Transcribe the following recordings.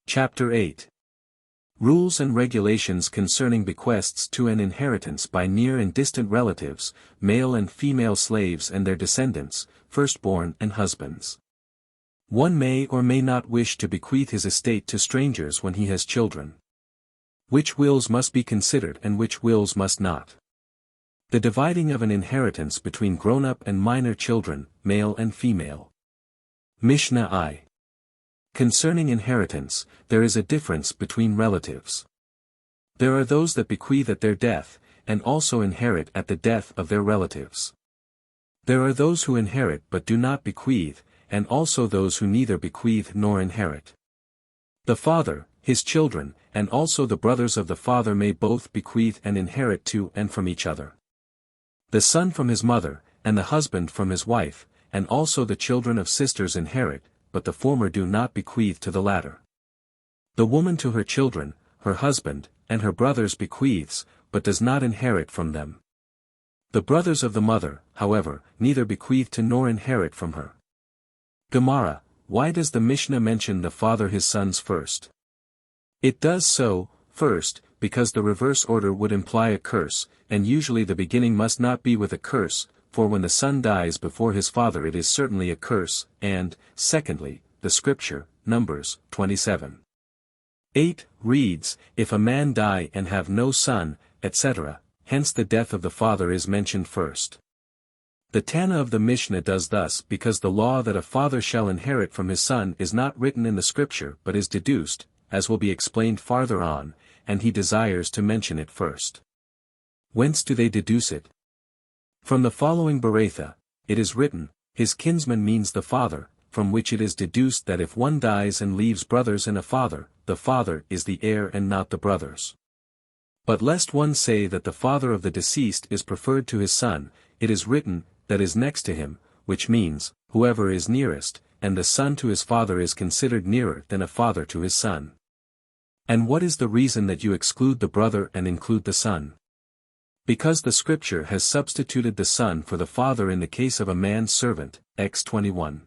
Chapter 8. Rules and regulations concerning bequests to an inheritance by near and distant relatives, male and female slaves and their descendants, firstborn and husbands. One may or may not wish to bequeath his estate to strangers when he has children. Which wills must be considered and which wills must not. The dividing of an inheritance between grown-up and minor children, male and female. Mishnah I. Concerning inheritance, there is a difference between relatives. There are those that bequeath at their death, and also inherit at the death of their relatives. There are those who inherit but do not bequeath, and also those who neither bequeath nor inherit. The father, his children, and also the brothers of the father may both bequeath and inherit to and from each other. The son from his mother, and the husband from his wife, and also the children of sisters inherit, but the former do not bequeath to the latter. The woman to her children, her husband, and her brothers bequeaths, but does not inherit from them. The brothers of the mother, however, neither bequeath to nor inherit from her. Gemara, why does the Mishnah mention the father his sons first? It does so, first, because the reverse order would imply a curse, and usually the beginning must not be with a curse, for when the son dies before his father it is certainly a curse, and, secondly, the scripture, Numbers, 27. 8, reads, if a man die and have no son, etc., hence the death of the father is mentioned first. The Tana of the Mishnah does thus because the law that a father shall inherit from his son is not written in the scripture but is deduced, as will be explained farther on, and he desires to mention it first. Whence do they deduce it? From the following Beretha, it is written, his kinsman means the father, from which it is deduced that if one dies and leaves brothers and a father, the father is the heir and not the brothers. But lest one say that the father of the deceased is preferred to his son, it is written, that is next to him, which means, whoever is nearest, and the son to his father is considered nearer than a father to his son. And what is the reason that you exclude the brother and include the son? Because the scripture has substituted the son for the father in the case of a man's servant, X 21.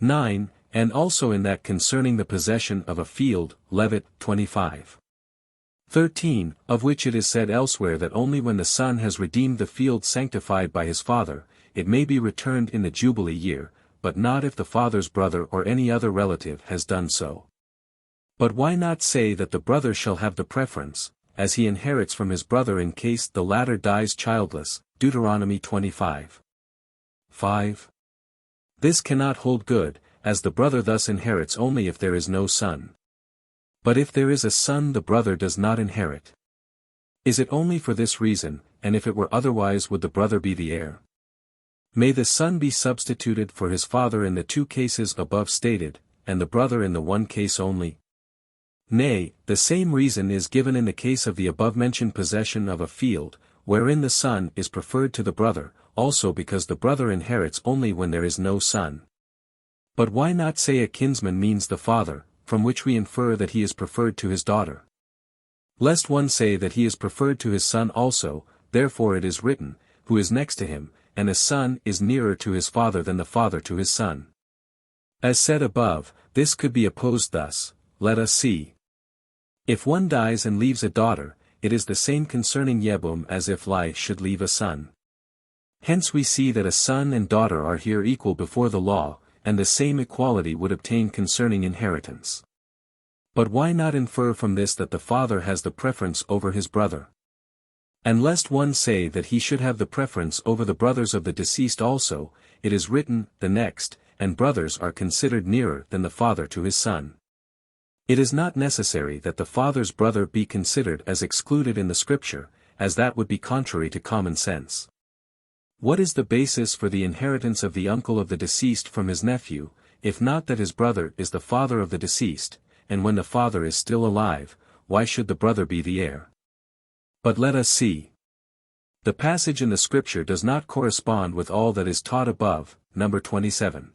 9, and also in that concerning the possession of a field, Levit 25. 13, of which it is said elsewhere that only when the son has redeemed the field sanctified by his father, it may be returned in the Jubilee year, but not if the father's brother or any other relative has done so. But why not say that the brother shall have the preference, as he inherits from his brother in case the latter dies childless, Deuteronomy 25. 5. This cannot hold good, as the brother thus inherits only if there is no son. But if there is a son the brother does not inherit. Is it only for this reason, and if it were otherwise would the brother be the heir? May the son be substituted for his father in the two cases above stated, and the brother in the one case only? Nay, the same reason is given in the case of the above-mentioned possession of a field, wherein the son is preferred to the brother, also because the brother inherits only when there is no son. But why not say a kinsman means the father, from which we infer that he is preferred to his daughter? Lest one say that he is preferred to his son also, therefore it is written, who is next to him, and a son is nearer to his father than the father to his son. As said above, this could be opposed thus, let us see. If one dies and leaves a daughter, it is the same concerning Yebum as if Lai should leave a son. Hence we see that a son and daughter are here equal before the law, and the same equality would obtain concerning inheritance. But why not infer from this that the father has the preference over his brother? And lest one say that he should have the preference over the brothers of the deceased also, it is written, the next, and brothers are considered nearer than the father to his son. It is not necessary that the father's brother be considered as excluded in the scripture, as that would be contrary to common sense. What is the basis for the inheritance of the uncle of the deceased from his nephew, if not that his brother is the father of the deceased, and when the father is still alive, why should the brother be the heir? But let us see. The passage in the scripture does not correspond with all that is taught above, number 27.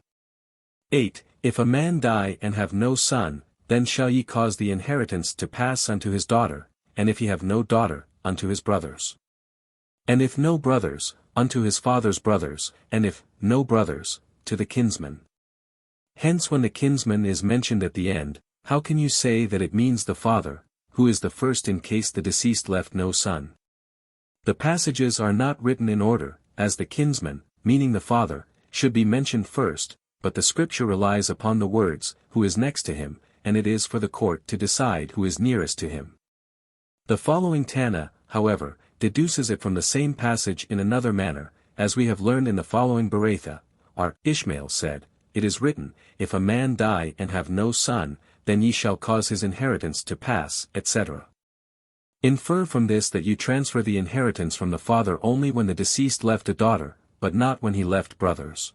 8. If a man die and have no son, then shall ye cause the inheritance to pass unto his daughter, and if he have no daughter, unto his brothers. And if no brothers, unto his father's brothers, and if no brothers, to the kinsman. Hence when the kinsman is mentioned at the end, How can you say that it means the father, who is the first in case the deceased left no son? The passages are not written in order, as the kinsman, meaning the father, should be mentioned first, but the scripture relies upon the words, who is next to him, and it is for the court to decide who is nearest to him. The following Tana, however, deduces it from the same passage in another manner, as we have learned in the following Beretha. Ishmael said, "It is written, if a man die and have no son, then ye shall cause his inheritance to pass, etc." Infer from this that you transfer the inheritance from the father only when the deceased left a daughter, but not when he left brothers.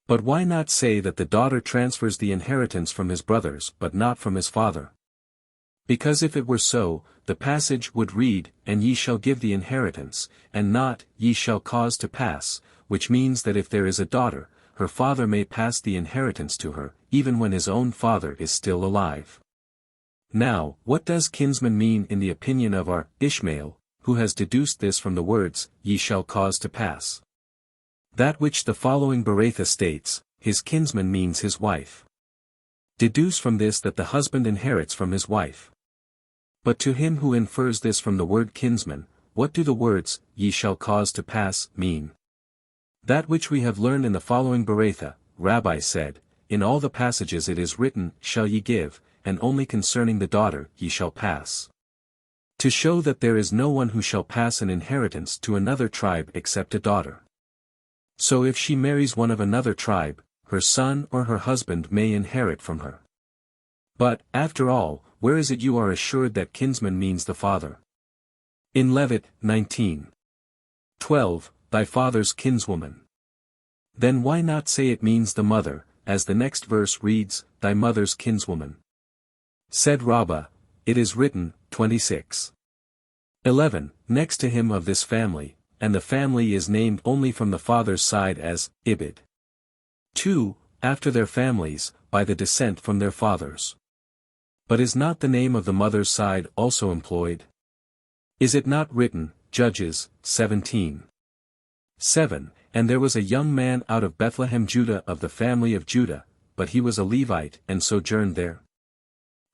But why not say that the daughter transfers the inheritance from his brothers but not from his father? Because if it were so, the passage would read, "And ye shall give the inheritance," and not, "Ye shall cause to pass," which means that if there is a daughter, her father may pass the inheritance to her, even when his own father is still alive. Now, what does kinsman mean in the opinion of our Ishmael, who has deduced this from the words, "Ye shall cause to pass"? That which the following Beretha states, his kinsman means his wife. Deduce from this that the husband inherits from his wife. But to him who infers this from the word kinsman, what do the words, "Ye shall cause to pass," mean? That which we have learned in the following Beretha, Rabbi said, in all the passages it is written, "Shall ye give," and only concerning the daughter, "Ye shall pass." To show that there is no one who shall pass an inheritance to another tribe except a daughter. So if she marries one of another tribe, her son or her husband may inherit from her. But, after all, where is it you are assured that kinsman means the father? In Levit, 19:12, "Thy father's kinswoman." Then why not say it means the mother, as the next verse reads, "Thy mother's kinswoman"? Said Rabbah, it is written, 26:11, "Next to him of this family," and the family is named only from the father's side as, Ibid. 2, after their families, by the descent from their fathers. But is not the name of the mother's side also employed? Is it not written, Judges, 17:7, "And there was a young man out of Bethlehem Judah of the family of Judah, but he was a Levite and sojourned there"?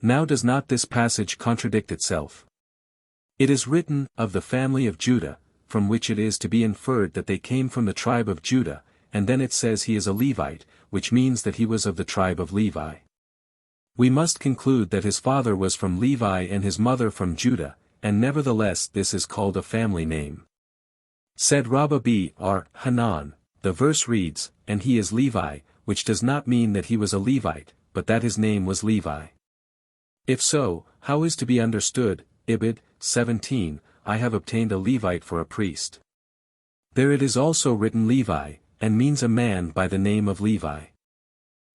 Now does not this passage contradict itself? It is written, "of the family of Judah," from which it is to be inferred that they came from the tribe of Judah, and then it says he is a Levite, which means that he was of the tribe of Levi. We must conclude that his father was from Levi and his mother from Judah, and nevertheless this is called a family name. Said Rabbah B.R. Hanan, the verse reads, "And he is Levi," which does not mean that he was a Levite, but that his name was Levi. If so, how is to be understood, Ibid. 17, "I have obtained a Levite for a priest"? There it is also written Levi, and means a man by the name of Levi.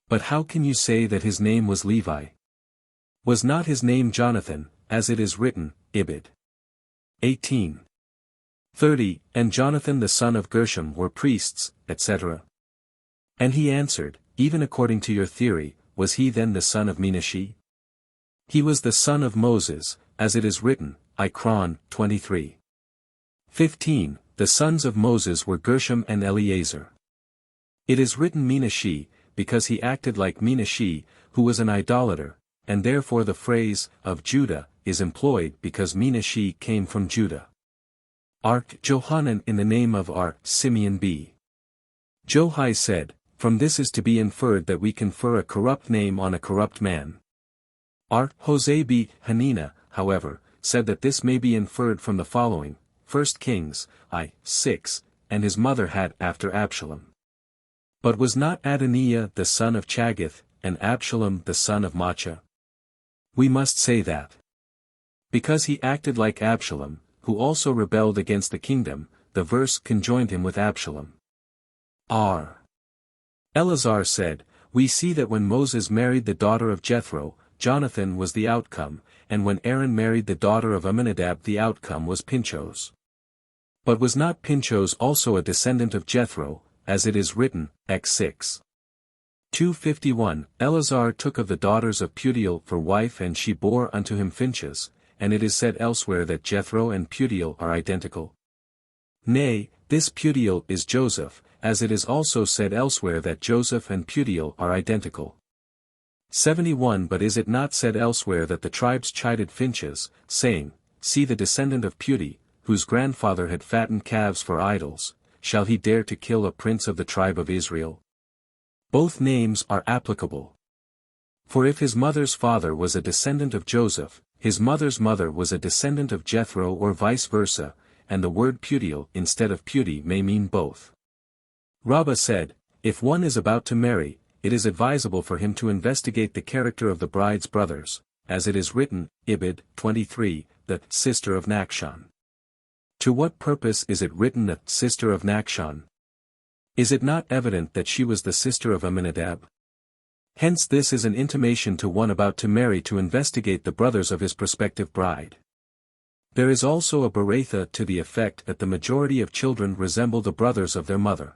But how can you say that his name was Levi? Was not his name Jonathan, as it is written, Ibid. 18:30, "And Jonathan the son of Gershom were priests," etc. And he answered, "Even according to your theory, was he then the son of Menashe? He was the son of Moses, as it is written, Ikron, 23:15, "The sons of Moses were Gershom and Eleazar." It is written Menashe, because he acted like Menashe, who was an idolater, and therefore the phrase, "of Judah," is employed because Menashe came from Judah. Johanan in the name of Simeon B. Johai said, "From this is to be inferred that we confer a corrupt name on a corrupt man." Jose B. Hanina, however, said that this may be inferred from the following, 1 Kings, 6, "And his mother had after Absalom." But was not Adoniah the son of Chagith, and Absalom the son of Maachah? We must say that. Because he acted like Absalom, who also rebelled against the kingdom, the verse conjoined him with Absalom. Eleazar said, "We see that when Moses married the daughter of Jethro, Jonathan was the outcome, and when Aaron married the daughter of Amminadab the outcome was Pinchos. But was not Pinchos also a descendant of Jethro, as it is written, X 6. 251, "Eleazar took of the daughters of Putiel for wife and she bore unto him Phinehas, and it is said elsewhere that Jethro and Putiel are identical. Nay, this Putiel is Joseph, as it is also said elsewhere that Joseph and Putiel are identical. 71 But is it not said elsewhere that the tribes chided Phinehas, saying, See the descendant of Pudi, whose grandfather had fattened calves for idols, shall he dare to kill a prince of the tribe of Israel? Both names are applicable. For if his mother's father was a descendant of Joseph, his mother's mother was a descendant of Jethro or vice versa, and the word Pudiel instead of Pudi may mean both. Rabbah said, if one is about to marry, it is advisable for him to investigate the character of the bride's brothers, as it is written, Ibid. 23, the sister of Nachshon. To what purpose is it written the sister of Nachshon? Is it not evident that she was the sister of Amminadab? Hence this is an intimation to one about to marry to investigate the brothers of his prospective bride. There is also a Beratha to the effect that the majority of children resemble the brothers of their mother.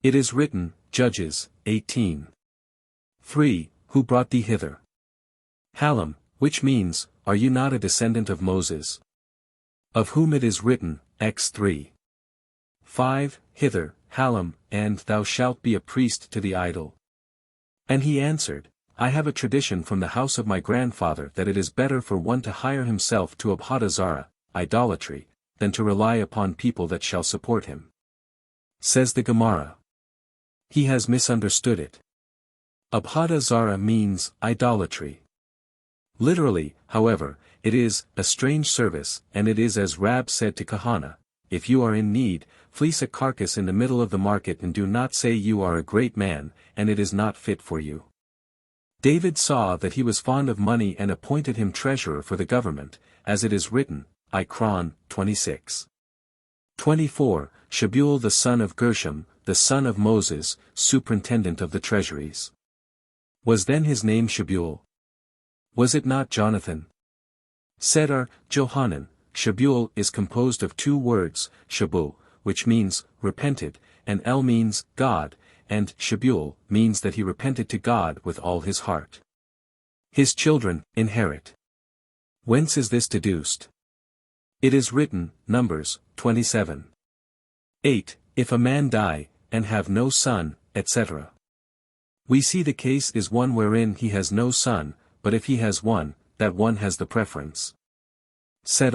It is written, Judges, 18. 3, Who brought thee hither? Hallam, which means, Are you not a descendant of Moses? Of whom it is written, X 3. 5, Hither, Hallam, and Thou shalt be a priest to the idol. And he answered, I have a tradition from the house of my grandfather that it is better for one to hire himself to Abhadazara, idolatry, than to rely upon people that shall support him. Says the Gemara. He has misunderstood it. Abhadazara means idolatry. Literally, however, it is a strange service, and it is as Rab said to Kahana, if you are in need, fleece a carcass in the middle of the market and do not say you are a great man, and it is not fit for you. David saw that he was fond of money and appointed him treasurer for the government, as it is written, Ikron, 26. 24, Shebuel the son of Gershom, the son of Moses, superintendent of the treasuries. Was then his name Shebuel? Was it not Jonathan? Said Johanan, Shebuel is composed of two words, Shebu, which means, repented, and El means, God, and Shebuel means that he repented to God with all his heart. His children inherit. Whence is this deduced? It is written, Numbers, 27. 8, If a man die, and have no son, etc. We see the case is one wherein he has no son, but if he has one, that one has the preference. Said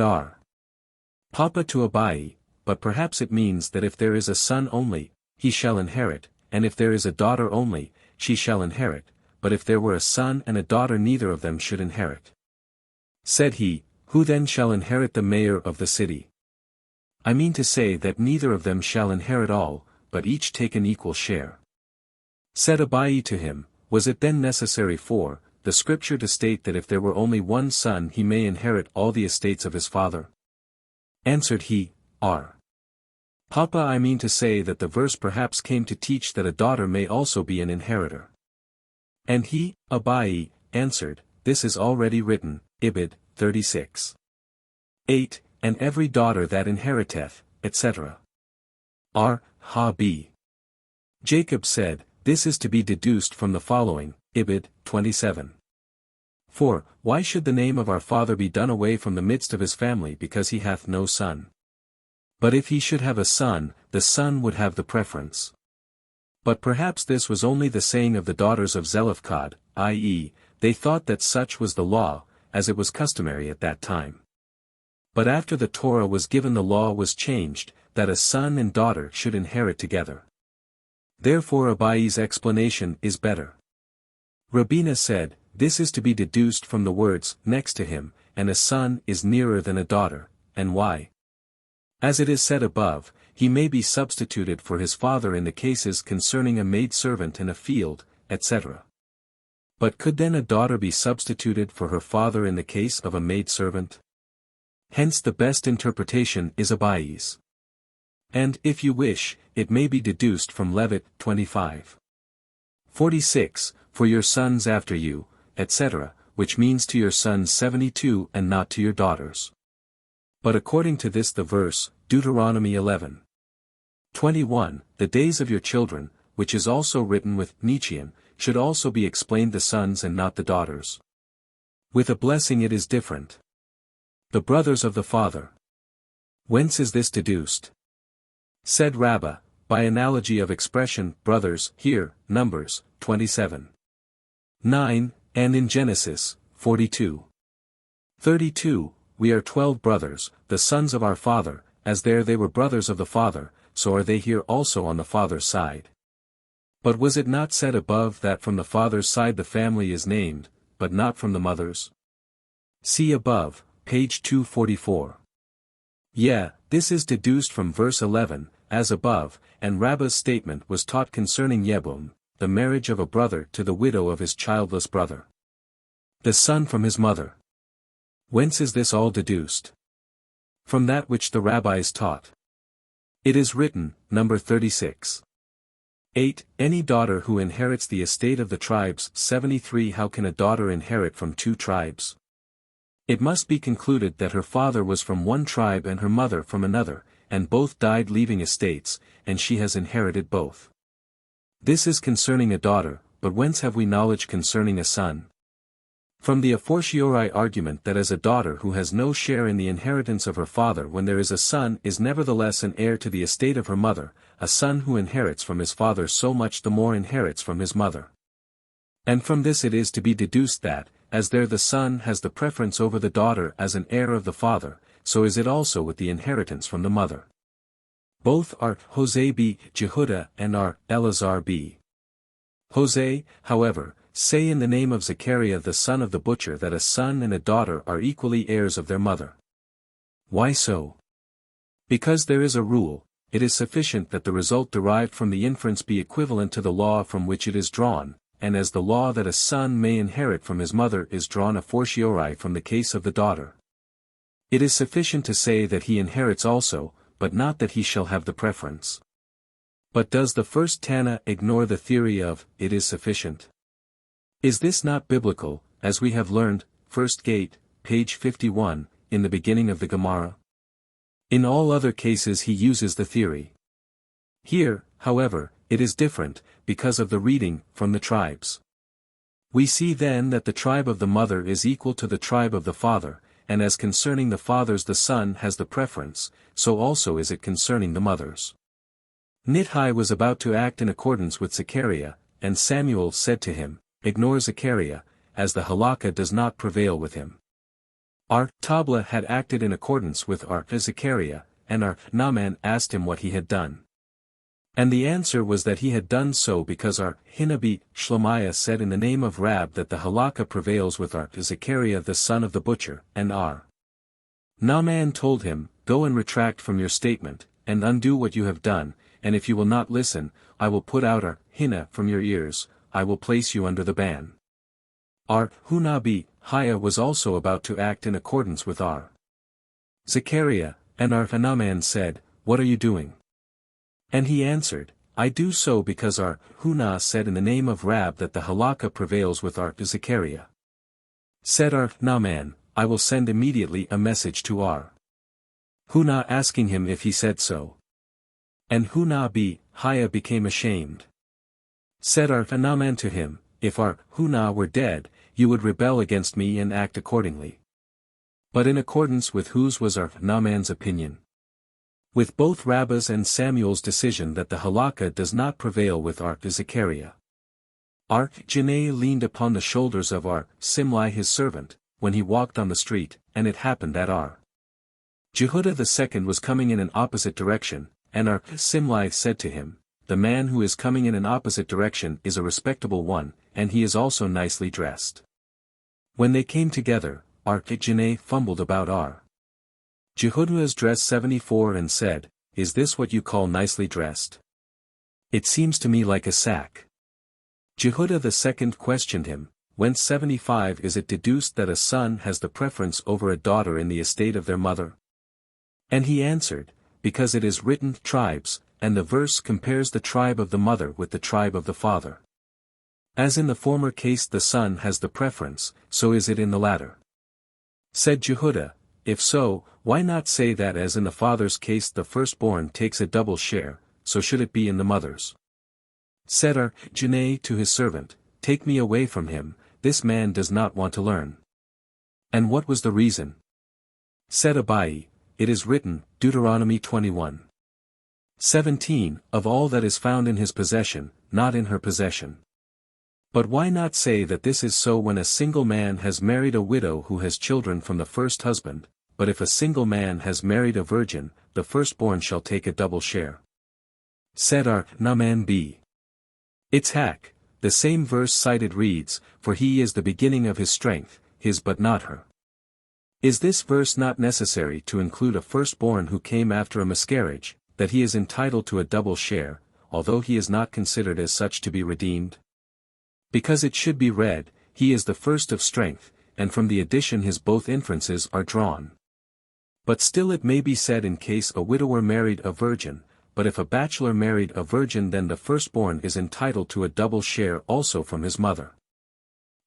Papa to Abai, but perhaps it means that if there is a son only, he shall inherit, and if there is a daughter only, she shall inherit, but if there were a son and a daughter neither of them should inherit. Said he, Who then shall inherit the mayor of the city? I mean to say that neither of them shall inherit all, but each take an equal share. Said Abai to him, Was it then necessary for the scripture to state that if there were only one son he may inherit all the estates of his father? Answered he, Papa, I mean to say that the verse perhaps came to teach that a daughter may also be an inheritor. And he, Abai, answered, This is already written, Ibid. 36. 8, And every daughter that inheriteth, etc. Ha-B. Jacob said, This is to be deduced from the following, Ibid. 27. 4, Why should the name of our father be done away from the midst of his family because he hath no son? But if he should have a son, the son would have the preference. But perhaps this was only the saying of the daughters of Zelophehad, i.e., they thought that such was the law, as it was customary at that time. But after the Torah was given the law was changed, that a son and daughter should inherit together. Therefore Abai's explanation is better. Rabina said, This is to be deduced from the words, next to him, and a son is nearer than a daughter, and why? As it is said above, he may be substituted for his father in the cases concerning a maidservant in a field, etc. But could then a daughter be substituted for her father in the case of a maidservant? Hence the best interpretation is Abai's. And, if you wish, it may be deduced from Levit, 25. 46, For your sons after you, etc., which means to your sons 72 and not to your daughters. But according to this the verse, Deuteronomy 11. 21, The days of your children, which is also written with Nietzschean, should also be explained the sons and not the daughters. With a blessing it is different. The brothers of the father. Whence is this deduced? Said Rabbah, by analogy of expression, brothers, here, Numbers, 27. 9, and in Genesis 42. 32, we are 12 brothers, the sons of our father, as there they were brothers of the father, so are they here also on the father's side. But was it not said above that from the father's side the family is named, but not from the mother's? See above, page 244. Yeah, this is deduced from verse 11, as above, and Rabbah's statement was taught concerning Yebum, the marriage of a brother to the widow of his childless brother. The son from his mother. Whence is this all deduced? From that which the rabbis taught. It is written, number 36. 8. Any daughter who inherits the estate of the tribes. 73. How can a daughter inherit from two tribes? It must be concluded that her father was from one tribe and her mother from another, and both died leaving estates, and she has inherited both. This is concerning a daughter, but whence have we knowledge concerning a son? From the a fortiori argument that as a daughter who has no share in the inheritance of her father when there is a son is nevertheless an heir to the estate of her mother, a son who inherits from his father so much the more inherits from his mother. And from this it is to be deduced that, as there the son has the preference over the daughter as an heir of the father, so is it also with the inheritance from the mother. Both are Hosea b. Jehudah and are Eleazar b. Hosea, however, say in the name of Zechariah the son of the butcher that a son and a daughter are equally heirs of their mother. Why so? Because there is a rule, it is sufficient that the result derived from the inference be equivalent to the law from which it is drawn, and as the law that a son may inherit from his mother is drawn a fortiori from the case of the daughter. It is sufficient to say that he inherits also, but not that he shall have the preference. But does the first Tana ignore the theory of, it is sufficient? Is this not biblical, as we have learned, First Gate, page 51, in the beginning of the Gemara? In all other cases he uses the theory. Here, however, it is different, because of the reading, from the tribes. We see then that the tribe of the mother is equal to the tribe of the father, and as concerning the fathers the son has the preference, so also is it concerning the mothers. Nithai was about to act in accordance with Zechariah, and Samuel said to him, ignore Zechariah, as the halakha does not prevail with him. Our Tabla had acted in accordance with our Zechariah, and our Naaman asked him what he had done. And the answer was that he had done so because our Hinabi Shlemiah said in the name of Rab that the halakha prevails with our Zechariah the son of the butcher, and our Naaman told him, go and retract from your statement, and undo what you have done, and if you will not listen, I will put out our Hina from your ears, I will place you under the ban. Our Hunabi Haya was also about to act in accordance with our Zechariah, and our Naaman said, what are you doing? And he answered, I do so because our Huna said in the name of Rab that the halakha prevails with our Zechariah. Said our Naaman, I will send immediately a message to our Huna asking him if he said so. And Hunabi Haya became ashamed. Said our Naaman to him, if our Huna were dead, you would rebel against me and act accordingly. But in accordance with whose was our Naaman's opinion? With both Rabbah's and Samuel's decision that the halakha does not prevail with our Zechariah. Our Janae leaned upon the shoulders of our Simli his servant, when he walked on the street, and it happened that our Jehudah the second was coming in an opposite direction, and our Simli said to him, the man who is coming in an opposite direction is a respectable one, and he is also nicely dressed. When they came together, our Janae fumbled about our Jehudah's dress 74 and said, is this what you call nicely dressed? It seems to me like a sack. Jehudah the second questioned him, whence 75 is it deduced that a son has the preference over a daughter in the estate of their mother? And he answered, because it is written tribes, and the verse compares the tribe of the mother with the tribe of the father. As in the former case the son has the preference, so is it in the latter. Said Jehudah, if so, why not say that as in the father's case the firstborn takes a double share, so should it be in the mother's? Said our Janae to his servant, take me away from him, this man does not want to learn. And what was the reason? Said Abai, it is written, Deuteronomy 21. 17, of all that is found in his possession, not in her possession. But why not say that this is so when a single man has married a widow who has children from the first husband, but if a single man has married a virgin, the firstborn shall take a double share. Said Naman b. Itzhak, the same verse cited reads, For he is the beginning of his strength, his but not her. Is this verse not necessary to include a firstborn who came after a miscarriage, that he is entitled to a double share, although he is not considered as such to be redeemed? Because it should be read, he is the first of strength, and from the addition his both inferences are drawn. But still it may be said in case a widower married a virgin, but if a bachelor married a virgin then the firstborn is entitled to a double share also from his mother.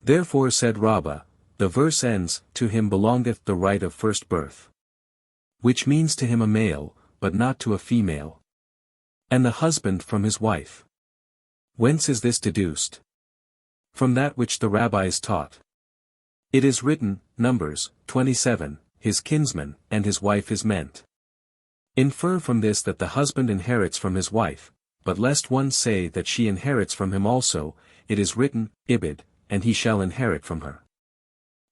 Therefore said Rabbah, the verse ends, To him belongeth the right of first birth. Which means to him a male, but not to a female. And the husband from his wife. Whence is this deduced? From that which the rabbis taught. It is written, Numbers 27, his kinsman and his wife is meant. Infer from this that the husband inherits from his wife, but lest one say that she inherits from him also, it is written, Ibid, and he shall inherit from her.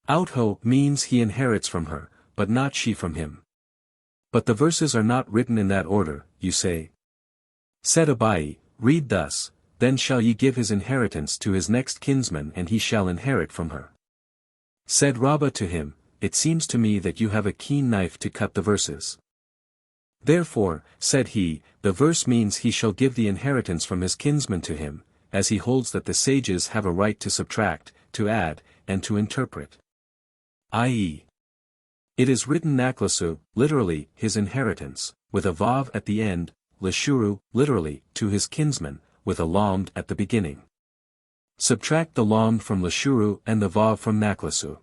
Outho means he inherits from her, but not she from him. But the verses are not written in that order, you say. Said Abai, read thus, Then shall ye give his inheritance to his next kinsman and he shall inherit from her. Said Rabbah to him, It seems to me that you have a keen knife to cut the verses. Therefore, said he, the verse means he shall give the inheritance from his kinsman to him, as he holds that the sages have a right to subtract, to add, and to interpret. I.e. It is written naklasu, literally, his inheritance, with a vav at the end, lashuru, literally, to his kinsman, with a lamd at the beginning. Subtract the lamd from lashuru and the vav from naklasu.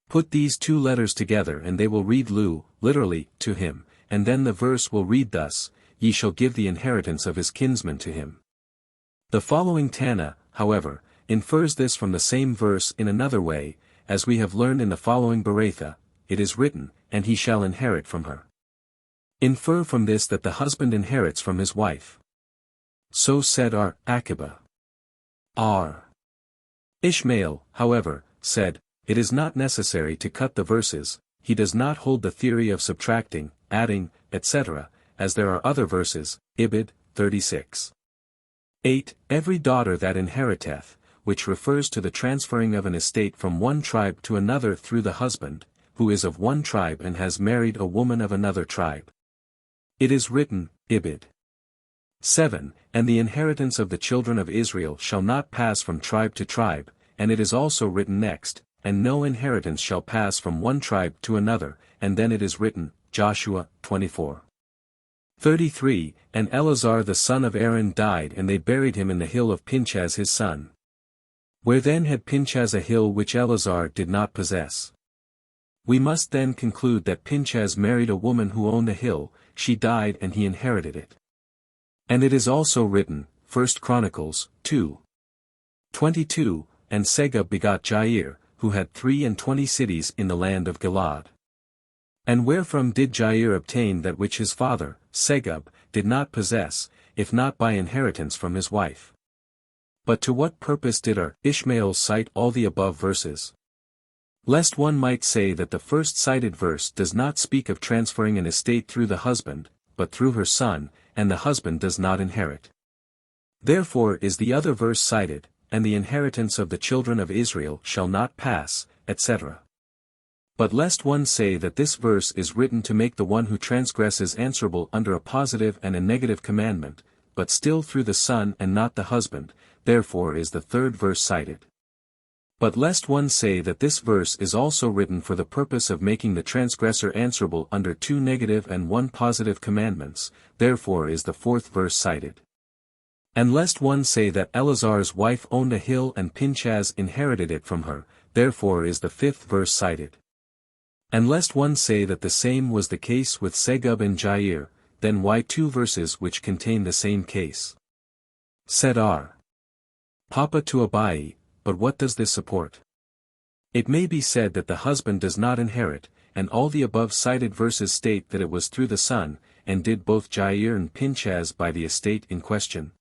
Put these two letters together and they will read lu, literally, to him, and then the verse will read thus, Ye shall give the inheritance of his kinsman to him. The following Tana, however, infers this from the same verse in another way, as we have learned in the following Beretha, it is written, And he shall inherit from her. Infer from this that the husband inherits from his wife. So said Akiba. Ishmael, however, said, It is not necessary to cut the verses, he does not hold the theory of subtracting, adding, etc., as there are other verses, Ibid, 36. 8. Every daughter that inheriteth, which refers to the transferring of an estate from one tribe to another through the husband, who is of one tribe and has married a woman of another tribe. It is written, Ibid. 7. And the inheritance of the children of Israel shall not pass from tribe to tribe, and it is also written next, And no inheritance shall pass from one tribe to another, and then it is written, Joshua 24. 33. And Eleazar the son of Aaron died and they buried him in the hill of Pinchas his son. Where then had Pinchas a hill which Eleazar did not possess? We must then conclude that Pinchas married a woman who owned a hill, she died and he inherited it. And it is also written, 1 Chronicles 2. 22, And Segub begot Jair, who had 23 cities in the land of Gilad. And wherefrom did Jair obtain that which his father, Segub, did not possess, if not by inheritance from his wife? But to what purpose did Ishmael cite all the above verses? Lest one might say that the first cited verse does not speak of transferring an estate through the husband, but through her son, and the husband does not inherit. Therefore is the other verse cited, And the inheritance of the children of Israel shall not pass, etc. But lest one say that this verse is written to make the one who transgresses answerable under a positive and a negative commandment, but still through the son and not the husband, therefore is the third verse cited. But lest one say that this verse is also written for the purpose of making the transgressor answerable under 2 negative and 1 positive commandments, therefore is the fourth verse cited. And lest one say that Eleazar's wife owned a hill and Pinchas inherited it from her, therefore is the fifth verse cited. And lest one say that the same was the case with Segub and Jair, then why 2 verses which contain the same case? Said Papa to Abai, but what does this support? It may be said that the husband does not inherit, and all the above cited verses state that it was through the son, and did both Jair and Pinchas by the estate in question.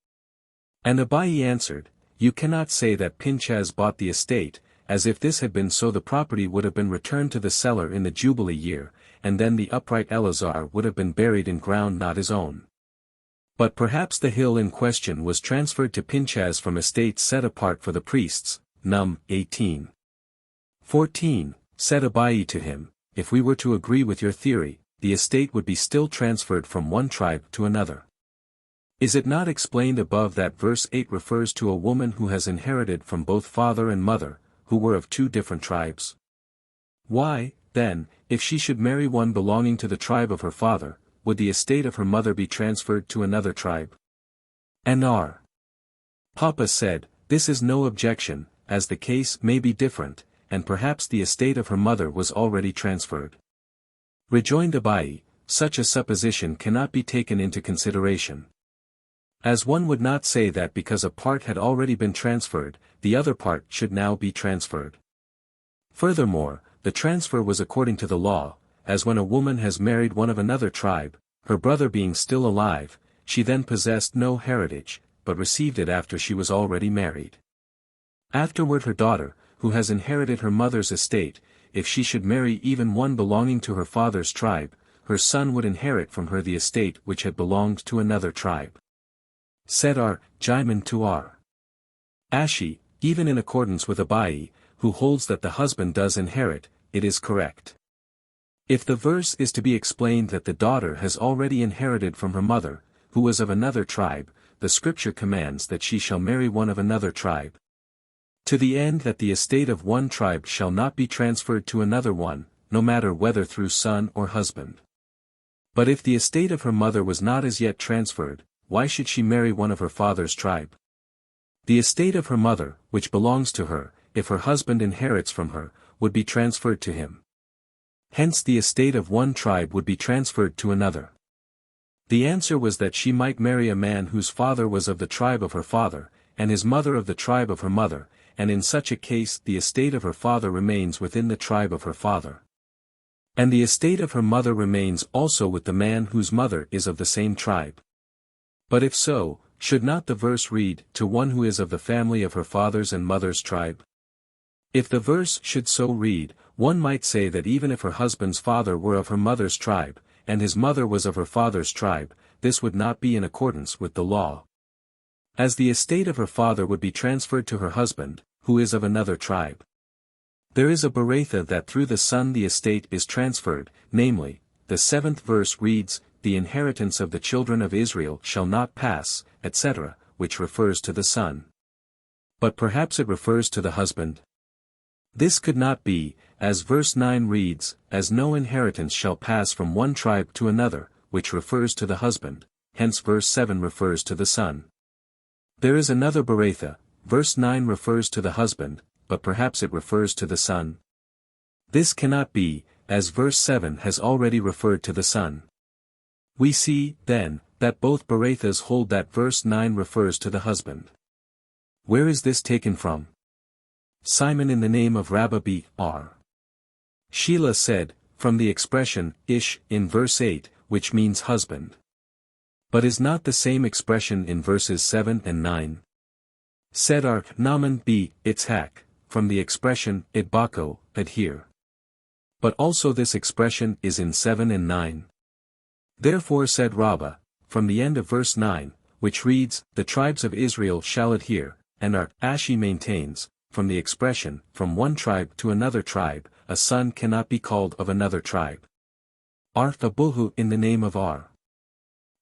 And Abai answered, you cannot say that Pinchas bought the estate, as if this had been so the property would have been returned to the seller in the Jubilee year, and then the upright Eleazar would have been buried in ground not his own. But perhaps the hill in question was transferred to Pinchas from estates set apart for the priests. Num. 18. 14, said Abai to him, if we were to agree with your theory, the estate would be still transferred from one tribe to another. Is it not explained above that verse 8 refers to a woman who has inherited from both father and mother, who were of two different tribes? Why, then, if she should marry one belonging to the tribe of her father, would the estate of her mother be transferred to another tribe? And R. Papa said, this is no objection, as the case may be different, and perhaps the estate of her mother was already transferred. Rejoined Abai, such a supposition cannot be taken into consideration. As one would not say that because a part had already been transferred, the other part should now be transferred. Furthermore, the transfer was according to the law, as when a woman has married one of another tribe, her brother being still alive, she then possessed no heritage, but received it after she was already married. Afterward her daughter, who has inherited her mother's estate, if she should marry even one belonging to her father's tribe, her son would inherit from her the estate which had belonged to another tribe. Said R. Jaiman to R. Ashi, even in accordance with Abai, who holds that the husband does inherit, it is correct. If the verse is to be explained that the daughter has already inherited from her mother, who was of another tribe, the scripture commands that she shall marry one of another tribe, to the end that the estate of one tribe shall not be transferred to another one, no matter whether through son or husband. But if the estate of her mother was not as yet transferred, why should she marry one of her father's tribe? The estate of her mother, which belongs to her, if her husband inherits from her, would be transferred to him. Hence the estate of one tribe would be transferred to another. The answer was that she might marry a man whose father was of the tribe of her father, and his mother of the tribe of her mother, and in such a case the estate of her father remains within the tribe of her father. And the estate of her mother remains also with the man whose mother is of the same tribe. But if so, should not the verse read, to one who is of the family of her father's and mother's tribe? If the verse should so read, one might say that even if her husband's father were of her mother's tribe, and his mother was of her father's tribe, this would not be in accordance with the law. As the estate of her father would be transferred to her husband, who is of another tribe. There is a Beretha that through the son the estate is transferred, namely, the 7th verse reads, the inheritance of the children of Israel shall not pass, etc., which refers to the son. But perhaps it refers to the husband. This could not be, as verse 9 reads, as no inheritance shall pass from one tribe to another, which refers to the husband, hence verse 7 refers to the son. There is another Beretha, verse 9 refers to the husband, but perhaps it refers to the son. This cannot be, as verse 7 has already referred to the son. We see, then, that both Berethas hold that verse 9 refers to the husband. Where is this taken from? Simon in the name of Rabbi B. R. Sheila said, from the expression, ish, in verse 8, which means husband. But is not the same expression in verses 7 and 9? Said R. Naaman B. Itzhak, from the expression, idbako, adhere. But also this expression is in 7 and 9. Therefore said Rabbah, from the end of verse 9, which reads, the tribes of Israel shall adhere, and R. Ashi maintains, from the expression, from one tribe to another tribe, a son cannot be called of another tribe. R. Abulhu in the name of R.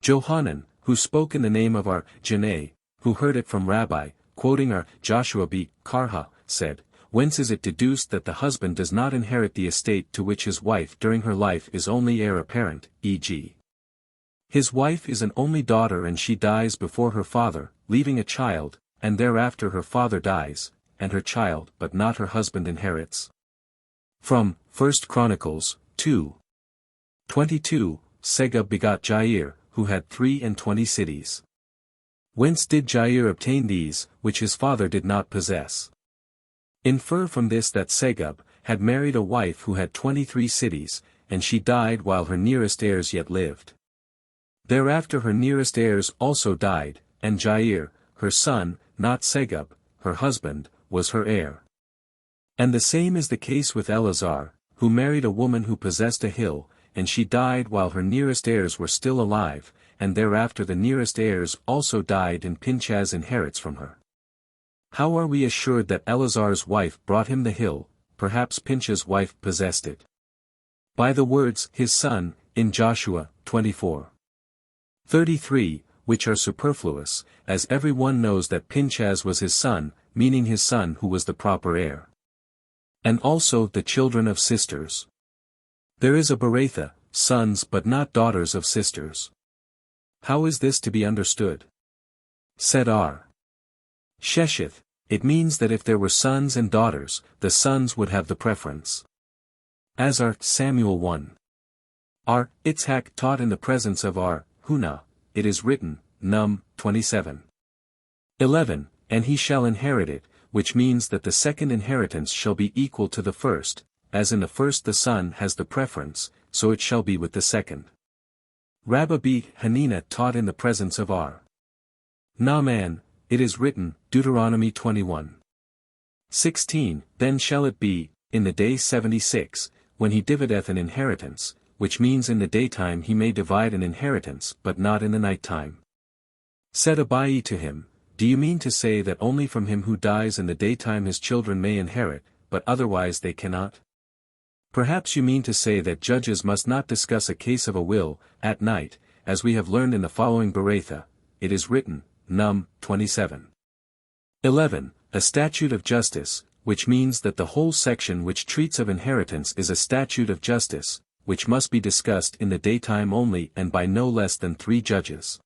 Johanan, who spoke in the name of R. Janai, who heard it from Rabbi, quoting R. Joshua b. Karha, said, whence is it deduced that the husband does not inherit the estate to which his wife during her life is only heir apparent, e.g. his wife is an only daughter and she dies before her father, leaving a child, and thereafter her father dies, and her child but not her husband inherits. From 1 Chronicles 2:22, Segub begot Jair, who had 23 cities. Whence did Jair obtain these, which his father did not possess? Infer from this that Segub had married a wife who had 23 cities, and she died while her nearest heirs yet lived. Thereafter her nearest heirs also died, and Jair, her son, not Segub, her husband, was her heir. And the same is the case with Eleazar, who married a woman who possessed a hill, and she died while her nearest heirs were still alive, and thereafter the nearest heirs also died and Pinchas inherits from her. How are we assured that Eleazar's wife brought him the hill? Perhaps Pinchas' wife possessed it. By the words, his son, in Joshua 24:33, which are superfluous, as every one knows that Pinchas was his son, meaning his son who was the proper heir. And also the children of sisters. There is a Beratha, sons but not daughters of sisters. How is this to be understood? Said R. Sheshith, it means that if there were sons and daughters, the sons would have the preference. As R. Samuel 1. R. Itzhak taught in the presence of R. Hunah, it is written, Num. 27:11, and he shall inherit it, which means that the second inheritance shall be equal to the first, as in the first the son has the preference, so it shall be with the second. Rabbi Hanina taught in the presence of R. Naaman, it is written, Deuteronomy 21:16, then shall it be, in the day 76, when he divideth an inheritance, which means in the daytime he may divide an inheritance but not in the nighttime. Said Abai to him, do you mean to say that only from him who dies in the daytime his children may inherit, but otherwise they cannot? Perhaps you mean to say that judges must not discuss a case of a will, at night, as we have learned in the following Beratha, it is written, Num. 27:11, a statute of justice, which means that the whole section which treats of inheritance is a statute of justice, which must be discussed in the daytime only and by no less than 3 judges.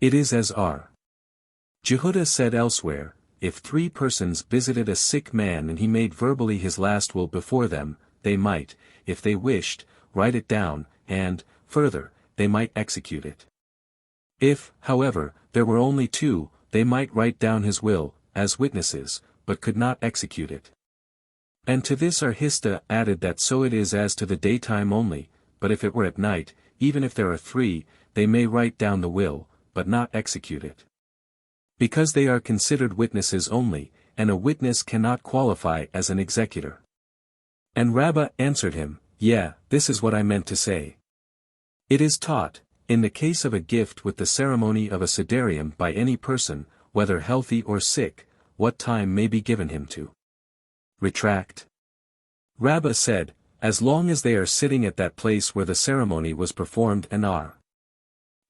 It is as R. Jehudah said elsewhere, if 3 persons visited a sick man and he made verbally his last will before them, they might, if they wished, write it down, and, further, they might execute it. If, however, there were only 2, they might write down his will, as witnesses, but could not execute it. And to this Arhista added that so it is as to the daytime only, but if it were at night, even if there are 3, they may write down the will, but not execute it. Because they are considered witnesses only, and a witness cannot qualify as an executor. And Rabbah answered him, yeah, this is what I meant to say. It is taught, in the case of a gift with the ceremony of a siderium by any person, whether healthy or sick, what time may be given him to retract. Rabbah said, as long as they are sitting at that place where the ceremony was performed and are.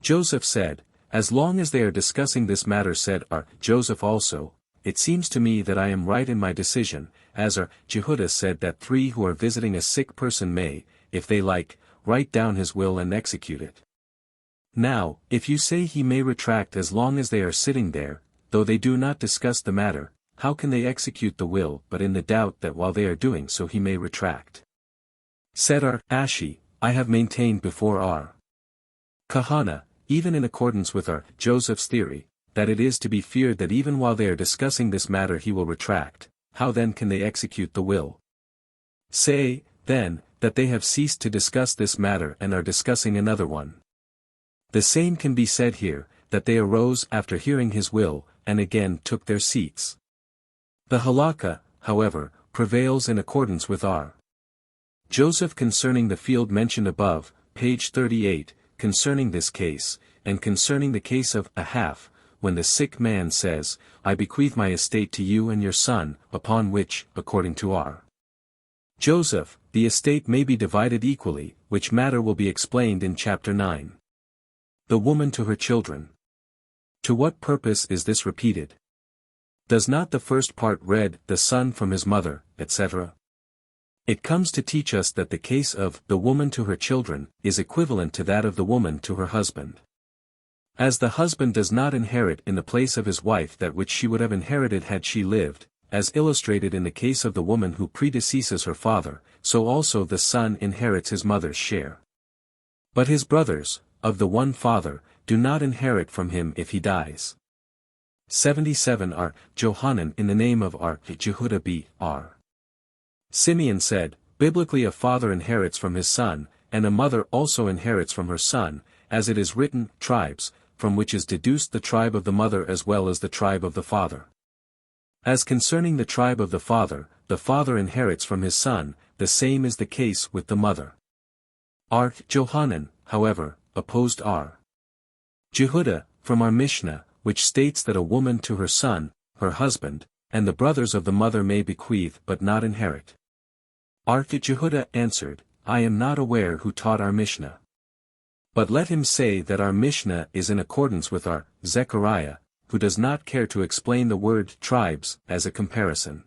Joseph said, as long as they are discussing this matter said are. Joseph also, it seems to me that I am right in my decision, as are. Jehudah said that 3 who are visiting a sick person may, if they like, write down his will and execute it. Now, if you say he may retract as long as they are sitting there, though they do not discuss the matter, how can they execute the will but in the doubt that while they are doing so he may retract? Said R. Ashi, I have maintained before R. Kahana, even in accordance with R. Joseph's theory, that it is to be feared that even while they are discussing this matter he will retract. How then can they execute the will? Say, then, that they have ceased to discuss this matter and are discussing another one. The same can be said here, that they arose after hearing his will, and again took their seats. The halakha, however, prevails in accordance with R. Joseph concerning the field mentioned above, page 38, concerning this case, and concerning the case of a half, when the sick man says, I bequeath my estate to you and your son, upon which, according to R. Joseph, the estate may be divided equally, which matter will be explained in chapter 9. The woman to her children. To what purpose is this repeated? Does not the first part read, the son from his mother, etc.? It comes to teach us that the case of the woman to her children is equivalent to that of the woman to her husband. As the husband does not inherit in the place of his wife that which she would have inherited had she lived, as illustrated in the case of the woman who predeceases her father, so also the son inherits his mother's share. But his brothers, of the one father, do not inherit from him if he dies. 77 R. Johanan in the name of R. Jehudah b. R. Simeon said, biblically a father inherits from his son, and a mother also inherits from her son, as it is written, tribes, from which is deduced the tribe of the mother as well as the tribe of the father. As concerning the tribe of the father inherits from his son, the same is the case with the mother. R. Johanan, however, opposed R. Jehuda, from our Mishnah, which states that a woman to her son, her husband, and the brothers of the mother may bequeath but not inherit. R. Jehuda answered, I am not aware who taught our Mishnah. But let him say that our Mishnah is in accordance with our Zechariah, who does not care to explain the word tribes as a comparison.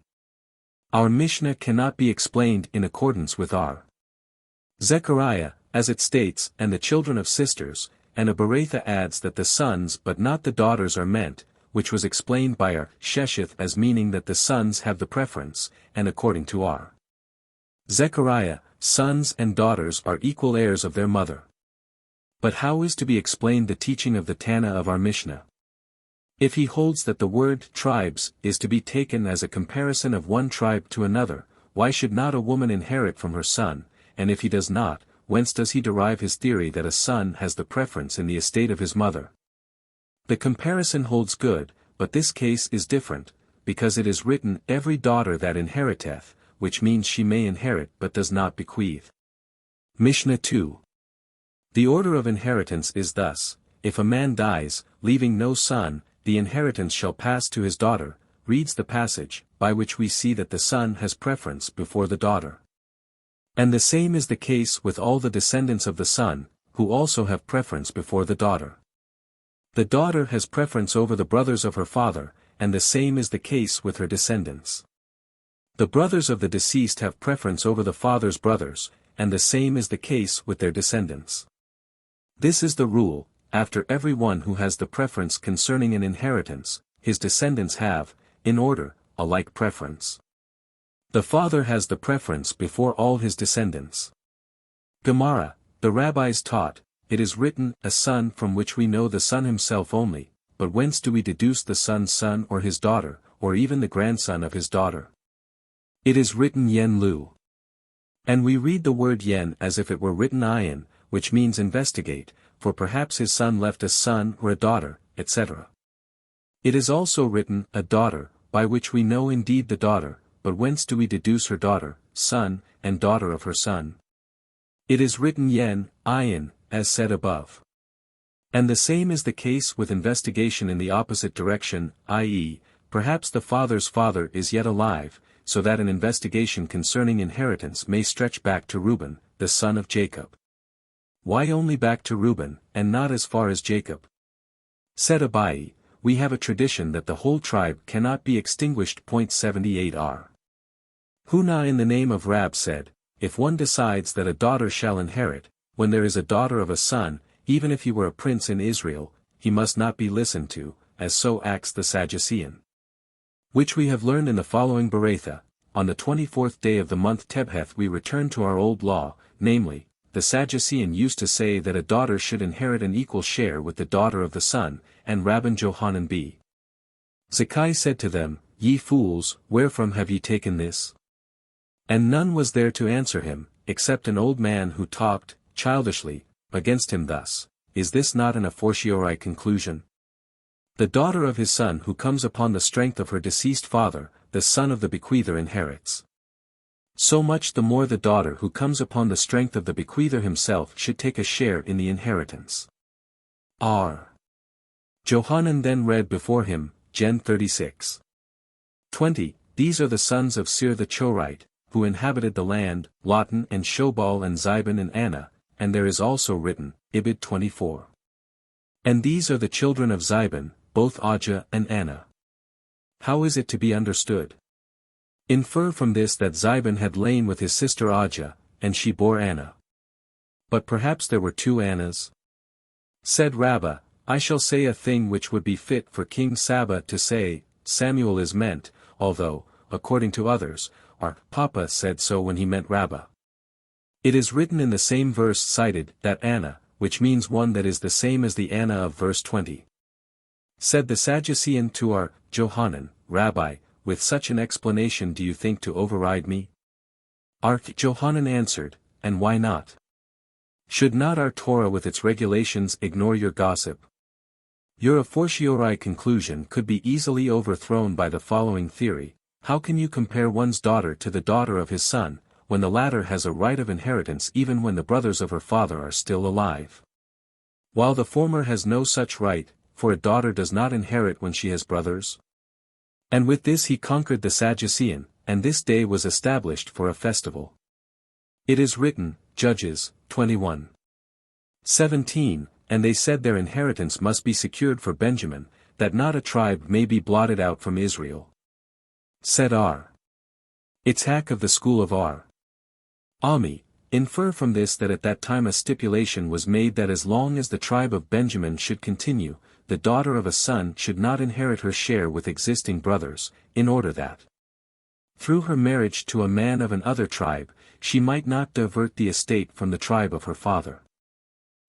Our Mishnah cannot be explained in accordance with our Zechariah, as it states, and the children of sisters, and a Beretha adds that the sons but not the daughters are meant, which was explained by our Shesheth as meaning that the sons have the preference, and according to our Zechariah, sons and daughters are equal heirs of their mother. But how is to be explained the teaching of the Tana of our Mishnah? If he holds that the word tribes is to be taken as a comparison of one tribe to another, why should not a woman inherit from her son, and if he does not, whence does he derive his theory that a son has the preference in the estate of his mother? The comparison holds good, but this case is different, because it is written every daughter that inheriteth, which means she may inherit but does not bequeath. Mishnah 2. The order of inheritance is thus: if a man dies, leaving no son, the inheritance shall pass to his daughter, reads the passage, by which we see that the son has preference before the daughter. And the same is the case with all the descendants of the son, who also have preference before the daughter. The daughter has preference over the brothers of her father, and the same is the case with her descendants. The brothers of the deceased have preference over the father's brothers, and the same is the case with their descendants. This is the rule: after every one who has the preference concerning an inheritance, his descendants have, in order, a like preference. The father has the preference before all his descendants. Gemara, the rabbis taught, it is written, a son from which we know the son himself only, but whence do we deduce the son's son or his daughter, or even the grandson of his daughter? It is written yen lu. And we read the word yen as if it were written ayin, which means investigate, for perhaps his son left a son or a daughter, etc. It is also written, a daughter, by which we know indeed the daughter, but whence do we deduce her daughter, son, and daughter of her son? It is written yen, ayin, as said above. And the same is the case with investigation in the opposite direction, i.e., perhaps the father's father is yet alive, so that an investigation concerning inheritance may stretch back to Reuben, the son of Jacob. Why only back to Reuben, and not as far as Jacob? Said Abai, we have a tradition that the whole tribe cannot be extinguished. 78r. Huna in the name of Rab said, if one decides that a daughter shall inherit, when there is a daughter of a son, even if he were a prince in Israel, he must not be listened to, as so acts the Sadducean. Which we have learned in the following Beretha: on the 24th day of the month Tebheth we return to our old law, namely, the Sadducean used to say that a daughter should inherit an equal share with the daughter of the son, and Rabban Johanan b. Zakkai said to them, Ye fools, wherefrom have ye taken this? And none was there to answer him, except an old man who talked, childishly, against him thus: Is this not an a fortiori conclusion? The daughter of his son who comes upon the strength of her deceased father, the son of the bequeather inherits. So much the more the daughter who comes upon the strength of the bequeather himself should take a share in the inheritance. R. Johanan then read before him, Gen 36. 20. These are the sons of Seir the Chorite, who inhabited the land, Lotan and Shobal and Ziban and Anna, and there is also written, Ibid 24. And these are the children of Ziban, both Ajah and Anna. How is it to be understood? Infer from this that Ziban had lain with his sister Ajah, and she bore Anna. But perhaps there were two Annas? Said Rabbah, I shall say a thing which would be fit for King Saba to say, Samuel is meant, although, according to others, our Papa said so when he meant Rabbah. It is written in the same verse cited that Anna, which means one that is the same as the Anna of verse 20. Said the Sadducean to our Johanan, Rabbi, with such an explanation do you think to override me? Our Johanan answered, and why not? Should not our Torah with its regulations ignore your gossip? Your a fortiori conclusion could be easily overthrown by the following theory: how can you compare one's daughter to the daughter of his son, when the latter has a right of inheritance even when the brothers of her father are still alive? While the former has no such right, for a daughter does not inherit when she has brothers. And with this he conquered the Sadducean, and this day was established for a festival. It is written, Judges, 21:17, and they said their inheritance must be secured for Benjamin, that not a tribe may be blotted out from Israel. Said R. Itzhak of the school of R. Ami, infer from this that at that time a stipulation was made that as long as the tribe of Benjamin should continue, the daughter of a son should not inherit her share with existing brothers, in order that, through her marriage to a man of another tribe, she might not divert the estate from the tribe of her father.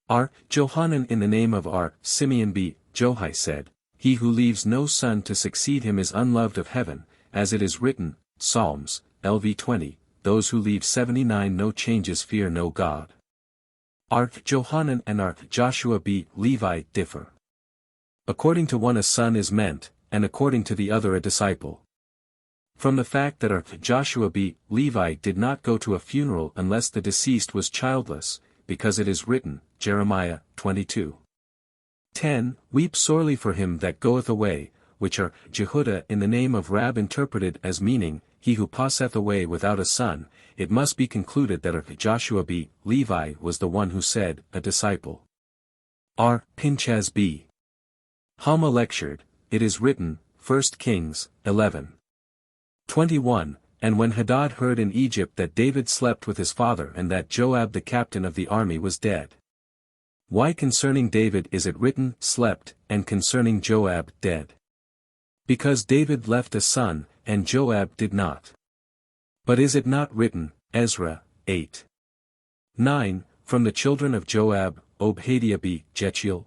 R. Johanan in the name of R. Simeon b. Johai said, He who leaves no son to succeed him is unloved of heaven, as it is written, Psalms, LV 20, those who leave 79 no changes fear no God. R. Johanan and R. Joshua b. Levi differ. According to one a son is meant, and according to the other a disciple. From the fact that R. Joshua b. Levi did not go to a funeral unless the deceased was childless, because it is written, Jeremiah, 22:10, Weep sorely for him that goeth away, which are Jehudah in the name of Rab interpreted as meaning, he who passeth away without a son. It must be concluded that R. Joshua b. Levi was the one who said, a disciple. R. Pinchas b. Halma lectured, it is written, 1 Kings, 11:21, And when Hadad heard in Egypt that David slept with his father and that Joab the captain of the army was dead. Why concerning David is it written, slept, and concerning Joab, dead? Because David left a son, and Joab did not. But is it not written, Ezra, 8:9, from the children of Joab, Obadiah b. Jechiel?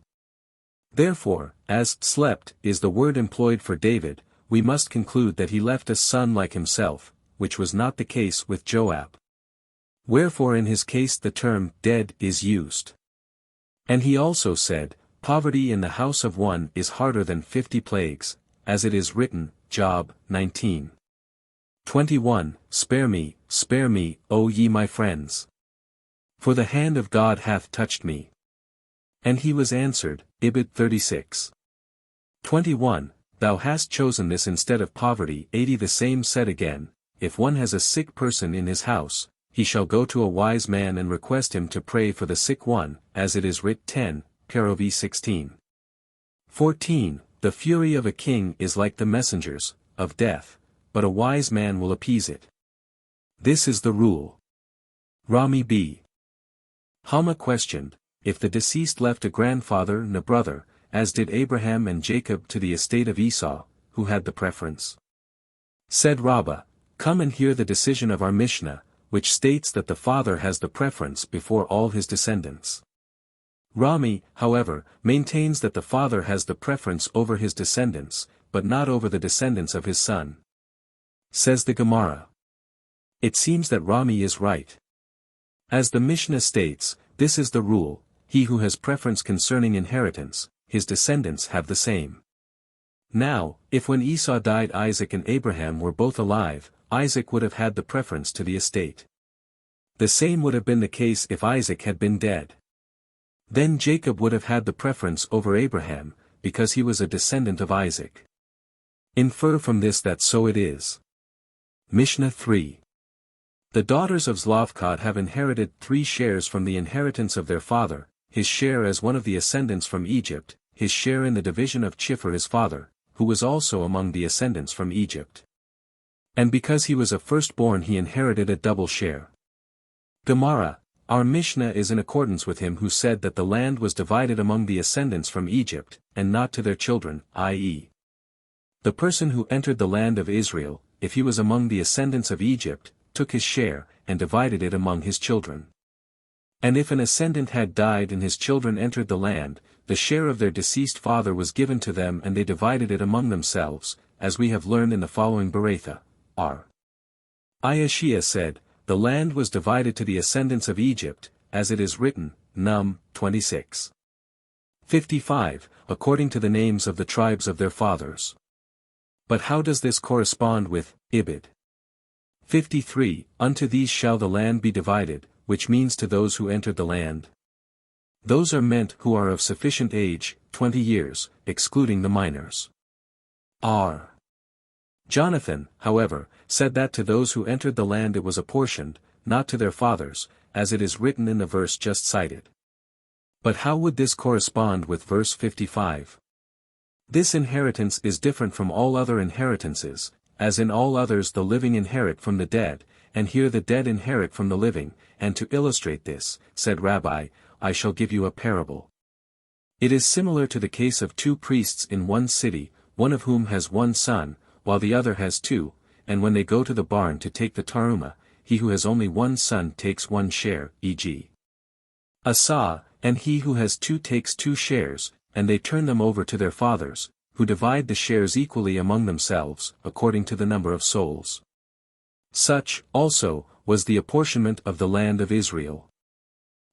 Therefore, as slept is the word employed for David, we must conclude that he left a son like himself, which was not the case with Joab. Wherefore in his case the term dead is used. And he also said, Poverty in the house of one is harder than 50 plagues, as it is written, Job, 19:21, Spare me, O ye my friends. For the hand of God hath touched me. And he was answered, Ibid 36:21, Thou hast chosen this instead of poverty. 80 The same said again, If one has a sick person in his house, he shall go to a wise man and request him to pray for the sick one, as it is writ 10, Kerovi 16:14, The fury of a king is like the messengers of death, but a wise man will appease it. This is the rule. Rami b. Halma questioned, if the deceased left a grandfather and a brother, as did Abraham and Jacob to the estate of Esau, who had the preference. Said Rabbah, Come and hear the decision of our Mishnah, which states that the father has the preference before all his descendants. Rami, however, maintains that the father has the preference over his descendants, but not over the descendants of his son. Says the Gemara. It seems that Rami is right. As the Mishnah states, this is the rule, he who has preference concerning inheritance, his descendants have the same. Now, if when Esau died Isaac and Abraham were both alive, Isaac would have had the preference to the estate. The same would have been the case if Isaac had been dead. Then Jacob would have had the preference over Abraham, because he was a descendant of Isaac. Infer from this that so it is. Mishnah 3. The daughters of Zlovkot have inherited 3 shares from the inheritance of their father, his share as one of the ascendants from Egypt, his share in the division of Chiffer his father, who was also among the ascendants from Egypt. And because he was a firstborn he inherited a double share. Gemara, our Mishnah is in accordance with him who said that the land was divided among the ascendants from Egypt, and not to their children, i.e. the person who entered the land of Israel, if he was among the ascendants of Egypt, took his share, and divided it among his children. And if an ascendant had died and his children entered the land, the share of their deceased father was given to them and they divided it among themselves, as we have learned in the following Beretha. R. Ayashia said, the land was divided to the ascendants of Egypt, as it is written, Num, 26. 55, according to the names of the tribes of their fathers. But how does this correspond with Ibid? 53, unto these shall the land be divided, which means to those who entered the land. Those are meant who are of sufficient age, 20 years, excluding the minors. R. Jonathan, however, said that to those who entered the land it was apportioned, not to their fathers, as it is written in the verse just cited. But how would this correspond with verse 55? This inheritance is different from all other inheritances, as in all others the living inherit from the dead, and here the dead inherit from the living, and to illustrate this, said Rabbi, I shall give you a parable. It is similar to the case of two priests in one city, one of whom has one son, while the other has two, and when they go to the barn to take the taruma, he who has only one son takes one share, e.g. a sah, and he who has two takes 2 shares, and they turn them over to their fathers, who divide the shares equally among themselves, according to the number of souls. Such, also, was the apportionment of the land of Israel.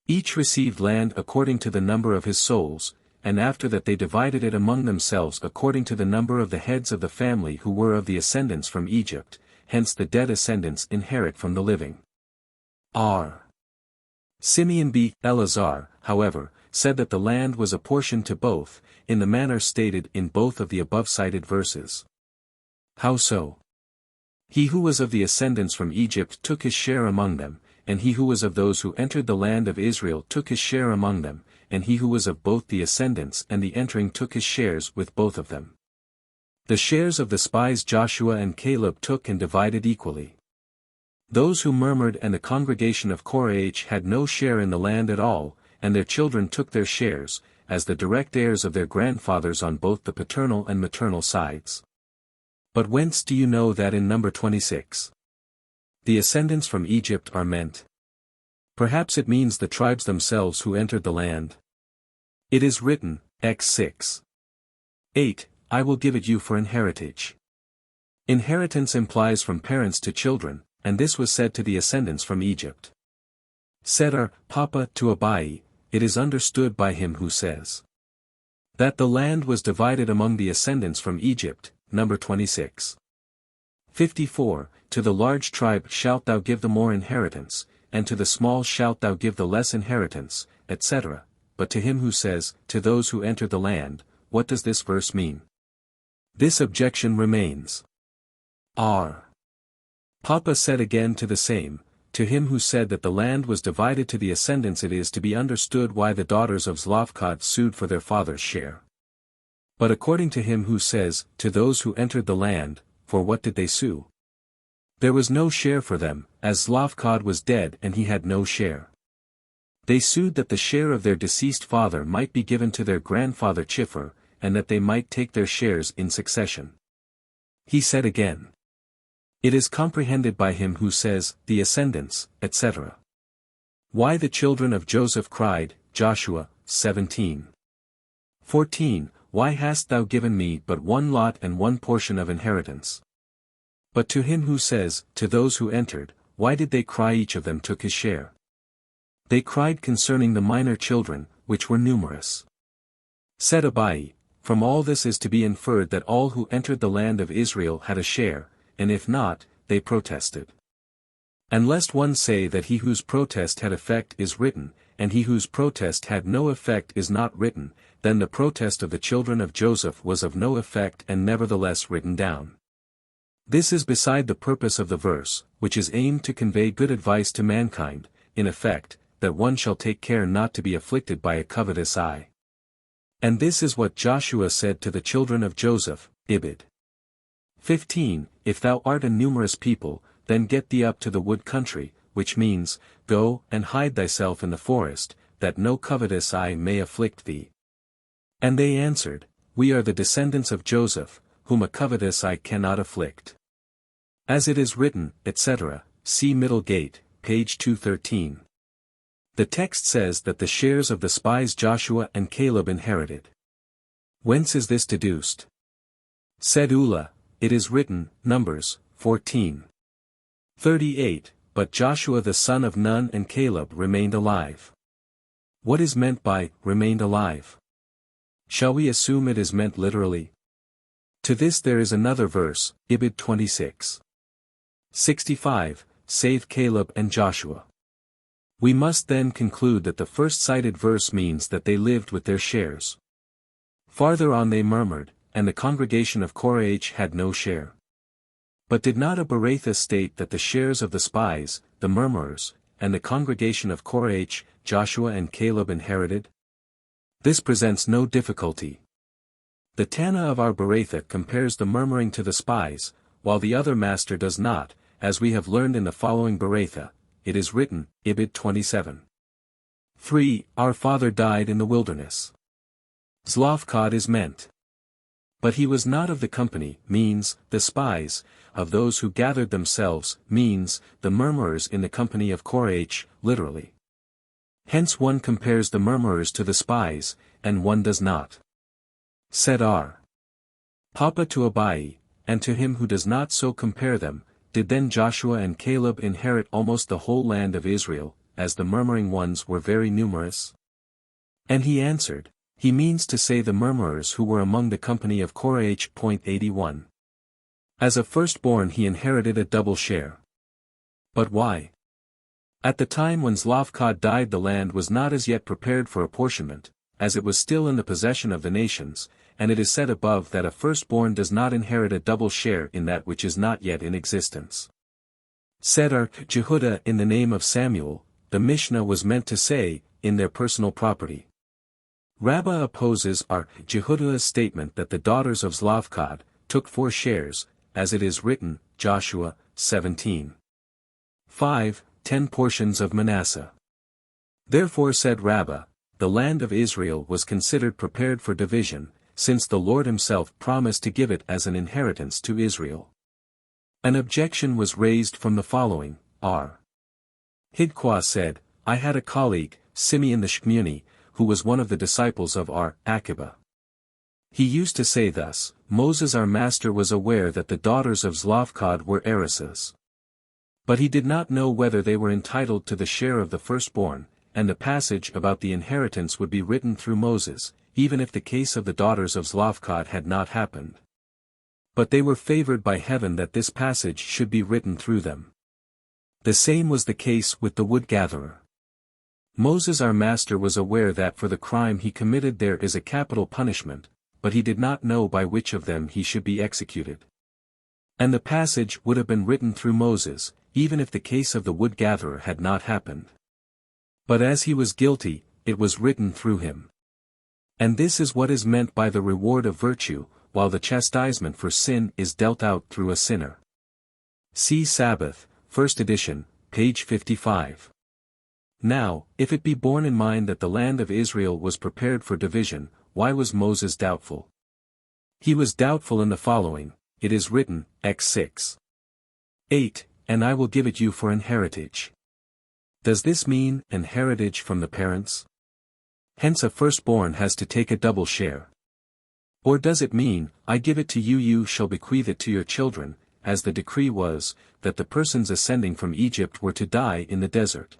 Each received land according to the number of his souls, and after that they divided it among themselves according to the number of the heads of the family who were of the ascendants from Egypt, hence the dead ascendants inherit from the living. R. Simeon b. Eleazar, however, said that the land was apportioned to both, in the manner stated in both of the above-cited verses. How so? He who was of the ascendants from Egypt took his share among them, and he who was of those who entered the land of Israel took his share among them, and he who was of both the ascendants and the entering took his shares with both of them. The shares of the spies Joshua and Caleb took and divided equally. Those who murmured and the congregation of Korah had no share in the land at all, and their children took their shares, as the direct heirs of their grandfathers on both the paternal and maternal sides. But whence do you know that in number 26? The ascendants from Egypt are meant? Perhaps it means the tribes themselves who entered the land. It is written, X 6. 8, I will give it you for inheritance. Inheritance implies from parents to children, and this was said to the ascendants from Egypt. Said our Papa to Abai, it is understood by him who says that the land was divided among the ascendants from Egypt, number 26. 54, to the large tribe shalt thou give the more inheritance, and to the small shalt thou give the less inheritance, etc. But to him who says, to those who enter the land, what does this verse mean? This objection remains. R. Papa said again to the same, to him who said that the land was divided to the ascendants it is to be understood why the daughters of Zlofkad sued for their father's share. But according to him who says, to those who entered the land, for what did they sue? There was no share for them, as Zlofkad was dead and he had no share. They sued that the share of their deceased father might be given to their grandfather Chiffer, and that they might take their shares in succession. He said again. It is comprehended by him who says, the ascendants, etc. Why the children of Joseph cried, Joshua, 17. 14, Why hast thou given me but one lot and one portion of inheritance? But to him who says, to those who entered, why did they cry each of them took his share? They cried concerning the minor children, which were numerous. Said Abai, from all this is to be inferred that all who entered the land of Israel had a share, and if not, they protested. And lest one say that he whose protest had effect is written, and he whose protest had no effect is not written, then the protest of the children of Joseph was of no effect and nevertheless written down. This is beside the purpose of the verse, which is aimed to convey good advice to mankind, in effect, that one shall take care not to be afflicted by a covetous eye. And this is what Joshua said to the children of Joseph, Ibid. 15, If thou art a numerous people, then get thee up to the wood country, which means, go and hide thyself in the forest, that no covetous eye may afflict thee. And they answered, We are the descendants of Joseph, whom a covetous eye cannot afflict. As it is written, etc., see Middle Gate, page 213. The text says that the shares of the spies Joshua and Caleb inherited. Whence is this deduced? Said Ulla, it is written, Numbers, 14. 38, But Joshua the son of Nun and Caleb remained alive. What is meant by, remained alive? Shall we assume it is meant literally? To this there is another verse, Ibid 26. 65, save Caleb and Joshua. We must then conclude that the first cited verse means that they lived with their shares. Farther on they murmured, and the congregation of Korah had no share. But did not a Bereitha state that the shares of the spies, the murmurers, and the congregation of Korah, Joshua and Caleb inherited? This presents no difficulty. The Tana of our Bereitha compares the murmuring to the spies, while the other master does not, as we have learned in the following Bereitha. It is written, Ibid 27. 3. Our father died in the wilderness. Zlofkod is meant. But he was not of the company, means, the spies, of those who gathered themselves, means, the murmurers in the company of Korah, literally. Hence one compares the murmurers to the spies, and one does not. Said R. Papa to Abai, and to him who does not so compare them, did then Joshua and Caleb inherit almost the whole land of Israel, as the murmuring ones were very numerous? And he answered, he means to say the murmurers who were among the company of Korah. 81. As a firstborn he inherited a double share. But why? At the time when Zlofkod died the land was not as yet prepared for apportionment, as it was still in the possession of the nations, and it is said above that a firstborn does not inherit a double share in that which is not yet in existence. Said Jehudah in the name of Samuel, the Mishnah was meant to say, in their personal property. Rabbah opposes Jehudah's statement that the daughters of Zlofkod took 4 shares, as it is written, Joshua 17. 5, 10 portions of Manasseh. Therefore said Rabbah, the land of Israel was considered prepared for division, since the Lord himself promised to give it as an inheritance to Israel. An objection was raised from the following, R. Hidquah said, I had a colleague, Simeon the Shmuni, who was one of the disciples of Akiba. He used to say thus, Moses our master was aware that the daughters of Zlofkod were heiresses. But he did not know whether they were entitled to the share of the firstborn, and the passage about the inheritance would be written through Moses, even if the case of the daughters of Zlofkod had not happened. But they were favored by heaven that this passage should be written through them. The same was the case with the wood-gatherer. Moses our master was aware that for the crime he committed there is a capital punishment, but he did not know by which of them he should be executed. And the passage would have been written through Moses, even if the case of the wood-gatherer had not happened. But as he was guilty, it was written through him. And this is what is meant by the reward of virtue, while the chastisement for sin is dealt out through a sinner. See Sabbath, 1st edition, page 55. Now, if it be borne in mind that the land of Israel was prepared for division, why was Moses doubtful? He was doubtful in the following, it is written, X 6. 8, and I will give it you for an heritage. Does this mean an heritage from the parents? Hence a firstborn has to take a double share. Or does it mean, I give it to you, you shall bequeath it to your children, as the decree was, that the persons ascending from Egypt were to die in the desert?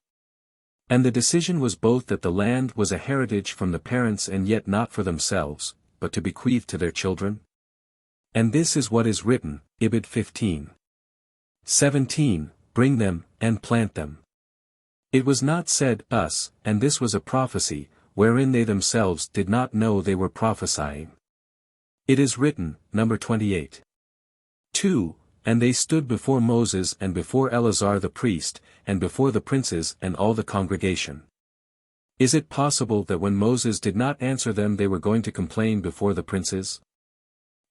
And the decision was both that the land was a heritage from the parents and yet not for themselves, but to bequeath to their children? And this is what is written, Ibid 15. 17, bring them, and plant them. It was not said, us, and this was a prophecy, wherein they themselves did not know they were prophesying. It is written, number 28. 2, and they stood before Moses and before Eleazar the priest, and before the princes and all the congregation. Is it possible that when Moses did not answer them they were going to complain before the princes?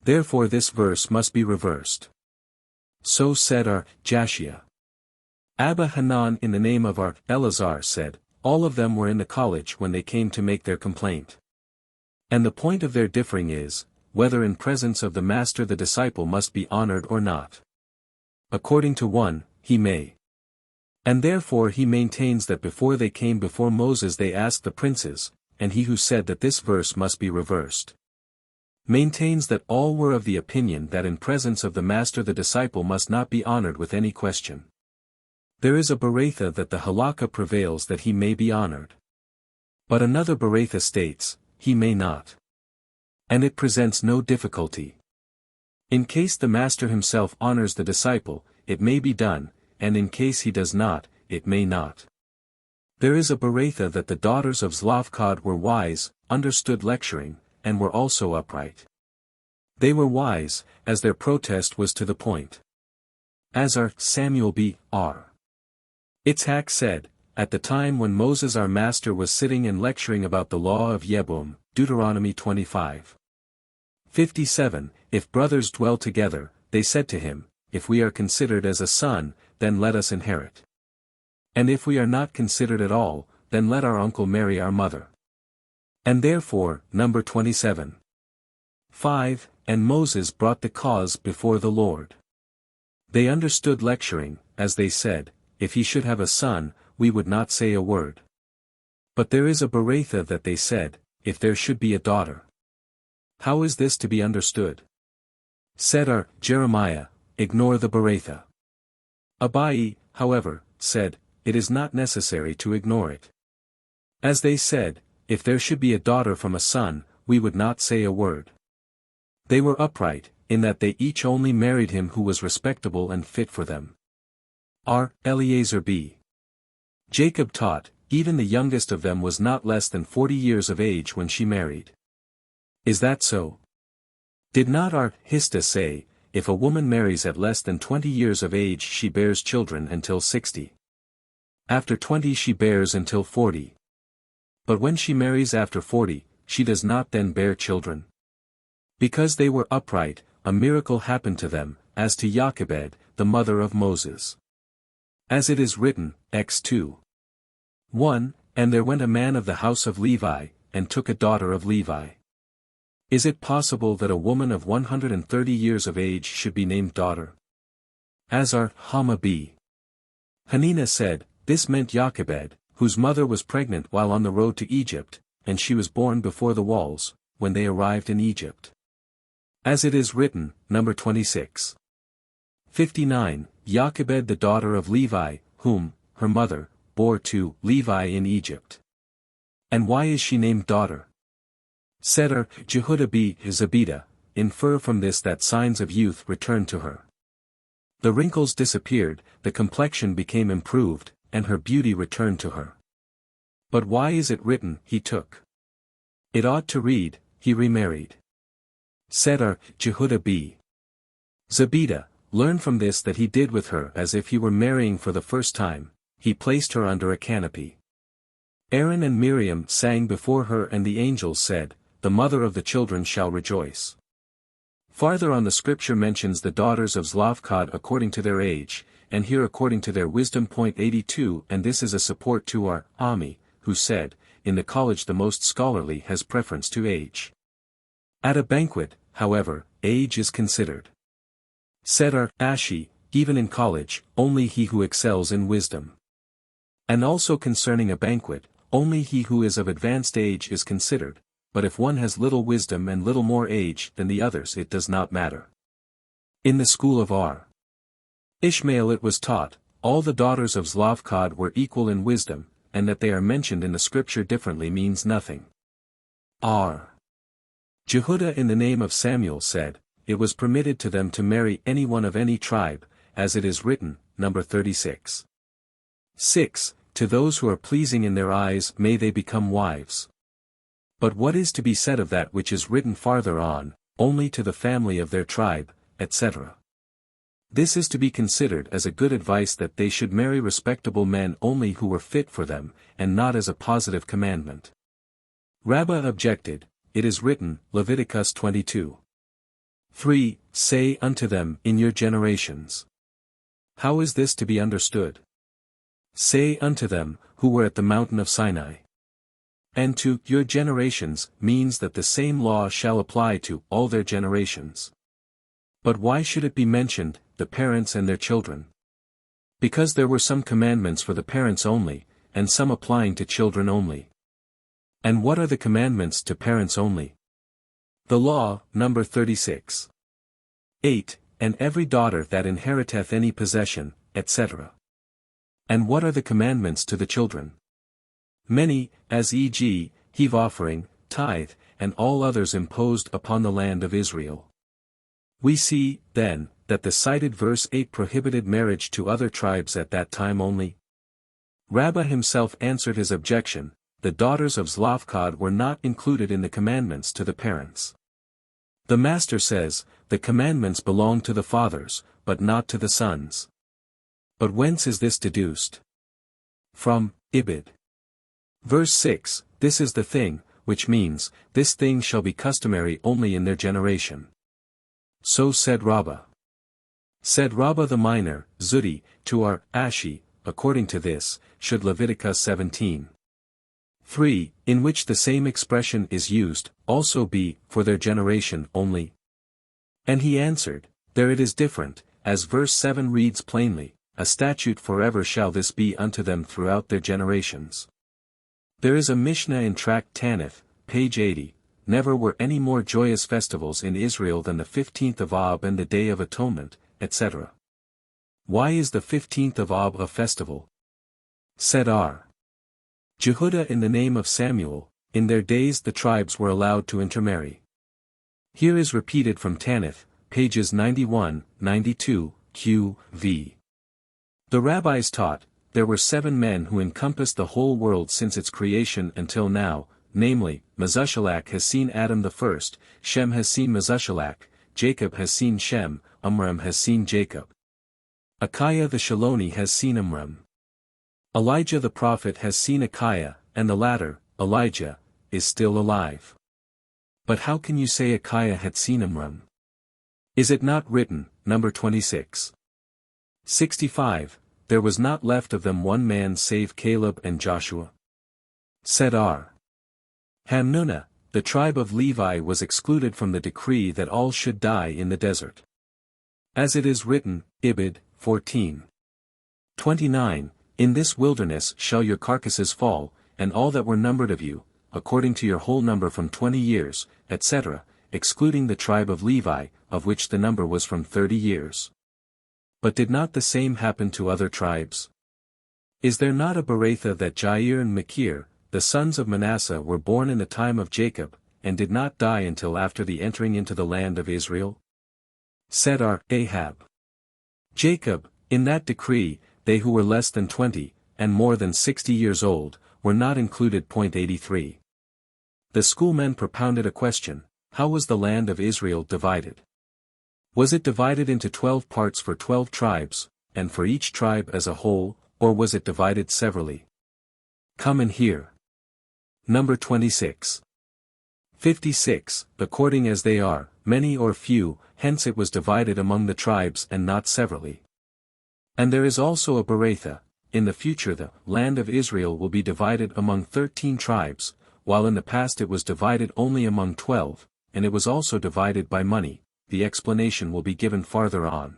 Therefore this verse must be reversed. So said Jashiah. Abba Hanan in the name of Eleazar said, all of them were in the college when they came to make their complaint. And the point of their differing is, whether in presence of the master the disciple must be honored or not. According to one, he may. And therefore he maintains that before they came before Moses they asked the princes, and he who said that this verse must be reversed maintains that all were of the opinion that in presence of the master the disciple must not be honored with any question. There is a Bereitha that the halakha prevails that he may be honored. But another Bereitha states, he may not. And it presents no difficulty. In case the master himself honors the disciple, it may be done, and in case he does not, it may not. There is a beretha that the daughters of Zlavkad were wise, understood lecturing, and were also upright. They were wise, as their protest was to the point. As are Samuel B. R. Itzhak said, at the time when Moses our master was sitting and lecturing about the law of Yebum, Deuteronomy 25:57, if brothers dwell together, they said to him, if we are considered as a son, then let us inherit. And if we are not considered at all, then let our uncle marry our mother. And therefore, number 27:5, and Moses brought the cause before the Lord. They understood lecturing, as they said, if he should have a son, we would not say a word. But there is a beretha that they said, if there should be a daughter. How is this to be understood? Said our Jeremiah, ignore the beretha. Abai, however, said, it is not necessary to ignore it. As they said, if there should be a daughter from a son, we would not say a word. They were upright, in that they each only married him who was respectable and fit for them. R. Eliezer B. Jacob taught, even the youngest of them was not less than 40 years of age when she married. Is that so? Did not our Hista say, if a woman marries at less than 20 years of age she bears children until 60. After 20 she bears until 40. But when she marries after 40, she does not then bear children. Because they were upright, a miracle happened to them, as to Jochebed, the mother of Moses. As it is written, X 2:1, and there went a man of the house of Levi, and took a daughter of Levi. Is it possible that a woman of 130 years of age should be named daughter? As our Hama B. Hanina said, this meant Jochebed, whose mother was pregnant while on the road to Egypt, and she was born before the walls, when they arrived in Egypt. As it is written, number 26:59, Jochebed the daughter of Levi, whom, her mother, bore to Levi in Egypt. And why is she named daughter? Said Jehudah b. Zabida, infer from this that signs of youth returned to her. The wrinkles disappeared, the complexion became improved, and her beauty returned to her. But why is it written, he took? It ought to read, he remarried. Said Jehudah b. Zabida, learn from this that he did with her as if he were marrying for the first time, he placed her under a canopy. Aaron and Miriam sang before her and the angels said, the mother of the children shall rejoice. Farther on the scripture mentions the daughters of Zlavkad according to their age, and here according to their wisdom. 82, and this is a support to our Ami, who said, in the college the most scholarly has preference to age. At a banquet, however, age is considered. Said Ashi, even in college, only he who excels in wisdom. And also concerning a banquet, only he who is of advanced age is considered, but if one has little wisdom and little more age than the others it does not matter. In the school of Ishmael it was taught, all the daughters of Zlavkad were equal in wisdom, and that they are mentioned in the scripture differently means nothing. Jehudah in the name of Samuel said, it was permitted to them to marry anyone of any tribe, as it is written, number 36:6, to those who are pleasing in their eyes may they become wives. But what is to be said of that which is written farther on, only to the family of their tribe, etc.? This is to be considered as a good advice that they should marry respectable men only who were fit for them, and not as a positive commandment. Rabbah objected, it is written, Leviticus 22:3, say unto them in your generations. How is this to be understood? Say unto them, who were at the mountain of Sinai. And to your generations means that the same law shall apply to all their generations. But why should it be mentioned, the parents and their children? Because there were some commandments for the parents only, and some applying to children only. And what are the commandments to parents only? The law, number 36:8, and every daughter that inheriteth any possession, etc. And what are the commandments to the children? Many, as e.g., heave offering, tithe, and all others imposed upon the land of Israel. We see, then, that the cited verse 8 prohibited marriage to other tribes at that time only. Rabbah himself answered his objection: the daughters of Zlofkod were not included in the commandments to the parents. The master says, the commandments belong to the fathers, but not to the sons. But whence is this deduced? From Ibid. Verse 6, this is the thing, which means, this thing shall be customary only in their generation. So said Rabbah. Said Rabbah the minor, Zudi, to our Ashi, according to this, should Leviticus 17. 3, in which the same expression is used, also be, for their generation only? And he answered, there it is different, as verse 7 reads plainly, a statute forever shall this be unto them throughout their generations. There is a Mishnah in Tract Tanith, page 80, never were any more joyous festivals in Israel than the 15th of Ab and the Day of Atonement, etc. Why is the 15th of Ab a festival? Said R. Jehudah, in the name of Samuel, in their days the tribes were allowed to intermarry. Here is repeated from Tanith, pages 91, 92, q. v. The rabbis taught, there were 7 men who encompassed the whole world since its creation until now, namely, Methushelach has seen Adam the first, Shem has seen Methushelach, Jacob has seen Shem, Amram has seen Jacob. Achiah the Shiloni has seen Amram. Elijah the prophet has seen Achiah, and the latter, Elijah, is still alive. But how can you say Achiah had seen Amram? Is it not written, number 26? 65, there was not left of them one man save Caleb and Joshua? Said R. Hamnunah, the tribe of Levi was excluded from the decree that all should die in the desert. As it is written, Ibid, 14. 29, in this wilderness shall your carcasses fall, and all that were numbered of you, according to your whole number from 20 years, etc., excluding the tribe of Levi, of which the number was from 30 years. But did not the same happen to other tribes? Is there not a Beratha that Jair and Machir, the sons of Manasseh, were born in the time of Jacob, and did not die until after the entering into the land of Israel? Said our Ahab. Jacob, in that decree, they who were less than 20, and more than 60 years old, were not included. 83. The schoolmen propounded a question: how was the land of Israel divided? Was it divided into 12 parts for 12 tribes, and for each tribe as a whole, or was it divided severally? Come and hear. Number 26. 56, according as they are, many or few, hence it was divided among the tribes and not severally. And there is also a Beratha, in the future the land of Israel will be divided among 13 tribes, while in the past it was divided only among 12, and it was also divided by money. The explanation will be given farther on.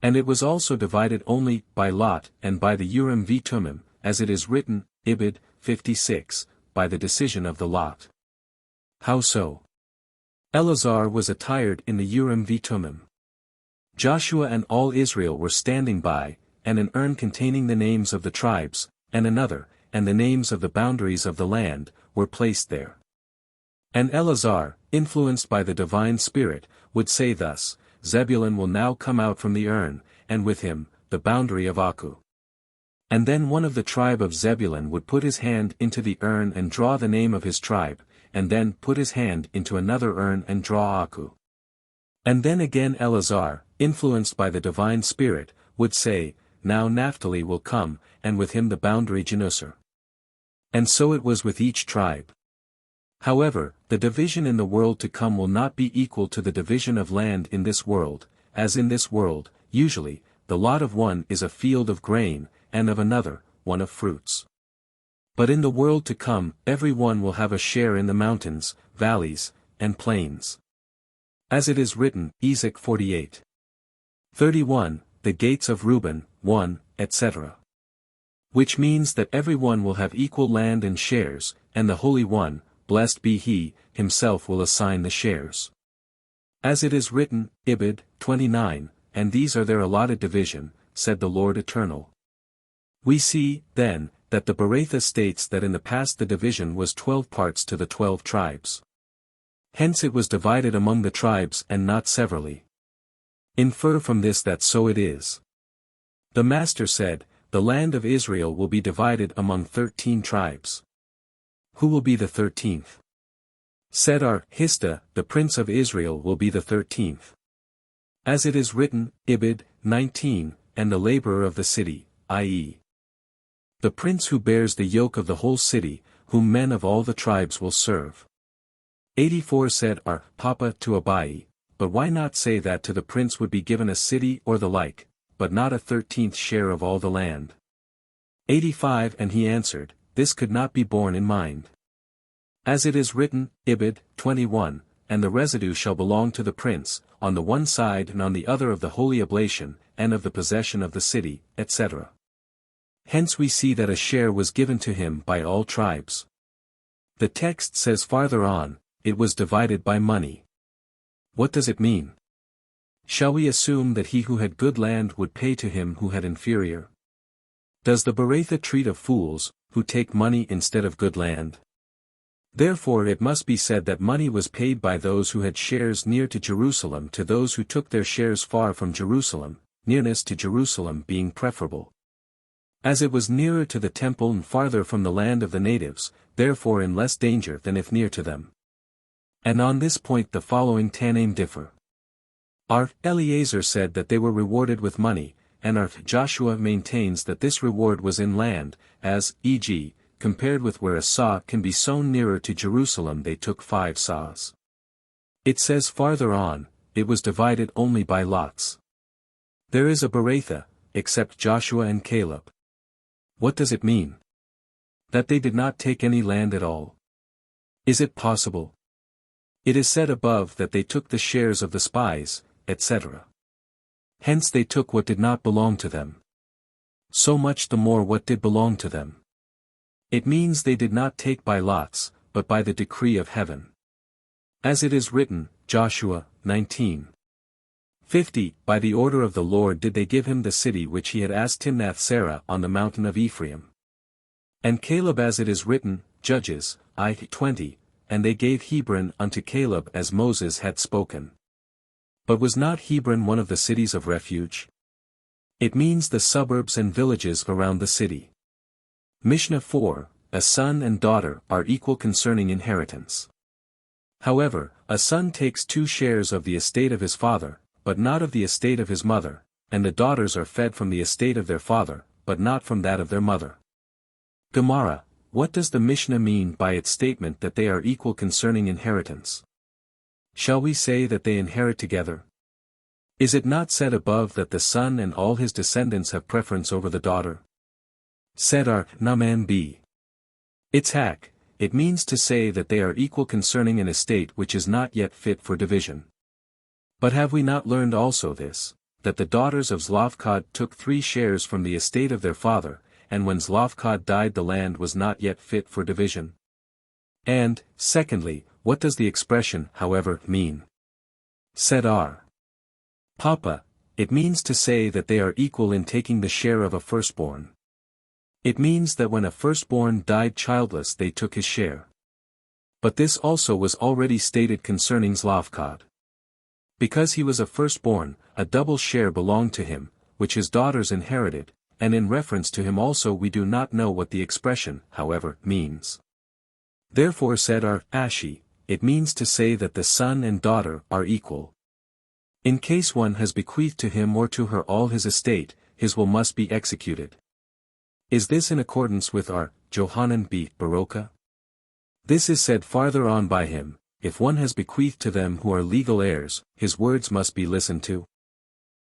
And it was also divided only by lot and by the Urim v-Tumim, as it is written, Ibid, 56, by the decision of the lot. How so? Eleazar was attired in the Urim v-Tumim. Joshua and all Israel were standing by, and an urn containing the names of the tribes, and another, and the names of the boundaries of the land, were placed there. And Eleazar, influenced by the divine spirit, would say thus, Zebulun will now come out from the urn, and with him, the boundary of Aku. And then one of the tribe of Zebulun would put his hand into the urn and draw the name of his tribe, and then put his hand into another urn and draw Aku. And then again Eleazar, influenced by the divine spirit, would say, now Naphtali will come, and with him the boundary Genusar. And so it was with each tribe. However, the division in the world to come will not be equal to the division of land in this world, as in this world, usually, the lot of one is a field of grain, and of another, one of fruits. But in the world to come, every one will have a share in the mountains, valleys, and plains. As it is written, Ezek 48. 31, the gates of Reuben, 1, etc. Which means that every one will have equal land and shares, and the Holy One, blessed be he, himself will assign the shares. As it is written, Ibid, 29, and these are their allotted division, said the Lord Eternal. We see, then, that the Beratha states that in the past the division was 12 parts to the 12 tribes. Hence it was divided among the tribes and not severally. Infer from this that so it is. The Master said, the land of Israel will be divided among 13 tribes. Who will be the 13th? Said Hista, the prince of Israel will be the 13th. As it is written, Ibid, 19, and the laborer of the city, i.e. the prince who bears the yoke of the whole city, whom men of all the tribes will serve. 84 said Papa to Abai, but why not say that to the prince would be given a city or the like, but not a 13th share of all the land? 85 And he answered, this could not be borne in mind. As it is written, Ibid, 21, and the residue shall belong to the prince, on the one side and on the other of the holy oblation, and of the possession of the city, etc. Hence we see that a share was given to him by all tribes. The text says farther on, it was divided by money. What does it mean? Shall we assume that he who had good land would pay to him who had inferior? Does the Baratha treat of fools, who take money instead of good land? Therefore it must be said that money was paid by those who had shares near to Jerusalem to those who took their shares far from Jerusalem, nearness to Jerusalem being preferable. As it was nearer to the temple and farther from the land of the natives, therefore in less danger than if near to them. And on this point the following Tanaim differ. Eliezer said that they were rewarded with money, and Joshua maintains that this reward was in land, as, e.g., compared with where a saw can be sown nearer to Jerusalem they took 5 saws. It says farther on, it was divided only by lots. There is a Baratha, except Joshua and Caleb. What does it mean? That they did not take any land at all? Is it possible? It is said above that they took the shares of the spies, etc. Hence they took what did not belong to them. So much the more what did belong to them. It means they did not take by lots, but by the decree of heaven. As it is written, Joshua, 19. 50 By the order of the Lord did they give him the city which he had asked Timnath-Serah on the mountain of Ephraim. And Caleb as it is written, Judges, 20, and they gave Hebron unto Caleb as Moses had spoken. But was not Hebron one of the cities of refuge? It means the suburbs and villages around the city. Mishnah 4, a son and daughter are equal concerning inheritance. However, a son takes 2 shares of the estate of his father, but not of the estate of his mother, and the daughters are fed from the estate of their father, but not from that of their mother. Gemara, what does the Mishnah mean by its statement that they are equal concerning inheritance? Shall we say that they inherit together? Is it not said above that the son and all his descendants have preference over the daughter? Said Naaman b. Itzhak, it means to say that they are equal concerning an estate which is not yet fit for division. But have we not learned also this, that the daughters of Zlofkod took 3 shares from the estate of their father, and when Zlofkod died the land was not yet fit for division? And, secondly, what does the expression, however, mean? Said Papa, it means to say that they are equal in taking the share of a firstborn. It means that when a firstborn died childless they took his share. But this also was already stated concerning Zlofkod. Because he was a firstborn, a double share belonged to him, which his daughters inherited, and in reference to him also we do not know what the expression, however, means. Therefore said Ashi, it means to say that the son and daughter are equal. In case one has bequeathed to him or to her all his estate, his will must be executed. Is this in accordance with Johanan b. Baroka? This is said farther on by him, if one has bequeathed to them who are legal heirs, his words must be listened to.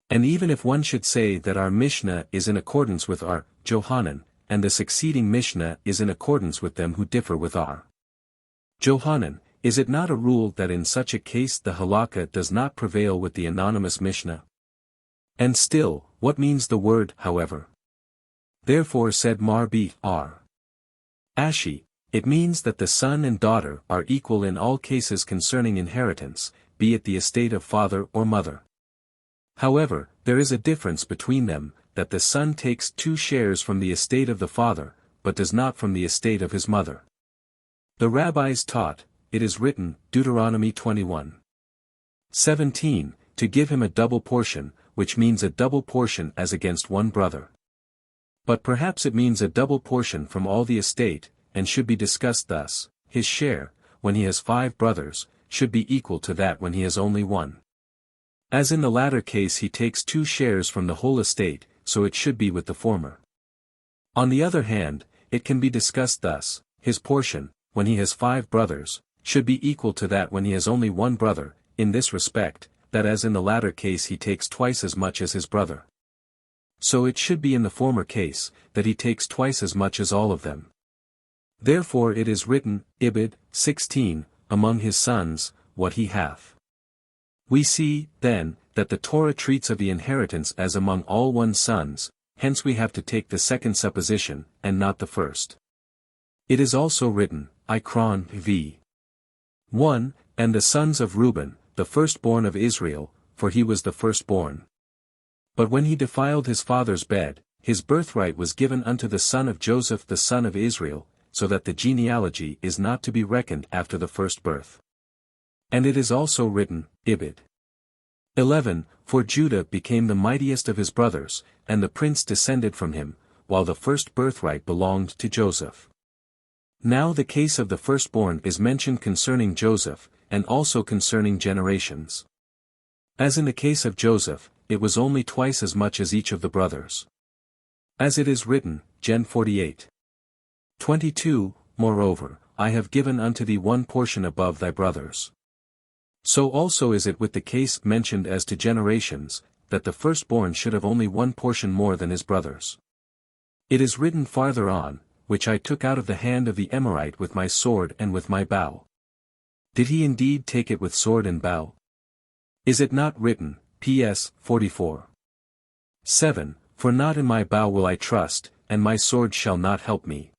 And even if one should say that our Mishnah is in accordance with Johanan, and the succeeding Mishnah is in accordance with them who differ with Johanan, is it not a rule that in such a case the halakha does not prevail with the anonymous Mishnah? And still, what means the word, however? Therefore said Mar b. Ashi, it means that the son and daughter are equal in all cases concerning inheritance, be it the estate of father or mother. However, there is a difference between them, that the son takes 2 shares from the estate of the father, but does not from the estate of his mother. The rabbis taught, it is written, Deuteronomy 21:17, to give him a double portion, which means a double portion as against one brother. But perhaps it means a double portion from all the estate, and should be discussed thus: his share, when he has 5 brothers, should be equal to that when he has only one. As in the latter case he takes 2 shares from the whole estate, so it should be with the former. On the other hand, it can be discussed thus: his portion, when he has 5 brothers, should be equal to that when he has only one brother, in this respect, that as in the latter case he takes twice as much as his brother. So it should be in the former case, that he takes twice as much as all of them. Therefore it is written, Ibid. 16, among his sons, what he hath. We see, then, that the Torah treats of the inheritance as among all one's sons, hence we have to take the second supposition, and not the first. It is also written, Ikron v. 1, and the sons of Reuben, the firstborn of Israel, for he was the firstborn. But when he defiled his father's bed, his birthright was given unto the son of Joseph the son of Israel, so that the genealogy is not to be reckoned after the first birth. And it is also written, Ibid. 11, for Judah became the mightiest of his brothers, and the prince descended from him, while the first birthright belonged to Joseph. Now the case of the firstborn is mentioned concerning Joseph, and also concerning generations. As in the case of Joseph, it was only twice as much as each of the brothers. As it is written, Gen 48:22, moreover, I have given unto thee one portion above thy brothers. So also is it with the case mentioned as to generations, that the firstborn should have only one portion more than his brothers. It is written farther on, which I took out of the hand of the Amorite with my sword and with my bow. Did he indeed take it with sword and bow? Is it not written, P.S. 44:7, for not in my bow will I trust, and my sword shall not help me.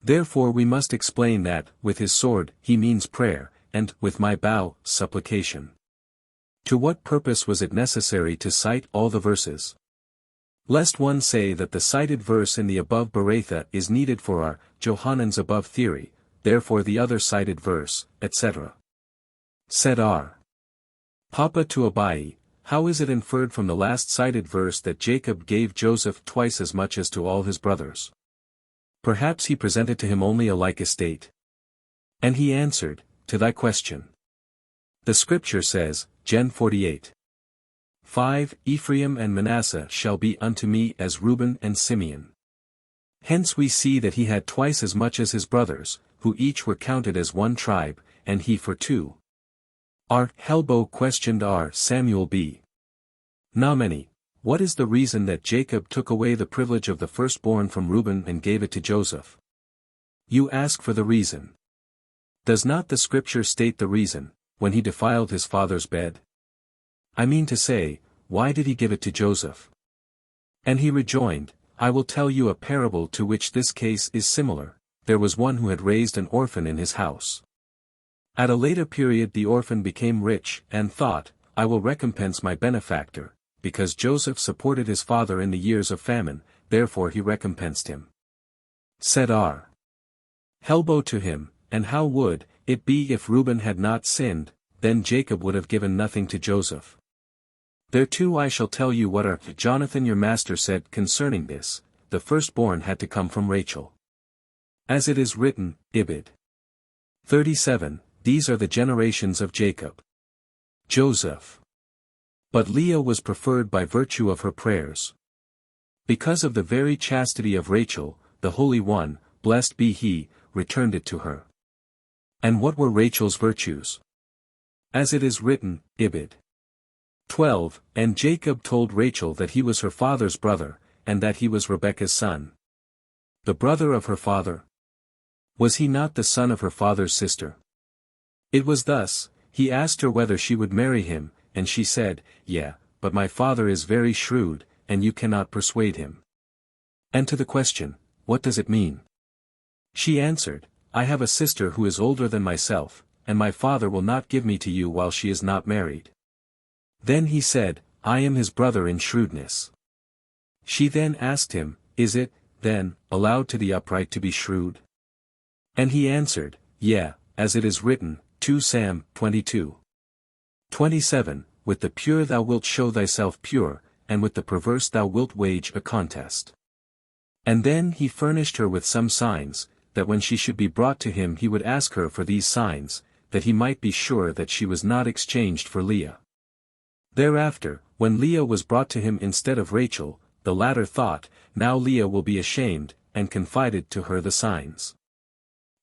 Therefore we must explain that, with his sword, he means prayer, and, with my bow, supplication. To what purpose was it necessary to cite all the verses? Lest one say that the cited verse in the above Beratha is needed for our Johannan's above theory, therefore the other cited verse, etc. Said R. Papa to Abai, how is it inferred from the last cited verse that Jacob gave Joseph twice as much as to all his brothers? Perhaps he presented to him only a like estate. And he answered, to thy question. The scripture says, Gen 48:5, Ephraim and Manasseh shall be unto me as Reuben and Simeon. Hence we see that he had twice as much as his brothers, who each were counted as one tribe, and he for 2. R. Helbo questioned R. Samuel B. Nameni, what is the reason that Jacob took away the privilege of the firstborn from Reuben and gave it to Joseph? You ask for the reason. Does not the scripture state the reason, when he defiled his father's bed? I mean to say, why did he give it to Joseph? And he rejoined, I will tell you a parable to which this case is similar. There was one who had raised an orphan in his house. At a later period the orphan became rich, and thought, I will recompense my benefactor, because Joseph supported his father in the years of famine, therefore he recompensed him. Said R. Helbo to him, and how would it be if Reuben had not sinned? Then Jacob would have given nothing to Joseph. Thereto I shall tell you what Jonathan your master said concerning this, the firstborn had to come from Rachel. As it is written, Ibid. 37, these are the generations of Jacob. Joseph. But Leah was preferred by virtue of her prayers. Because of the very chastity of Rachel, the Holy One, blessed be he, returned it to her. And what were Rachel's virtues? As it is written, Ibid. 12, and Jacob told Rachel that he was her father's brother, and that he was Rebekah's son. The brother of her father? Was he not the son of her father's sister? It was thus, he asked her whether she would marry him, and she said, Yeah, but my father is very shrewd, and you cannot persuade him. And to the question, what does it mean? She answered, I have a sister who is older than myself, and my father will not give me to you while she is not married. Then he said, I am his brother in shrewdness. She then asked him, Is it, then, allowed to the upright to be shrewd? And he answered, Yeah, as it is written, 2 Sam 22. 27, with the pure thou wilt show thyself pure, and with the perverse thou wilt wage a contest. And then he furnished her with some signs, that when she should be brought to him he would ask her for these signs, that he might be sure that she was not exchanged for Leah. Thereafter, when Leah was brought to him instead of Rachel, the latter thought, now Leah will be ashamed, and confided to her the signs.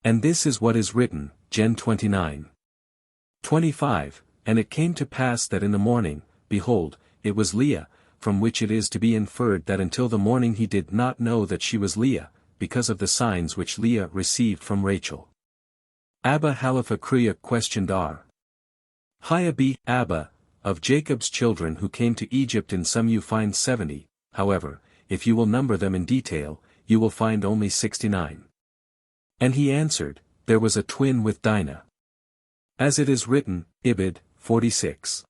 And this is what is written, Gen 29. 25, and it came to pass that in the morning, behold, it was Leah, from which it is to be inferred that until the morning he did not know that she was Leah, because of the signs which Leah received from Rachel. Abba Halafa Kriya questioned R. Hiabi, Abba, of Jacob's children who came to Egypt in some you find 70, however, if you will number them in detail, you will find only 69. And he answered, there was a twin with Dinah. As it is written, Ibid, 46.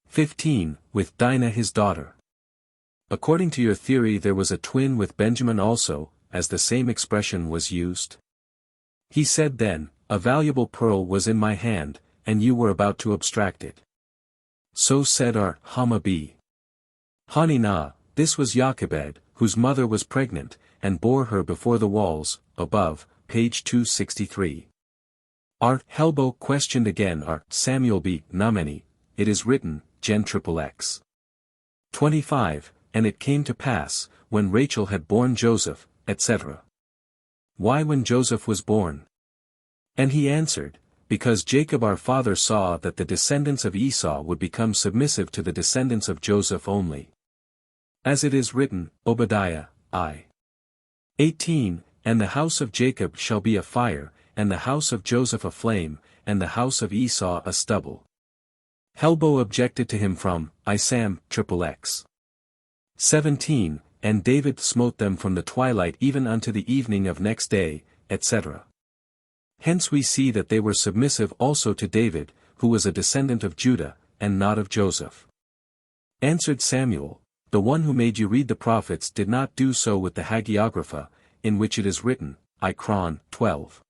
15, with Dinah his daughter. According to your theory there was a twin with Benjamin also, as the same expression was used. He said then, a valuable pearl was in my hand, and you were about to abstract it. So said our Hamabi. Hanina, this was Jochebed, whose mother was pregnant, and bore her before the walls, above, page 263. Our Helbo questioned again our Samuel B. Nameni, it is written, Gen XXX. 25, and it came to pass, when Rachel had borne Joseph, etc. Why when Joseph was born? And he answered, because Jacob our father saw that the descendants of Esau would become submissive to the descendants of Joseph only. As it is written, Obadiah, I. 18, and the house of Jacob shall be a fire, and the house of Joseph a flame, and the house of Esau a stubble. Helbo objected to him from, Isam, XXX. 17, and David smote them from the twilight even unto the evening of next day, etc. Hence we see that they were submissive also to David, who was a descendant of Judah, and not of Joseph. Answered Samuel, the one who made you read the prophets did not do so with the hagiographa, in which it is written, Ikron, 12.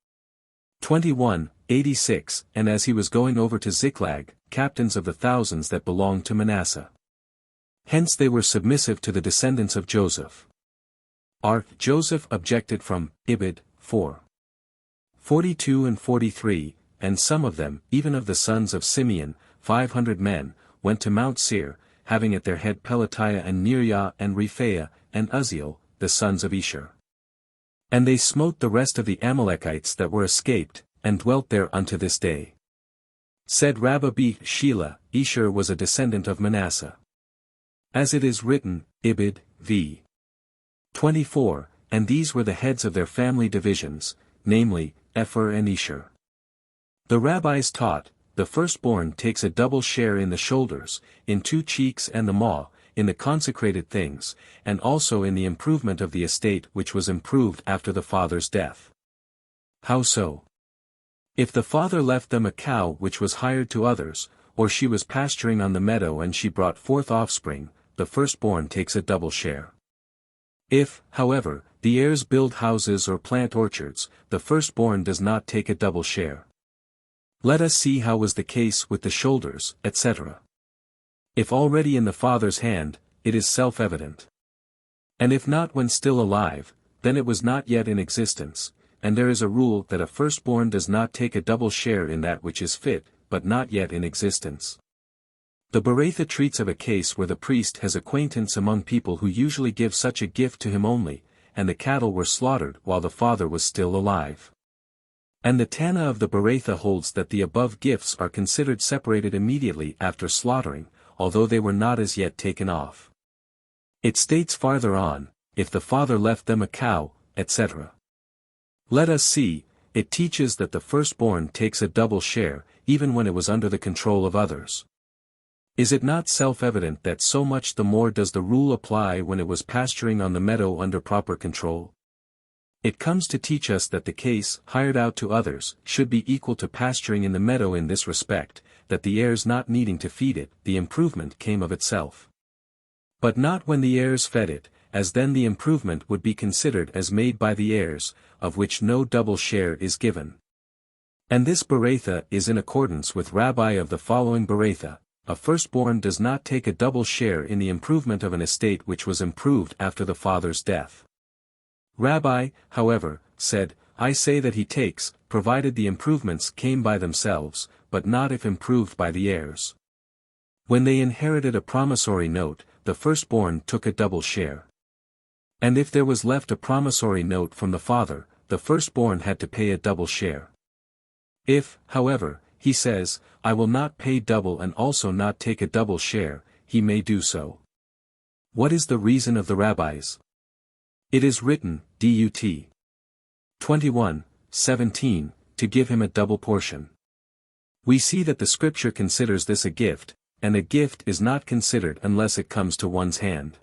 21, 86, and as he was going over to Ziklag, captains of the thousands that belonged to Manasseh. Hence they were submissive to the descendants of Joseph. R. Joseph objected from, Ibid, 4. 42 and 43, and some of them, even of the sons of Simeon, 500 men, went to Mount Seir, having at their head Pelatiah and Neriah and Rephaiah, and Uzziel, the sons of Isher. And they smote the rest of the Amalekites that were escaped, and dwelt there unto this day. Said Rabbah B. Shelah, Isher was a descendant of Manasseh. As it is written, Ibid, v. 24, and these were the heads of their family divisions, namely, Epher and Isher. The rabbis taught, the firstborn takes a double share in the shoulders, in 2 cheeks and the maw, in the consecrated things, and also in the improvement of the estate which was improved after the father's death. How so? If the father left them a cow which was hired to others, or she was pasturing on the meadow and she brought forth offspring, the firstborn takes a double share. If, however, the heirs build houses or plant orchards, the firstborn does not take a double share. Let us see how was the case with the shoulders, etc. If already in the father's hand, it is self-evident. And if not when still alive, then it was not yet in existence, and there is a rule that a firstborn does not take a double share in that which is fit, but not yet in existence. The Bereitha treats of a case where the priest has acquaintance among people who usually give such a gift to him only, and the cattle were slaughtered while the father was still alive. And the Tana of the Bereitha holds that the above gifts are considered separated immediately after slaughtering, although they were not as yet taken off. It states farther on, if the father left them a cow, etc. Let us see, it teaches that the firstborn takes a double share, even when it was under the control of others. Is it not self-evident that so much the more does the rule apply when it was pasturing on the meadow under proper control? It comes to teach us that the case, hired out to others, should be equal to pasturing in the meadow in this respect, that the heirs not needing to feed it, the improvement came of itself. But not when the heirs fed it, as then the improvement would be considered as made by the heirs, of which no double share is given. And this beretha is in accordance with Rabbi of the following beretha: a firstborn does not take a double share in the improvement of an estate which was improved after the father's death. Rabbi, however, said, I say that he takes, provided the improvements came by themselves, but not if improved by the heirs. When they inherited a promissory note, the firstborn took a double share. And if there was left a promissory note from the father, the firstborn had to pay a double share. If, however, he says, I will not pay double and also not take a double share, he may do so. What is the reason of the rabbis? It is written, Dut. 21:17, to give him a double portion. We see that the scripture considers this a gift, and a gift is not considered unless it comes to one's hand.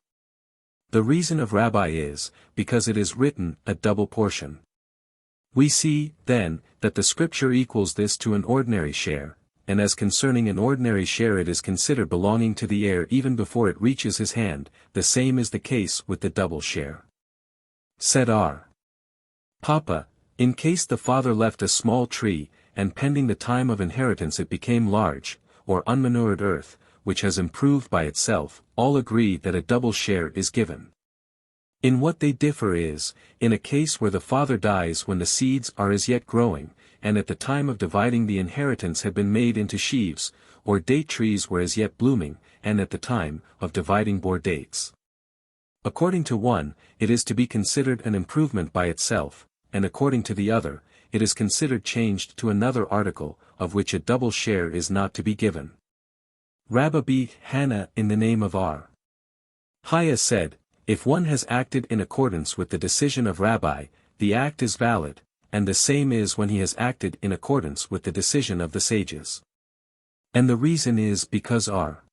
The reason of Rabbi is, because it is written, a double portion. We see, then, that the scripture equals this to an ordinary share, and as concerning an ordinary share it is considered belonging to the heir even before it reaches his hand, the same is the case with the double share. Said R. Papa, in case the father left a small tree, and pending the time of inheritance it became large, or unmanured earth, which has improved by itself, all agree that a double share is given. In what they differ is, in a case where the father dies when the seeds are as yet growing, and at the time of dividing the inheritance had been made into sheaves, or date trees were as yet blooming, and at the time of dividing bore dates. According to one, it is to be considered an improvement by itself, and according to the other, it is considered changed to another article, of which a double share is not to be given. Rabbi B. Hannah in the name of R. Haya said, if one has acted in accordance with the decision of Rabbi, the act is valid, and the same is when he has acted in accordance with the decision of the sages. And the reason is because R.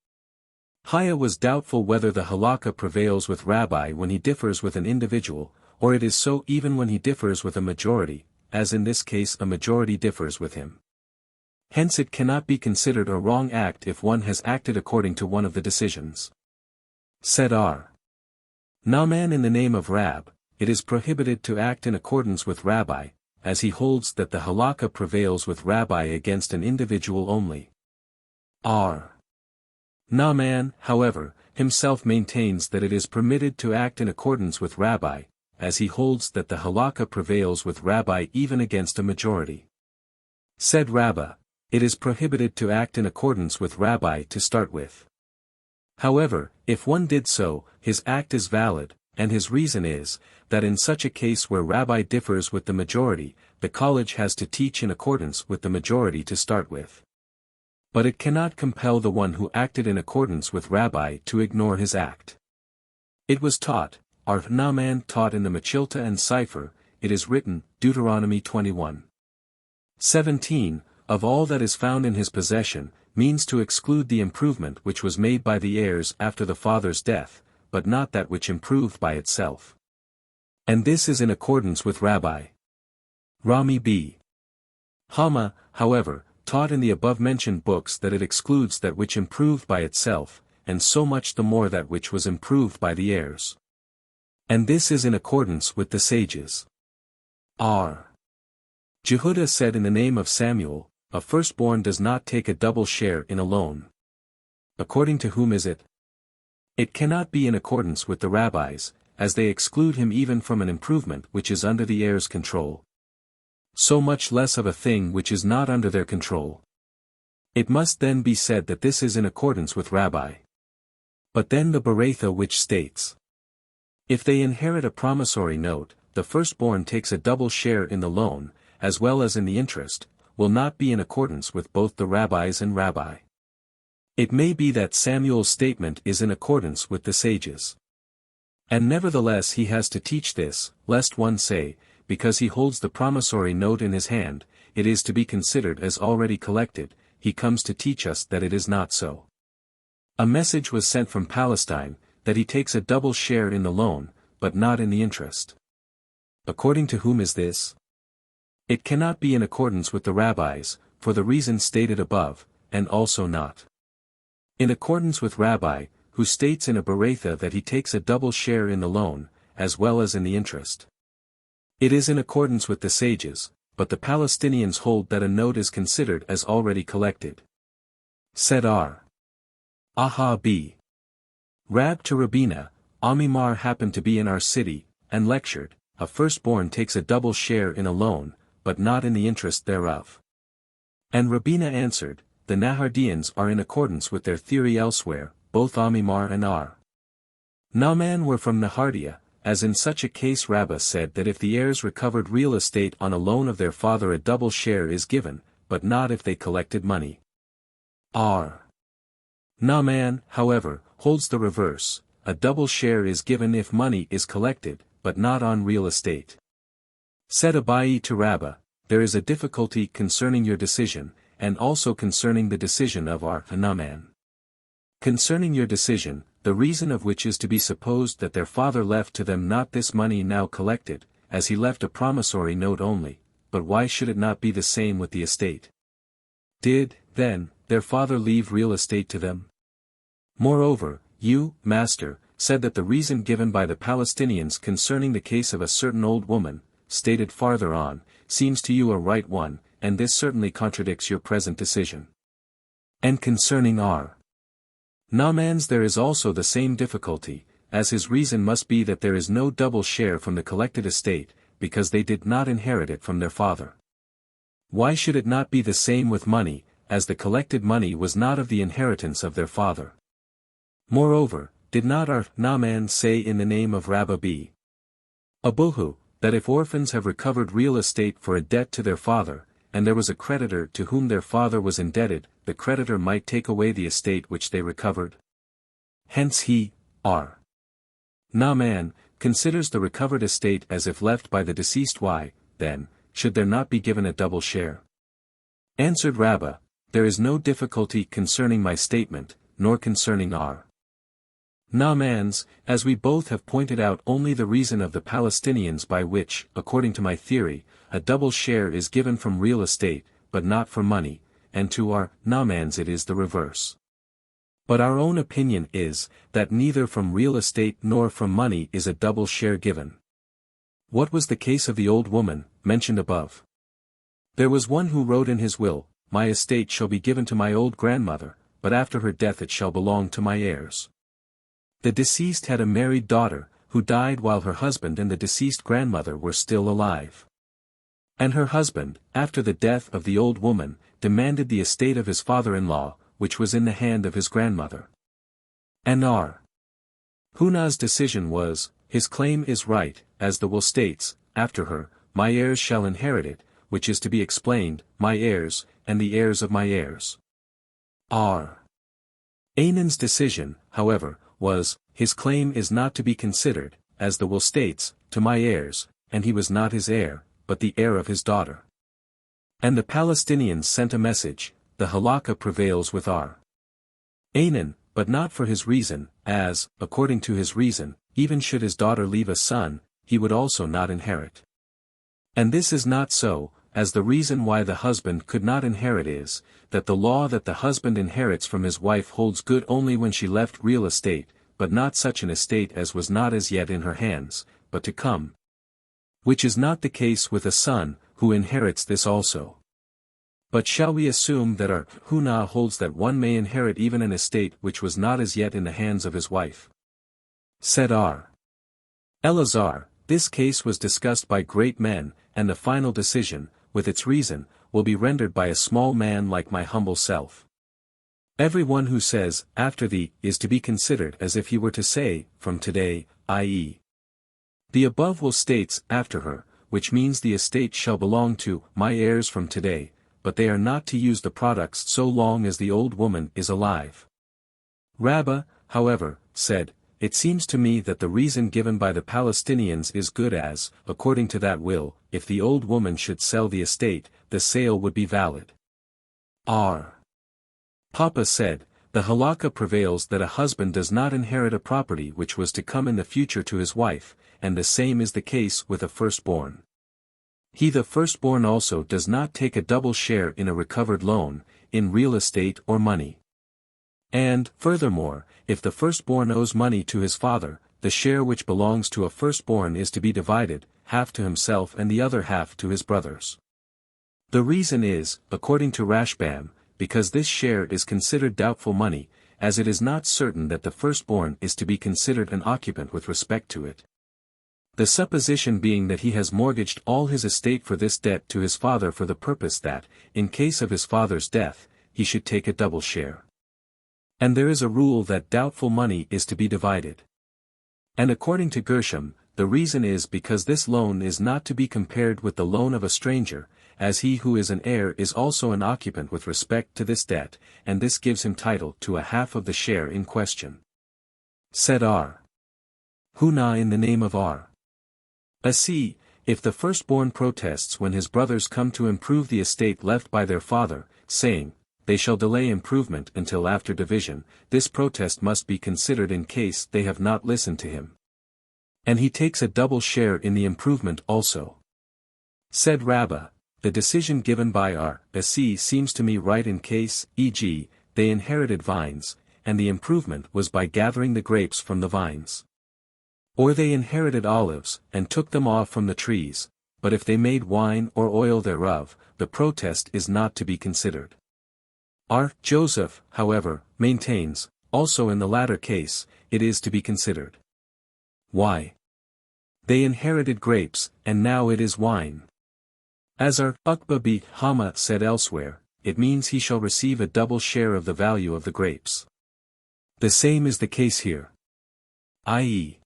Haya was doubtful whether the halakha prevails with Rabbi when he differs with an individual, or it is so even when he differs with a majority, as in this case a majority differs with him. Hence it cannot be considered a wrong act if one has acted according to one of the decisions. Said R. Naaman in the name of Rab, it is prohibited to act in accordance with Rabbi, as he holds that the halakha prevails with Rabbi against an individual only. R. Naaman, however, himself maintains that it is permitted to act in accordance with Rabbi, as he holds that the halakha prevails with Rabbi even against a majority. Said Rabbah, it is prohibited to act in accordance with Rabbi to start with. However, if one did so, his act is valid, and his reason is, that in such a case where Rabbi differs with the majority, the college has to teach in accordance with the majority to start with. But it cannot compel the one who acted in accordance with Rabbi to ignore his act. It was taught, Naaman taught in the Mechilta and Cipher, it is written, Deuteronomy 21:17, of all that is found in his possession, means to exclude the improvement which was made by the heirs after the father's death, but not that which improved by itself. And this is in accordance with Rabbi. Rami B. Hama, however, taught in the above-mentioned books that it excludes that which improved by itself, and so much the more that which was improved by the heirs. And this is in accordance with the sages. R. Jehudah said in the name of Samuel, a firstborn does not take a double share in a loan. According to whom is it? It cannot be in accordance with the rabbis, as they exclude him even from an improvement which is under the heir's control. So much less of a thing which is not under their control. It must then be said that this is in accordance with Rabbi. But then the beretha which states, if they inherit a promissory note, the firstborn takes a double share in the loan, as well as in the interest, will not be in accordance with both the rabbis and Rabbi. It may be that Samuel's statement is in accordance with the sages. And nevertheless he has to teach this, lest one say, because he holds the promissory note in his hand, it is to be considered as already collected, he comes to teach us that it is not so. A message was sent from Palestine, that he takes a double share in the loan, but not in the interest. According to whom is this? It cannot be in accordance with the rabbis, for the reason stated above, and also not in accordance with Rabbi, who states in a beretha that he takes a double share in the loan, as well as in the interest. It is in accordance with the sages, but the Palestinians hold that a note is considered as already collected. Said R. Aha B. Rab to Rabina, Amimar happened to be in our city, and lectured, a firstborn takes a double share in a loan, but not in the interest thereof. And Rabina answered, the Nahardians are in accordance with their theory elsewhere, both Amimar and R. Naaman were from Nahardia, as in such a case Rabbah said that if the heirs recovered real estate on a loan of their father a double share is given, but not if they collected money. R. Naaman, however, holds the reverse, a double share is given if money is collected, but not on real estate. Said Abaye to Rabbah, there is a difficulty concerning your decision, and also concerning the decision of R. Naaman. Concerning your decision, the reason of which is to be supposed that their father left to them not this money now collected, as he left a promissory note only, but why should it not be the same with the estate? Did, then, their father leave real estate to them? Moreover, you, Master, said that the reason given by the Palestinians concerning the case of a certain old woman, stated farther on, seems to you a right one, and this certainly contradicts your present decision. And concerning R. Naaman's there is also the same difficulty, as his reason must be that there is no double share from the collected estate, because they did not inherit it from their father. Why should it not be the same with money, as the collected money was not of the inheritance of their father? Moreover, did not R. Naaman say in the name of Rabbah B. Abuhu, that if orphans have recovered real estate for a debt to their father, and there was a creditor to whom their father was indebted, the creditor might take away the estate which they recovered? Hence he, R. Naaman, considers the recovered estate as if left by the deceased. Why, then, should there not be given a double share? Answered Rabbah, there is no difficulty concerning my statement, nor concerning R. Naaman's, as we both have pointed out only the reason of the Palestinians by which, according to my theory, a double share is given from real estate, but not for money, and to R. Naaman's it is the reverse. But our own opinion is, that neither from real estate nor from money is a double share given. What was the case of the old woman, mentioned above? There was one who wrote in his will, my estate shall be given to my old grandmother, but after her death it shall belong to my heirs. The deceased had a married daughter, who died while her husband and the deceased grandmother were still alive. And her husband, after the death of the old woman, demanded the estate of his father-in-law, which was in the hand of his grandmother. And R. Huna's decision was, his claim is right, as the will states, after her, my heirs shall inherit it, which is to be explained, my heirs, and the heirs of my heirs. R. Anan's decision, however, was, his claim is not to be considered, as the will states, to my heirs, and he was not his heir, but the heir of his daughter. And the Palestinians sent a message, the halakha prevails with R. Anan, but not for his reason, as, according to his reason, even should his daughter leave a son, he would also not inherit. And this is not so, as the reason why the husband could not inherit is, that the law that the husband inherits from his wife holds good only when she left real estate, but not such an estate as was not as yet in her hands, but to come. Which is not the case with a son, who inherits this also. But shall we assume that our Huna holds that one may inherit even an estate which was not as yet in the hands of his wife? Said R. Elazar, this case was discussed by great men, and the final decision, with its reason, will be rendered by a small man like my humble self. Every one who says, after thee, is to be considered as if he were to say, from today, i.e. The above will states, after her, which means the estate shall belong to my heirs from today, but they are not to use the products so long as the old woman is alive. Rabbah, however, said, it seems to me that the reason given by the Palestinians is good as, according to that will, if the old woman should sell the estate, the sale would be valid. R. Papa said, the halakha prevails that a husband does not inherit a property which was to come in the future to his wife, and the same is the case with a firstborn. He the firstborn also does not take a double share in a recovered loan, in real estate or money. And, furthermore, if the firstborn owes money to his father, the share which belongs to a firstborn is to be divided, half to himself and the other half to his brothers. The reason is, according to Rashbam, because this share is considered doubtful money, as it is not certain that the firstborn is to be considered an occupant with respect to it. The supposition being that he has mortgaged all his estate for this debt to his father for the purpose that, in case of his father's death, he should take a double share. And there is a rule that doubtful money is to be divided. And according to Gershom, the reason is because this loan is not to be compared with the loan of a stranger, as he who is an heir is also an occupant with respect to this debt, and this gives him title to a half of the share in question. Said R. Huna in the name of R. Asi, if the firstborn protests when his brothers come to improve the estate left by their father, saying, they shall delay improvement until after division, this protest must be considered in case they have not listened to him. And he takes a double share in the improvement also. Said Rabbah, the decision given by R. Asi seems to me right in case, e.g., they inherited vines, and the improvement was by gathering the grapes from the vines. Or they inherited olives, and took them off from the trees, but if they made wine or oil thereof, the protest is not to be considered. R. Joseph, however, maintains, also in the latter case, it is to be considered. Why? They inherited grapes, and now it is wine. As our Ukba Beit Hama said elsewhere, it means he shall receive a double share of the value of the grapes. The same is the case here. I.e.,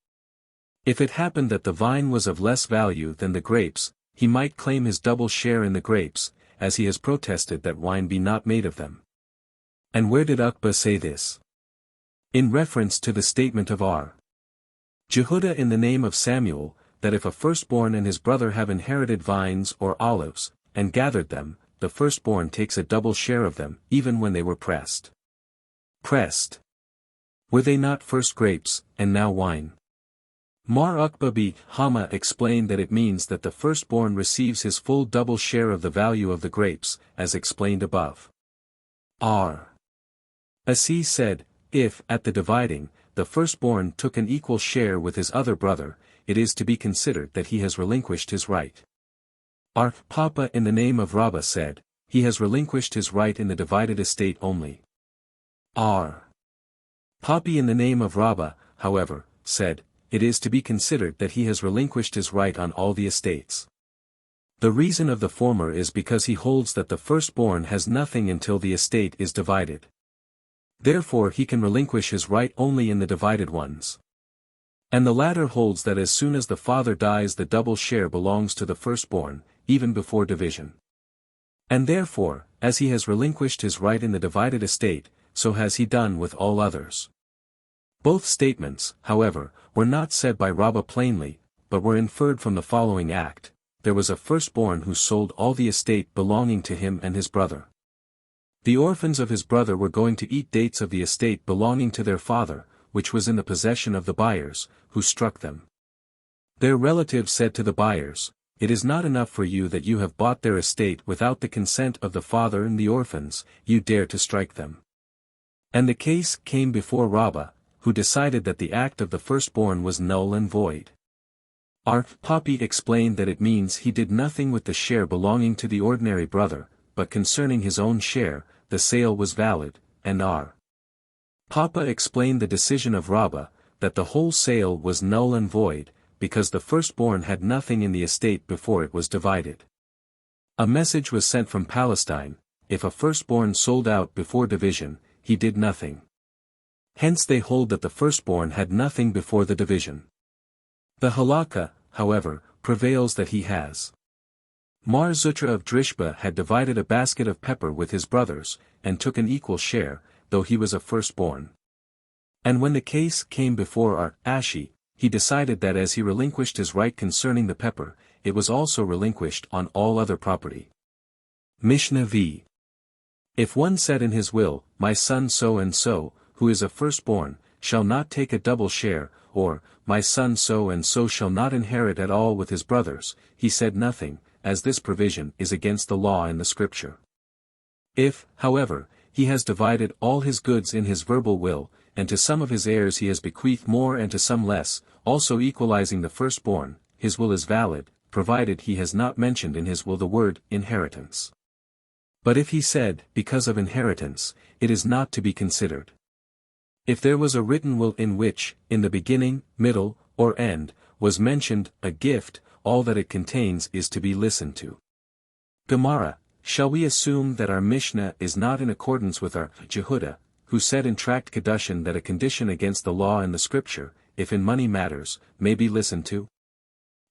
if it happened that the vine was of less value than the grapes, he might claim his double share in the grapes, as he has protested that wine be not made of them. And where did Ukba say this? In reference to the statement of R. Jehudah in the name of Samuel, that if a firstborn and his brother have inherited vines or olives, and gathered them, the firstborn takes a double share of them, even when they were pressed. Pressed. Were they not first grapes, and now wine? Mar Ukba Beit Hama explained that it means that the firstborn receives his full double share of the value of the grapes, as explained above. R. Asi said, if, at the dividing, the firstborn took an equal share with his other brother, it is to be considered that he has relinquished his right. R. Papa in the name of Rabbah said, he has relinquished his right in the divided estate only. R. Papi in the name of Rabbah, however, said, it is to be considered that he has relinquished his right on all the estates. The reason of the former is because he holds that the firstborn has nothing until the estate is divided. Therefore he can relinquish his right only in the divided ones. And the latter holds that as soon as the father dies the double share belongs to the firstborn, even before division. And therefore, as he has relinquished his right in the divided estate, so has he done with all others. Both statements, however, were not said by Rabbah plainly, but were inferred from the following act: there was a firstborn who sold all the estate belonging to him and his brother. The orphans of his brother were going to eat dates of the estate belonging to their father, which was in the possession of the buyers, who struck them. Their relatives said to the buyers, it is not enough for you that you have bought their estate without the consent of the father and the orphans, you dare to strike them. And the case came before Rabbah, who decided that the act of the firstborn was null and void. R. Papi explained that it means he did nothing with the share belonging to the ordinary brother, but concerning his own share, the sale was valid, and R. Papa explained the decision of Rabbah, that the whole sale was null and void, because the firstborn had nothing in the estate before it was divided. A message was sent from Palestine: if a firstborn sold out before division, he did nothing. Hence they hold that the firstborn had nothing before the division. The halakha, however, prevails that he has. Mar Zutra of Drishba had divided a basket of pepper with his brothers, and took an equal share, though he was a firstborn. And when the case came before Ar. Ashi, he decided that as he relinquished his right concerning the pepper, it was also relinquished on all other property. Mishnah v. If one said in his will, my son so and so, who is a firstborn, shall not take a double share, or, my son so and so shall not inherit at all with his brothers, he said nothing, as this provision is against the law and the scripture. If, however, he has divided all his goods in his verbal will, and to some of his heirs he has bequeathed more and to some less, also equalizing the firstborn, his will is valid, provided he has not mentioned in his will the word inheritance. But if he said, because of inheritance, it is not to be considered. If there was a written will in which, in the beginning, middle, or end, was mentioned a gift, all that it contains is to be listened to. Gemara, shall we assume that our Mishnah is not in accordance with our Jehuda, who said in Tract Kedushin that a condition against the law and the scripture, if in money matters, may be listened to?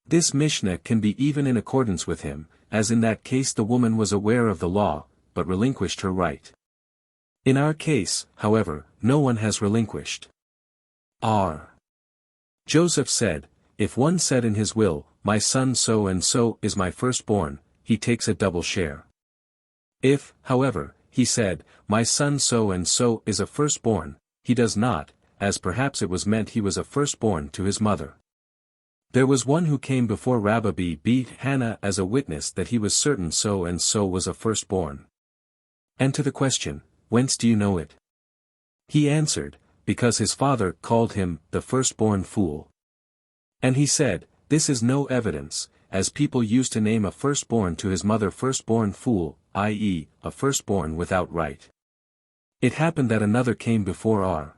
This Mishnah can be even in accordance with him, as in that case the woman was aware of the law, but relinquished her right. In our case, however, no one has relinquished. R. Joseph said, if one said in his will, my son so and so is my firstborn, he takes a double share. If, however, he said, my son so and so is a firstborn, he does not, as perhaps it was meant he was a firstborn to his mother. There was one who came before Rabbi beat Hannah as a witness that he was certain so and so was a firstborn. And to the question, whence do you know it? He answered, because his father called him the firstborn fool. And he said, this is no evidence, as people used to name a firstborn to his mother firstborn fool, i.e., a firstborn without right. It happened that another came before R.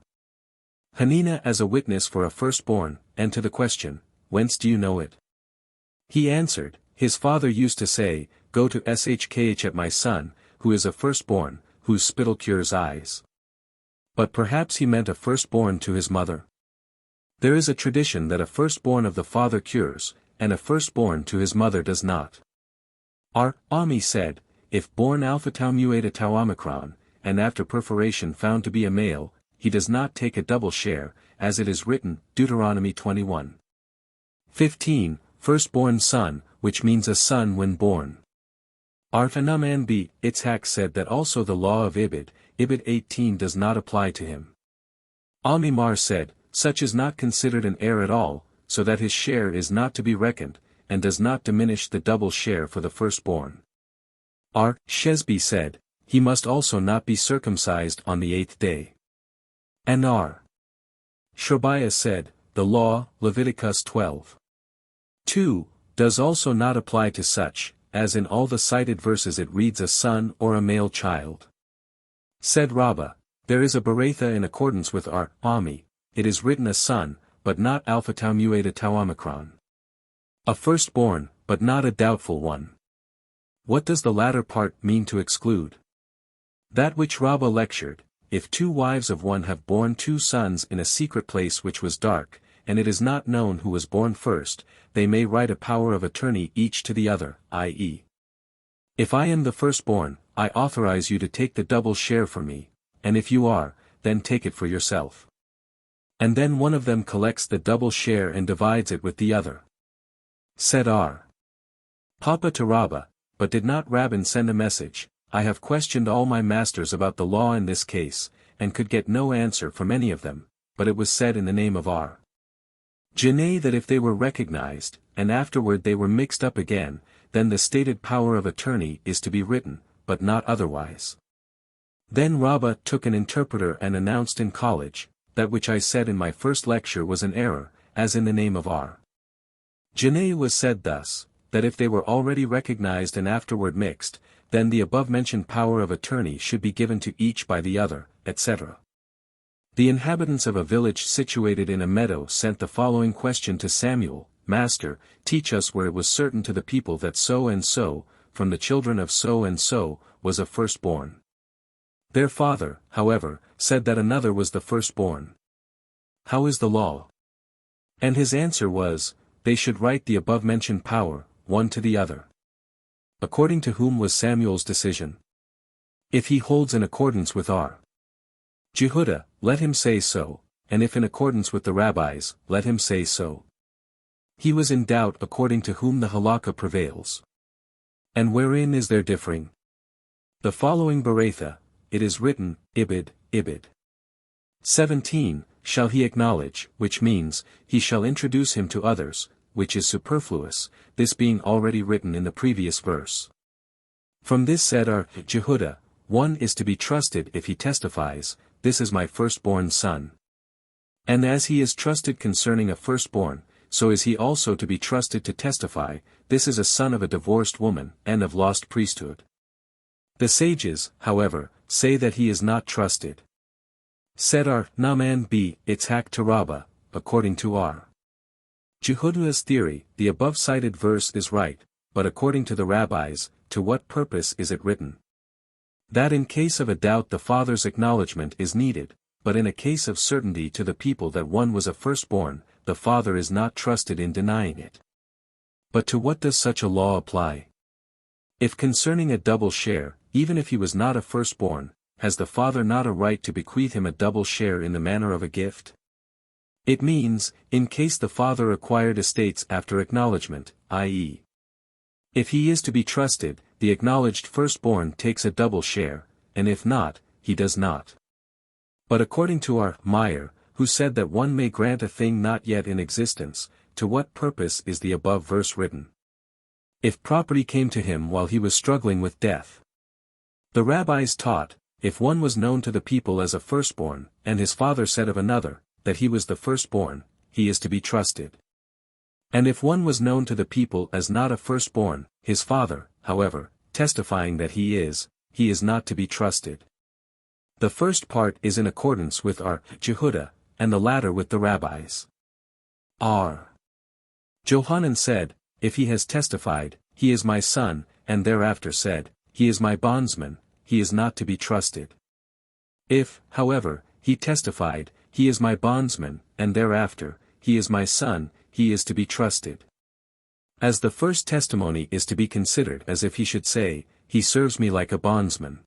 Hanina as a witness for a firstborn, and to the question, whence do you know it? He answered, his father used to say, go to Shkh at my son, who is a firstborn, whose spittle cures eyes. But perhaps he meant a firstborn to his mother. There is a tradition that a firstborn of the father cures, and a firstborn to his mother does not. R. Ami said, if born alpha tau mu eta tau omicron, and after perforation found to be a male, he does not take a double share, as it is written, Deuteronomy 21:15, firstborn son, which means a son when born. Arthanam B. Itzhak said that also the law of Ibid 18 does not apply to him. Amimar said, such is not considered an heir at all, so that his share is not to be reckoned, and does not diminish the double share for the firstborn. R. Shesby said, he must also not be circumcised on the 8th day. And R. Shobiah said, the law, Leviticus 12:2, does also not apply to such, as in all the cited verses it reads a son or a male child. Said Rabbah, there is a Beretha in accordance with our Ami, it is written a son, but not alpha tau mu eta tau omicron. A firstborn, but not a doubtful one. What does the latter part mean to exclude? That which Rabbah lectured, if two wives of one have borne two sons in a secret place which was dark, and it is not known who was born first, they may write a power of attorney each to the other, i.e. if I am the firstborn, I authorize you to take the double share for me, and if you are, then take it for yourself. And then one of them collects the double share and divides it with the other. Said R. Papa to Rabbah, but did not Rabbin send a message, I have questioned all my masters about the law in this case, and could get no answer from any of them, but it was said in the name of R. Janae that if they were recognized, and afterward they were mixed up again, then the stated power of attorney is to be written, but not otherwise. Then Rabbah took an interpreter and announced in college, that which I said in my first lecture was an error, as in the name of R. Janae was said thus, that if they were already recognized and afterward mixed, then the above-mentioned power of attorney should be given to each by the other, etc. The inhabitants of a village situated in a meadow sent the following question to Samuel, Master, teach us where it was certain to the people that so and so, from the children of so and so, was a firstborn. Their father, however, said that another was the firstborn. How is the law? And his answer was, they should write the above-mentioned power, one to the other. According to whom was Samuel's decision? If he holds in accordance with R. Jehuda, let him say so, and if in accordance with the rabbis, let him say so. He was in doubt according to whom the halakha prevails. And wherein is there differing? The following Beretha, it is written, Ibid. 17, shall he acknowledge, which means, he shall introduce him to others, which is superfluous, this being already written in the previous verse. From this said R. Jehuda, one is to be trusted if he testifies, this is my firstborn son. And as he is trusted concerning a firstborn, so is he also to be trusted to testify, this is a son of a divorced woman, and of lost priesthood. The sages, however, say that he is not trusted. Said our Naaman b. Itzhak to Rabbah, according to our Jehuda's theory, the above-cited verse is right, but according to the rabbis, to what purpose is it written? That in case of a doubt the father's acknowledgement is needed, but in a case of certainty to the people that one was a firstborn, the father is not trusted in denying it. But to what does such a law apply? If concerning a double share, even if he was not a firstborn, has the father not a right to bequeath him a double share in the manner of a gift? It means, in case the father acquired estates after acknowledgement, i.e. if he is to be trusted, the acknowledged firstborn takes a double share, and if not, he does not. But according to our Meyer, who said that one may grant a thing not yet in existence, to what purpose is the above verse written? If property came to him while he was struggling with death. The rabbis taught, if one was known to the people as a firstborn, and his father said of another, that he was the firstborn, he is to be trusted. And if one was known to the people as not a firstborn, his father, however, testifying that he is not to be trusted. The first part is in accordance with our Jehuda, and the latter with the rabbis. R. Johanan said, if he has testified, he is my son, and thereafter said, he is my bondsman, he is not to be trusted. If, however, he testified, he is my bondsman, and thereafter, he is my son, he is to be trusted. As the first testimony is to be considered as if he should say, he serves me like a bondsman.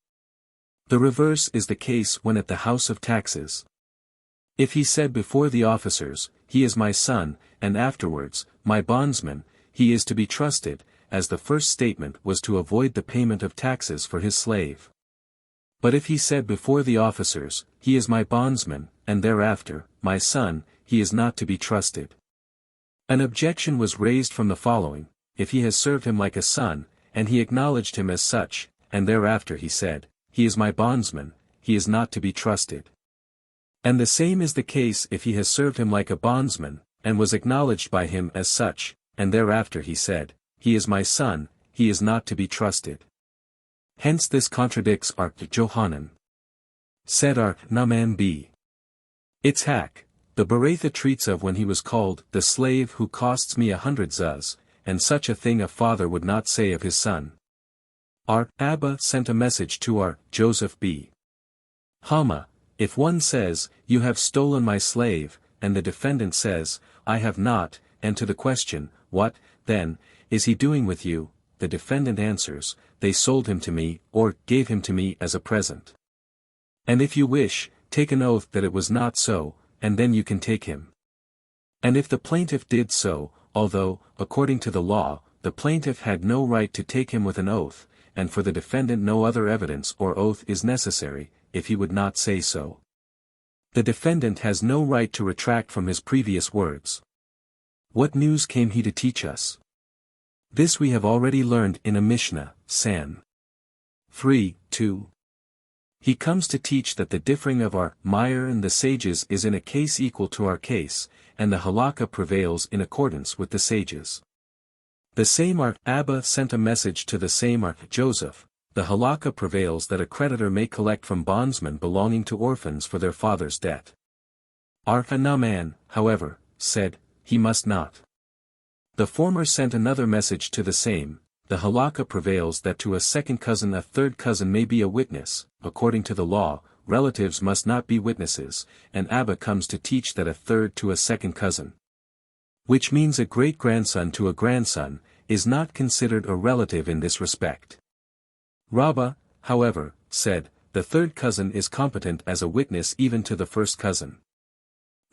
The reverse is the case when at the house of taxes. If he said before the officers, he is my son, and afterwards, my bondsman, he is to be trusted, as the first statement was to avoid the payment of taxes for his slave. But if he said before the officers, he is my bondsman, and thereafter, my son, he is not to be trusted. An objection was raised from the following, if he has served him like a son, and he acknowledged him as such, and thereafter he said, he is my bondsman, he is not to be trusted. And the same is the case if he has served him like a bondsman, and was acknowledged by him as such, and thereafter he said, he is my son, he is not to be trusted. Hence this contradicts our Johanan. Said our Naaman b. Itzhak, the Beratha treats of when he was called, the slave who costs me 100 zuz, and such a thing a father would not say of his son. Our Abba sent a message to our Joseph b. Hama, if one says, you have stolen my slave, and the defendant says, I have not, and to the question, what, then, is he doing with you, the defendant answers, they sold him to me, or gave him to me as a present. And if you wish, take an oath that it was not so, and then you can take him. And if the plaintiff did so, although, according to the law, the plaintiff had no right to take him with an oath, and for the defendant no other evidence or oath is necessary, if he would not say so. The defendant has no right to retract from his previous words. What news came he to teach us? This we have already learned in a Mishnah, San. 3:2. He comes to teach that the differing of our Meyer and the sages is in a case equal to our case, and the halakha prevails in accordance with the sages. The same our Abba sent a message to the same our Joseph, the halakha prevails that a creditor may collect from bondsmen belonging to orphans for their father's debt. Our Naaman, however, said, he must not. The former sent another message to the same, the halakha prevails that to a second cousin a third cousin may be a witness, according to the law, relatives must not be witnesses, and Abba comes to teach that a third to a second cousin, which means a great-grandson to a grandson, is not considered a relative in this respect. Rabbah, however, said, the third cousin is competent as a witness even to the first cousin.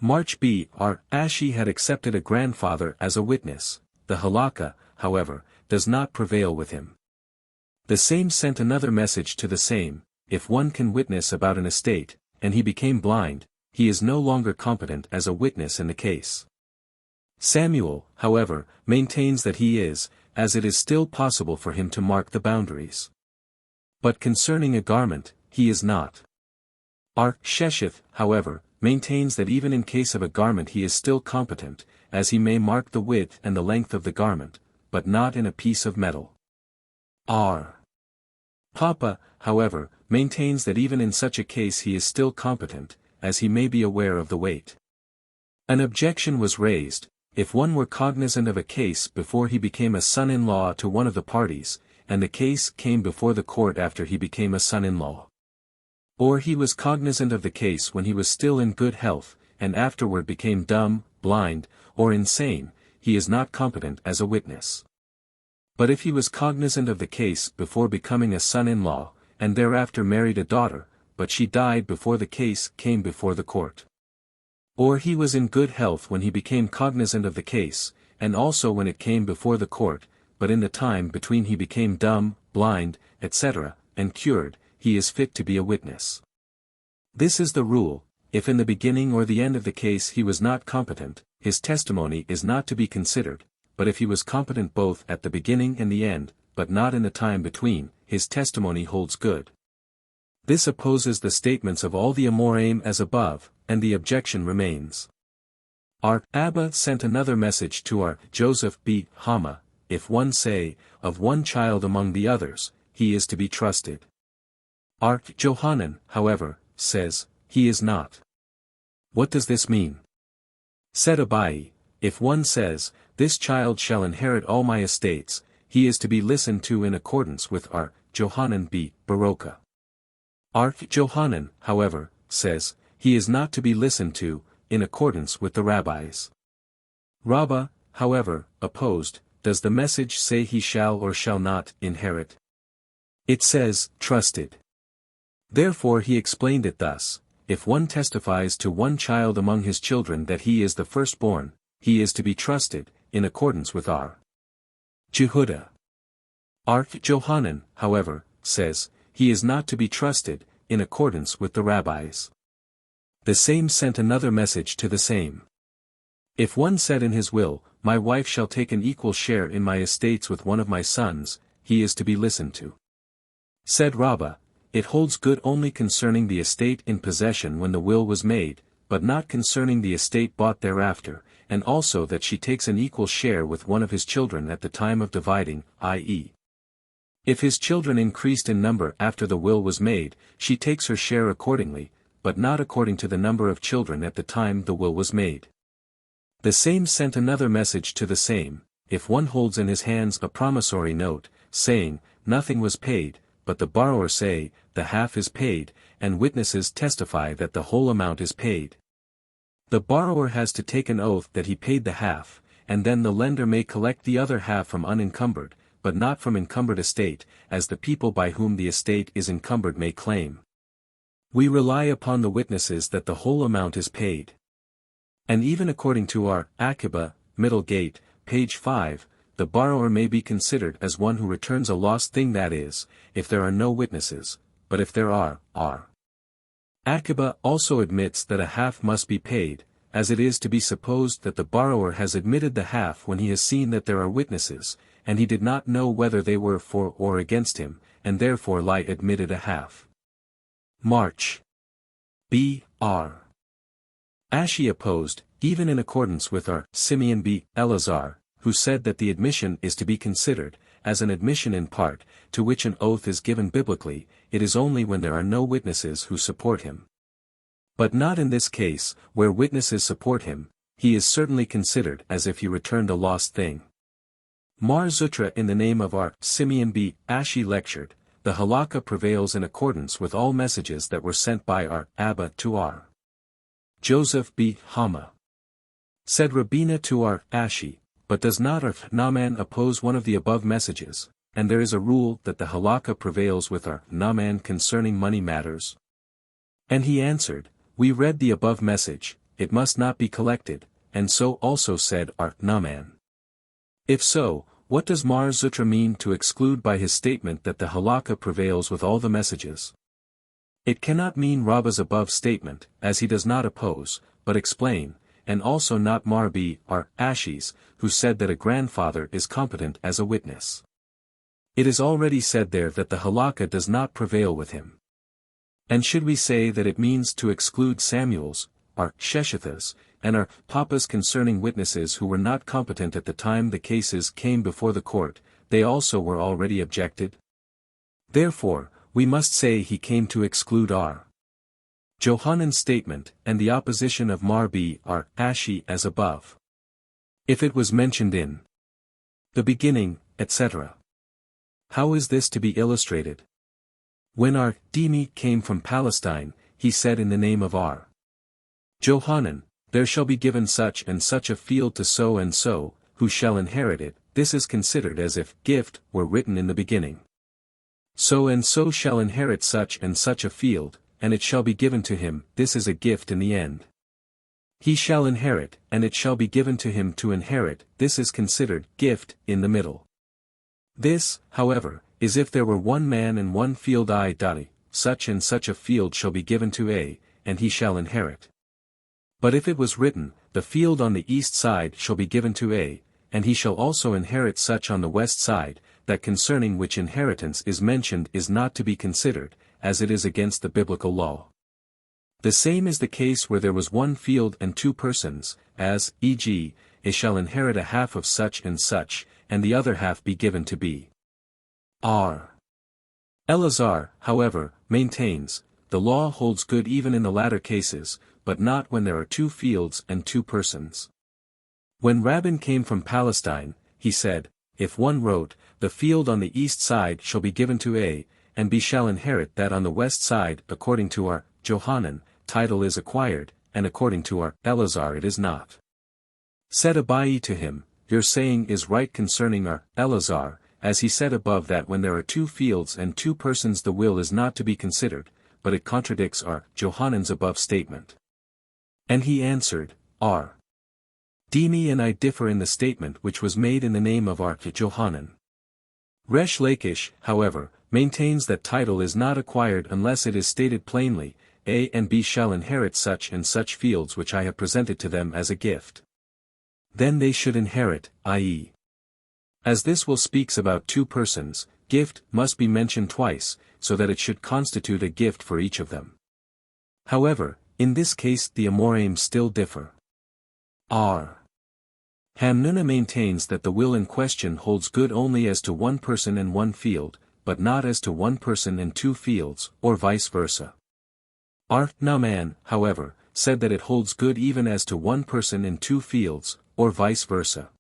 March b. R. Ashi had accepted a grandfather as a witness, the halakha, however, does not prevail with him. The same sent another message to the same, if one can witness about an estate, and he became blind, he is no longer competent as a witness in the case. Samuel, however, maintains that he is, as it is still possible for him to mark the boundaries. But concerning a garment, he is not. Our Shesheth, however, maintains that even in case of a garment he is still competent, as he may mark the width and the length of the garment, but not in a piece of metal. R. Papa, however, maintains that even in such a case he is still competent, as he may be aware of the weight. An objection was raised: if one were cognizant of a case before he became a son-in-law to one of the parties, and the case came before the court after he became a son-in-law. Or he was cognizant of the case when he was still in good health, and afterward became dumb, blind, or insane, he is not competent as a witness. But if he was cognizant of the case before becoming a son-in-law, and thereafter married a daughter, but she died before the case came before the court. Or he was in good health when he became cognizant of the case, and also when it came before the court, but in the time between he became dumb, blind, etc., and cured, he is fit to be a witness. This is the rule: if in the beginning or the end of the case he was not competent, his testimony is not to be considered, but if he was competent both at the beginning and the end, but not in the time between, his testimony holds good. This opposes the statements of all the Amoraim as above, and the objection remains. Our Abba sent another message to our Joseph Beit Hama: if one say, of one child among the others, he is to be trusted. Our Johanan, however, says, he is not. What does this mean? Said Abai: if one says, this child shall inherit all my estates, he is to be listened to in accordance with our Johanan Beit Baroka. Our Johanan, however, says, he is not to be listened to, in accordance with the rabbis. Rabbah, however, opposed: does the message say he shall or shall not inherit? It says, trusted. Therefore he explained it thus: if one testifies to one child among his children that he is the firstborn, he is to be trusted, in accordance with our Jehudah. Our Johanan, however, says, he is not to be trusted, in accordance with the rabbis. The same sent another message to the same. If one said in his will, my wife shall take an equal share in my estates with one of my sons, he is to be listened to. Said Rabbah: it holds good only concerning the estate in possession when the will was made, but not concerning the estate bought thereafter, and also that she takes an equal share with one of his children at the time of dividing, i.e. if his children increased in number after the will was made, she takes her share accordingly, but not according to the number of children at the time the will was made. The same sent another message to the same: if one holds in his hands a promissory note, saying, nothing was paid, but the borrower say, the half is paid, and witnesses testify that the whole amount is paid. The borrower has to take an oath that he paid the half, and then the lender may collect the other half from unencumbered, but not from encumbered estate, as the people by whom the estate is encumbered may claim. We rely upon the witnesses that the whole amount is paid. And even according to our Akiba, Middle Gate, page 5, the borrower may be considered as one who returns a lost thing, that is, if there are no witnesses, but if there are. Akiba also admits that a half must be paid, as it is to be supposed that the borrower has admitted the half when he has seen that there are witnesses, and he did not know whether they were for or against him, and therefore admitted a half. March. B.R. Ashi opposed, even in accordance with our Simeon B. Eleazar, who said that the admission is to be considered, as an admission in part, to which an oath is given biblically, it is only when there are no witnesses who support him. But not in this case, where witnesses support him, he is certainly considered as if he returned a lost thing. Mar Zutra in the name of our Simeon B. Ashi lectured, the halakha prevails in accordance with all messages that were sent by our Abba to our Joseph B. Hama. Said Rabina to our Ashi, but does not our Naaman oppose one of the above messages, and there is a rule that the halakha prevails with our Naaman concerning money matters? And he answered, we read the above message, it must not be collected, and so also said our Naaman. If so, what does Mar Zutra mean to exclude by his statement that the halakha prevails with all the messages? It cannot mean Rabbah's above statement, as he does not oppose, but explain, and also not Mar B. our Ashi's, who said that a grandfather is competent as a witness. It is already said there that the halakha does not prevail with him. And should we say that it means to exclude Samuel's, our Sheshetha's, and are papas concerning witnesses who were not competent at the time the cases came before the court, they also were already objected? Therefore, we must say he came to exclude R. Johannan's statement, and the opposition of Marbi are ashy as above. If it was mentioned in the beginning, etc. How is this to be illustrated? When R. Dimi came from Palestine, he said in the name of R. Johanan, there shall be given such and such a field to so and so, who shall inherit it. This is considered as if gift were written in the beginning. So and so shall inherit such and such a field, and it shall be given to him. This is a gift in the end. He shall inherit, and it shall be given to him to inherit. This is considered gift in the middle. This, however, is if there were one man and one field such and such a field shall be given to A, and he shall inherit. But if it was written, the field on the east side shall be given to A, and he shall also inherit such on the west side, that concerning which inheritance is mentioned is not to be considered, as it is against the biblical law. The same is the case where there was one field and two persons, as, e.g., A shall inherit a half of such, and the other half be given to B. R. Elazar, however, maintains, the law holds good even in the latter cases, but not when there are two fields and two persons. When Rabbin came from Palestine, he said, if one wrote, the field on the east side shall be given to A, and B shall inherit that on the west side, according to our Johanan, title is acquired, and according to our Elazar it is not. Said Abai to him, your saying is right concerning our Elazar, as he said above that when there are two fields and two persons the will is not to be considered, but it contradicts our Johanan's above statement. And he answered, R. Dimi and I differ in the statement which was made in the name of our Johanan. Resh Lakish, however, maintains that title is not acquired unless it is stated plainly, A and B shall inherit such and such fields which I have presented to them as a gift. Then they should inherit, i.e. As this will speaks about two persons, gift must be mentioned twice, so that it should constitute a gift for each of them. However, in this case the Amoraim still differ. R. Hamnuna maintains that the will in question holds good only as to one person and one field, but not as to one person and two fields, or vice versa. R. Naaman, however, said that it holds good even as to one person and two fields, or vice versa.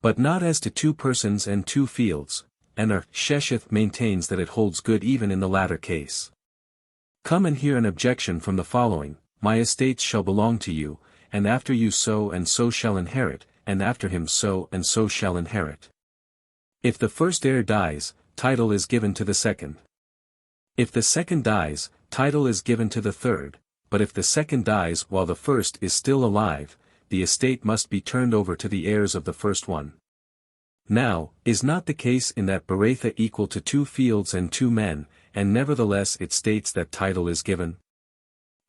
But not as to two persons and two fields, and R. Shesheth maintains that it holds good even in the latter case. Come and hear an objection from the following, my estates shall belong to you, and after you so and so shall inherit, and after him so and so shall inherit. If the first heir dies, title is given to the second. If the second dies, title is given to the third, but if the second dies while the first is still alive, the estate must be turned over to the heirs of the first one. Now, is not the case in that Beretha equal to two fields and two men, and nevertheless it states that title is given?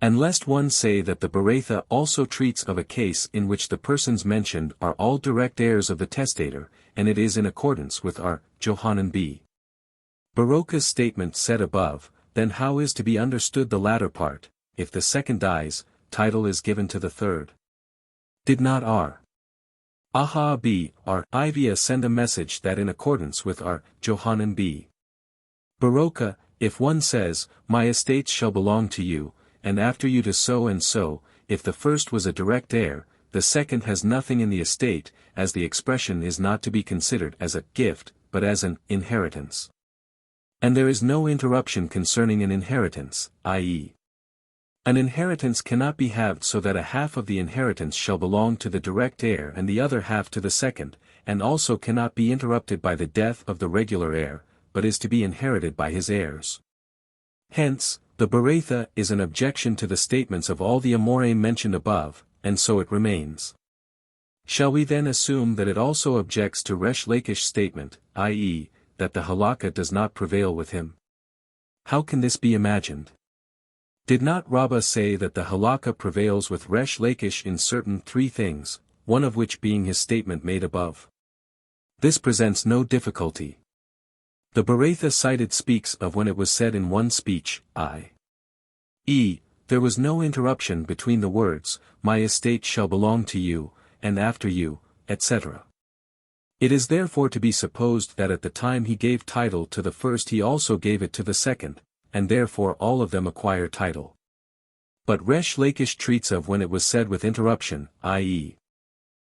And lest one say that the Beretha also treats of a case in which the persons mentioned are all direct heirs of the testator, and it is in accordance with our Johanan b. Baroka's statement said above, then how is to be understood the latter part, if the second dies, title is given to the third? Did not our Aha b. our Ivia send a message that in accordance with our Johanan b. Baroka, if one says, my estates shall belong to you, and after you to so and so, if the first was a direct heir, the second has nothing in the estate, as the expression is not to be considered as a gift, but as an inheritance. And there is no interruption concerning an inheritance, i.e. an inheritance cannot be halved so that a half of the inheritance shall belong to the direct heir and the other half to the second, and also cannot be interrupted by the death of the regular heir, but is to be inherited by his heirs. Hence, the Beretha is an objection to the statements of all the Amoraim mentioned above, and so it remains. Shall we then assume that it also objects to Resh Lakish's statement, i.e., that the halakha does not prevail with him? How can this be imagined? Did not Rabbah say that the halakha prevails with Resh Lakish in certain three things, one of which being his statement made above? This presents no difficulty. The Beretha cited speaks of when it was said in one speech, i.e., There was no interruption between the words, my estate shall belong to you, and after you, etc. It is therefore to be supposed that at the time he gave title to the first he also gave it to the second, and therefore all of them acquire title. But Resh Lakish treats of when it was said with interruption, i.e.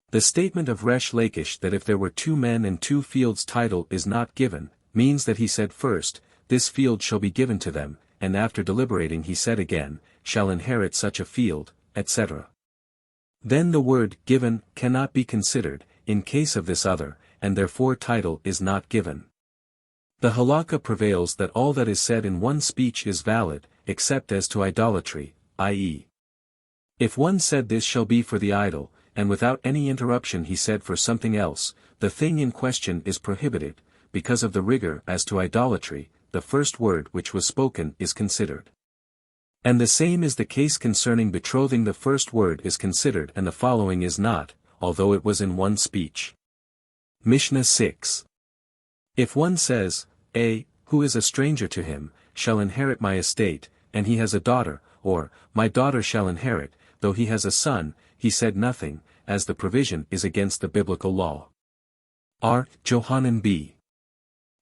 the statement of Resh Lakish that if there were 2 men and 2 fields title is not given, means that he said first, this field shall be given to them, and after deliberating he said again, shall inherit such a field, etc. Then the word given cannot be considered, in case of this other, and therefore title is not given. The halakha prevails that all that is said in one speech is valid, except as to idolatry, i.e. if one said this shall be for the idol, and without any interruption he said for something else, the thing in question is prohibited, because of the rigor as to idolatry, the first word which was spoken is considered. And the same is the case concerning betrothing, the first word is considered and the following is not, although it was in one speech. Mishnah 6. If one says, A, who is a stranger to him, shall inherit my estate, and he has a daughter, or, my daughter shall inherit, though he has a son, he said nothing, as the provision is against the biblical law. R. Johanan B.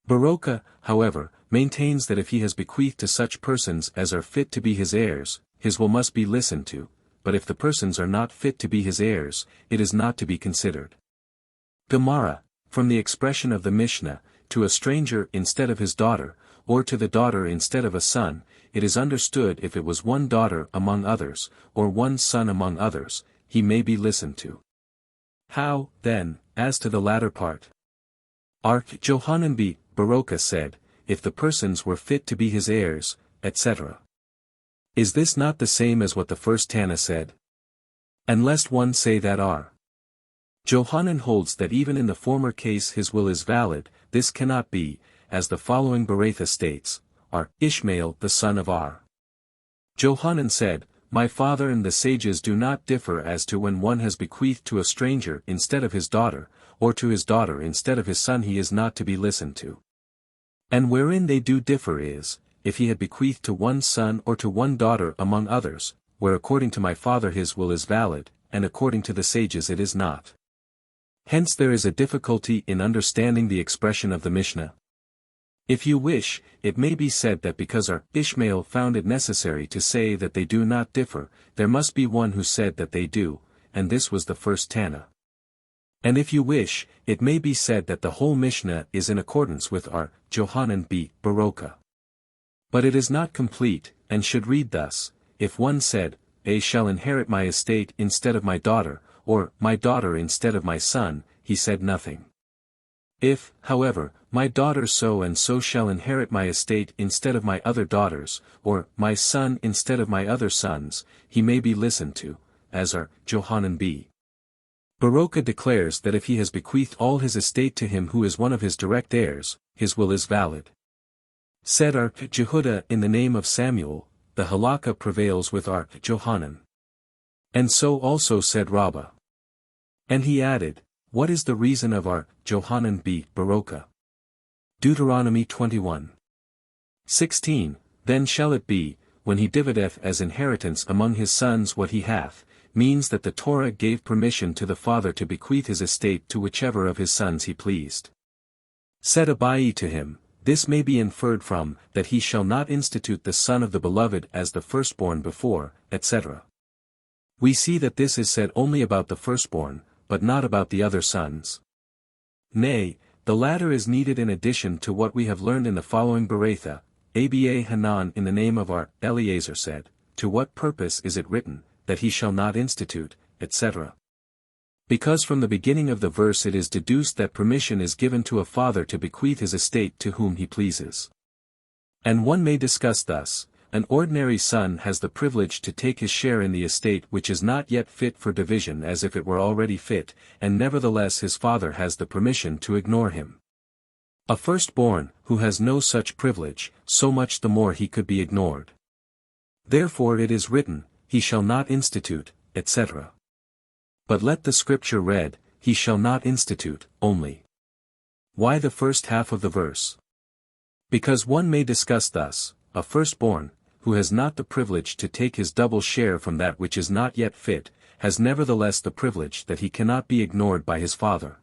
Baroka, however, maintains that if he has bequeathed to such persons as are fit to be his heirs, his will must be listened to, but if the persons are not fit to be his heirs, it is not to be considered. Gemara, from the expression of the Mishnah, to a stranger instead of his daughter, or to the daughter instead of a son, it is understood if it was one daughter among others, or one son among others, he may be listened to. How, then, as to the latter part? Ark Johanan B. Baroka said, if the persons were fit to be his heirs, etc. Is this not the same as what the first Tana said? And lest one say that R. Johanan holds that even in the former case his will is valid, this cannot be, as the following Baratha states, R. Ishmael the son of R. Johanan said, my father and the sages do not differ as to when one has bequeathed to a stranger instead of his daughter, or to his daughter instead of his son he is not to be listened to. And wherein they do differ is, if he had bequeathed to one son or to one daughter among others, where according to my father his will is valid, and according to the sages it is not. Hence there is a difficulty in understanding the expression of the Mishnah. If you wish, it may be said that because our Ishmael found it necessary to say that they do not differ, there must be one who said that they do, and this was the first Tana. And if you wish, it may be said that the whole Mishnah is in accordance with our Johanan B. Baroka. But it is not complete, and should read thus, if one said, A shall inherit my estate instead of my daughter, or my daughter instead of my son, he said nothing. If, however, my daughter so and so shall inherit my estate instead of my other daughters, or my son instead of my other sons, he may be listened to, as our Johanan B. Baroka declares that if he has bequeathed all his estate to him who is one of his direct heirs, his will is valid. Said our Jehuda in the name of Samuel, the halakha prevails with our Johanan. And so also said Rabbah. And he added, what is the reason of our Johanan B. Baroka? Deuteronomy 21:16, then shall it be, when he divideth as inheritance among his sons what he hath, means that the Torah gave permission to the father to bequeath his estate to whichever of his sons he pleased. Said Abai to him, this may be inferred from, that he shall not institute the son of the beloved as the firstborn before, etc. We see that this is said only about the firstborn, but not about the other sons. Nay, the latter is needed in addition to what we have learned in the following Baratha. Aba Hanan in the name of our Eliezer said, to what purpose is it written, that he shall not institute, etc. Because from the beginning of the verse it is deduced that permission is given to a father to bequeath his estate to whom he pleases. And one may discuss thus, an ordinary son has the privilege to take his share in the estate which is not yet fit for division as if it were already fit, and nevertheless his father has the permission to ignore him. A firstborn, who has no such privilege, so much the more he could be ignored. Therefore it is written, he shall not institute, etc. But let the scripture read, he shall not institute, only. Why the first half of the verse? Because one may discuss thus, a firstborn, who has not the privilege to take his double share from that which is not yet fit, has nevertheless the privilege that he cannot be ignored by his father.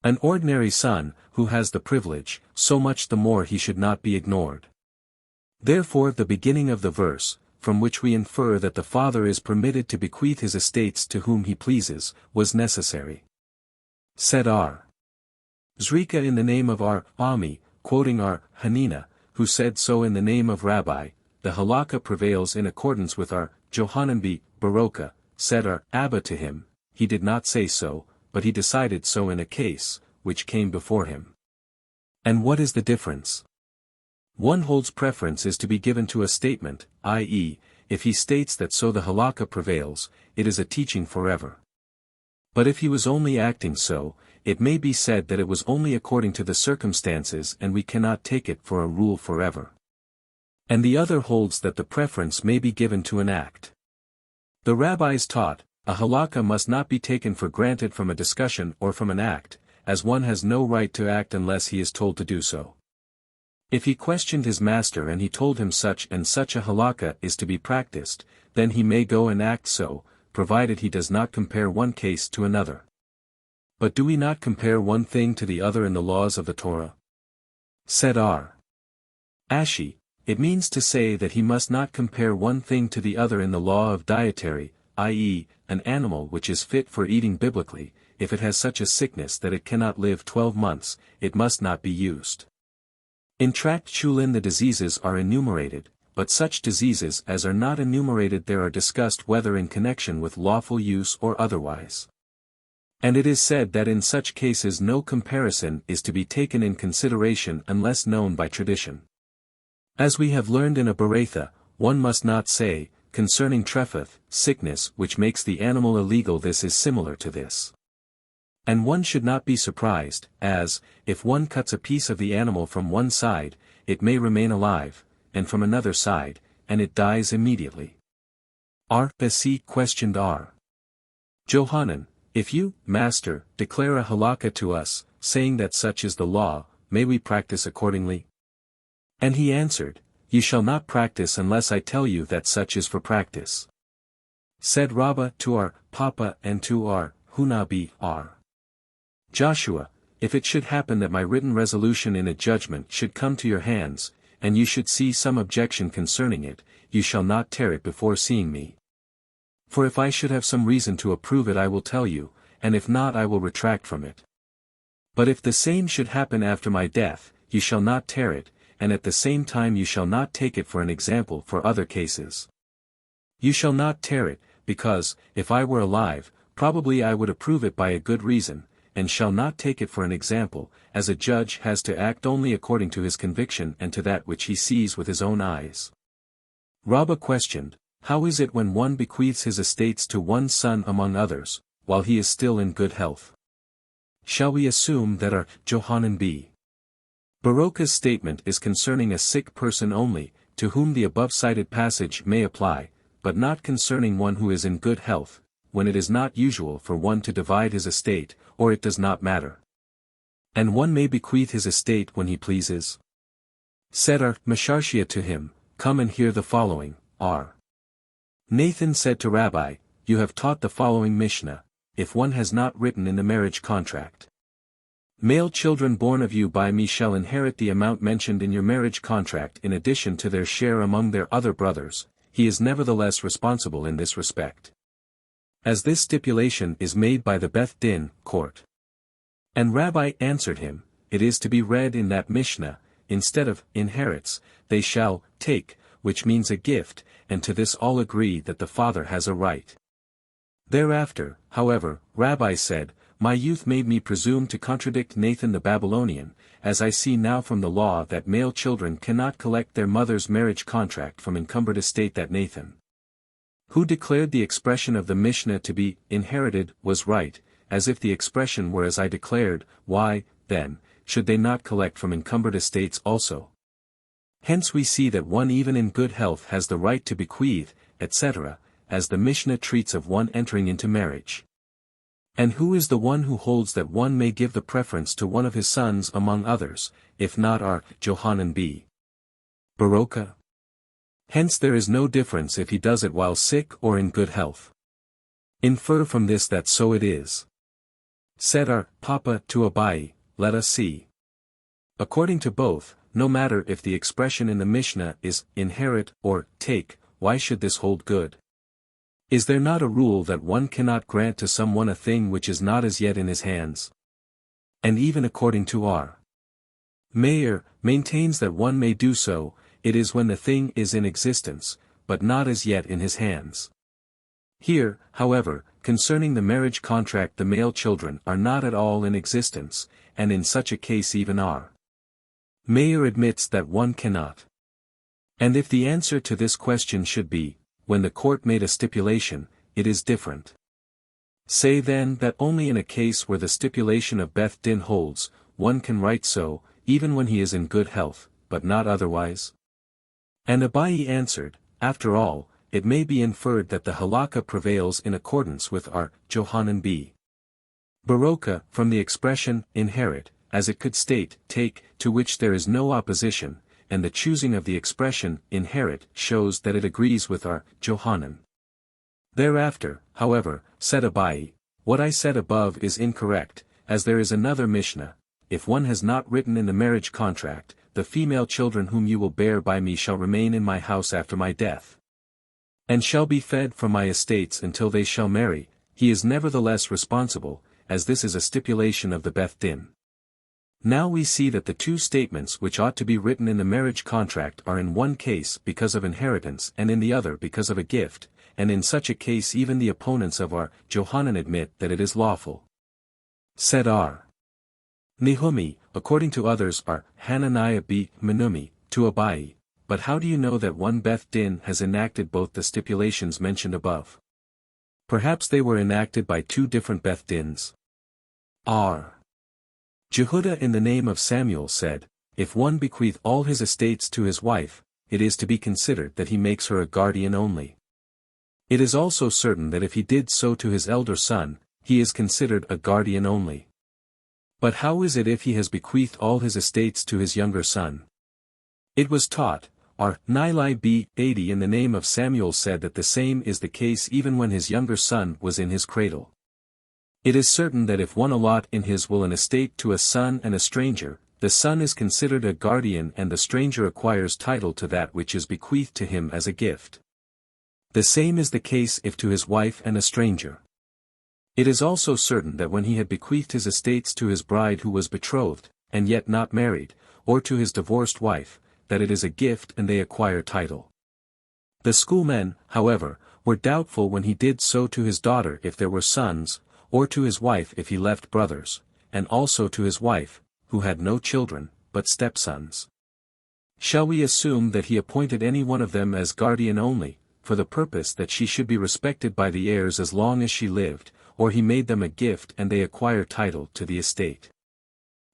An ordinary son, who has the privilege, so much the more he should not be ignored. Therefore the beginning of the verse, from which we infer that the father is permitted to bequeath his estates to whom he pleases, was necessary. Said R. Zrika in the name of R. Ami, quoting R. Hanina, who said so in the name of Rabbi, the halakha prevails in accordance with R. Johanan B. Baroka, said R. Abba to him, he did not say so, but he decided so in a case, which came before him. And what is the difference? One holds preference is to be given to a statement, i.e., if he states that so the halakha prevails, it is a teaching forever. But if he was only acting so, it may be said that it was only according to the circumstances and we cannot take it for a rule forever. And the other holds that the preference may be given to an act. The rabbis taught, a halakha must not be taken for granted from a discussion or from an act, as one has no right to act unless he is told to do so. If he questioned his master and he told him such and such a halakha is to be practiced, then he may go and act so, provided he does not compare one case to another. But do we not compare one thing to the other in the laws of the Torah? Said R. Ashi, it means to say that he must not compare one thing to the other in the law of dietary, i.e., an animal which is fit for eating biblically, if it has such a sickness that it cannot live 12 months, it must not be used. In Tract Chulin the diseases are enumerated, but such diseases as are not enumerated there are discussed whether in connection with lawful use or otherwise. And it is said that in such cases no comparison is to be taken in consideration unless known by tradition. As we have learned in a Beretha, one must not say, concerning trepheth, sickness which makes the animal illegal this is similar to this. And one should not be surprised, as, if one cuts a piece of the animal from one side, it may remain alive, and from another side, and it dies immediately. R. Basi questioned R. Johanan, if you, Master, declare a halakha to us, saying that such is the law, may we practice accordingly? And he answered, you shall not practice unless I tell you that such is for practice. Said Rabbah to our Papa and to our Hunabi R. Joshua, if it should happen that my written resolution in a judgment should come to your hands, and you should see some objection concerning it, you shall not tear it before seeing me. For if I should have some reason to approve it I will tell you, and if not I will retract from it. But if the same should happen after my death, you shall not tear it, and at the same time you shall not take it for an example for other cases. You shall not tear it, because, if I were alive, probably I would approve it by a good reason, and shall not take it for an example, as a judge has to act only according to his conviction and to that which he sees with his own eyes. Rabbah questioned, how is it when one bequeaths his estates to one son among others, while he is still in good health? Shall we assume that our Johanan B. Baroka's statement is concerning a sick person only, to whom the above-cited passage may apply, but not concerning one who is in good health, when it is not usual for one to divide his estate, or it does not matter. And one may bequeath his estate when he pleases? Said our Mesharshia to him, come and hear the following, R. Nathan said to Rabbi, you have taught the following Mishnah, if one has not written in the marriage contract. Male children born of you by me shall inherit the amount mentioned in your marriage contract in addition to their share among their other brothers, he is nevertheless responsible in this respect. As this stipulation is made by the Beth Din court. And Rabbi answered him, it is to be read in that Mishnah, instead of inherits, they shall take, which means a gift, and to this all agree that the father has a right. Thereafter, however, Rabbi said, my youth made me presume to contradict Nathan the Babylonian, as I see now from the law that male children cannot collect their mother's marriage contract from encumbered estate that Nathan, who declared the expression of the Mishnah to be inherited, was right, as if the expression were as I declared, why, then, should they not collect from encumbered estates also? Hence we see that one even in good health has the right to bequeath, etc., as the Mishnah treats of one entering into marriage. And who is the one who holds that one may give the preference to one of his sons among others, if not our Johanan B. Baroka? Hence there is no difference if he does it while sick or in good health. Infer from this that so it is. Said our Papa to Abai, let us see. According to both, no matter if the expression in the Mishnah is inherit or take, why should this hold good? Is there not a rule that one cannot grant to someone a thing which is not as yet in his hands? And even according to our Meir, maintains that one may do so, it is when the thing is in existence, but not as yet in his hands. Here, however, concerning the marriage contract the male children are not at all in existence, and in such a case even our Meir admits that one cannot. And if the answer to this question should be, when the court made a stipulation, it is different. Say then that only in a case where the stipulation of Beth Din holds, one can write so, even when he is in good health, but not otherwise? And Abai answered, after all, it may be inferred that the halakha prevails in accordance with our Johanan b. Baroka from the expression, inherit, as it could state, take, to which there is no opposition, and the choosing of the expression, inherit, shows that it agrees with our Johanan. Thereafter, however, said Abai, what I said above is incorrect, as there is another Mishnah, if one has not written in the marriage contract, the female children whom you will bear by me shall remain in my house after my death, and shall be fed from my estates until they shall marry, he is nevertheless responsible, as this is a stipulation of the Beth Din. Now we see that the two statements which ought to be written in the marriage contract are in one case because of inheritance and in the other because of a gift, and in such a case even the opponents of our Johanan admit that it is lawful. Said our Nehumi, according to others are Hananiah b. Menumi, to Abai, but how do you know that one Beth Din has enacted both the stipulations mentioned above? Perhaps they were enacted by two different Beth Dins. R. Jehudah in the name of Samuel said, if one bequeath all his estates to his wife, it is to be considered that he makes her a guardian only. It is also certain that if he did so to his elder son, he is considered a guardian only. But how is it if he has bequeathed all his estates to his younger son? It was taught, our Nilai b. 80 in the name of Samuel said that the same is the case even when his younger son was in his cradle. It is certain that if one allot in his will an estate to a son and a stranger, the son is considered a guardian and the stranger acquires title to that which is bequeathed to him as a gift. The same is the case if to his wife and a stranger. It is also certain that when he had bequeathed his estates to his bride who was betrothed, and yet not married, or to his divorced wife, that it is a gift and they acquire title. The schoolmen, however, were doubtful when he did so to his daughter if there were sons, or to his wife if he left brothers, and also to his wife, who had no children, but stepsons. Shall we assume that he appointed any one of them as guardian only, for the purpose that she should be respected by the heirs as long as she lived, or he made them a gift and they acquire title to the estate?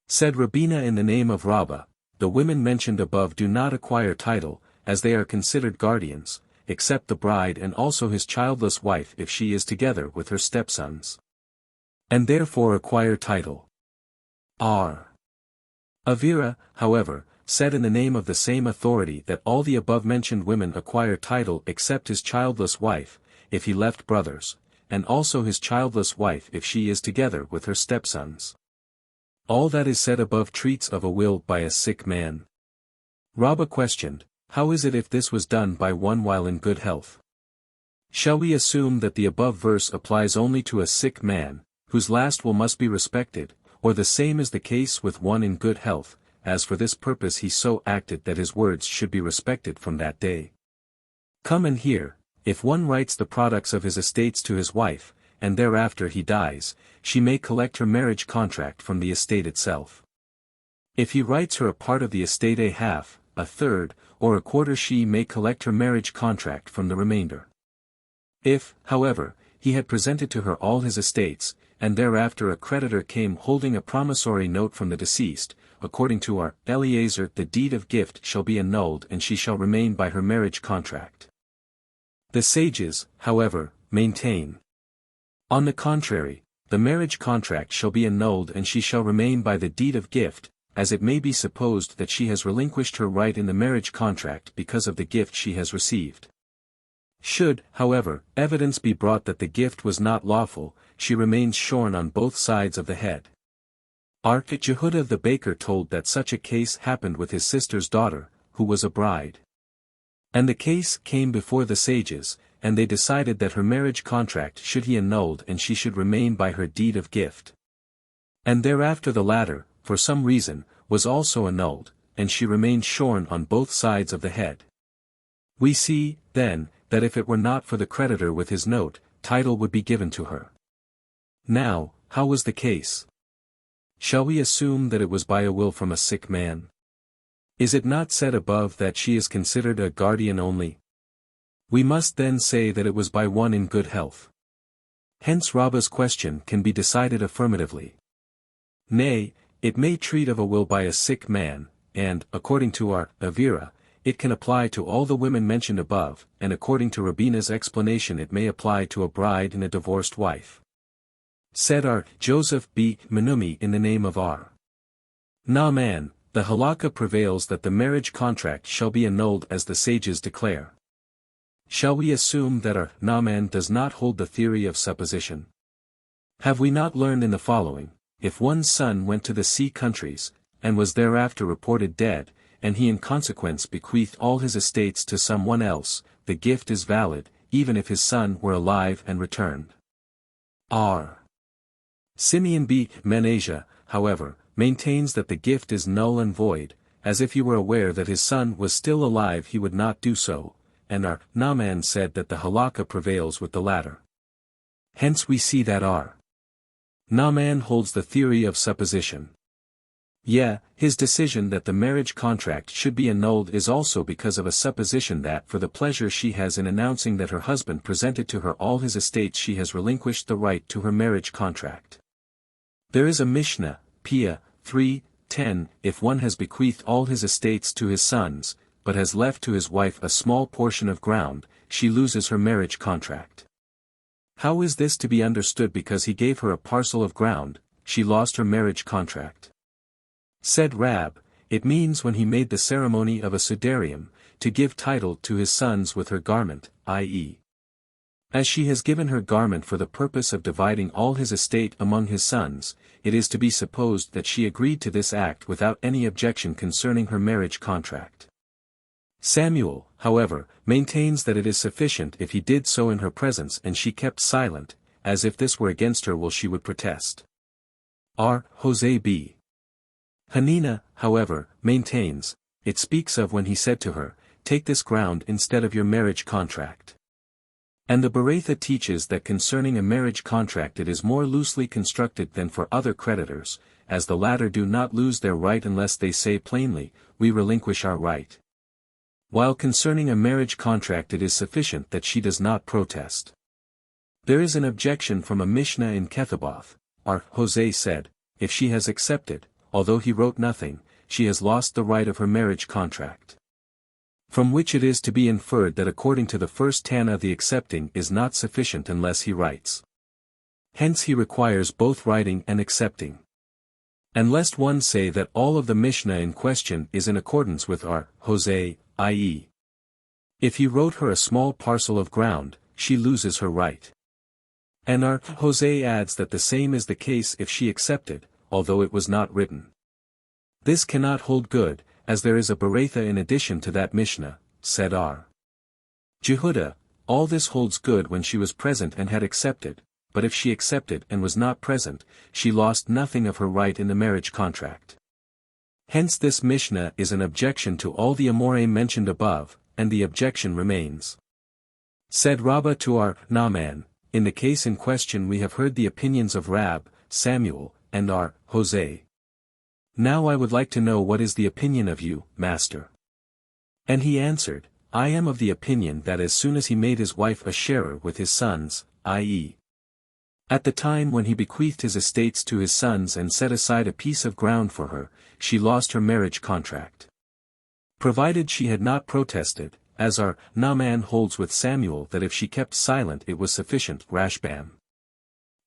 Said Rabina in the name of Rabbah, the women mentioned above do not acquire title, as they are considered guardians, except the bride and also his childless wife if she is together with her stepsons, and therefore acquire title. R. Avira, however, said in the name of the same authority that all the above-mentioned women acquire title except his childless wife, if he left brothers, and also his childless wife if she is together with her stepsons. All that is said above treats of a will by a sick man. Rabbah questioned, how is it if this was done by one while in good health? Shall we assume that the above verse applies only to a sick man, whose last will must be respected, or the same is the case with one in good health, as for this purpose he so acted that his words should be respected from that day? Come and hear, if one writes the products of his estates to his wife, and thereafter he dies, she may collect her marriage contract from the estate itself. If he writes her a part of the estate, a half, a third, or a quarter, she may collect her marriage contract from the remainder. If, however, he had presented to her all his estates, and thereafter a creditor came holding a promissory note from the deceased, according to our Eliezer the deed of gift shall be annulled and she shall remain by her marriage contract. The sages, however, maintain, on the contrary, the marriage contract shall be annulled and she shall remain by the deed of gift, as it may be supposed that she has relinquished her right in the marriage contract because of the gift she has received. Should, however, evidence be brought that the gift was not lawful, she remains shorn on both sides of the head. Jehudah the baker told that such a case happened with his sister's daughter, who was a bride. And the case came before the sages, and they decided that her marriage contract should be annulled and she should remain by her deed of gift. And thereafter the latter, for some reason, was also annulled, and she remained shorn on both sides of the head. We see, then, that if it were not for the creditor with his note, title would be given to her. Now, how was the case? Shall we assume that it was by a will from a sick man? Is it not said above that she is considered a guardian only? We must then say that it was by one in good health. Hence Rabba's question can be decided affirmatively. Nay, it may treat of a will by a sick man, and, according to our Avira, it can apply to all the women mentioned above, and according to Rabina's explanation it may apply to a bride and a divorced wife. Said our Joseph B. Menumi in the name of our Naaman, the halakha prevails that the marriage contract shall be annulled as the sages declare. Shall we assume that our Naaman does not hold the theory of supposition? Have we not learned in the following, if one's son went to the sea countries, and was thereafter reported dead, and he in consequence bequeathed all his estates to someone else, the gift is valid, even if his son were alive and returned. R. Simeon B. Menasia, however, maintains that the gift is null and void, as if he were aware that his son was still alive he would not do so, and our Naaman said that the halakha prevails with the latter. Hence we see that our Naaman holds the theory of supposition. His decision that the marriage contract should be annulled is also because of a supposition that for the pleasure she has in announcing that her husband presented to her all his estates she has relinquished the right to her marriage contract. There is a Mishnah, Pia, 3:10, if one has bequeathed all his estates to his sons, but has left to his wife a small portion of ground, she loses her marriage contract. How is this to be understood? Because he gave her a parcel of ground, she lost her marriage contract. Said Rab, it means when he made the ceremony of a sudarium, to give title to his sons with her garment, i.e. as she has given her garment for the purpose of dividing all his estate among his sons, it is to be supposed that she agreed to this act without any objection concerning her marriage contract. Samuel, however, maintains that it is sufficient if he did so in her presence and she kept silent, as if this were against her will she would protest. R. Jose B. Hanina, however, maintains, it speaks of when he said to her, take this ground instead of your marriage contract. And the Baratha teaches that concerning a marriage contract it is more loosely constructed than for other creditors, as the latter do not lose their right unless they say plainly, we relinquish our right. While concerning a marriage contract it is sufficient that she does not protest. There is an objection from a Mishnah in Kethaboth, our Jose said, if she has accepted, although he wrote nothing, she has lost the right of her marriage contract. From which it is to be inferred that according to the first Tana the accepting is not sufficient unless he writes. Hence he requires both writing and accepting. And lest one say that all of the Mishnah in question is in accordance with our Jose, i.e. if he wrote her a small parcel of ground, she loses her right. And our Jose adds that the same is the case if she accepted, although it was not written. This cannot hold good, as there is a Baratha in addition to that Mishnah, said R. Jehudah, all this holds good when she was present and had accepted, but if she accepted and was not present, she lost nothing of her right in the marriage contract. Hence this Mishnah is an objection to all the Amoraim mentioned above, and the objection remains. Said Rabbah to our Naaman, in the case in question we have heard the opinions of Rab, Samuel, and our Jose. Now I would like to know what is the opinion of you, master. And he answered, I am of the opinion that as soon as he made his wife a sharer with his sons, i.e. at the time when he bequeathed his estates to his sons and set aside a piece of ground for her, she lost her marriage contract. Provided she had not protested, as our Naaman holds with Samuel that if she kept silent it was sufficient, Rashbam.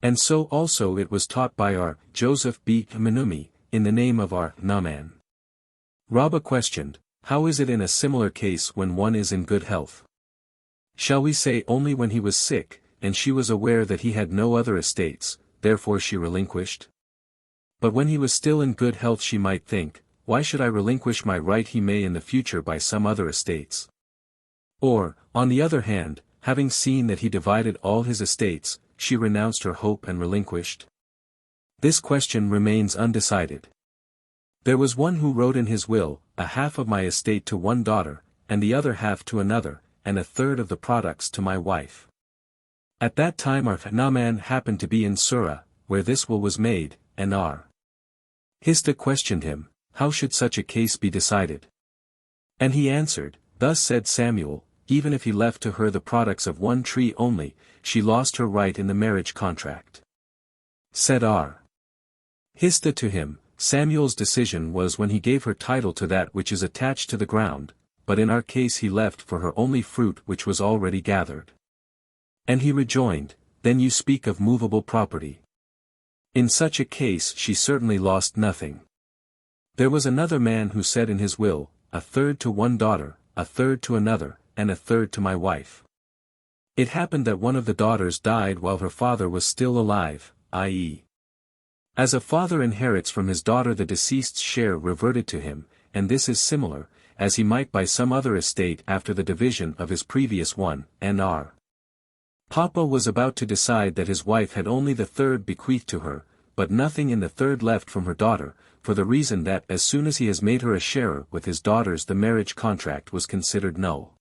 And so also it was taught by our Joseph B. Menumi, in the name of our Naaman. Rabbah questioned, how is it in a similar case when one is in good health? Shall we say only when he was sick, and she was aware that he had no other estates, therefore she relinquished? But when he was still in good health she might think, why should I relinquish my right he may in the future buy some other estates? Or, on the other hand, having seen that he divided all his estates, she renounced her hope and relinquished? This question remains undecided. There was one who wrote in his will, a half of my estate to one daughter, and the other half to another, and a third of the products to my wife. At that time our Naaman happened to be in Surah, where this will was made, and Hista questioned him, how should such a case be decided? And he answered, thus said Samuel, even if he left to her the products of one tree only, she lost her right in the marriage contract. Said Hista to him, Samuel's decision was when he gave her title to that which is attached to the ground, but in our case he left for her only fruit which was already gathered. And he rejoined, then you speak of movable property. In such a case she certainly lost nothing. There was another man who said in his will, a third to one daughter, a third to another, and a third to my wife. It happened that one of the daughters died while her father was still alive, i.e. as a father inherits from his daughter the deceased's share reverted to him, and this is similar, as he might buy some other estate after the division of his previous one, N.R. Papa was about to decide that his wife had only the third bequeathed to her, but nothing in the third left from her daughter, for the reason that as soon as he has made her a sharer with his daughters the marriage contract was considered null.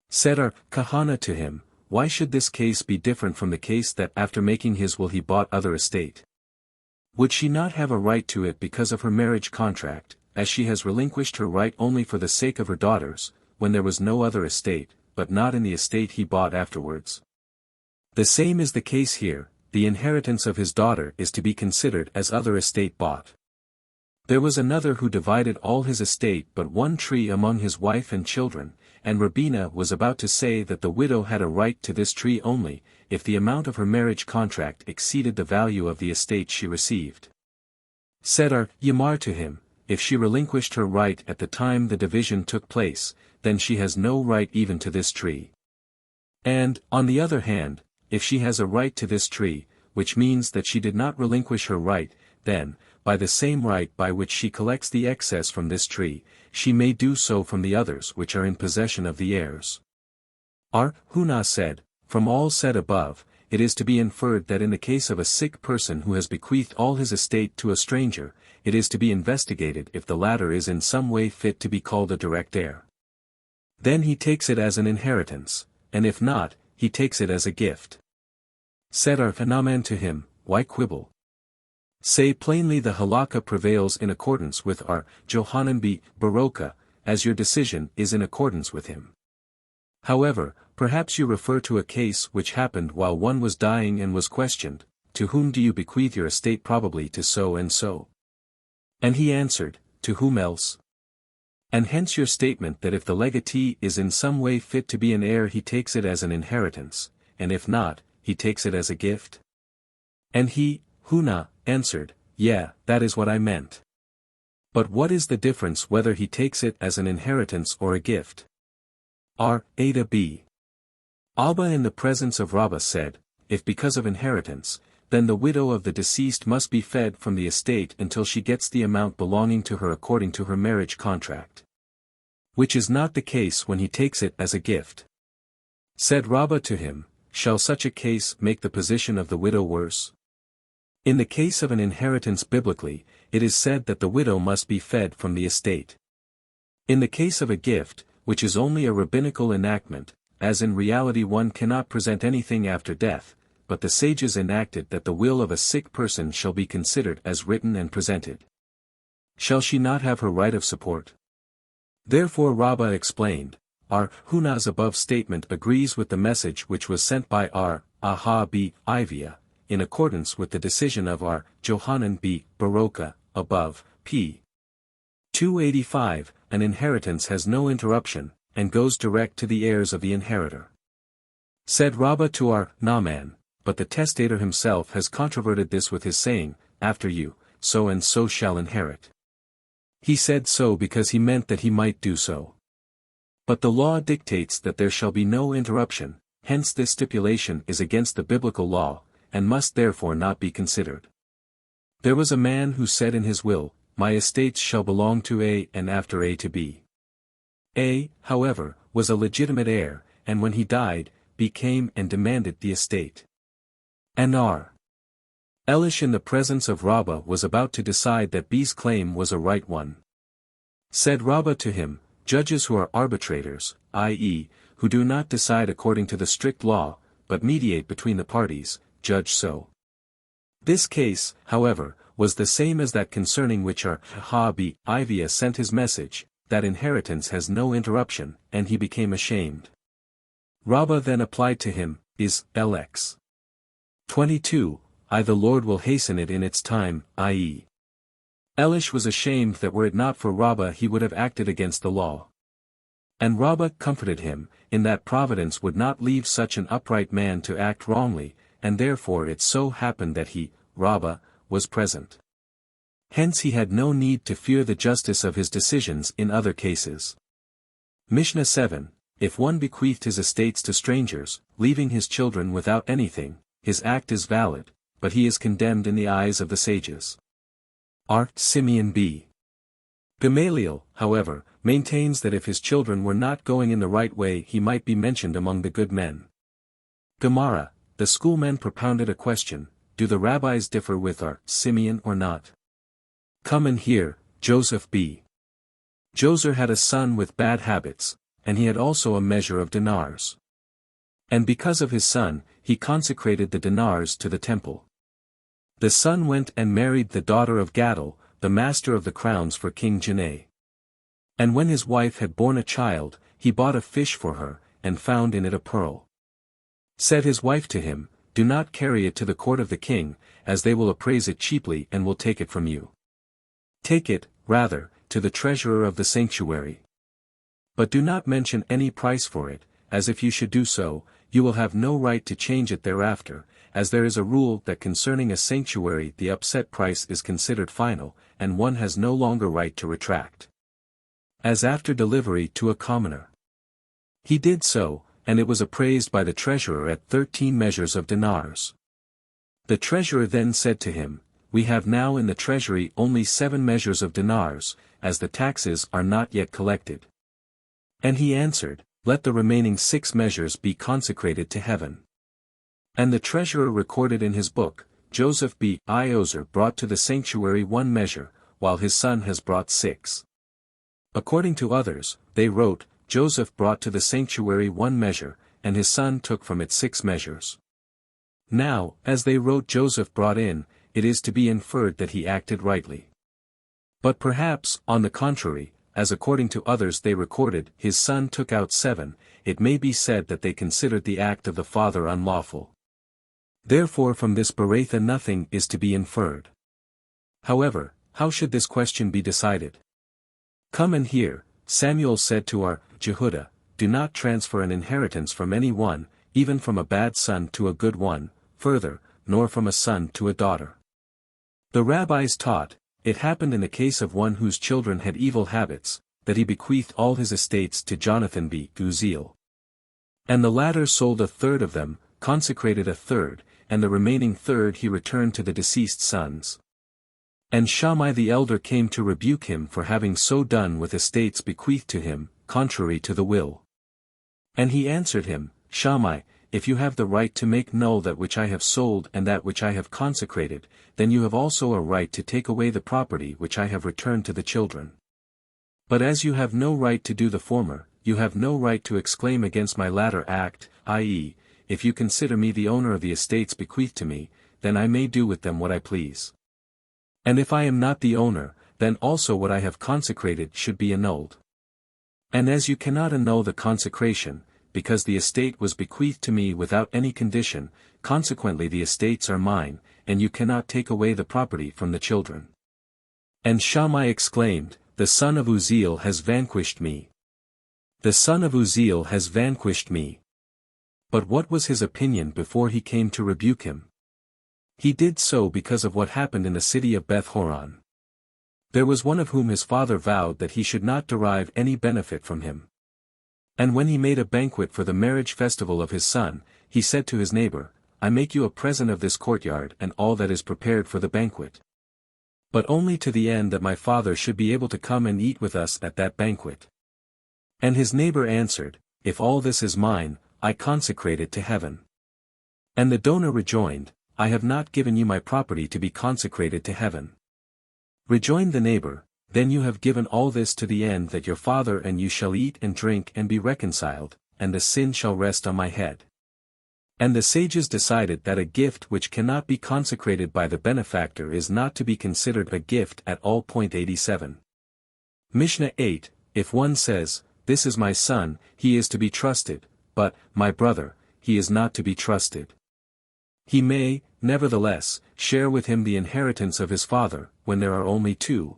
Said our Kahana to him, why should this case be different from the case that after making his will he bought other estate? Would she not have a right to it because of her marriage contract, as she has relinquished her right only for the sake of her daughters, when there was no other estate, but not in the estate he bought afterwards? The same is the case here, the inheritance of his daughter is to be considered as other estate bought. There was another who divided all his estate but one tree among his wife and children, and Rabina was about to say that the widow had a right to this tree only, if the amount of her marriage contract exceeded the value of the estate she received. Said our Yamar to him, if she relinquished her right at the time the division took place, then she has no right even to this tree. And, on the other hand, if she has a right to this tree, which means that she did not relinquish her right, then, by the same right by which she collects the excess from this tree, she may do so from the others which are in possession of the heirs. Our Huna said, from all said above, it is to be inferred that in the case of a sick person who has bequeathed all his estate to a stranger, it is to be investigated if the latter is in some way fit to be called a direct heir. Then he takes it as an inheritance, and if not, he takes it as a gift. Said our Naaman to him, why quibble? Say plainly the halakha prevails in accordance with our Johanan B. Baroka, as your decision is in accordance with him. However, perhaps you refer to a case which happened while one was dying and was questioned, to whom do you bequeath your estate? Probably to so and so. And he answered, to whom else? And hence your statement that if the legatee is in some way fit to be an heir he takes it as an inheritance, and if not, he takes it as a gift? And he, Huna, answered, yeah, that is what I meant. But what is the difference whether he takes it as an inheritance or a gift? R. Ada B. Abba in the presence of Rabbah said, if because of inheritance, then the widow of the deceased must be fed from the estate until she gets the amount belonging to her according to her marriage contract. Which is not the case when he takes it as a gift. Said Rabbah to him, shall such a case make the position of the widow worse? In the case of an inheritance biblically, it is said that the widow must be fed from the estate. In the case of a gift, which is only a rabbinical enactment, as in reality one cannot present anything after death, but the sages enacted that the will of a sick person shall be considered as written and presented. Shall she not have her right of support? Therefore Rabbah explained, our Huna's above statement agrees with the message which was sent by our Aha B. Ivia, in accordance with the decision of our Johanan B. Baroka, above, p. 285, an inheritance has no interruption, and goes direct to the heirs of the inheritor. Said Rabbah to our Naaman, but the testator himself has controverted this with his saying, after you, so and so shall inherit. He said so because he meant that he might do so. But the law dictates that there shall be no interruption, hence this stipulation is against the biblical law, and must therefore not be considered. There was a man who said in his will, "My estates shall belong to A and after A to B." A, however, was a legitimate heir, and when he died, B came and demanded the estate. And R. Elish in the presence of Rabbah was about to decide that B's claim was a right one. Said Rabbah to him, "Judges who are arbitrators, i.e., who do not decide according to the strict law, but mediate between the parties, judge so." This case, however, was the same as that concerning which Ivia sent his message, that inheritance has no interruption, and he became ashamed. Rabbah then applied to him, is LX 22, the Lord will hasten it in its time, i.e. Elish was ashamed that were it not for Rabbah he would have acted against the law. And Rabbah comforted him, in that providence would not leave such an upright man to act wrongly, and therefore it so happened that he, Rabbah, was present. Hence he had no need to fear the justice of his decisions in other cases. Mishnah 7, if one bequeathed his estates to strangers, leaving his children without anything, his act is valid, but he is condemned in the eyes of the sages. Simeon B. Gamaliel, however, maintains that if his children were not going in the right way he might be mentioned among the good men. Gemara, the schoolmen propounded a question, do the rabbis differ with Simeon or not? Come and hear, Joseph B. Joser had a son with bad habits, and he had also a measure of dinars. And because of his son, he consecrated the dinars to the temple. The son went and married the daughter of Gadol, the master of the crowns for King Janai. And when his wife had borne a child, he bought a fish for her, and found in it a pearl. Said his wife to him, do not carry it to the court of the king, as they will appraise it cheaply and will take it from you. Take it, rather, to the treasurer of the sanctuary. But do not mention any price for it, as if you should do so, you will have no right to change it thereafter, as there is a rule that concerning a sanctuary the upset price is considered final, and one has no longer right to retract. As after delivery to a commoner. He did so, and it was appraised by the treasurer at 13 measures of dinars. The treasurer then said to him, we have now in the treasury only 7 measures of dinars, as the taxes are not yet collected. And he answered, let the remaining 6 measures be consecrated to heaven. And the treasurer recorded in his book, Joseph B. Iozer brought to the sanctuary 1 measure, while his son has brought 6. According to others, they wrote, Joseph brought to the sanctuary 1 measure, and his son took from it 6 measures. Now, as they wrote Joseph brought in, it is to be inferred that he acted rightly. But perhaps, on the contrary, as according to others they recorded, his son took out 7, it may be said that they considered the act of the father unlawful. Therefore from this Beratha nothing is to be inferred. However, how should this question be decided? Come and hear, Samuel said to Jehudah, do not transfer an inheritance from any one, even from a bad son to a good one, further, nor from a son to a daughter. The rabbis taught, it happened in the case of one whose children had evil habits, that he bequeathed all his estates to Jonathan b. Uziel. And the latter sold 1/3 of them, consecrated 1/3, and the remaining 1/3 he returned to the deceased sons. And Shammai the elder came to rebuke him for having so done with estates bequeathed to him, contrary to the will. And he answered him, Shammai, if you have the right to make null that which I have sold and that which I have consecrated, then you have also a right to take away the property which I have returned to the children. But as you have no right to do the former, you have no right to exclaim against my latter act, i.e., if you consider me the owner of the estates bequeathed to me, then I may do with them what I please. And if I am not the owner, then also what I have consecrated should be annulled. And as you cannot annul the consecration, because the estate was bequeathed to me without any condition, consequently the estates are mine, and you cannot take away the property from the children. And Shammai exclaimed, the son of Uziel has vanquished me. The son of Uziel has vanquished me. But what was his opinion before he came to rebuke him? He did so because of what happened in the city of Beth Horon. There was one of whom his father vowed that he should not derive any benefit from him. And when he made a banquet for the marriage festival of his son, he said to his neighbor, I make you a present of this courtyard and all that is prepared for the banquet. But only to the end that my father should be able to come and eat with us at that banquet. And his neighbor answered, If all this is mine, I consecrate it to heaven. And the donor rejoined, I have not given you my property to be consecrated to heaven. Rejoined the neighbor, Then you have given all this to the end that your father and you shall eat and drink and be reconciled, and the sin shall rest on my head. And the sages decided that a gift which cannot be consecrated by the benefactor is not to be considered a gift at all. 87. Mishnah 8, if one says, This is my son, he is to be trusted, but, my brother, he is not to be trusted. He may, nevertheless, share with him the inheritance of his father, when there are only two.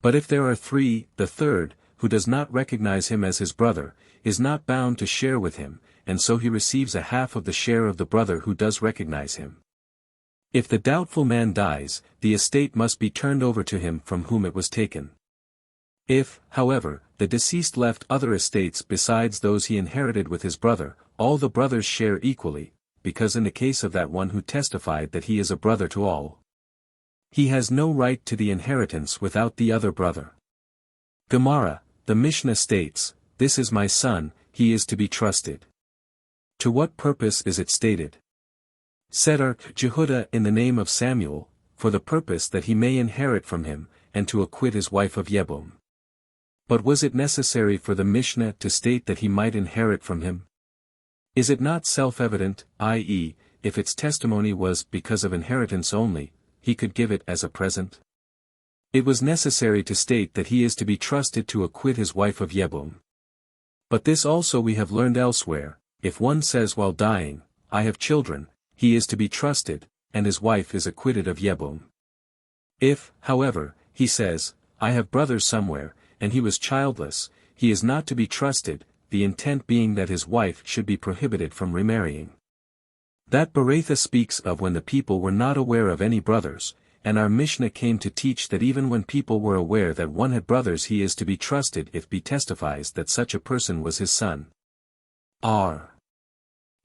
But if there are three, the third, who does not recognize him as his brother, is not bound to share with him, and so he receives a half of the share of the brother who does recognize him. If the doubtful man dies, the estate must be turned over to him from whom it was taken. If, however, the deceased left other estates besides those he inherited with his brother, all the brothers share equally, because in the case of that one who testified that he is a brother to all, he has no right to the inheritance without the other brother. Gemara, the Mishnah states, This is my son, he is to be trusted. To what purpose is it stated? Said Jehudah in the name of Samuel, for the purpose that he may inherit from him, and to acquit his wife of Yebom. But was it necessary for the Mishnah to state that he might inherit from him? Is it not self-evident, i.e., if its testimony was because of inheritance only, he could give it as a present? It was necessary to state that he is to be trusted to acquit his wife of Yebom. But this also we have learned elsewhere, if one says while dying, I have children, he is to be trusted, and his wife is acquitted of Yebom. If, however, he says, I have brothers somewhere, and he was childless, he is not to be trusted, the intent being that his wife should be prohibited from remarrying. That Beretha speaks of when the people were not aware of any brothers, and our Mishnah came to teach that even when people were aware that one had brothers he is to be trusted if he testifies that such a person was his son.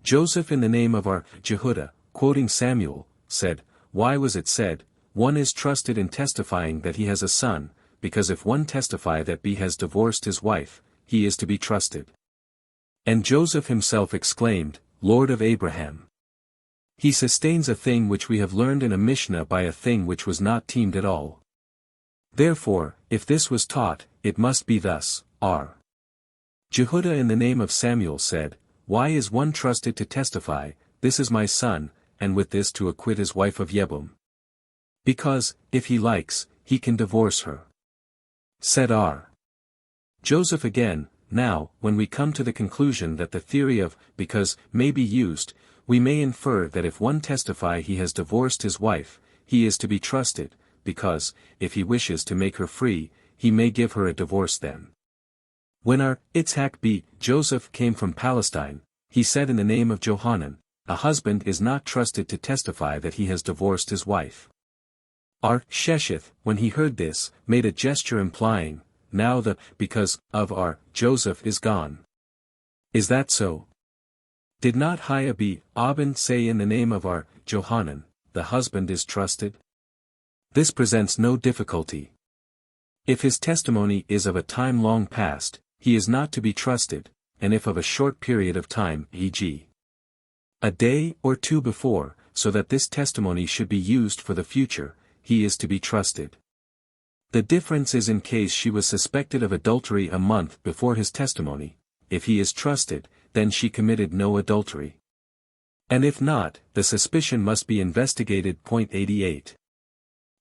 Joseph in the name of Jehudah, quoting Samuel, said, Why was it said, one is trusted in testifying that he has a son, because if one testify that he has divorced his wife, he is to be trusted. And Joseph himself exclaimed, Lord of Abraham. He sustains a thing which we have learned in a Mishnah by a thing which was not teamed at all. Therefore, if this was taught, it must be thus, Jehudah in the name of Samuel said, Why is one trusted to testify, This is my son, and with this to acquit his wife of Yebom? Because, if he likes, he can divorce her. Said Joseph again, Now, when we come to the conclusion that the theory of, because, may be used, we may infer that if one testify he has divorced his wife, he is to be trusted, because, if he wishes to make her free, he may give her a divorce then. When Yitzhak b. Joseph came from Palestine, he said in the name of Johanan, A husband is not trusted to testify that he has divorced his wife. Shesheth, when he heard this, made a gesture implying, Now the, because, of Joseph is gone. Is that so? Did not Hiah Abin say in the name of Johanan, the husband is trusted? This presents no difficulty. If his testimony is of a time long past, he is not to be trusted, and if of a short period of time, e.g., a day or two before, so that this testimony should be used for the future, he is to be trusted. The difference is in case she was suspected of adultery a month before his testimony, if he is trusted, then she committed no adultery. And if not, the suspicion must be investigated. 88.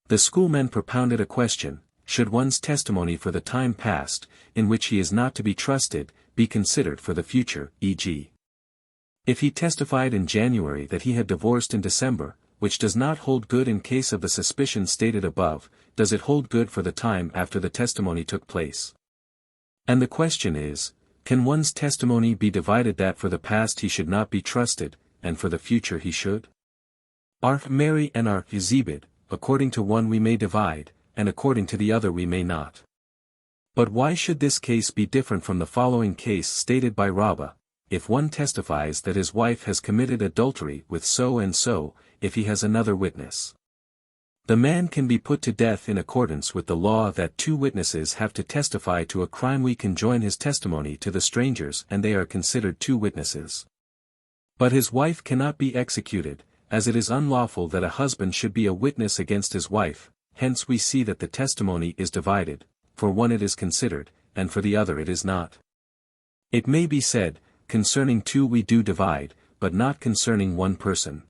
The schoolmen propounded a question, should one's testimony for the time past, in which he is not to be trusted, be considered for the future, e.g. if he testified in January that he had divorced in December, which does not hold good in case of the suspicion stated above, does it hold good for the time after the testimony took place? And the question is, can one's testimony be divided that for the past he should not be trusted, and for the future he should? Mary and Zebed, according to one we may divide, and according to the other we may not. But why should this case be different from the following case stated by Rabbah? If one testifies that his wife has committed adultery with so and so, if he has another witness, the man can be put to death in accordance with the law that 2 witnesses have to testify to a crime. We can join his testimony to the stranger's and they are considered 2 witnesses. But his wife cannot be executed, as it is unlawful that a husband should be a witness against his wife. Hence we see that the testimony is divided, for one it is considered, and for the other it is not. It may be said, concerning 2 we do divide, but not concerning one person.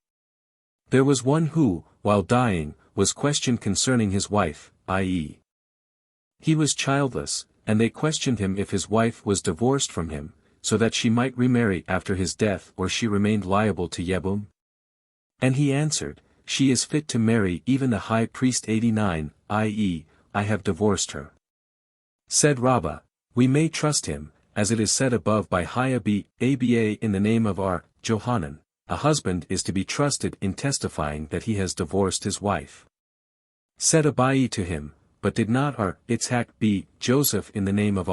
There was one who, while dying, was questioned concerning his wife, i.e., he was childless, and they questioned him if his wife was divorced from him, so that she might remarry after his death or she remained liable to Yebum. And he answered, she is fit to marry even the high priest 89, i.e., I have divorced her. Said Rabbah, we may trust him, as it is said above by Aba in the name of Johanan, a husband is to be trusted in testifying that he has divorced his wife. Said Abai to him, but did not Itzhak be Joseph in the name of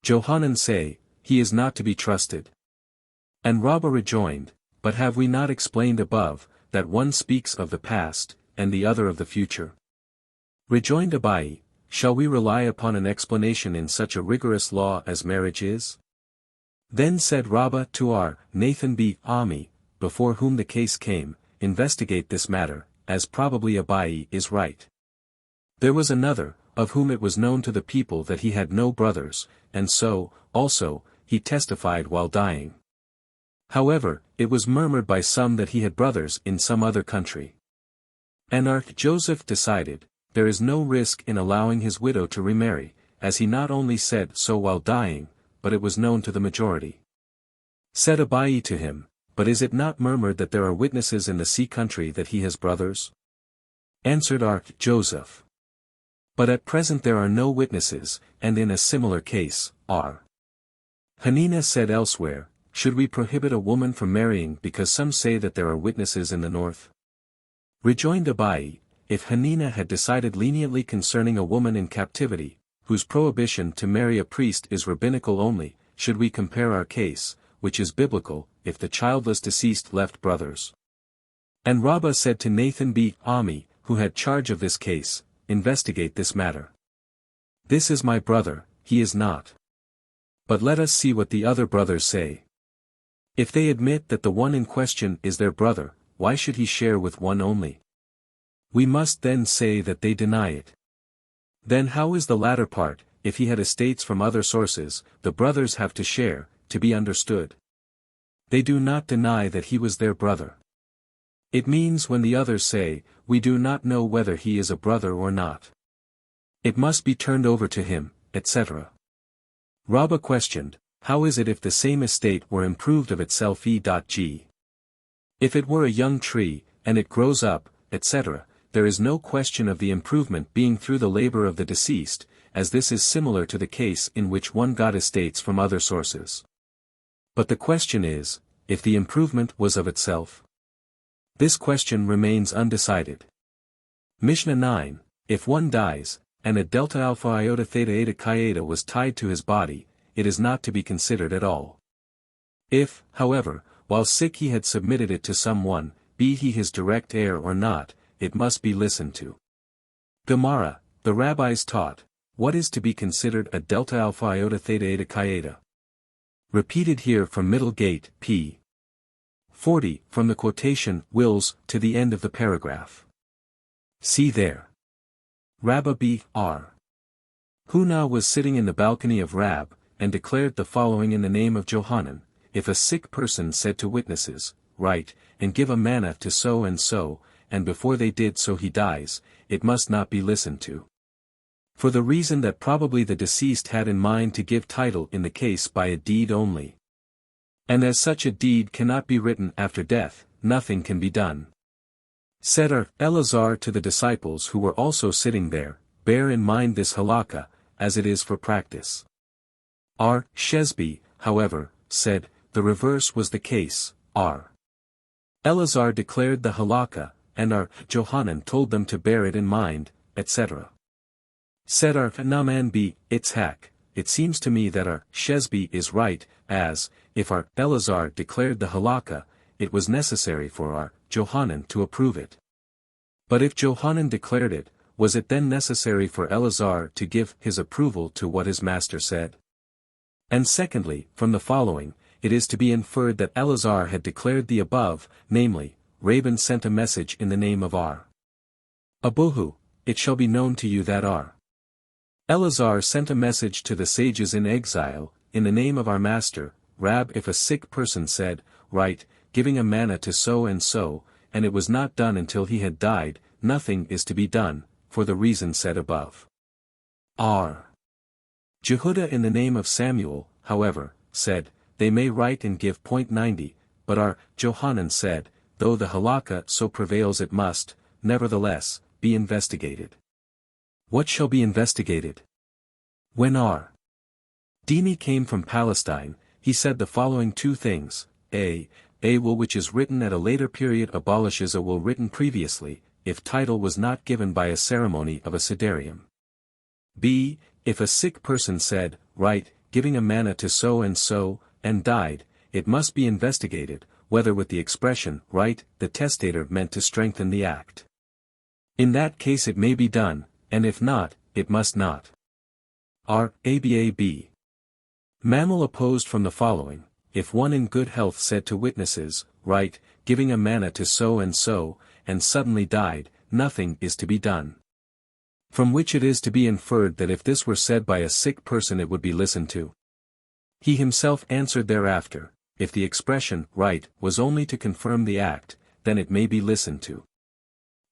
Johanan say, he is not to be trusted. And Rabbah rejoined, but have we not explained above, that one speaks of the past, and the other of the future? Rejoined Abai, shall we rely upon an explanation in such a rigorous law as marriage is? Then said Rabbah to Nathan b. Ami, before whom the case came, investigate this matter, as probably Abai is right. There was another, of whom it was known to the people that he had no brothers, and so, also, he testified while dying. However, it was murmured by some that he had brothers in some other country. And Joseph decided, there is no risk in allowing his widow to remarry, as he not only said so while dying, but it was known to the majority. Said Abai to him, but is it not murmured that there are witnesses in the sea country that he has brothers? Answered Joseph. But at present there are no witnesses, and in a similar case, Hanina said elsewhere, should we prohibit a woman from marrying because some say that there are witnesses in the north? Rejoined Abai, if Hanina had decided leniently concerning a woman in captivity, whose prohibition to marry a priest is rabbinical only, should we compare our case, which is biblical, if the childless deceased left brothers? And Rabbah said to Nathan b. Ami, who had charge of this case, investigate this matter. This is my brother, he is not. But let us see what the other brothers say. If they admit that the one in question is their brother, why should he share with one only? We must then say that they deny it. Then how is the latter part, if he had estates from other sources, the brothers have to share, to be understood? They do not deny that he was their brother. It means when the others say, we do not know whether he is a brother or not. It must be turned over to him, etc. Rabbah questioned, how is it if the same estate were improved of itself e.g. if it were a young tree, and it grows up, etc., there is no question of the improvement being through the labor of the deceased, as this is similar to the case in which one got estates from other sources. But the question is, if the improvement was of itself? This question remains undecided. Mishnah 9, if one dies, and a delta alpha iota theta eta chi eta was tied to his body, it is not to be considered at all. If, however, while sick he had submitted it to someone, be he his direct heir or not, it must be listened to. Gemara, the rabbis taught, what is to be considered a delta alpha iota theta eta chi eta? Repeated here from middle gate, p. 40, from the quotation, wills, to the end of the paragraph. See there. Rabbah b. R. Huna was sitting in the balcony of Rab, and declared the following in the name of Johanan, if a sick person said to witnesses, write, and give a manna to so, and before they did so he dies, it must not be listened to. For the reason that probably the deceased had in mind to give title in the case by a deed only. And as such a deed cannot be written after death, nothing can be done. Said Eleazar to the disciples who were also sitting there, bear in mind this halakha, as it is for practice. Shesby, however, said, the reverse was the case, Eleazar declared the halakha, and our Johanan told them to bear it in mind, etc. Said our Naaman b. Itzhak, it seems to me that our Shesbi is right, as, if our Eleazar declared the halakha, it was necessary for our Johanan to approve it. But if Johanan declared it, was it then necessary for Eleazar to give his approval to what his master said? And secondly, from the following, it is to be inferred that Eleazar had declared the above, namely, Rabban sent a message in the name of our Abuhu, it shall be known to you that our Eleazar sent a message to the sages in exile, in the name of our master, Rab. If a sick person said, right, giving a manna to so, and it was not done until he had died, nothing is to be done, for the reason said above. R. Jehuda in the name of Samuel, however, said, they may write and give .90, but our Johanan said, though the halakha so prevails it must, nevertheless, be investigated. What shall be investigated? When our Dini came from Palestine, he said the following two things, a will which is written at a later period abolishes a will written previously, if title was not given by a ceremony of a siderium. b. If a sick person said, right, giving a manna to so, and died, it must be investigated, whether with the expression, right, the testator meant to strengthen the act. In that case it may be done, and if not, it must not. R. Abab. Mammal opposed from the following, if one in good health said to witnesses, right, giving a manna to so, and suddenly died, nothing is to be done. From which it is to be inferred that if this were said by a sick person it would be listened to. He himself answered thereafter, if the expression, right, was only to confirm the act, then it may be listened to.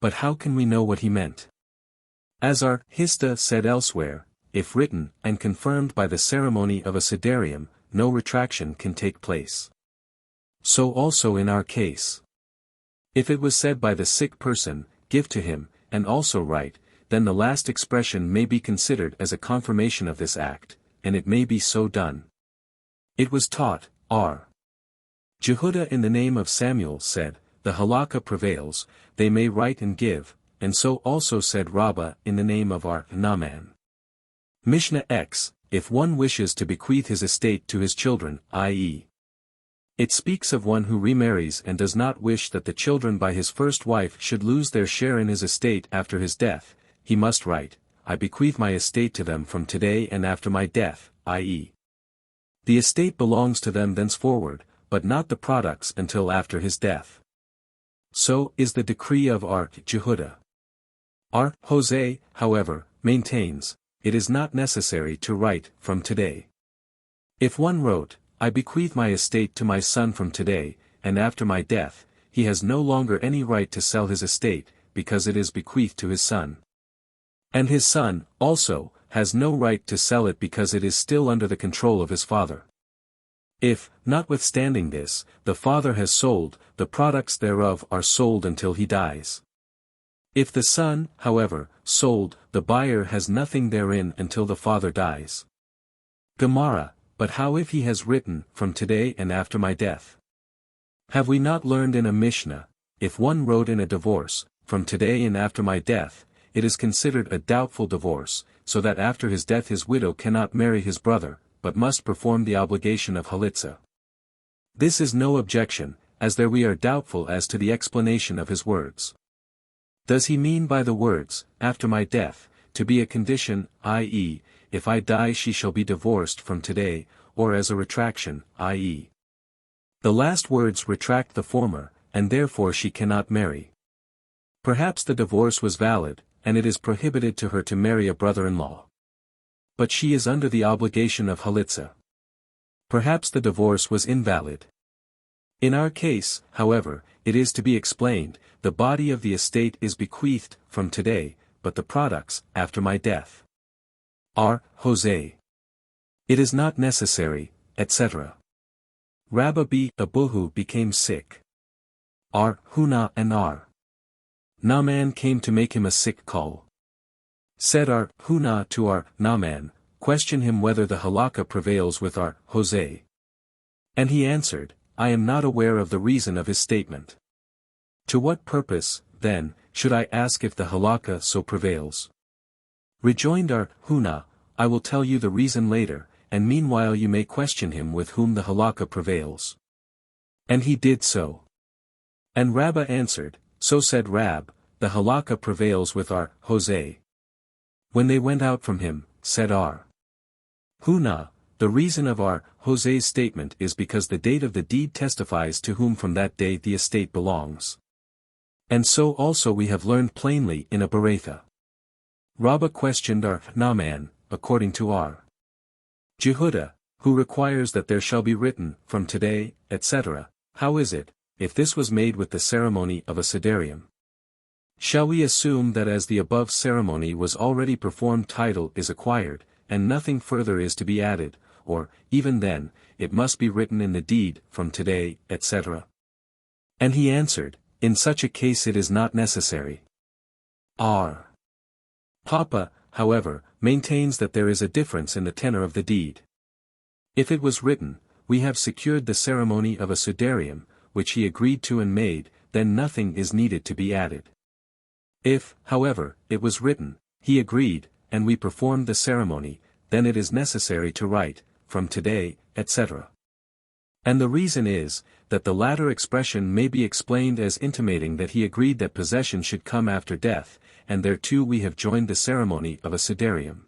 But how can we know what he meant? As our Hista said elsewhere, if written and confirmed by the ceremony of a siderium, no retraction can take place. So also in our case. If it was said by the sick person, give to him, and also write, then the last expression may be considered as a confirmation of this act, and it may be so done. It was taught, R. Jehuda in the name of Samuel said, the halakha prevails, they may write and give, and so also said Rabbah in the name of our Naaman. Mishnah X, if one wishes to bequeath his estate to his children, i.e. it speaks of one who remarries and does not wish that the children by his first wife should lose their share in his estate after his death, he must write, I bequeath my estate to them from today and after my death, i.e. the estate belongs to them thenceforward, but not the products until after his death. So is the decree of our Jehuda. Our Jose, however, maintains, it is not necessary to write from today. If one wrote, I bequeath my estate to my son from today, and after my death, he has no longer any right to sell his estate, because it is bequeathed to his son. And his son, also, has no right to sell it because it is still under the control of his father. If, notwithstanding this, the father has sold, the products thereof are sold until he dies. If the son, however, sold, the buyer has nothing therein until the father dies. Gemara, but how if he has written, from today and after my death? Have we not learned in a Mishnah, if one wrote in a divorce, from today and after my death, it is considered a doubtful divorce, so that after his death his widow cannot marry his brother, but must perform the obligation of Halitza. This is no objection, as there we are doubtful as to the explanation of his words. Does he mean by the words, after my death, to be a condition, i.e., if I die she shall be divorced from today, or as a retraction, i.e. the last words retract the former, and therefore she cannot marry? Perhaps the divorce was valid, and it is prohibited to her to marry a brother-in-law. But she is under the obligation of Halitza. Perhaps the divorce was invalid. In our case, however, it is to be explained, the body of the estate is bequeathed, from today, but the products, after my death. R. Jose. It is not necessary, etc. Rabba b. Abuhu became sick. R. Huna and R. Naaman came to make him a sick call. Said our Huna to our Naaman, question him whether the halakha prevails with our Jose. And he answered, I am not aware of the reason of his statement. To what purpose, then, should I ask if the halakha so prevails? Rejoined Huna, I will tell you the reason later, and meanwhile you may question him with whom the halakha prevails. And he did so. And Rabbah answered, so said Rab, the halakha prevails with Hosea. When they went out from him, said Huna, the reason of Hosea's statement is because the date of the deed testifies to whom from that day the estate belongs. And so also we have learned plainly in a Beretha. Rabbah questioned Naaman, according to Jehuda, who requires that there shall be written, from today, etc., how is it, if this was made with the ceremony of a siderium? Shall we assume that as the above ceremony was already performed title is acquired, and nothing further is to be added, or, even then, it must be written in the deed, from today, etc.? And he answered, in such a case it is not necessary. Papa, however, maintains that there is a difference in the tenor of the deed. If it was written, we have secured the ceremony of a siderium, which he agreed to and made, then nothing is needed to be added. If, however, it was written, he agreed, and we performed the ceremony, then it is necessary to write, from today, etc. And the reason is, that the latter expression may be explained as intimating that he agreed that possession should come after death, and thereto we have joined the ceremony of a siderium.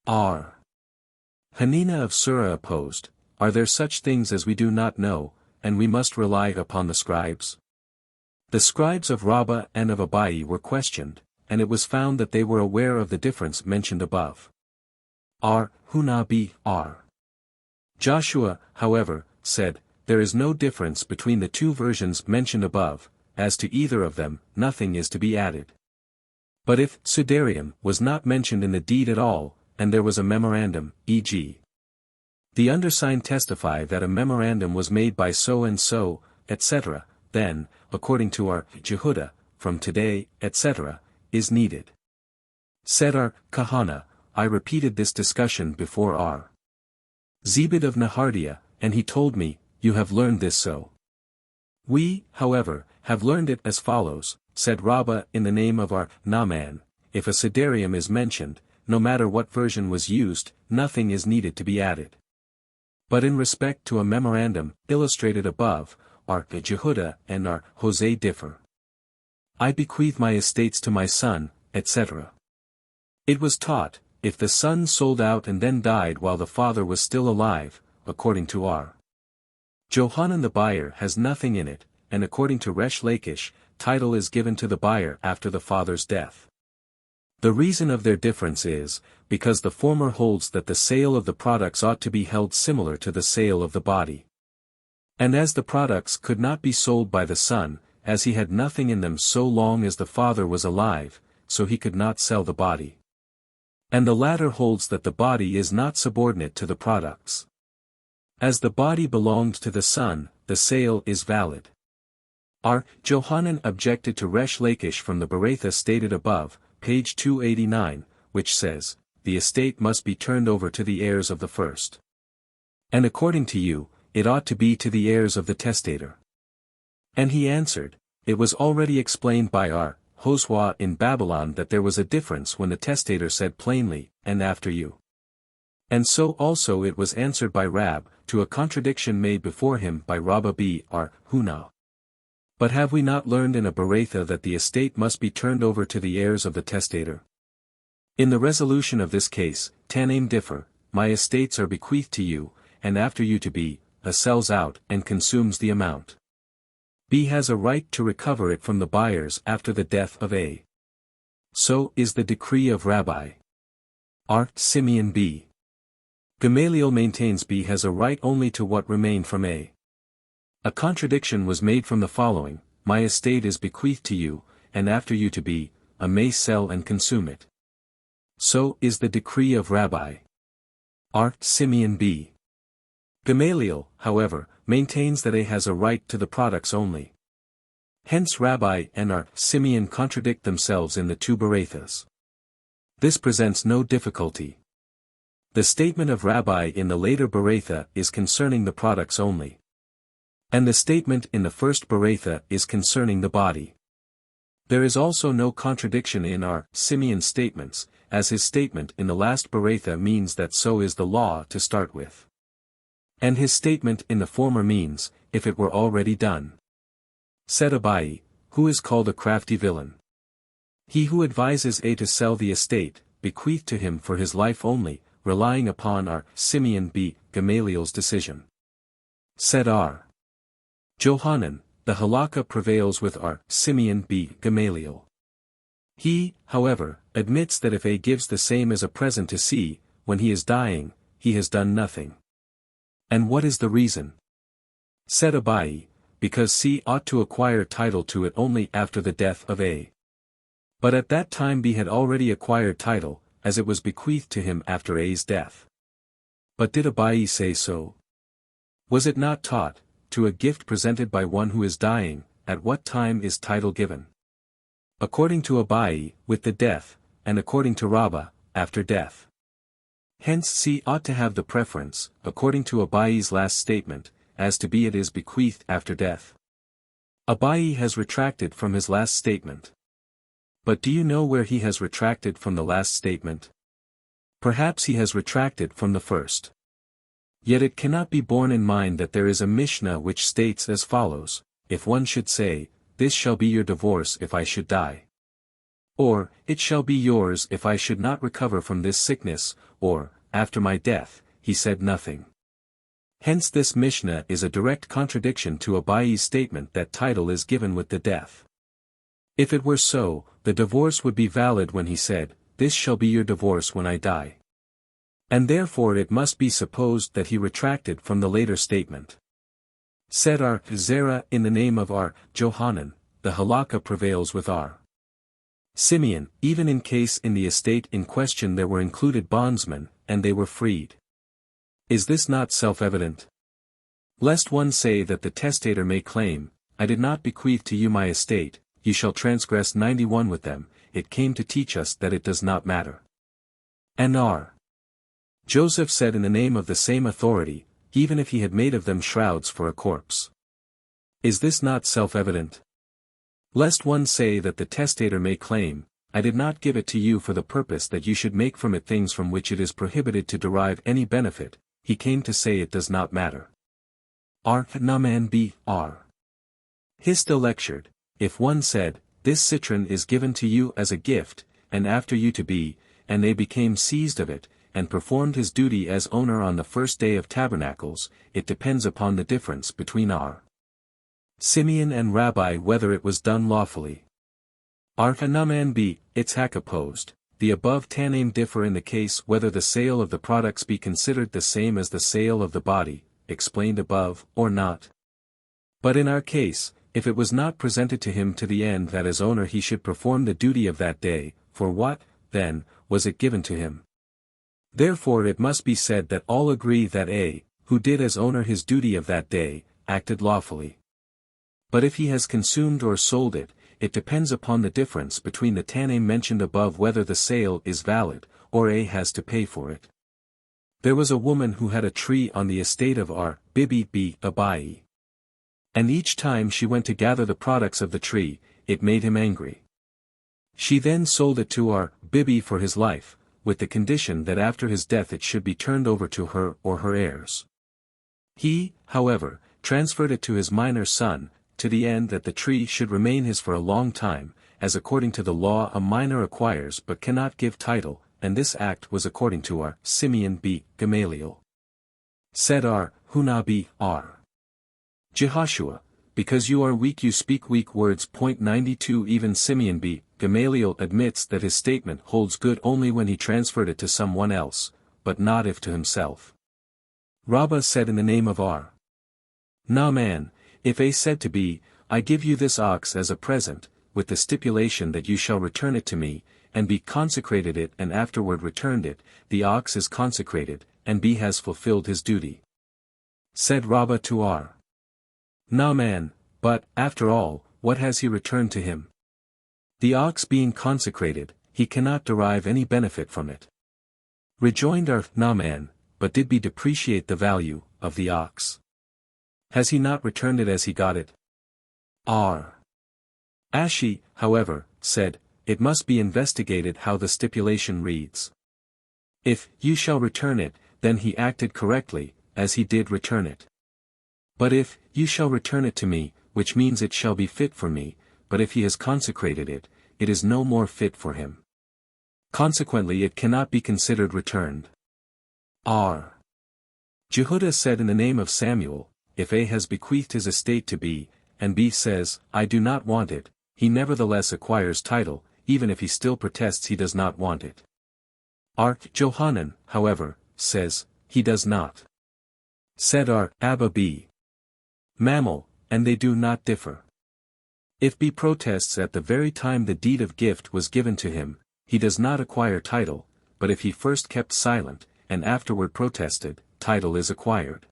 Hanina of Surah opposed, are there such things as we do not know, and we must rely upon the scribes? The scribes of Rabbah and of Abai were questioned, and it was found that they were aware of the difference mentioned above. Joshua, however, said, there is no difference between the two versions mentioned above, as to either of them, nothing is to be added. But if siderium was not mentioned in the deed at all, and there was a memorandum, e.g. the undersigned testify that a memorandum was made by so and so, etc., then, according to Jehuda, from today, etc., is needed. Said Kahana, I repeated this discussion before Zebed of Nahardia, and he told me, you have learned this so. We, however, have learned it as follows, said Rabbah in the name of Naaman, if a siderium is mentioned, no matter what version was used, nothing is needed to be added. But in respect to a memorandum, illustrated above, Jehuda and Hosea differ. I bequeath my estates to my son, etc. It was taught, if the son sold out and then died while the father was still alive, according to Johanan the buyer has nothing in it, and according to Resh Lakish, title is given to the buyer after the father's death. The reason of their difference is, because the former holds that the sale of the products ought to be held similar to the sale of the body. And as the products could not be sold by the son, as he had nothing in them so long as the father was alive, so he could not sell the body. And the latter holds that the body is not subordinate to the products. As the body belonged to the son, the sale is valid. Johanan objected to Resh Lakish from the Beretha stated above, page 289, which says, the estate must be turned over to the heirs of the first. And according to you, it ought to be to the heirs of the testator. And he answered, it was already explained by Hosea in Babylon that there was a difference when the testator said plainly, and after you. And so also it was answered by Rab, to a contradiction made before him by Rabbah b. Huna. But have we not learned in a Beretha that the estate must be turned over to the heirs of the testator? In the resolution of this case, Tanaim differ, my estates are bequeathed to you, and after you to be, A sells out and consumes the amount. B has a right to recover it from the buyers after the death of A. So is the decree of Rabbi Simeon B. Gamaliel maintains B has a right only to what remained from A. A contradiction was made from the following, my estate is bequeathed to you, and after you to be, A may sell and consume it. So is the decree of Rabbi Simeon B. Gamaliel, however, maintains that A has a right to the products only. Hence Rabbi and Simeon contradict themselves in the two Berethas. This presents no difficulty. The statement of Rabbi in the later Beretha is concerning the products only. And the statement in the first Beretha is concerning the body. There is also no contradiction in our Simeon's statements, as his statement in the last Beretha means that so is the law to start with. And his statement in the former means, if it were already done. Said Abai, who is called a crafty villain. He who advises A to sell the estate, bequeathed to him for his life only, relying upon our Simeon B. Gamaliel's decision. Said R. Johanan, the halakha prevails with our Simeon B. Gamaliel. He, however, admits that if A gives the same as a present to C, when he is dying, he has done nothing. And what is the reason? Said Abai, because C ought to acquire title to it only after the death of A. But at that time B had already acquired title, as it was bequeathed to him after A's death. But did Abai say so? Was it not taught, to a gift presented by one who is dying, at what time is title given? According to Abai, with the death, and according to Rabbah, after death. Hence C ought to have the preference, according to Abai's last statement, as to B it is bequeathed after death. Abai has retracted from his last statement. But do you know where he has retracted from the last statement? Perhaps he has retracted from the first. Yet it cannot be borne in mind that there is a Mishnah which states as follows, if one should say, this shall be your divorce if I should die. Or, it shall be yours if I should not recover from this sickness, or, after my death, he said nothing. Hence this Mishnah is a direct contradiction to Abai's statement that title is given with the death. If it were so, the divorce would be valid when he said, this shall be your divorce when I die. And therefore it must be supposed that he retracted from the later statement. Said our Zerah in the name of our Johanan, the halakha prevails with our Simeon, even in case in the estate in question there were included bondsmen, and they were freed. Is this not self-evident? Lest one say that the testator may claim, I did not bequeath to you my estate, you shall transgress 91 with them, it came to teach us that it does not matter. And R. Joseph said in the name of the same authority, even if he had made of them shrouds for a corpse. Is this not self-evident? Lest one say that the testator may claim, I did not give it to you for the purpose that you should make from it things from which it is prohibited to derive any benefit, he came to say it does not matter. R. Naaman B. R. Hista lectured, if one said, this citron is given to you as a gift, and after you to be, and they became seized of it, and performed his duty as owner on the first day of tabernacles, it depends upon the difference between our Simeon and Rabbi whether it was done lawfully. R. Naaman B. Itzhak opposed, the above Tanaim differ in the case whether the sale of the products be considered the same as the sale of the body, explained above, or not. But in our case, if it was not presented to him to the end that as owner he should perform the duty of that day, for what, then, was it given to him? Therefore it must be said that all agree that A, who did as owner his duty of that day, acted lawfully. But if he has consumed or sold it, it depends upon the difference between the Tanaim mentioned above whether the sale is valid, or A has to pay for it. There was a woman who had a tree on the estate of our Bibi B. Abai. And each time she went to gather the products of the tree, it made him angry. She then sold it to our Bibi for his life, with the condition that after his death it should be turned over to her or her heirs. He, however, transferred it to his minor son, to the end that the tree should remain his for a long time, as according to the law a minor acquires but cannot give title, and this act was according to our Simeon B. Gamaliel. Said our Huna B. R. Jehoshua, because you are weak you speak weak words. 92 Even Simeon B. Gamaliel admits that his statement holds good only when he transferred it to someone else, but not if to himself. Rabbah said in the name of R. Naaman, if A said to B, I give you this ox as a present, with the stipulation that you shall return it to me, and B consecrated it and afterward returned it, the ox is consecrated, and B has fulfilled his duty. Said Rabbah to R. Naaman, but, after all, what has he returned to him? The ox being consecrated, he cannot derive any benefit from it. Rejoined our Naaman, but did B depreciate the value of the ox? Has he not returned it as he got it? R. Ashi, however, said, it must be investigated how the stipulation reads. If you shall return it, then he acted correctly, as he did return it. But if you shall return it to me, which means it shall be fit for me, but if he has consecrated it, it is no more fit for him. Consequently it cannot be considered returned. R. Jehudah said in the name of Samuel, if A has bequeathed his estate to B, and B says, I do not want it, he nevertheless acquires title, even if he still protests he does not want it. R. Johanan, however, says, he does not. Said R. Abba B. Mammal, and they do not differ. If B protests at the very time the deed of gift was given to him, he does not acquire title, but if he first kept silent, and afterward protested, title is acquired.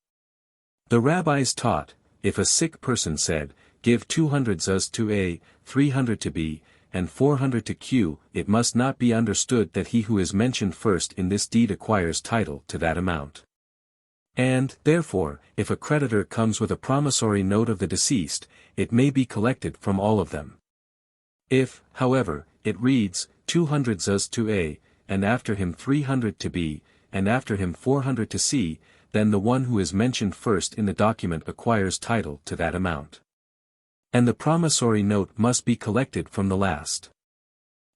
The rabbis taught, if a sick person said, give 200 zuz to A, 300 to B, and 400 to Q, it must not be understood that he who is mentioned first in this deed acquires title to that amount. And, therefore, if a creditor comes with a promissory note of the deceased, it may be collected from all of them. If, however, it reads, 200 zuz to A, and after him 300 to B, and after him 400 to C, then the one who is mentioned first in the document acquires title to that amount. And the promissory note must be collected from the last.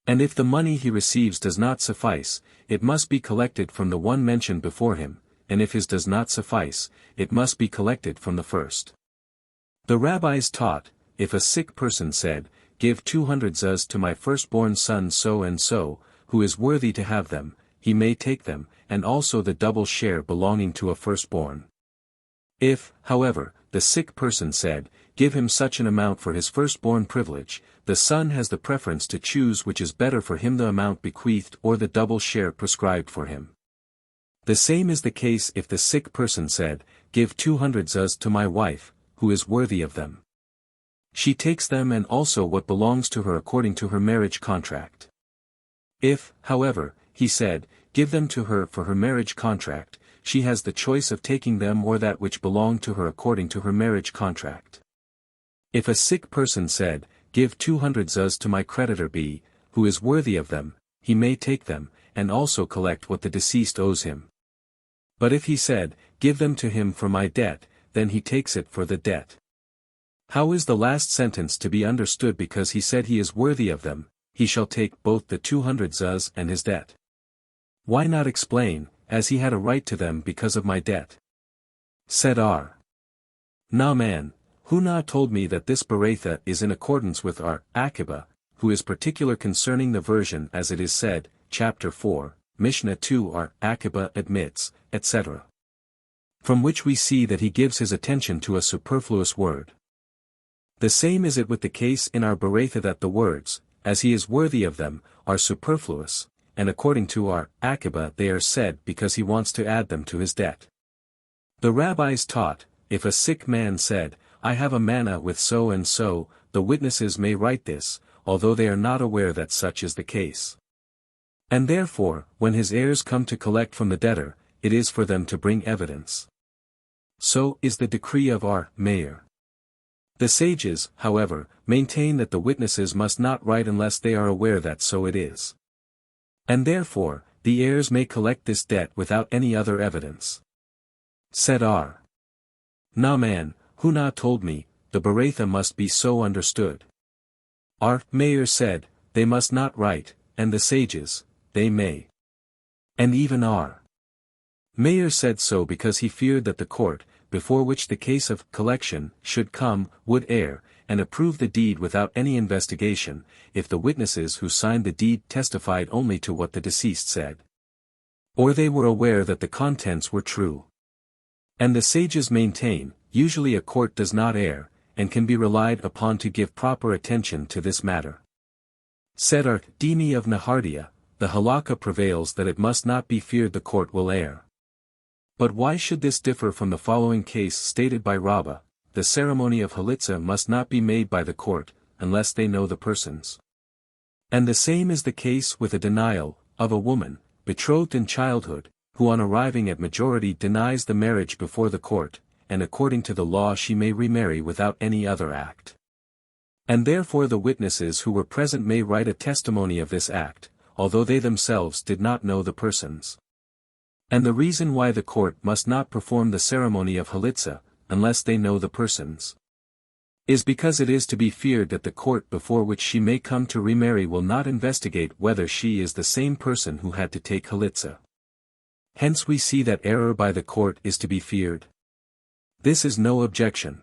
And if the money he receives does not suffice, it must be collected from the one mentioned before him, and if his does not suffice, it must be collected from the first. The rabbis taught, if a sick person said, give 200 zuz to my firstborn son so and so, who is worthy to have them, he may take them, and also the double share belonging to a firstborn. If, however, the sick person said, give him such an amount for his firstborn privilege, the son has the preference to choose which is better for him, the amount bequeathed or the double share prescribed for him. The same is the case if the sick person said, give 200 zuz to my wife, who is worthy of them. She takes them and also what belongs to her according to her marriage contract. If, however, he said, give them to her for her marriage contract, she has the choice of taking them or that which belonged to her according to her marriage contract. If a sick person said, give 200 zuz to my creditor B, who is worthy of them, he may take them, and also collect what the deceased owes him. But if he said, give them to him for my debt, then he takes it for the debt. How is the last sentence to be understood? Because he said he is worthy of them, he shall take both the 200 zuz and his debt. Why not explain, as he had a right to them because of my debt? Said R. Naaman, Huna told me that this Beretha is in accordance with our Akiba, who is particular concerning the version as it is said, chapter 4, Mishnah 2 our Akiba admits, etc. From which we see that he gives his attention to a superfluous word. The same is it with the case in our Beretha that the words, as he is worthy of them, are superfluous, and according to our Akiba they are said because he wants to add them to his debt. The rabbis taught, if a sick man said, I have a manna with so and so, the witnesses may write this, although they are not aware that such is the case. And therefore, when his heirs come to collect from the debtor, it is for them to bring evidence. So is the decree of our mayor. The sages, however, maintain that the witnesses must not write unless they are aware that so it is. And therefore, the heirs may collect this debt without any other evidence. Said R. Naaman, Huna told me, the Beretha must be so understood. Our mayor said, they must not write, and the sages, they may. And even our mayor said so because he feared that the court, before which the case of collection should come, would err, and approve the deed without any investigation, if the witnesses who signed the deed testified only to what the deceased said. Or they were aware that the contents were true. And the sages maintain, usually a court does not err, and can be relied upon to give proper attention to this matter. Said our Dimi of Nahardia, the halakha prevails that it must not be feared the court will err. But why should this differ from the following case stated by Rabbah? The ceremony of halitza must not be made by the court, unless they know the persons. And the same is the case with a denial, of a woman, betrothed in childhood, who on arriving at majority denies the marriage before the court, and according to the law she may remarry without any other act. And therefore the witnesses who were present may write a testimony of this act, although they themselves did not know the persons. And the reason why the court must not perform the ceremony of halitza, unless they know the persons, is because it is to be feared that the court before which she may come to remarry will not investigate whether she is the same person who had to take halitza. Hence we see that error by the court is to be feared. This is no objection.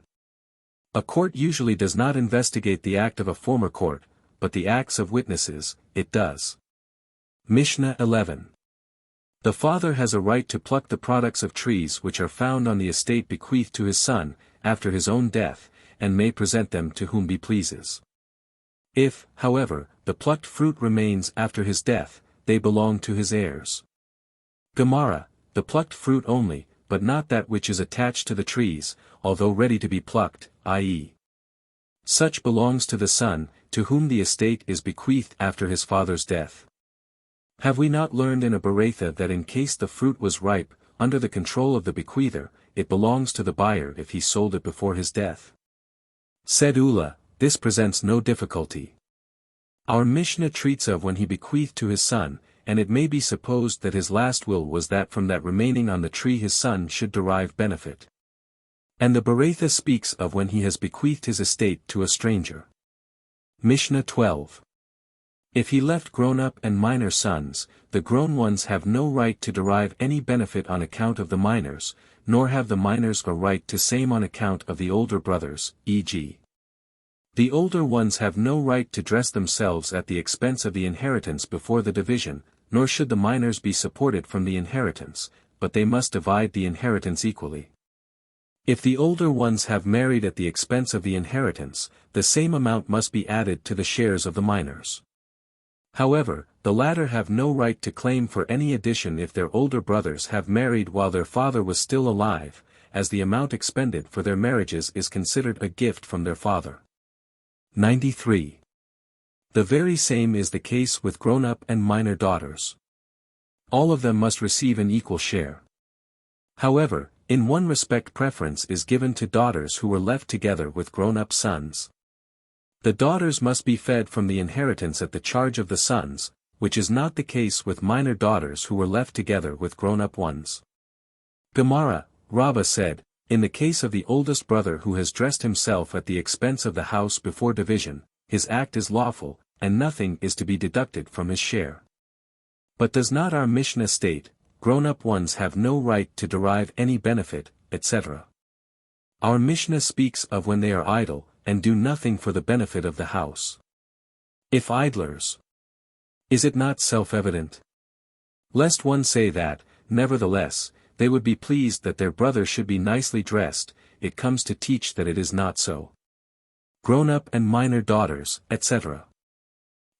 A court usually does not investigate the act of a former court, but the acts of witnesses, it does. Mishnah 11. The father has a right to pluck the products of trees which are found on the estate bequeathed to his son, after his own death, and may present them to whom he pleases. If, however, the plucked fruit remains after his death, they belong to his heirs. Gemara, the plucked fruit only, but not that which is attached to the trees, although ready to be plucked, i.e. such belongs to the son, to whom the estate is bequeathed after his father's death. Have we not learned in a Bereitha that in case the fruit was ripe, under the control of the bequeather, it belongs to the buyer if he sold it before his death? Said Ula, this presents no difficulty. Our Mishnah treats of when he bequeathed to his son, and it may be supposed that his last will was that from that remaining on the tree his son should derive benefit. And the Bereitha speaks of when he has bequeathed his estate to a stranger. Mishnah 12. If he left grown-up and minor sons, the grown ones have no right to derive any benefit on account of the minors, nor have the minors a right to same on account of the older brothers, e.g. the older ones have no right to dress themselves at the expense of the inheritance before the division, nor should the minors be supported from the inheritance, but they must divide the inheritance equally. If the older ones have married at the expense of the inheritance, the same amount must be added to the shares of the minors. However, the latter have no right to claim for any addition if their older brothers have married while their father was still alive, as the amount expended for their marriages is considered a gift from their father. 93. The very same is the case with grown-up and minor daughters. All of them must receive an equal share. However, in one respect preference is given to daughters who were left together with grown-up sons. The daughters must be fed from the inheritance at the charge of the sons, which is not the case with minor daughters who were left together with grown-up ones. Gemara, Rabbah said, in the case of the oldest brother who has dressed himself at the expense of the house before division, his act is lawful, and nothing is to be deducted from his share. But does not our Mishnah state, grown-up ones have no right to derive any benefit, etc.? Our Mishnah speaks of when they are idle, and do nothing for the benefit of the house. If idlers, is it not self-evident? Lest one say that, nevertheless, they would be pleased that their brother should be nicely dressed, it comes to teach that it is not so. Grown-up and minor daughters, etc.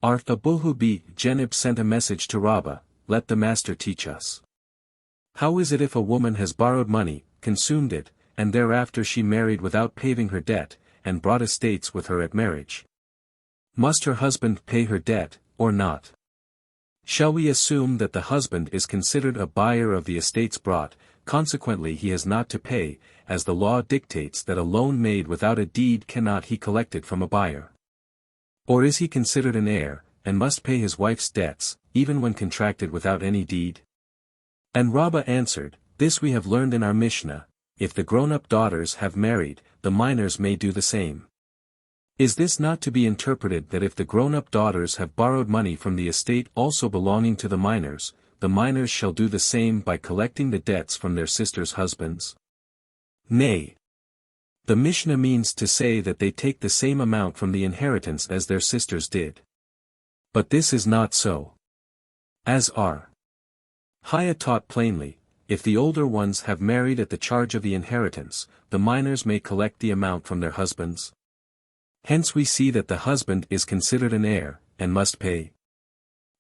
Arth Abuhu B. Jenib sent a message to Rabbah, let the master teach us. How is it if a woman has borrowed money, consumed it, and thereafter she married without paying her debt, and brought estates with her at marriage? Must her husband pay her debt, or not? Shall we assume that the husband is considered a buyer of the estates brought, consequently he has not to pay, as the law dictates that a loan made without a deed cannot he collected from a buyer? Or is he considered an heir, and must pay his wife's debts, even when contracted without any deed? And Rabbah answered, this we have learned in our Mishnah, if the grown-up daughters have married, the minors may do the same. Is this not to be interpreted that if the grown-up daughters have borrowed money from the estate also belonging to the minors shall do the same by collecting the debts from their sisters' husbands? Nay. The Mishnah means to say that they take the same amount from the inheritance as their sisters did. But this is not so. As R. Haya taught plainly, if the older ones have married at the charge of the inheritance, the minors may collect the amount from their husbands. Hence we see that the husband is considered an heir, and must pay.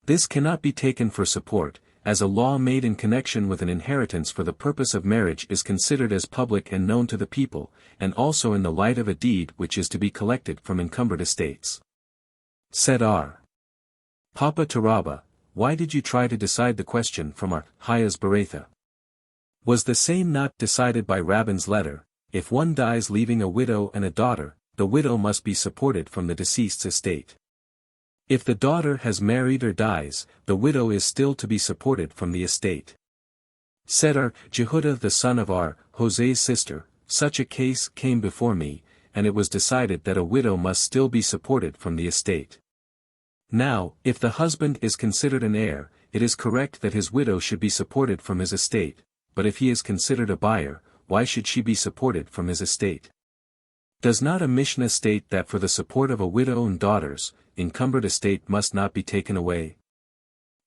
This cannot be taken for support, as a law made in connection with an inheritance for the purpose of marriage is considered as public and known to the people, and also in the light of a deed which is to be collected from encumbered estates. Said R. Papa to Rabbah, why did you try to decide the question from our Haya's Bereitha? Was the same not decided by Rabban's letter, if one dies leaving a widow and a daughter, the widow must be supported from the deceased's estate. If the daughter has married or dies, the widow is still to be supported from the estate. Said Jehudah the son of Hosea's sister, such a case came before me, and it was decided that a widow must still be supported from the estate. Now, if the husband is considered an heir, it is correct that his widow should be supported from his estate, but if he is considered a buyer, why should she be supported from his estate? Does not a Mishnah state that for the support of a widow and daughters, encumbered estate must not be taken away?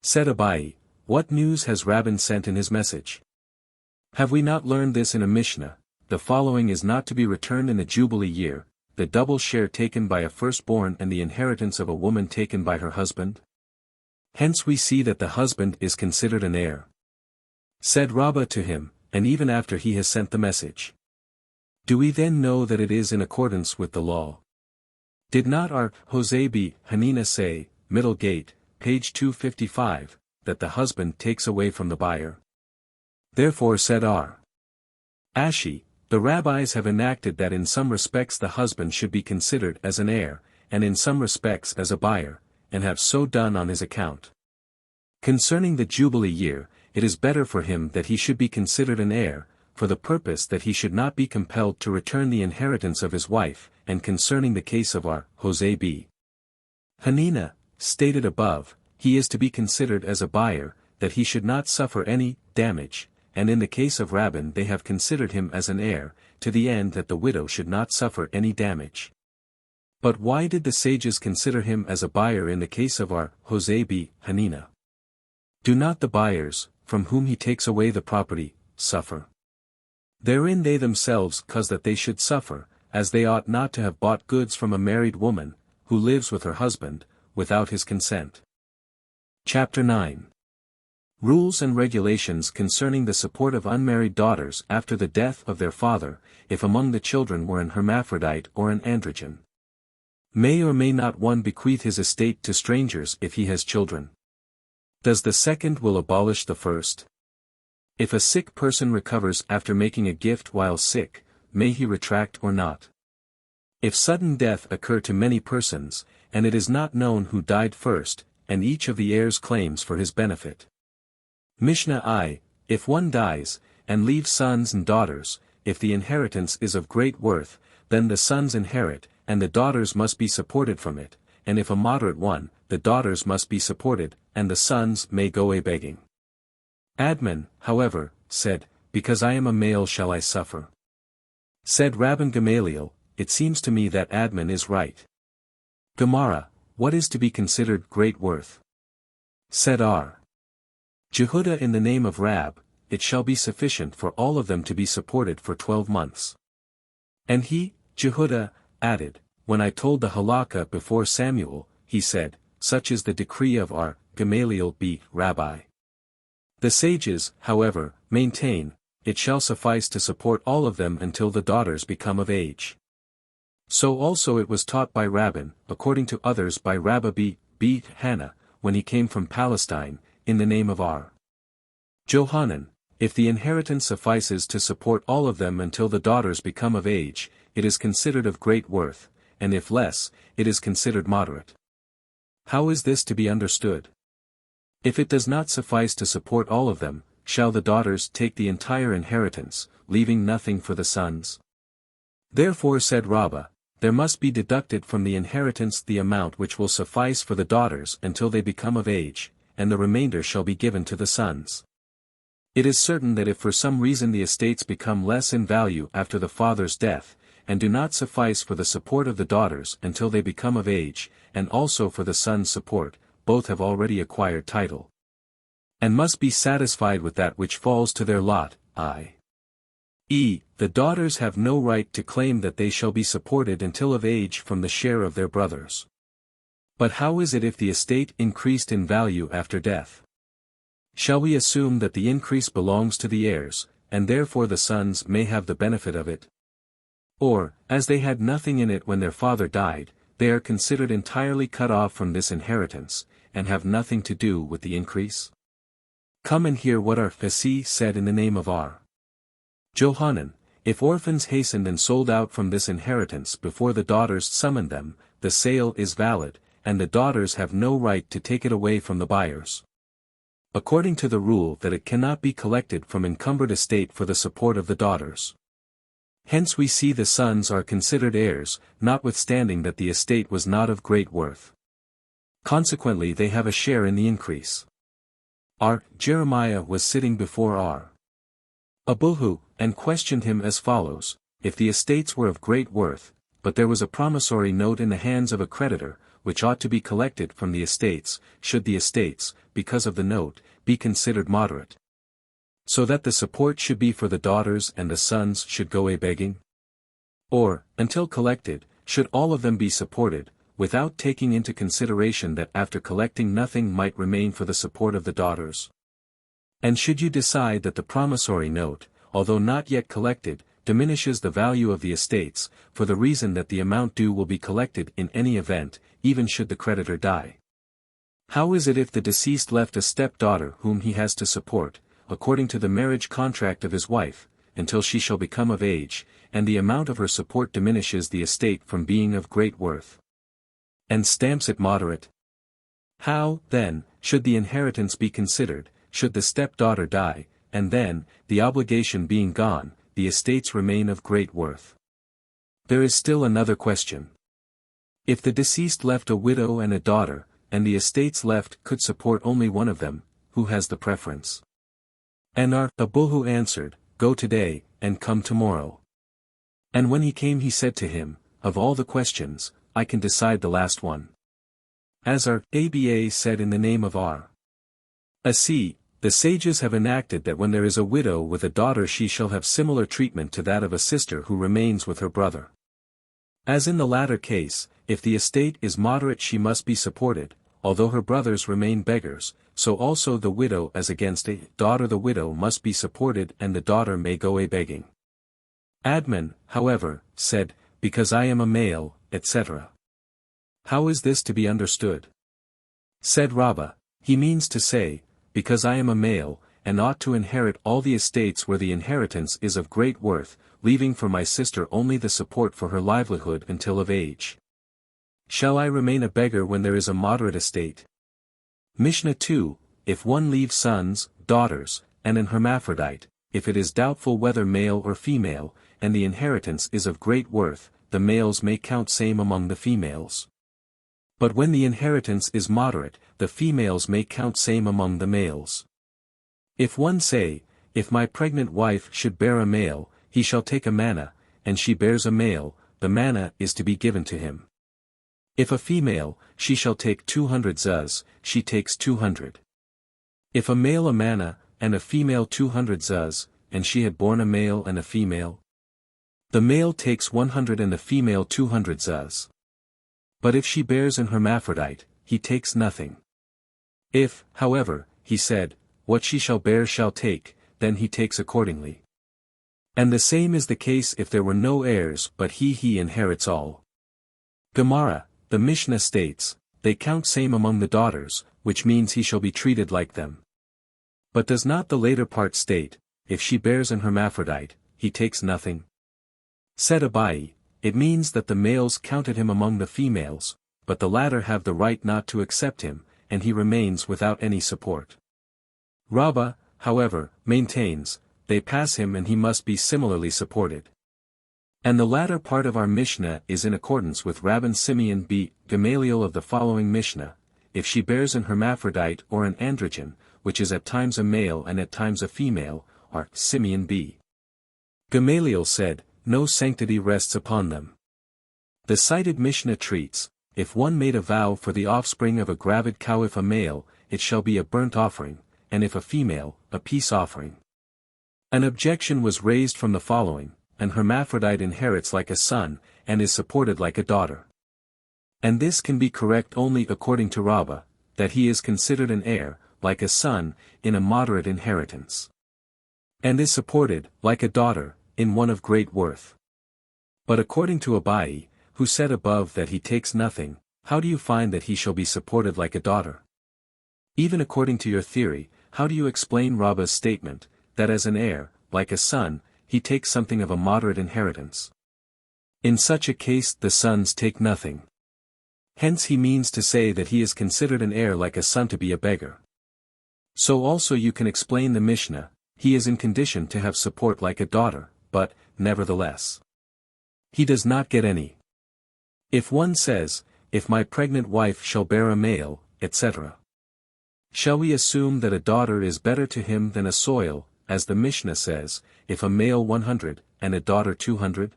Said Abai, what news has Rabban sent in his message? Have we not learned this in a Mishnah? The following is not to be returned in the Jubilee year, the double share taken by a firstborn and the inheritance of a woman taken by her husband? Hence we see that the husband is considered an heir. Said Rabbah to him, and even after he has sent the message. Do we then know that it is in accordance with the law? Did not Hosea b. Hanina say, Middle Gate, page 255, that the husband takes away from the buyer? Therefore said Ashi, the rabbis have enacted that in some respects the husband should be considered as an heir, and in some respects as a buyer, and have so done on his account. Concerning the Jubilee year, it is better for him that he should be considered an heir, for the purpose that he should not be compelled to return the inheritance of his wife, and concerning the case of Hosea b. Hanina, stated above, he is to be considered as a buyer, that he should not suffer any damage, and in the case of Rabban they have considered him as an heir, to the end that the widow should not suffer any damage. But why did the sages consider him as a buyer in the case of Hosea b. Hanina? Do not the buyers, from whom he takes away the property, suffer? Therein they themselves cause that they should suffer, as they ought not to have bought goods from a married woman, who lives with her husband, without his consent. Chapter 9. Rules and regulations concerning the support of unmarried daughters after the death of their father, if among the children were an hermaphrodite or an androgen. May or may not one bequeath his estate to strangers if he has children? Does the second will abolish the first? If a sick person recovers after making a gift while sick, may he retract or not? If sudden death occur to many persons, and it is not known who died first, and each of the heirs claims for his benefit. Mishnah I, if one dies, and leaves sons and daughters, if the inheritance is of great worth, then the sons inherit, and the daughters must be supported from it, and if a moderate one, the daughters must be supported, and the sons may go a-begging. Admon, however, said, because I am a male shall I suffer? Said Rabban Gamaliel, it seems to me that Admon is right. Gemara, what is to be considered great worth? Said Jehudah in the name of Rab, it shall be sufficient for all of them to be supported for 12 months. And he, Jehudah, added, when I told the halakha before Samuel, he said, such is the decree of Gamaliel b. Rabbi. The sages, however, maintain, it shall suffice to support all of them until the daughters become of age. So also it was taught by Rabban, according to others by Rabbah b. Hannah, when he came from Palestine, in the name of Johanan, if the inheritance suffices to support all of them until the daughters become of age, it is considered of great worth, and if less, it is considered moderate. How is this to be understood? If it does not suffice to support all of them, shall the daughters take the entire inheritance, leaving nothing for the sons? Therefore said Rabbah, there must be deducted from the inheritance the amount which will suffice for the daughters until they become of age, and the remainder shall be given to the sons. It is certain that if for some reason the estates become less in value after the father's death, and do not suffice for the support of the daughters until they become of age, and also for the sons' support, both have already acquired title, and must be satisfied with that which falls to their lot, i.e., the daughters have no right to claim that they shall be supported until of age from the share of their brothers. But how is it if the estate increased in value after death? Shall we assume that the increase belongs to the heirs, and therefore the sons may have the benefit of it? Or, as they had nothing in it when their father died, they are considered entirely cut off from this inheritance, and have nothing to do with the increase? Come and hear what Phassih said in the name of Johanan, If orphans hastened and sold out from this inheritance before the daughters summoned them, the sale is valid, and the daughters have no right to take it away from the buyers. According to the rule that it cannot be collected from encumbered estate for the support of the daughters. Hence we see the sons are considered heirs, notwithstanding that the estate was not of great worth. Consequently they have a share in the increase. Jeremiah was sitting before Abuhu, and questioned him as follows: if the estates were of great worth, but there was a promissory note in the hands of a creditor, which ought to be collected from the estates, should the estates, because of the note, be considered moderate? So that the support should be for the daughters and the sons should go a begging? Or, until collected, should all of them be supported, without taking into consideration that after collecting nothing might remain for the support of the daughters? And should you decide that the promissory note, although not yet collected, diminishes the value of the estates, for the reason that the amount due will be collected in any event, even should the creditor die? How is it if the deceased left a stepdaughter whom he has to support, according to the marriage contract of his wife, until she shall become of age, and the amount of her support diminishes the estate from being of great worth, and stamps it moderate? How, then, should the inheritance be considered, should the stepdaughter die, and then, the obligation being gone, the estates remain of great worth? There is still another question. If the deceased left a widow and a daughter, and the estates left could support only one of them, who has the preference? And Abuhu answered, Go today, and come tomorrow. And when he came he said to him, Of all the questions, I can decide the last one. As Aba said in the name of Asi, the sages have enacted that when there is a widow with a daughter she shall have similar treatment to that of a sister who remains with her brother. As in the latter case, if the estate is moderate she must be supported, although her brothers remain beggars, so also the widow as against a daughter the widow must be supported and the daughter may go a begging. Admon, however, said, Because I am a male, etc. How is this to be understood? Said Rabbah, he means to say, because I am a male, and ought to inherit all the estates where the inheritance is of great worth, leaving for my sister only the support for her livelihood until of age. Shall I remain a beggar when there is a moderate estate? Mishnah 2, if one leaves sons, daughters, and an hermaphrodite, if it is doubtful whether male or female, and the inheritance is of great worth, the males may count same among the females. But when the inheritance is moderate, the females may count same among the males. If one say, If my pregnant wife should bear a male, he shall take a manna, and she bears a male, the manna is to be given to him. If a female, she shall take 200 zuz, she takes 200. If a male a manna, and a female 200 zuz, and she had borne a male and a female, the male takes 100 and the female 200 zuz. But if she bears an hermaphrodite, he takes nothing. If, however, he said, What she shall bear shall take, then he takes accordingly. And the same is the case if there were no heirs but he inherits all. Gemara, the Mishnah states, they count same among the daughters, which means he shall be treated like them. But does not the later part state, if she bears an hermaphrodite, he takes nothing? Said Abai, it means that the males counted him among the females, but the latter have the right not to accept him, and he remains without any support. Rabbah, however, maintains, they pass him and he must be similarly supported. And the latter part of our Mishnah is in accordance with Rabban Simeon b. Gamaliel of the following Mishnah, if she bears an hermaphrodite or an androgen, which is at times a male and at times a female, Simeon b. Gamaliel said, no sanctity rests upon them. The cited Mishnah treats, if one made a vow for the offspring of a gravid cow, if a male, it shall be a burnt offering, and if a female, a peace offering. An objection was raised from the following, an hermaphrodite inherits like a son, and is supported like a daughter. And this can be correct only according to Rabbah, that he is considered an heir, like a son, in a moderate inheritance. And is supported, like a daughter, in one of great worth. But according to Abai, who said above that he takes nothing, how do you find that he shall be supported like a daughter? Even according to your theory, how do you explain Rabbah's statement, that as an heir, like a son, he takes something of a moderate inheritance. In such a case the sons take nothing. Hence he means to say that he is considered an heir like a son to be a beggar. So also you can explain the Mishnah, he is in condition to have support like a daughter, but, nevertheless, he does not get any. If one says, if my pregnant wife shall bear a male, etc. Shall we assume that a daughter is better to him than a soil, as the Mishnah says, if a male 100, and a daughter 200?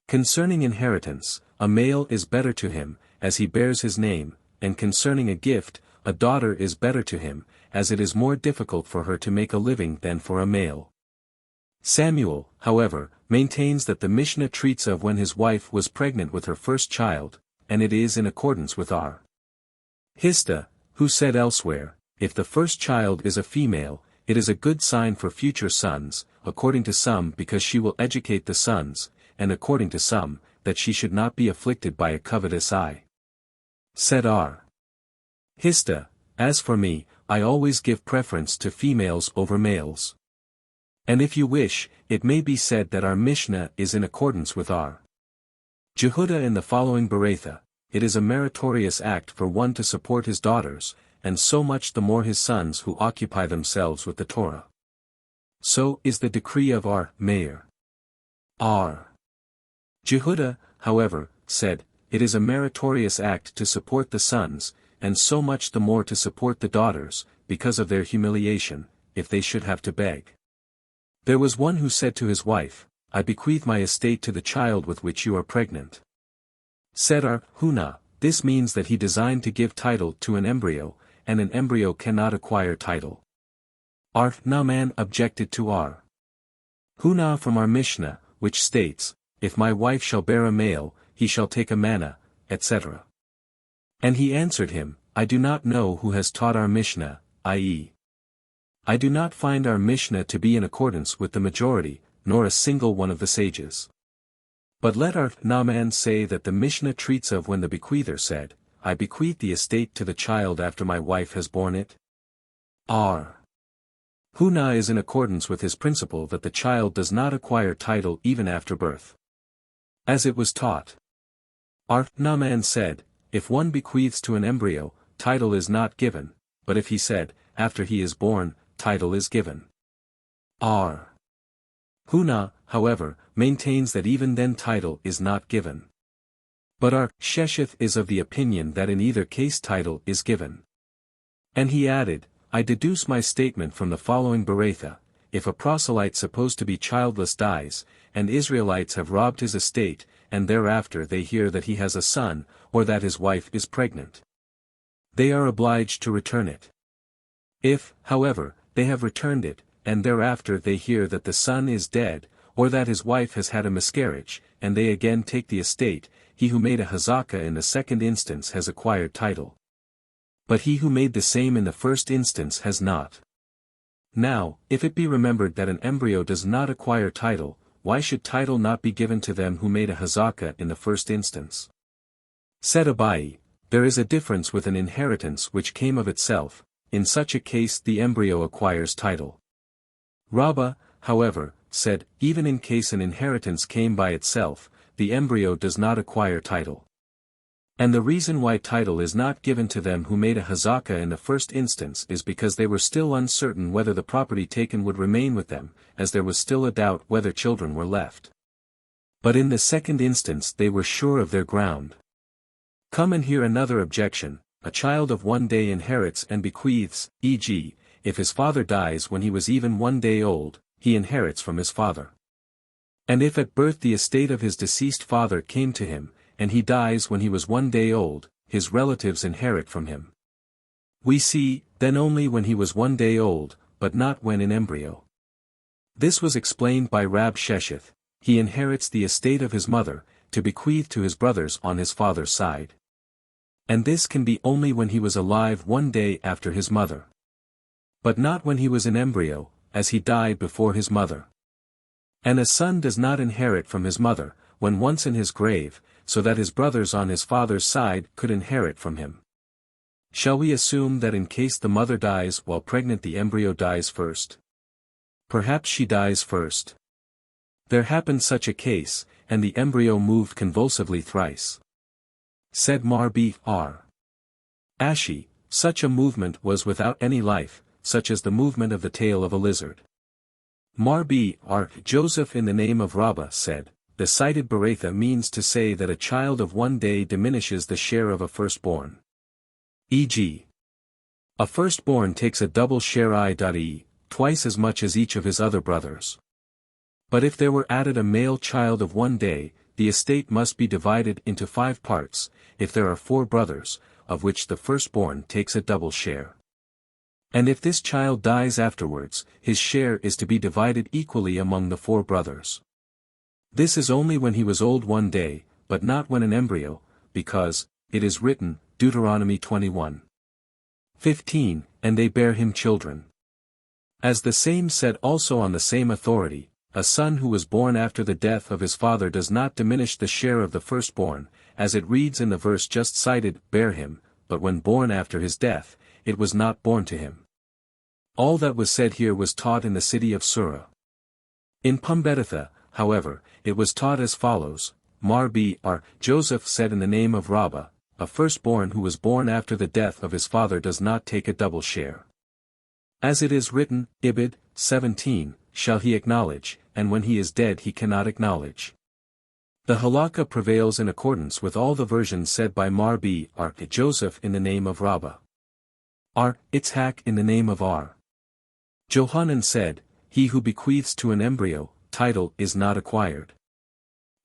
Concerning inheritance, a male is better to him, as he bears his name, and concerning a gift, a daughter is better to him, as it is more difficult for her to make a living than for a male. Samuel, however, maintains that the Mishnah treats of when his wife was pregnant with her first child, and it is in accordance with our Hista, who said elsewhere, if the first child is a female, it is a good sign for future sons, according to some because she will educate the sons, and according to some, that she should not be afflicted by a covetous eye. Said our Hista, as for me, I always give preference to females over males. And if you wish, it may be said that our Mishnah is in accordance with our Jehuda in the following Beretha, it is a meritorious act for one to support his daughters, and so much the more his sons who occupy themselves with the Torah. So is the decree of our Meir. Our Jehuda, however, said, it is a meritorious act to support the sons, and so much the more to support the daughters, because of their humiliation, if they should have to beg. There was one who said to his wife, I bequeath my estate to the child with which you are pregnant. Said our Huna, this means that he designed to give title to an embryo, and an embryo cannot acquire title. Our Naaman objected to our Huna from our Mishnah, which states, if my wife shall bear a male, he shall take a manna, etc. And he answered him, I do not know who has taught our Mishnah, i.e. I do not find our Mishnah to be in accordance with the majority, nor a single one of the sages. But let our Naaman say that the Mishnah treats of when the bequeather said, I bequeath the estate to the child after my wife has borne it. Our Huna is in accordance with his principle that the child does not acquire title even after birth. As it was taught. Our Naaman said, if one bequeaths to an embryo, title is not given, but if he said, after he is born, title is given. Our Huna, however, maintains that even then title is not given. But our Shesheth is of the opinion that in either case title is given. And he added, I deduce my statement from the following Beretha, if a proselyte supposed to be childless dies, and Israelites have robbed his estate, and thereafter they hear that he has a son, or that his wife is pregnant, they are obliged to return it. If, however, they have returned it, and thereafter they hear that the son is dead, or that his wife has had a miscarriage, and they again take the estate, he who made a hazakah in the second instance has acquired title. But he who made the same in the first instance has not. Now, if it be remembered that an embryo does not acquire title, why should title not be given to them who made a hazakah in the first instance? Said Abai, there is a difference with an inheritance which came of itself, in such a case the embryo acquires title. Rabbah, however, said, even in case an inheritance came by itself, the embryo does not acquire title. And the reason why title is not given to them who made a hazakah in the first instance is because they were still uncertain whether the property taken would remain with them, as there was still a doubt whether children were left. But in the second instance they were sure of their ground. Come and hear another objection, a child of 1 day inherits and bequeaths, e.g., if his father dies when he was even 1 day old, he inherits from his father. And if at birth the estate of his deceased father came to him, and he dies when he was 1 day old, his relatives inherit from him. We see, then only when he was 1 day old, but not when in embryo. This was explained by Rab Shesheth, he inherits the estate of his mother, to bequeath to his brothers on his father's side. And this can be only when he was alive 1 day after his mother. But not when he was in embryo, as he died before his mother. And a son does not inherit from his mother, when once in his grave, so that his brothers on his father's side could inherit from him. Shall we assume that in case the mother dies while pregnant the embryo dies first? Perhaps she dies first. There happened such a case, and the embryo moved convulsively thrice. Said Mar B. R. Ashi, such a movement was without any life, such as the movement of the tail of a lizard. Mar B. R. Joseph in the name of Rabbah said, the cited Beretha means to say that a child of one day diminishes the share of a firstborn. E.g. a firstborn takes a double share i.e., twice as much as each of his other brothers. But if there were added a male child of one day, the estate must be divided into 5 parts, if there are 4 brothers, of which the firstborn takes a double share. And if this child dies afterwards, his share is to be divided equally among the 4 brothers. This is only when he was old one day, but not when an embryo, because, it is written, Deuteronomy 21:15, and they bear him children. As the same said also on the same authority, a son who was born after the death of his father does not diminish the share of the firstborn, as it reads in the verse just cited, bear him, but when born after his death, it was not born to him. All that was said here was taught in the city of Surah. In Pumbeditha, however, it was taught as follows, Mar B. R. Joseph said in the name of Rabbah, a firstborn who was born after the death of his father does not take a double share. As it is written, Ibid. 17, shall he acknowledge, and when he is dead he cannot acknowledge. The halakha prevails in accordance with all the versions said by Mar B. R. Joseph in the name of Rabbah. R. Itzhak in the name of R. Johanan said, he who bequeaths to an embryo, title is not acquired.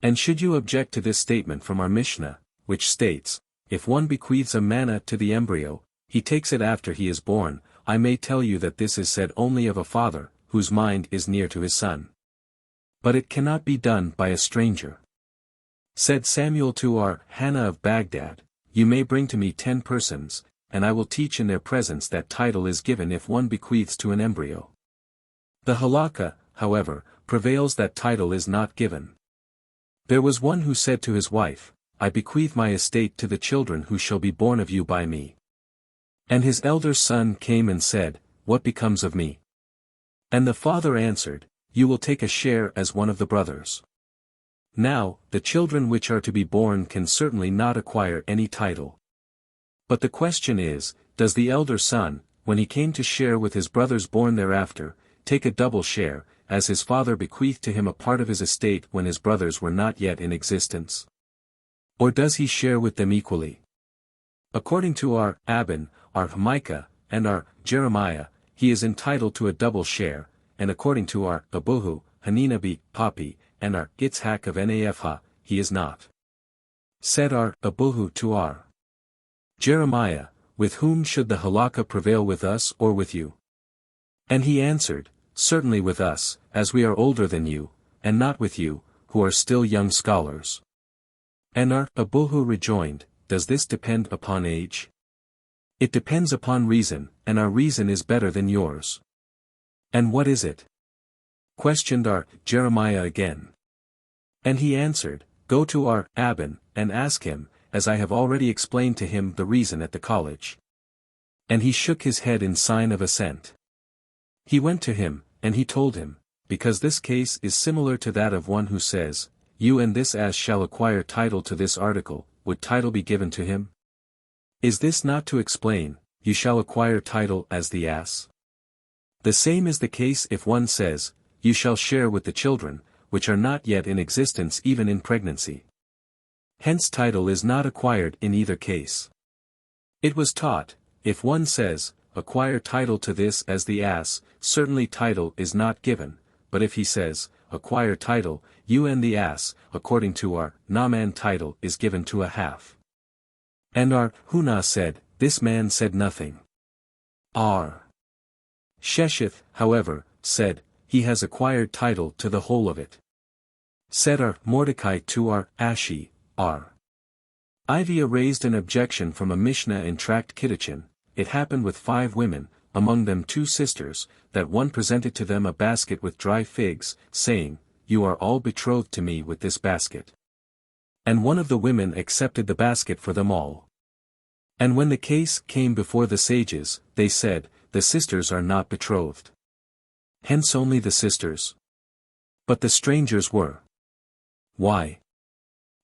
And should you object to this statement from our Mishnah, which states, if one bequeaths a manna to the embryo, he takes it after he is born, I may tell you that this is said only of a father, whose mind is near to his son. But it cannot be done by a stranger. Said Samuel to our Hannah of Baghdad, you may bring to me 10 persons, and I will teach in their presence that title is given if one bequeaths to an embryo. The halakha, however, prevails that title is not given. There was one who said to his wife, I bequeath my estate to the children who shall be born of you by me. And his elder son came and said, what becomes of me? And the father answered, you will take a share as one of the brothers. Now, the children which are to be born can certainly not acquire any title. But the question is, does the elder son, when he came to share with his brothers born thereafter, take a double share, as his father bequeathed to him a part of his estate when his brothers were not yet in existence? Or does he share with them equally? According to our Abin, our Micah, and our Jeremiah, he is entitled to a double share, and according to our Abuhu, Haninabi, Papi, and our Itzhak of Nafha, he is not. Said our Abuhu to our Jeremiah, with whom should the halakha prevail, with us or with you? And he answered, certainly with us, as we are older than you, and not with you, who are still young scholars. And our Abuhu rejoined, does this depend upon age? It depends upon reason, and our reason is better than yours. And what is it? Questioned our Jeremiah again. And he answered, go to our Abin, and ask him, as I have already explained to him the reason at the college. And he shook his head in sign of assent. He went to him, and he told him, because this case is similar to that of one who says, you and this ass shall acquire title to this article, would title be given to him? Is this not to explain, you shall acquire title as the ass? The same is the case if one says, you shall share with the children, which are not yet in existence even in pregnancy. Hence title is not acquired in either case. It was taught, if one says, acquire title to this as the ass, certainly title is not given, but if he says, acquire title, you and the ass, according to our Naaman title is given to a half. And our Huna said, this man said nothing. Our Sheshith, however, said, he has acquired title to the whole of it. Said our Mordecai to our Ashi, our Ivia raised an objection from a Mishnah in Tract Kiddushin. It happened with 5 women, among them 2 sisters, that one presented to them a basket with dry figs, saying, you are all betrothed to me with this basket. And one of the women accepted the basket for them all. And when the case came before the sages, they said, the sisters are not betrothed. Hence only the sisters. But the strangers were. Why?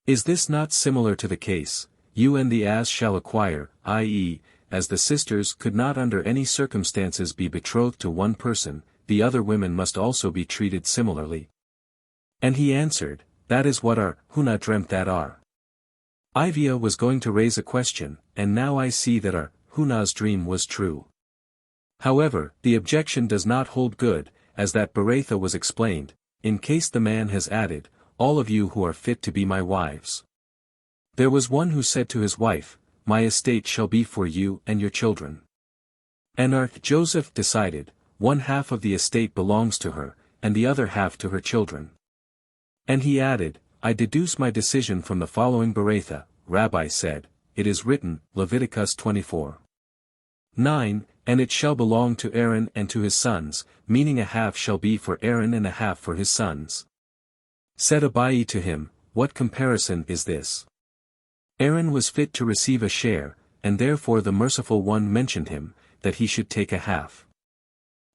Is this not similar to the case, you and the ass shall acquire, i.e., as the sisters could not under any circumstances be betrothed to one person, the other women must also be treated similarly? And he answered, that is what our Huna dreamt that our Ivia was going to raise a question, and now I see that our Huna's dream was true. However, the objection does not hold good, as that Beretha was explained, in case the man has added, all of you who are fit to be my wives. There was one who said to his wife, my estate shall be for you and your children. And Joseph decided, one half of the estate belongs to her, and the other half to her children. And he added, I deduce my decision from the following Beretha, Rabbi said, it is written, Leviticus 24:9, and it shall belong to Aaron and to his sons, meaning a half shall be for Aaron and a half for his sons. Said Abai to him, what comparison is this? Aaron was fit to receive a share, and therefore the merciful one mentioned him, that he should take a half.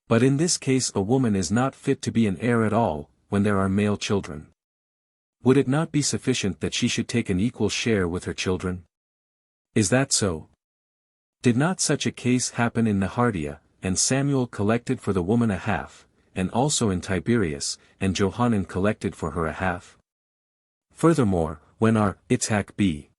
But in this case a woman is not fit to be an heir at all, when there are male children. Would it not be sufficient that she should take an equal share with her children? Is that so? Did not such a case happen in Nehardia, and Samuel collected for the woman a half, and also in Tiberias, and Johanan collected for her a half? Furthermore, when our Itzhak b.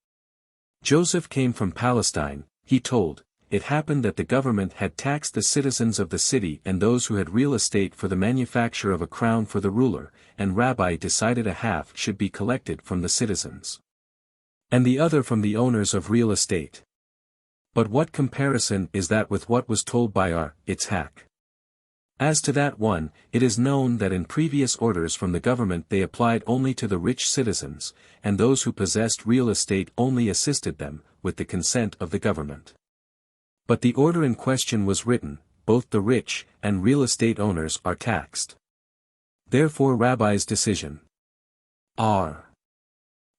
Joseph came from Palestine, he told, it happened that the government had taxed the citizens of the city and those who had real estate for the manufacture of a crown for the ruler, and Rabbi decided a half should be collected from the citizens, and the other from the owners of real estate. But what comparison is that with what was told by our Itzhak? As to that one, it is known that in previous orders from the government they applied only to the rich citizens, and those who possessed real estate only assisted them, with the consent of the government. But the order in question was written, both the rich and real estate owners are taxed. Therefore Rabbi's decision. R.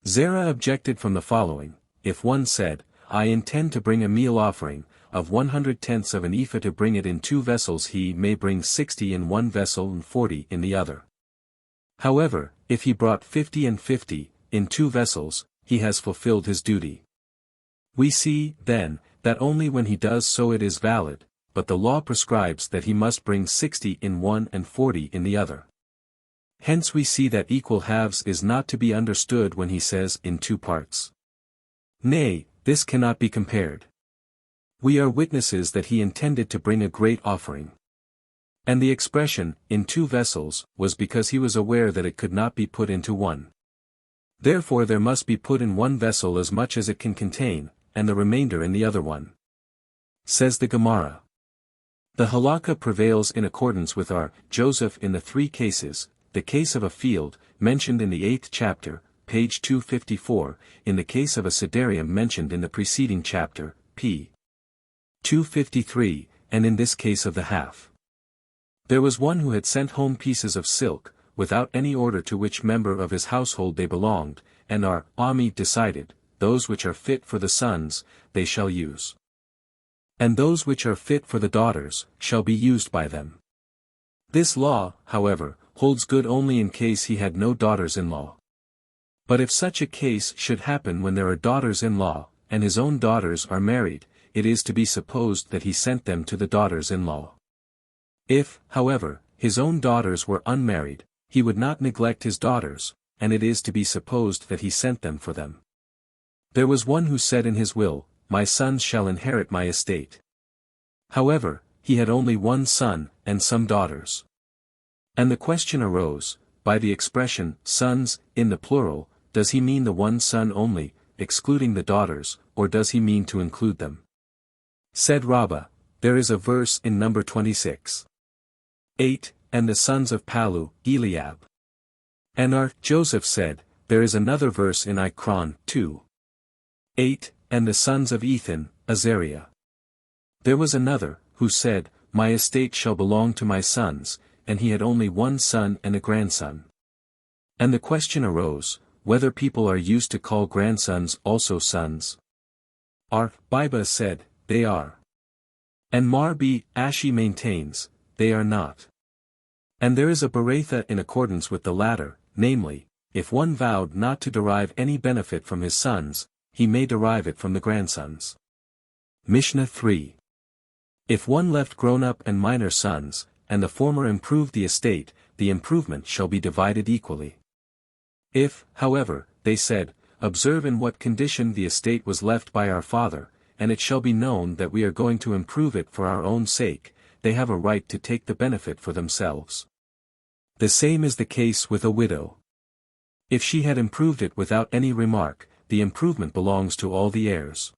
Zerah objected from the following, if one said, I intend to bring a meal offering, of 100/10 of an ephah to bring it in 2 vessels he may bring 60 in one vessel and 40 in the other. However, if he brought 50 and 50, in 2 vessels, he has fulfilled his duty. We see, then, that only when he does so it is valid, but the law prescribes that he must bring 60 in one and 40 in the other. Hence we see that equal halves is not to be understood when he says in 2 parts. Nay, this cannot be compared. We are witnesses that he intended to bring a great offering. And the expression, in 2 vessels, was because he was aware that it could not be put into one. Therefore there must be put in one vessel as much as it can contain, and the remainder in the other one. Says the Gemara. The halakha prevails in accordance with our Joseph in the 3 cases, the case of a field, mentioned in the 8th chapter, page 254, in the case of a siderium mentioned in the preceding chapter, p. 253, and in this case of the half. There was one who had sent home pieces of silk, without any order to which member of his household they belonged, and our Ami decided, those which are fit for the sons, they shall use. And those which are fit for the daughters, shall be used by them. This law, however, holds good only in case he had no daughters-in-law. But if such a case should happen when there are daughters-in-law, and his own daughters are married, it is to be supposed that he sent them to the daughters-in-law. If, however, his own daughters were unmarried, he would not neglect his daughters, and it is to be supposed that he sent them for them. There was one who said in his will, my sons shall inherit my estate. However, he had only one son, and some daughters. And the question arose, by the expression, sons, in the plural, does he mean the one son only, excluding the daughters, or does he mean to include them? Said Rabbah, there is a verse in number 26. 8, and the sons of Palu, Eliab. And Joseph said, there is another verse in Ikron, 2. 8, and the sons of Ethan, Azariah. There was another, who said, my estate shall belong to my sons, and he had only one son and a grandson. And the question arose, whether people are used to call grandsons also sons. Biba said, they are. And Marbi Ashi maintains, they are not. And there is a beretha in accordance with the latter, namely, if one vowed not to derive any benefit from his sons, he may derive it from the grandsons. Mishnah 3. If one left grown-up and minor sons, and the former improved the estate, the improvement shall be divided equally. If, however, they said, observe in what condition the estate was left by our father, and it shall be known that we are going to improve it for our own sake, they have a right to take the benefit for themselves. The same is the case with a widow. If she had improved it without any remark, the improvement belongs to all the heirs.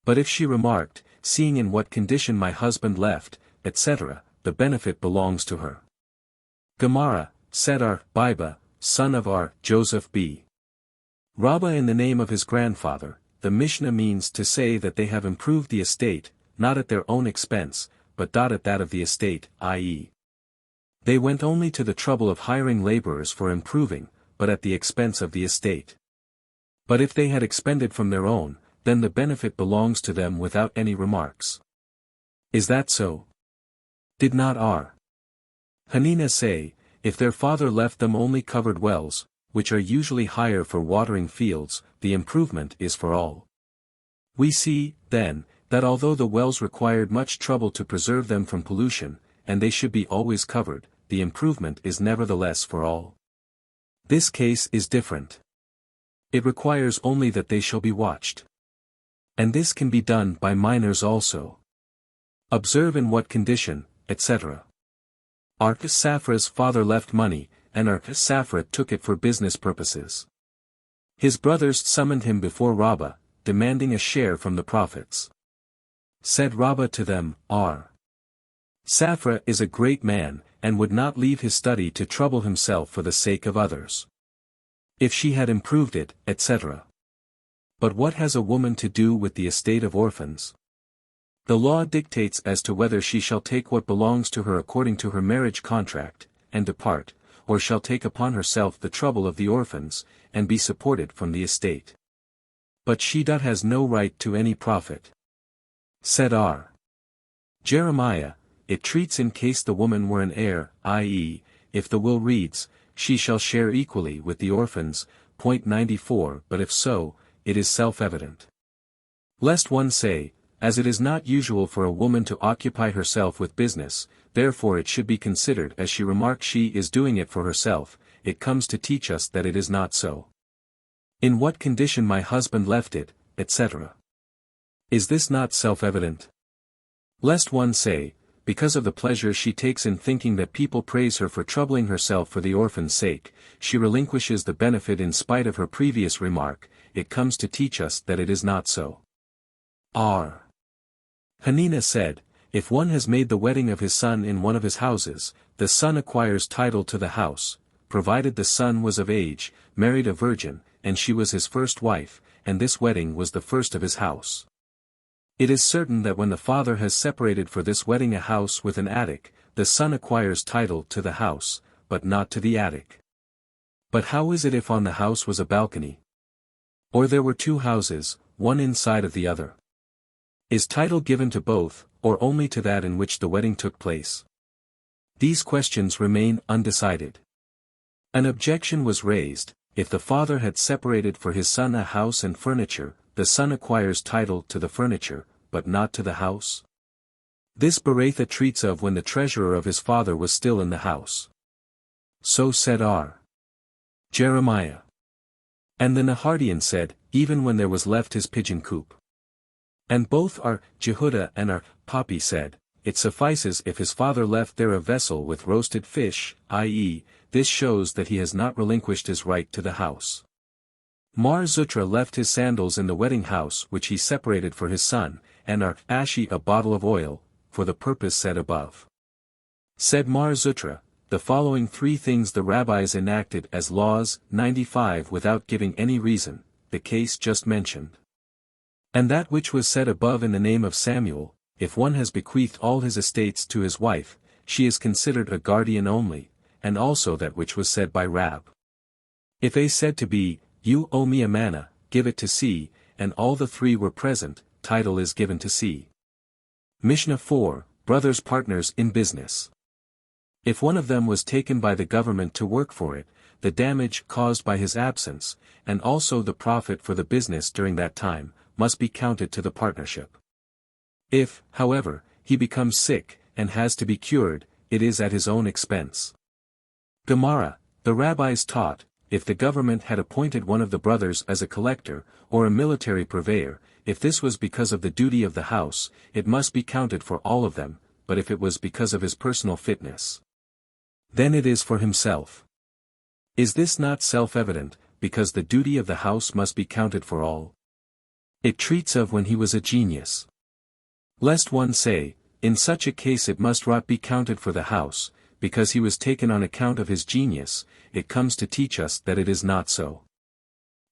But if she remarked, seeing in what condition my husband left, etc., the benefit belongs to her. Gemara, said Biba, son of Joseph b. Rabbah in the name of his grandfather, the Mishnah means to say that they have improved the estate, not at their own expense, but at that of the estate, i.e. they went only to the trouble of hiring laborers for improving, but at the expense of the estate. But if they had expended from their own, then the benefit belongs to them without any remarks. Is that so? Did not Hanina say, if their father left them only covered wells, which are usually higher for watering fields, the improvement is for all. We see, then, that although the wells required much trouble to preserve them from pollution, and they should be always covered, the improvement is nevertheless for all. This case is different. It requires only that they shall be watched. And this can be done by minors also. Observe in what condition, etc. Saphra's father left money, and Saphra took it for business purposes. His brothers summoned him before Rabbah, demanding a share from the prophets. Said Rabbah to them, Saphra is a great man, and would not leave his study to trouble himself for the sake of others. If she had improved it, etc. But what has a woman to do with the estate of orphans? The law dictates as to whether she shall take what belongs to her according to her marriage contract, and depart, or shall take upon herself the trouble of the orphans, and be supported from the estate. But she has no right to any profit. Said Jeremiah, it treats in case the woman were an heir, i.e., if the will reads, she shall share equally with the orphans, point 94. But if so, it is self-evident. Lest one say, as it is not usual for a woman to occupy herself with business, therefore it should be considered as she remarks she is doing it for herself, it comes to teach us that it is not so. In what condition my husband left it, etc. Is this not self-evident? Lest one say, because of the pleasure she takes in thinking that people praise her for troubling herself for the orphan's sake, she relinquishes the benefit in spite of her previous remark, it comes to teach us that it is not so. Hanina said, if one has made the wedding of his son in one of his houses, the son acquires title to the house, provided the son was of age, married a virgin, and she was his first wife, and this wedding was the first of his house. It is certain that when the father has separated for this wedding a house with an attic, the son acquires title to the house, but not to the attic. But how is it if on the house was a balcony? Or there were two houses, one inside of the other? Is title given to both, or only to that in which the wedding took place? These questions remain undecided. An objection was raised, if the father had separated for his son a house and furniture, the son acquires title to the furniture, but not to the house. This beretha treats of when the treasurer of his father was still in the house. So said Jeremiah. And the Nahardian said, even when there was left his pigeon coop. And both Jehudah and Papi said, it suffices if his father left there a vessel with roasted fish, i.e., this shows that he has not relinquished his right to the house. Mar Zutra left his sandals in the wedding house which he separated for his son, and Ashi a bottle of oil, for the purpose said above. Said Mar Zutra, the following three things the rabbis enacted as laws, 95 without giving any reason, the case just mentioned. And that which was said above in the name of Samuel, if one has bequeathed all his estates to his wife, she is considered a guardian only, and also that which was said by Rab. If A said to B, you owe me a manna, give it to C, and all the three were present, title is given to C. Mishnah 4, Brothers Partners in Business. If one of them was taken by the government to work for it, the damage caused by his absence, and also the profit for the business during that time, must be counted to the partnership. If, however, he becomes sick, and has to be cured, it is at his own expense. Gemara, the rabbis taught, if the government had appointed one of the brothers as a collector, or a military purveyor, if this was because of the duty of the house, it must be counted for all of them, but if it was because of his personal fitness, then it is for himself. Is this not self-evident, because the duty of the house must be counted for all? It treats of when he was a genius. Lest one say, in such a case it must not be counted for the house, because he was taken on account of his genius, it comes to teach us that it is not so.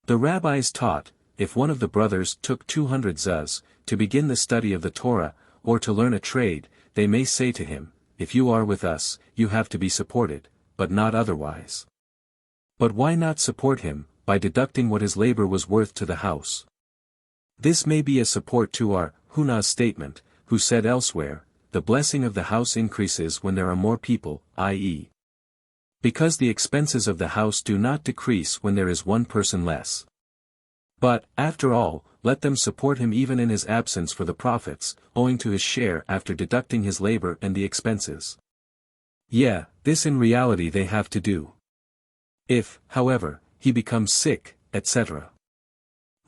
The rabbis taught, if one of the brothers took 200 zuz, to begin the study of the Torah, or to learn a trade, they may say to him, if you are with us, you have to be supported, but not otherwise. But why not support him, by deducting what his labor was worth to the house? This may be a support to our Huna's statement, who said elsewhere, the blessing of the house increases when there are more people, i.e., because the expenses of the house do not decrease when there is one person less. But, after all, let them support him even in his absence for the profits, owing to his share after deducting his labor and the expenses. Yeah, this in reality they have to do. If, however, he becomes sick, etc.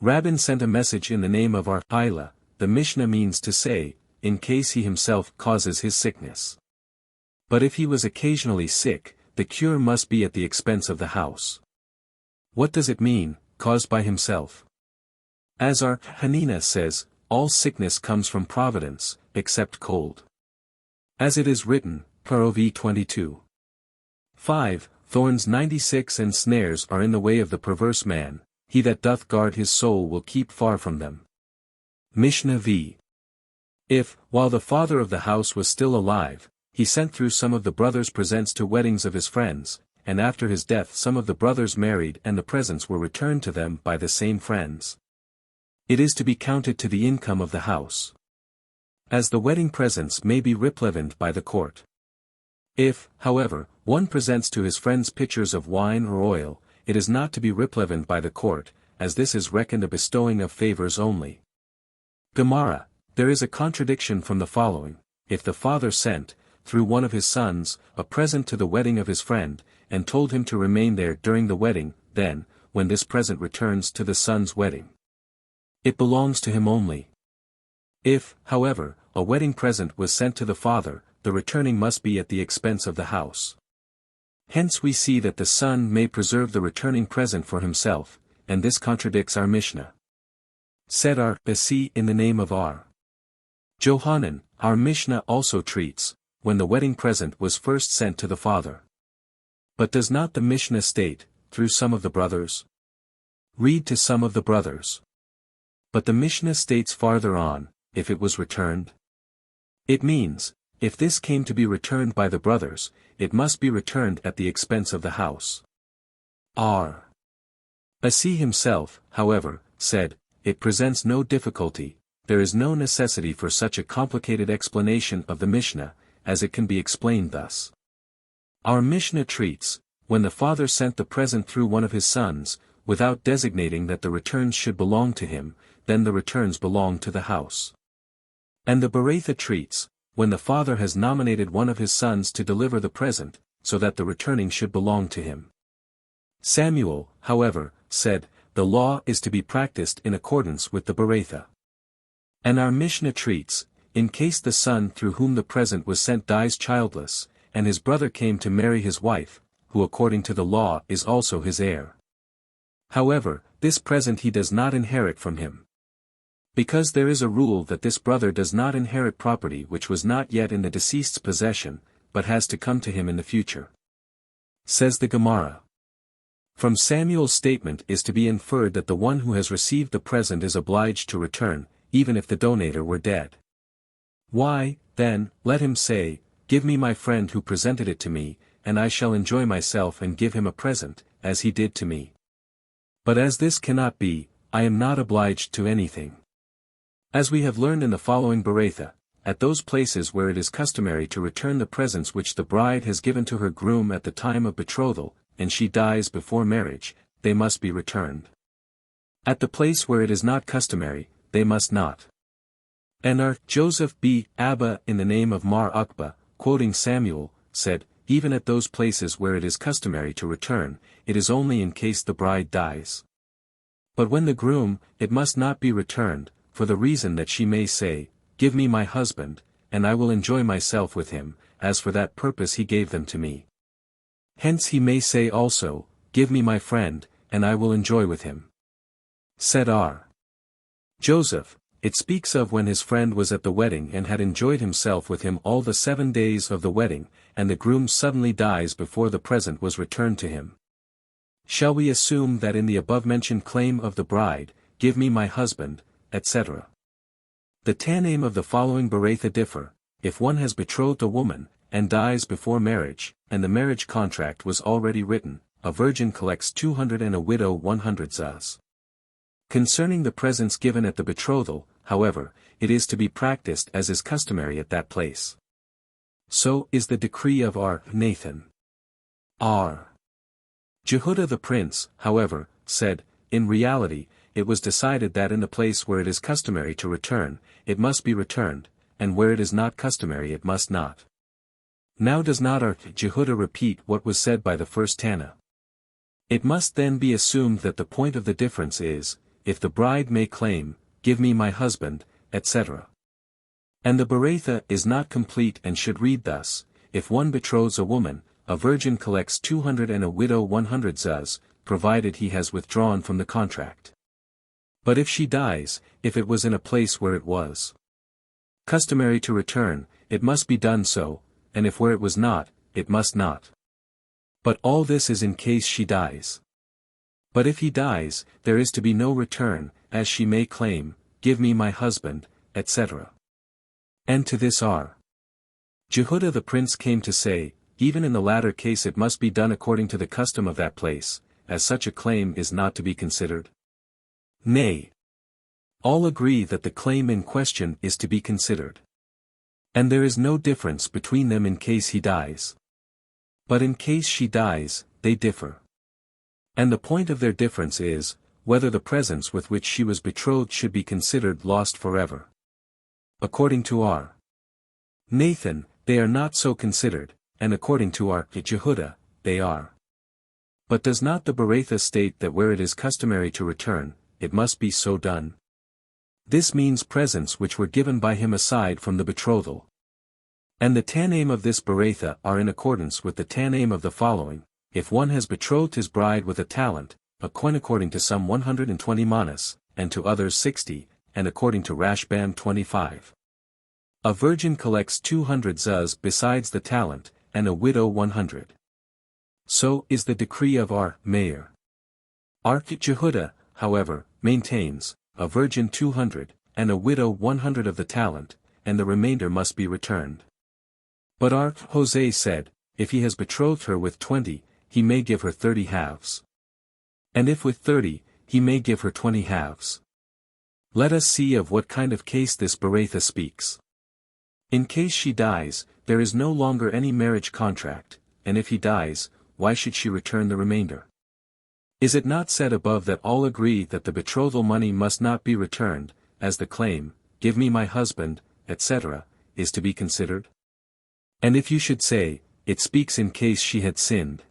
Rabbin sent a message in the name of our Hallel, the Mishnah means to say, in case he himself causes his sickness. But if he was occasionally sick, the cure must be at the expense of the house. What does it mean, caused by himself? As our Hanina says, all sickness comes from providence, except cold. As it is written, Prov 22. 5, thorns 96 and snares are in the way of the perverse man, he that doth guard his soul will keep far from them. Mishnah v. If, while the father of the house was still alive, he sent through some of the brothers presents to weddings of his friends, and after his death some of the brothers married and the presents were returned to them by the same friends, it is to be counted to the income of the house. As the wedding presents may be replevened by the court. If, however, one presents to his friends pitchers of wine or oil, it is not to be replevened by the court, as this is reckoned a bestowing of favors only. Gemara, there is a contradiction from the following, if the father sent, through one of his sons, a present to the wedding of his friend, and told him to remain there during the wedding, then, when this present returns to the son's wedding, it belongs to him only. If, however, a wedding present was sent to the father, the returning must be at the expense of the house. Hence we see that the son may preserve the returning present for himself, and this contradicts our Mishnah. Said our Basi in the name of our Johanan, our Mishnah also treats, when the wedding present was first sent to the father. But does not the Mishnah state, through some of the brothers? Read to some of the brothers. But the Mishnah states farther on, if it was returned. It means, if this came to be returned by the brothers, it must be returned at the expense of the house. R. Basi himself, however, said, it presents no difficulty, there is no necessity for such a complicated explanation of the Mishnah, as it can be explained thus. Our Mishnah treats, when the father sent the present through one of his sons, without designating that the returns should belong to him, then the returns belong to the house. And the Baraitha treats, when the father has nominated one of his sons to deliver the present, so that the returning should belong to him. Samuel, however, said, the law is to be practiced in accordance with the Baraitha. And our Mishnah treats, in case the son through whom the present was sent dies childless, and his brother came to marry his wife, who according to the law is also his heir. However, this present he does not inherit from him. Because there is a rule that this brother does not inherit property which was not yet in the deceased's possession, but has to come to him in the future. Says the Gemara. From Samuel's statement is to be inferred that the one who has received the present is obliged to return, even if the donator were dead. Why, then, let him say, give me my friend who presented it to me, and I shall enjoy myself and give him a present, as he did to me. But as this cannot be, I am not obliged to anything. As we have learned in the following Baraitha, at those places where it is customary to return the presents which the bride has given to her groom at the time of betrothal, and she dies before marriage, they must be returned. At the place where it is not customary, they must not. And Joseph b. Abba in the name of Mar Ukba, quoting Samuel, said, even at those places where it is customary to return, it is only in case the bride dies. But when the groom, it must not be returned, for the reason that she may say, give me my husband, and I will enjoy myself with him, as for that purpose he gave them to me. Hence he may say also, give me my friend, and I will enjoy with him. Said Joseph, it speaks of when his friend was at the wedding and had enjoyed himself with him all the 7 days of the wedding, and the groom suddenly dies before the present was returned to him. Shall we assume that in the above-mentioned claim of the bride, give me my husband, etc. The Tanaim of the following Baratha differ: if one has betrothed a woman, and dies before marriage, and the marriage contract was already written, a virgin collects 200 and a widow 100 zuz. Concerning the presents given at the betrothal, however, it is to be practiced as is customary at that place. So is the decree of Nathan. Jehudah the prince, however, said, in reality, it was decided that in the place where it is customary to return, it must be returned, and where it is not customary it must not. Now does not Jehudah repeat what was said by the first Tana? It must then be assumed that the point of the difference is, if the bride may claim, give me my husband, etc. And the Baratha is not complete and should read thus: if one betroths a woman, a virgin collects 200 and a widow 100 zuz, provided he has withdrawn from the contract. But if she dies, if it was in a place where it was customary to return, it must be done so, and if where it was not, it must not. But all this is in case she dies. But if he dies, there is to be no return, as she may claim, give me my husband, etc. And to this Jehudah the prince came to say, even in the latter case it must be done according to the custom of that place, as such a claim is not to be considered. Nay, all agree that the claim in question is to be considered. And there is no difference between them in case he dies. But in case she dies, they differ. And the point of their difference is, whether the presents with which she was betrothed should be considered lost forever. According to Nathan, they are not so considered, and according to Jehudah, they are. But does not the Baratha state that where it is customary to return, it must be so done? This means presents which were given by him aside from the betrothal. And the Tanaim of this Baratha are in accordance with the Tanaim of the following: if one has betrothed his bride with a talent, a coin according to some 120 manas, and to others 60, and according to Rashbam 25. A virgin collects 200 zuz besides the talent, and a widow 100. So is the decree of Meir. Jehudah, however, maintains, a virgin 200, and a widow 100 of the talent, and the remainder must be returned. But Hosea said, if he has betrothed her with 20, he may give her 30 halves. And if with 30, he may give her 20 halves. Let us see of what kind of case this Baratha speaks. In case she dies, there is no longer any marriage contract, and if he dies, why should she return the remainder? Is it not said above that all agree that the betrothal money must not be returned, as the claim, give me my husband, etc., is to be considered? And if you should say, it speaks in case she had sinned.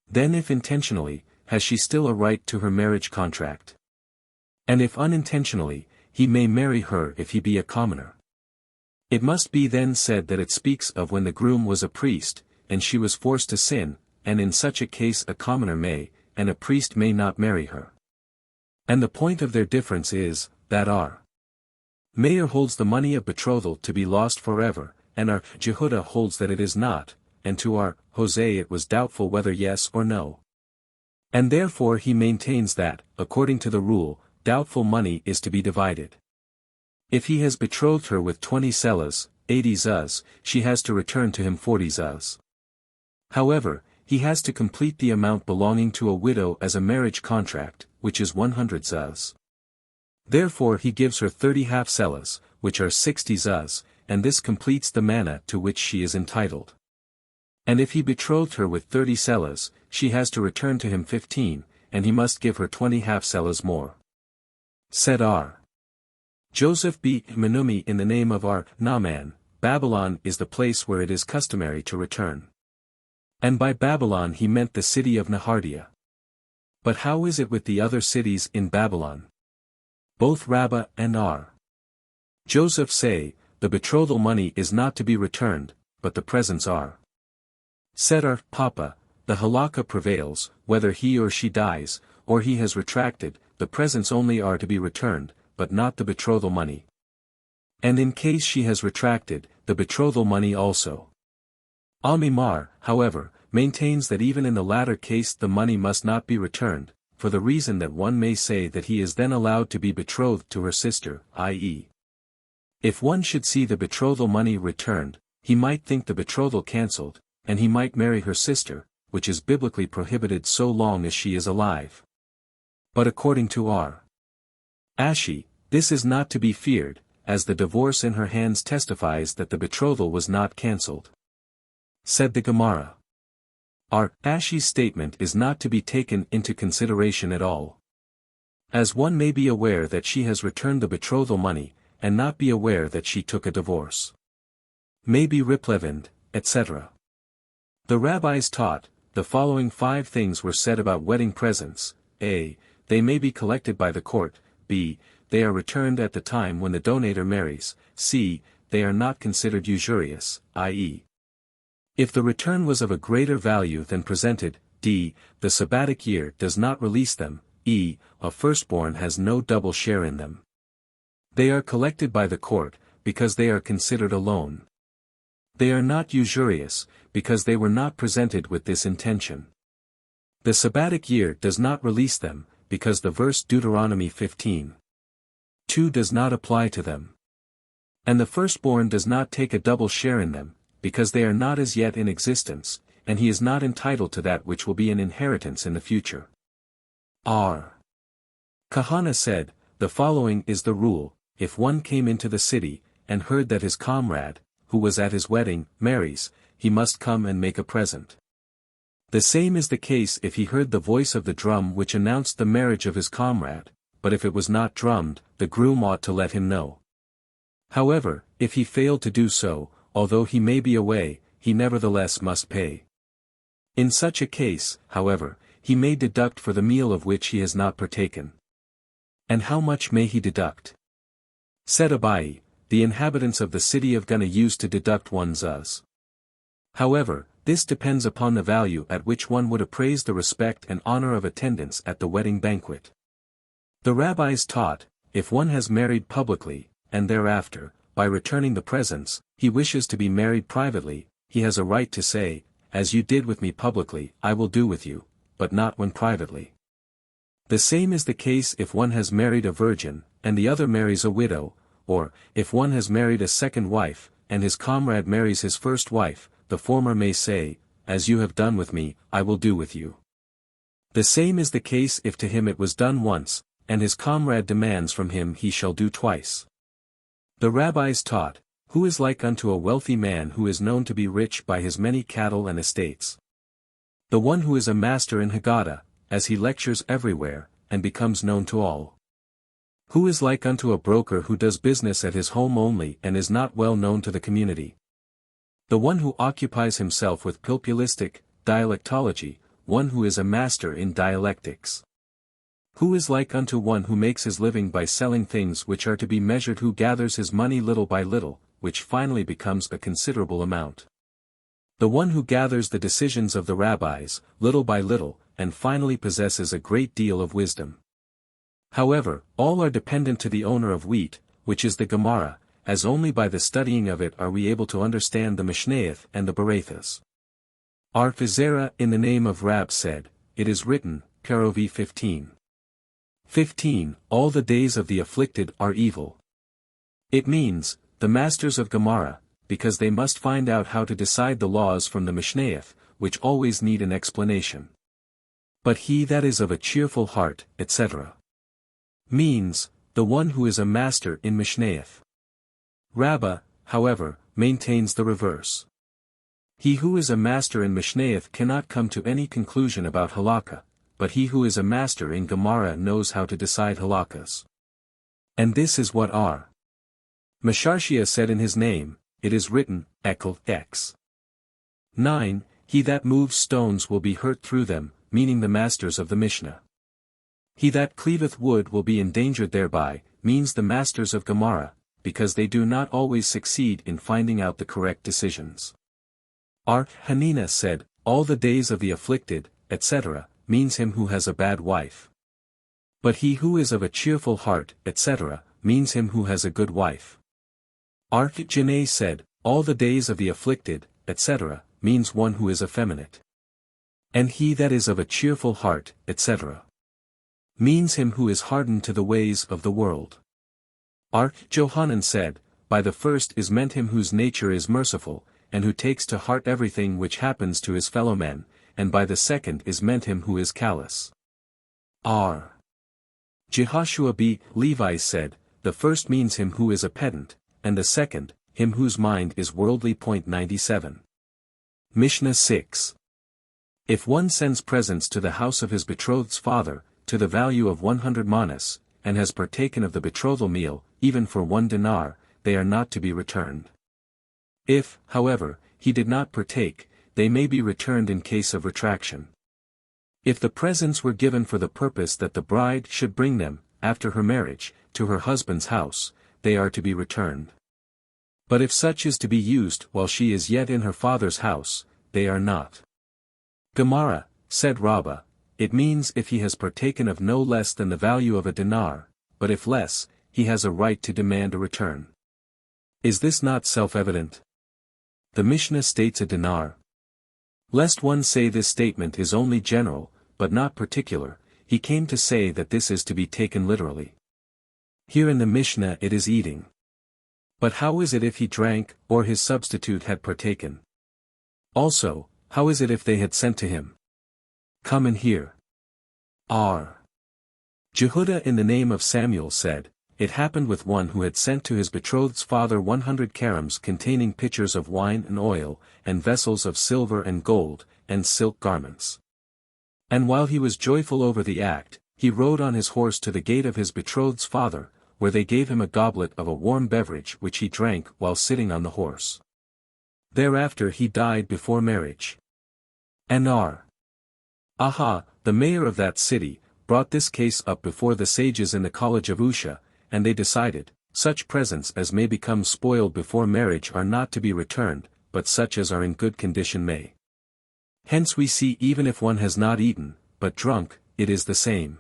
Then if intentionally, has she still a right to her marriage contract? And if unintentionally, he may marry her if he be a commoner. It must be then said that it speaks of when the groom was a priest, and she was forced to sin, and in such a case a commoner may, and a priest may not marry her. And the point of their difference is, that Meir holds the money of betrothal to be lost forever, and Jehudah holds that it is not, and to Hosea it was doubtful whether yes or no. And therefore he maintains that, according to the rule, doubtful money is to be divided. If he has betrothed her with 20 selas, 80 zuz, she has to return to him 40 zuz. However, he has to complete the amount belonging to a widow as a marriage contract, which is 100 zuz. Therefore he gives her 30 half selas, which are 60 zuz, and this completes the manna to which she is entitled. And if he betrothed her with 30 selas, she has to return to him 15, and he must give her 20 half selas more. Said R. Joseph B. Menumi in the name of R. Naaman, Babylon is the place where it is customary to return. And by Babylon he meant the city of Nahardia. But how is it with the other cities in Babylon? Both Rabbah and R. Joseph say, the betrothal money is not to be returned, but the presents are. Said R. Papa, the halakha prevails, whether he or she dies, or he has retracted, the presents only are to be returned, but not the betrothal money. And in case she has retracted, the betrothal money also. Amimar, however, maintains that even in the latter case the money must not be returned, for the reason that one may say that he is then allowed to be betrothed to her sister, i.e. if one should see the betrothal money returned, he might think the betrothal cancelled, and he might marry her sister, which is biblically prohibited so long as she is alive. But according to R. Ashi, this is not to be feared, as the divorce in her hands testifies that the betrothal was not cancelled. Said the Gemara. R. Ashi's statement is not to be taken into consideration at all. As one may be aware that she has returned the betrothal money, and not be aware that she took a divorce. May be replevened, etc. The rabbis taught, the following 5 things were said about wedding presents: a. They may be collected by the court, b. They are returned at the time when the donator marries, c. They are not considered usurious, i.e. if the return was of a greater value than presented, d. The sabbatic year does not release them, e. A firstborn has no double share in them. They are collected by the court, because they are considered a loan. They are not usurious, because they were not presented with this intention. The sabbatic year does not release them, because the verse Deuteronomy 15:2 does not apply to them. And the firstborn does not take a double share in them, because they are not as yet in existence, and he is not entitled to that which will be an inheritance in the future. R. Kahana said, the following is the rule: if one came into the city, and heard that his comrade, who was at his wedding, marries, he must come and make a present. The same is the case if he heard the voice of the drum which announced the marriage of his comrade, but if it was not drummed, the groom ought to let him know. However, if he failed to do so, although he may be away, he nevertheless must pay. In such a case, however, he may deduct for the meal of which he has not partaken. And how much may he deduct? Said Abai, the inhabitants of the city of Gunna used to deduct one's uz. However, this depends upon the value at which one would appraise the respect and honor of attendance at the wedding banquet. The rabbis taught, if one has married publicly, and thereafter, by returning the presents, he wishes to be married privately, he has a right to say, as you did with me publicly, I will do with you, but not when privately. The same is the case if one has married a virgin, and the other marries a widow, or, if one has married a second wife, and his comrade marries his first wife, the former may say, as you have done with me, I will do with you. The same is the case if to him it was done once, and his comrade demands from him he shall do twice. The rabbis taught, who is like unto a wealthy man who is known to be rich by his many cattle and estates? The one who is a master in Haggadah, as he lectures everywhere, and becomes known to all. Who is like unto a broker who does business at his home only and is not well known to the community? The one who occupies himself with pilpulistic dialectology, one who is a master in dialectics. Who is like unto one who makes his living by selling things which are to be measured, who gathers his money little by little, which finally becomes a considerable amount? The one who gathers the decisions of the rabbis, little by little, and finally possesses a great deal of wisdom. However, all are dependent to the owner of wheat, which is the Gemara, as only by the studying of it are we able to understand the Mishnayth and the Baraithas. Our Fizera in the name of Rab said, it is written, Kerovi 15:15, all the days of the afflicted are evil. It means, the masters of Gemara, because they must find out how to decide the laws from the Mishnayth, which always need an explanation. But he that is of a cheerful heart, etc. means, the one who is a master in Mishnayth. Rabbah, however, maintains the reverse. He who is a master in Mishnayth cannot come to any conclusion about halakha, but he who is a master in Gemara knows how to decide halakkas. And this is what R. Mesharshia said in his name, it is written, Ekel X. 9. He that moves stones will be hurt through them, meaning the masters of the Mishnah. He that cleaveth wood will be endangered thereby, means the masters of Gemara, because they do not always succeed in finding out the correct decisions. R. Hanina said, all the days of the afflicted, etc., means him who has a bad wife. But he who is of a cheerful heart, etc., means him who has a good wife. R. Janae said, all the days of the afflicted, etc., means one who is effeminate. And he that is of a cheerful heart, etc., means him who is hardened to the ways of the world. R. Johanan said, by the first is meant him whose nature is merciful, and who takes to heart everything which happens to his fellow men, and by the second is meant him who is callous. R. Jehoshua b. Levi said, the first means him who is a pedant, and the second, him whose mind is worldly. 97. Mishnah 6. If one sends presents to the house of his betrothed's father, to the value of 100 manas, and has partaken of the betrothal meal, even for 1 dinar, they are not to be returned. If, however, he did not partake, they may be returned in case of retraction. If the presents were given for the purpose that the bride should bring them, after her marriage, to her husband's house, they are to be returned. But if such is to be used while she is yet in her father's house, they are not. Gemara, said Rabbah, it means if he has partaken of no less than the value of a dinar, but if less, he has a right to demand a return. Is this not self-evident? The Mishnah states a dinar. Lest one say this statement is only general, but not particular, he came to say that this is to be taken literally. Here in the Mishnah it is eating. But how is it if he drank, or his substitute had partaken? Also, how is it if they had sent to him? Come and hear. R. Jehudah in the name of Samuel said, it happened with one who had sent to his betrothed's father 100 karems containing pitchers of wine and oil, and vessels of silver and gold, and silk garments. And while he was joyful over the act, he rode on his horse to the gate of his betrothed's father, where they gave him a goblet of a warm beverage which he drank while sitting on the horse. Thereafter he died before marriage. And R. Aha, the mayor of that city, brought this case up before the sages in the college of Usha, and they decided, such presents as may become spoiled before marriage are not to be returned, but such as are in good condition may. Hence we see even if one has not eaten, but drunk, it is the same.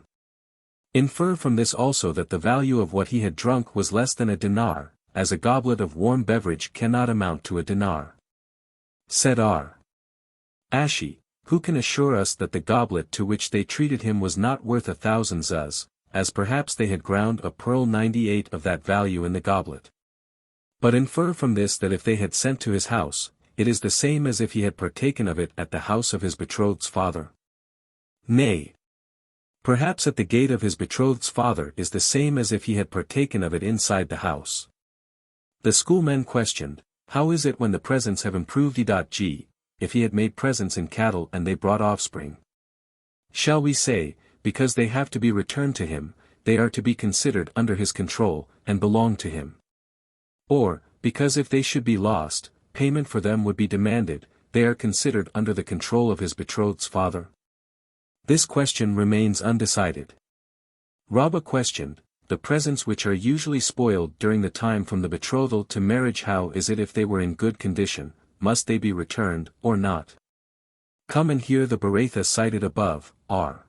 Infer from this also that the value of what he had drunk was less than a dinar, as a goblet of warm beverage cannot amount to a dinar. Said R. Ashi, who can assure us that the goblet to which they treated him was not worth 1,000 zuz, as perhaps they had ground a pearl 98 of that value in the goblet. But infer from this that if they had sent to his house, it is the same as if he had partaken of it at the house of his betrothed's father. Nay. Perhaps at the gate of his betrothed's father is the same as if he had partaken of it inside the house. The schoolmen questioned, how is it when the presents have improved e.g., if he had made presents in cattle and they brought offspring? Shall we say, because they have to be returned to him, they are to be considered under his control, and belong to him? Or, because if they should be lost, payment for them would be demanded, they are considered under the control of his betrothed's father? This question remains undecided. Rabbah questioned, the presents which are usually spoiled during the time from the betrothal to marriage, how is it if they were in good condition, must they be returned, or not? Come and hear the Baratha cited above, R.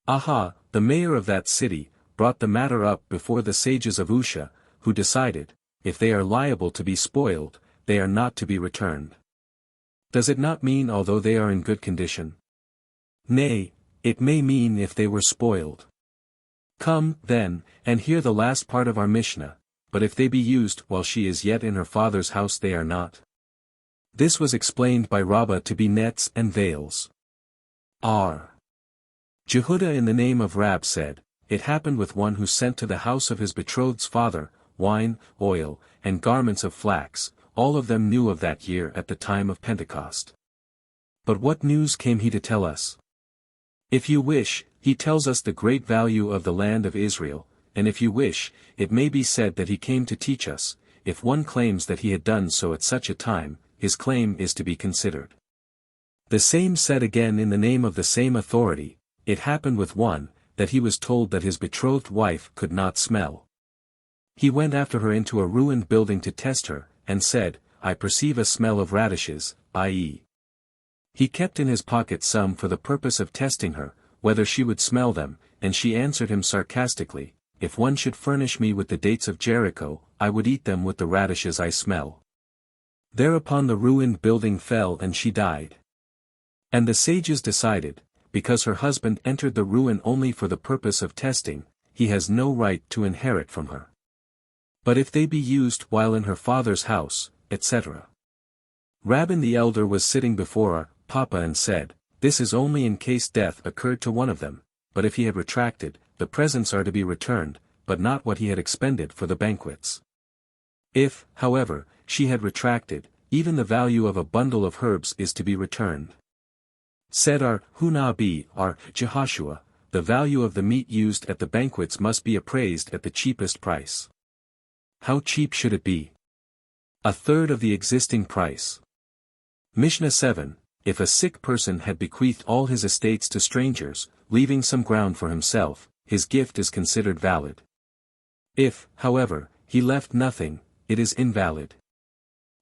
Aha, the mayor of that city, brought the matter up before the sages of Usha, who decided, if they are liable to be spoiled, they are not to be returned. Does it not mean although they are in good condition? Nay, it may mean if they were spoiled. Come, then, and hear the last part of our Mishnah, but if they be used while she is yet in her father's house they are not. This was explained by Rabbah to be nets and veils. R. Jehudah in the name of Rab said, it happened with one who sent to the house of his betrothed's father wine, oil, and garments of flax, all of them new of that year at the time of Pentecost. But what news came he to tell us? If you wish, he tells us the great value of the land of Israel, and if you wish, it may be said that he came to teach us. If one claims that he had done so at such a time, his claim is to be considered. The same said again in the name of the same authority, it happened with one, that he was told that his betrothed wife could not smell. He went after her into a ruined building to test her, and said, I perceive a smell of radishes, i.e. He kept in his pocket some for the purpose of testing her, whether she would smell them, and she answered him sarcastically, If one should furnish me with the dates of Jericho, I would eat them with the radishes I smell. Thereupon the ruined building fell and she died. And the sages decided, because her husband entered the ruin only for the purpose of testing, he has no right to inherit from her. But if they be used while in her father's house, etc. Rabban the elder was sitting before our Papa and said, This is only in case death occurred to one of them, but if he had retracted, the presents are to be returned, but not what he had expended for the banquets. If, however, she had retracted, even the value of a bundle of herbs is to be returned. Said our Hunabi, our Jehoshua, the value of the meat used at the banquets must be appraised at the cheapest price. How cheap should it be? A third of the existing price. Mishnah 7, if a sick person had bequeathed all his estates to strangers, leaving some ground for himself, his gift is considered valid. If, however, he left nothing, it is invalid.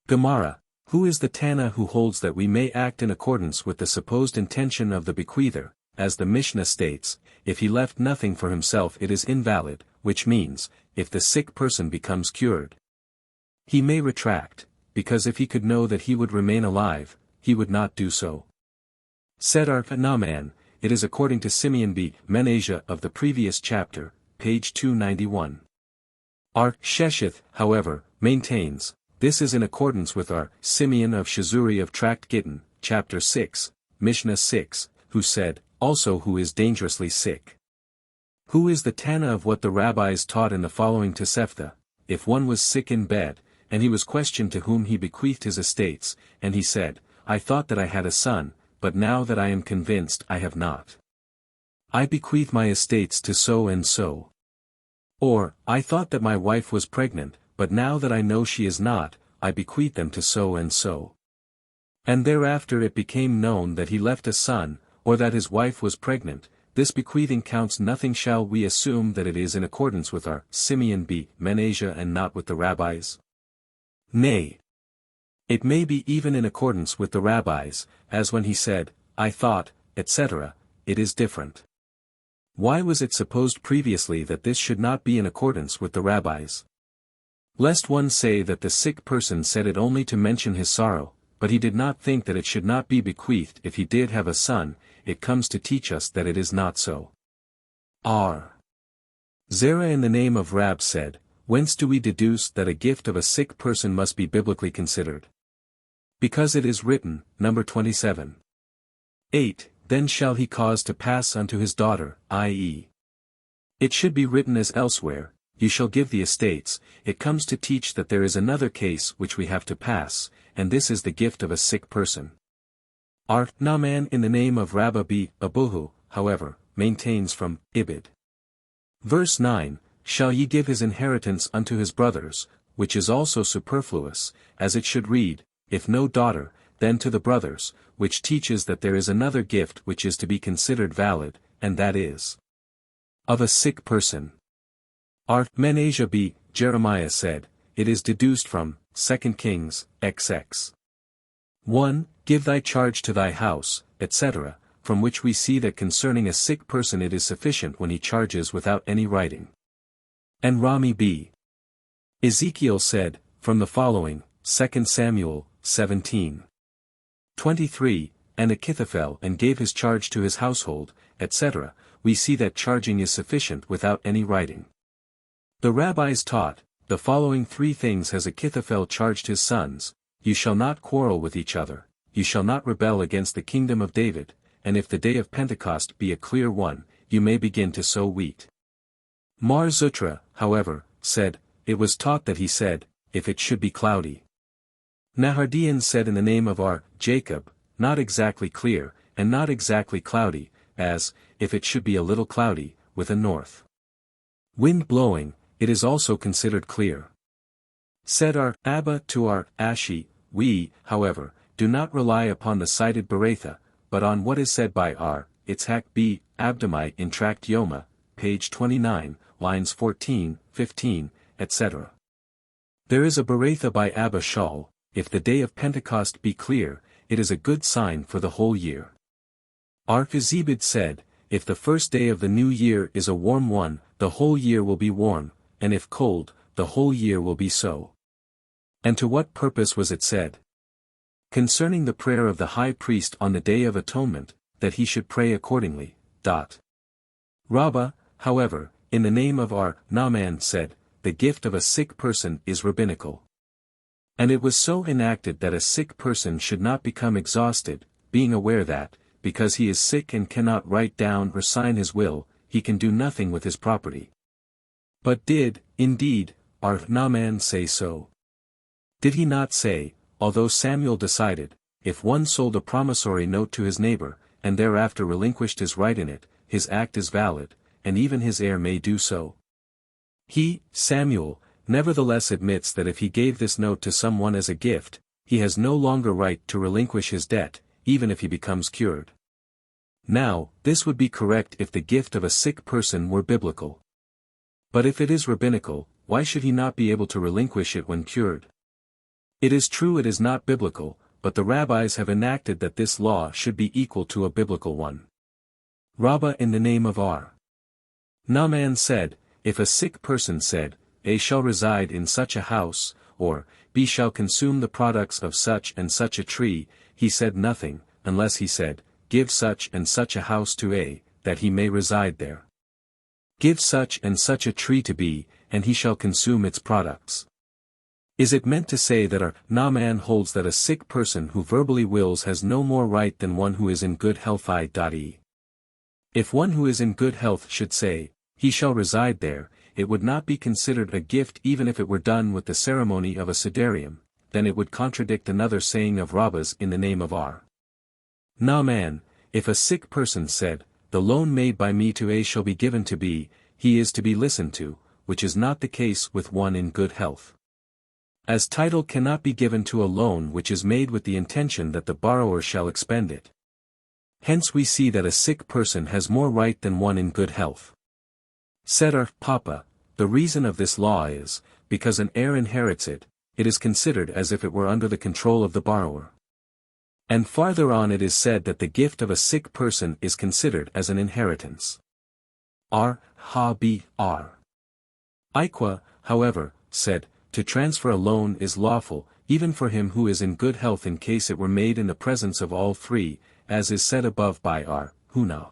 Gemara, who is the Tana who holds that we may act in accordance with the supposed intention of the bequeather, as the Mishnah states, if he left nothing for himself it is invalid, which means, if the sick person becomes cured. He may retract, because if he could know that he would remain alive, he would not do so. Said our Naaman, it is according to Simeon B. Menashe of the previous chapter, page 291. Our Shesheth, however, maintains, this is in accordance with our Simeon of Shazuri of Tract Gittin, chapter 6, Mishnah 6, who said, also who is dangerously sick. Who is the Tana of what the rabbis taught in the following Tosefta, if one was sick in bed, and he was questioned to whom he bequeathed his estates, and he said, I thought that I had a son, but now that I am convinced I have not. I bequeath my estates to so and so. Or, I thought that my wife was pregnant, but now that I know she is not, I bequeath them to so and so. And thereafter it became known that he left a son, or that his wife was pregnant, this bequeathing counts nothing. Shall we assume that it is in accordance with our Simeon B. Menashe and not with the rabbis? Nay. It may be even in accordance with the rabbis, as when he said, I thought, etc., it is different. Why was it supposed previously that this should not be in accordance with the rabbis? Lest one say that the sick person said it only to mention his sorrow, but he did not think that it should not be bequeathed if he did have a son, it comes to teach us that it is not so. R. Zerah in the name of Rab said, whence do we deduce that a gift of a sick person must be biblically considered? Because it is written, number 27. 8, then shall he cause to pass unto his daughter, i.e. It should be written as elsewhere, you shall give the estates. It comes to teach that there is another case which we have to pass, and this is the gift of a sick person. Our Naaman in the name of Rabba B. Abuhu, however, maintains from Ibid. Verse 9, shall ye give his inheritance unto his brothers, which is also superfluous, as it should read, if no daughter, then to the brothers, which teaches that there is another gift which is to be considered valid, and that is of a sick person. Our Menashe B. Jeremiah said, it is deduced from 2 Kings, XX. 1, give thy charge to thy house, etc., from which we see that concerning a sick person it is sufficient when he charges without any writing. And Rami B. Ezekiel said, from the following, 2 Samuel, 17. 23, and Achithophel and gave his charge to his household, etc., we see that charging is sufficient without any writing. The rabbis taught, the following three things has Achithophel charged his sons, you shall not quarrel with each other, you shall not rebel against the kingdom of David, and if the day of Pentecost be a clear one, you may begin to sow wheat. Mar Zutra, however, said, it was taught that he said, if it should be cloudy. Nahardian said in the name of our Jacob, not exactly clear, and not exactly cloudy, as, if it should be a little cloudy, with a north wind blowing, it is also considered clear. Said our Abba to our Ashi, we, however, do not rely upon the cited Beretha, but on what is said by our Itzhak B. Abdamite in Tract Yoma, page 29, lines 14, 15, etc. There is a Beretha by Abba Shaul, if the day of Pentecost be clear, it is a good sign for the whole year. Our Chizibid said, if the first day of the new year is a warm one, the whole year will be warm, and if cold, the whole year will be so. And to what purpose was it said? Concerning the prayer of the high priest on the Day of Atonement, that he should pray accordingly. Rabbah, however, in the name of our Naaman said, the gift of a sick person is rabbinical. And it was so enacted that a sick person should not become exhausted, being aware that, because he is sick and cannot write down or sign his will, he can do nothing with his property. But did, indeed, our Naaman say so? Did he not say, although Samuel decided, if one sold a promissory note to his neighbor, and thereafter relinquished his right in it, his act is valid, and even his heir may do so? He, Samuel, nevertheless admits that if he gave this note to someone as a gift, he has no longer right to relinquish his debt, even if he becomes cured. Now, this would be correct if the gift of a sick person were biblical. But if it is rabbinical, why should he not be able to relinquish it when cured? It is true it is not biblical, but the rabbis have enacted that this law should be equal to a biblical one. Rabbah in the name of our Naaman said, if a sick person said, A shall reside in such a house, or, B shall consume the products of such and such a tree, he said nothing, unless he said, give such and such a house to A, that he may reside there. Give such and such a tree to B, and he shall consume its products. Is it meant to say that our Naaman holds that a sick person who verbally wills has no more right than one who is in good health? If one who is in good health should say, he shall reside there, it would not be considered a gift even if it were done with the ceremony of a siderium, then it would contradict another saying of rabbis in the name of our Naaman, if a sick person said, the loan made by me to A shall be given to B, he is to be listened to, which is not the case with one in good health. As title cannot be given to a loan which is made with the intention that the borrower shall expend it. Hence we see that a sick person has more right than one in good health. Said our Papa, the reason of this law is, because an heir inherits it, it is considered as if it were under the control of the borrower. And farther on it is said that the gift of a sick person is considered as an inheritance. R. Iqua, however, said, to transfer a loan is lawful, even for him who is in good health in case it were made in the presence of all three, as is said above by our Huna.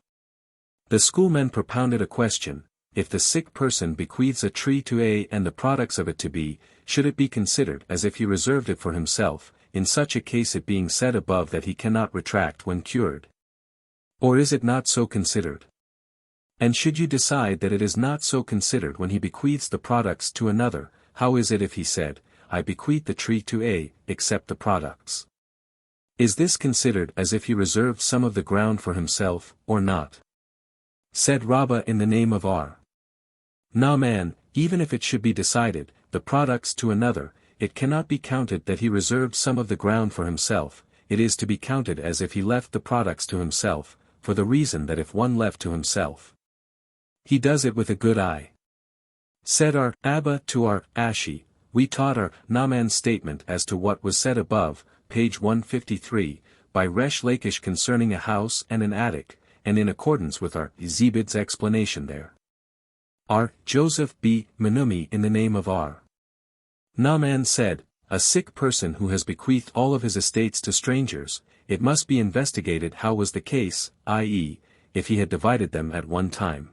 The schoolmen propounded a question, if the sick person bequeaths a tree to A and the products of it to B, should it be considered as if he reserved it for himself, in such a case it being said above that he cannot retract when cured? Or is it not so considered? And should you decide that it is not so considered when he bequeaths the products to another, how is it if he said, I bequeath the tree to A, except the products? Is this considered as if he reserved some of the ground for himself, or not? Said Rabbah in the name of our Naaman, even if it should be decided, the products to another, it cannot be counted that he reserved some of the ground for himself, it is to be counted as if he left the products to himself, for the reason that if one left to himself, he does it with a good eye. Said our Abba to our Ashi, we taught our Naaman's statement as to what was said above, page 153, by Resh Lakish concerning a house and an attic, and in accordance with our Zebed's explanation there. Our Joseph B. Menumi in the name of our Naaman said, a sick person who has bequeathed all of his estates to strangers, it must be investigated how was the case, i.e., if he had divided them at one time.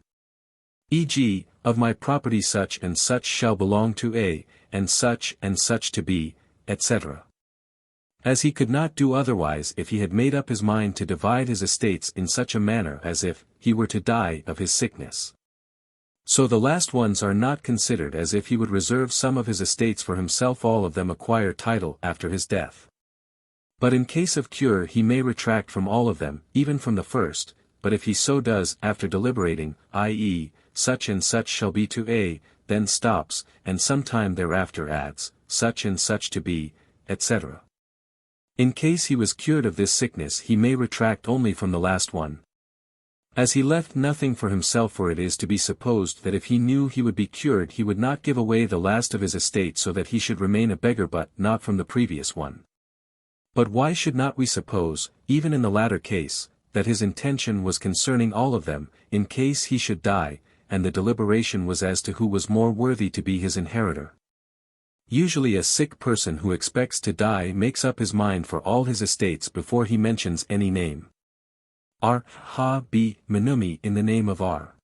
E.g., of my property such and such shall belong to A, and such to B, etc. As he could not do otherwise if he had made up his mind to divide his estates in such a manner as if he were to die of his sickness. So the last ones are not considered, as if he would reserve some of his estates for himself, all of them acquire title after his death. But in case of cure he may retract from all of them, even from the first, but if he so does after deliberating, i.e., such and such shall be to A, then stops, and some time thereafter adds, such and such to B, etc. In case he was cured of this sickness he may retract only from the last one. As he left nothing for himself, for it is to be supposed that if he knew he would be cured he would not give away the last of his estate so that he should remain a beggar, but not from the previous one. But why should not we suppose, even in the latter case, that his intention was concerning all of them, in case he should die, and the deliberation was as to who was more worthy to be his inheritor? Usually a sick person who expects to die makes up his mind for all his estates before he mentions any name. Menumi in the name of R.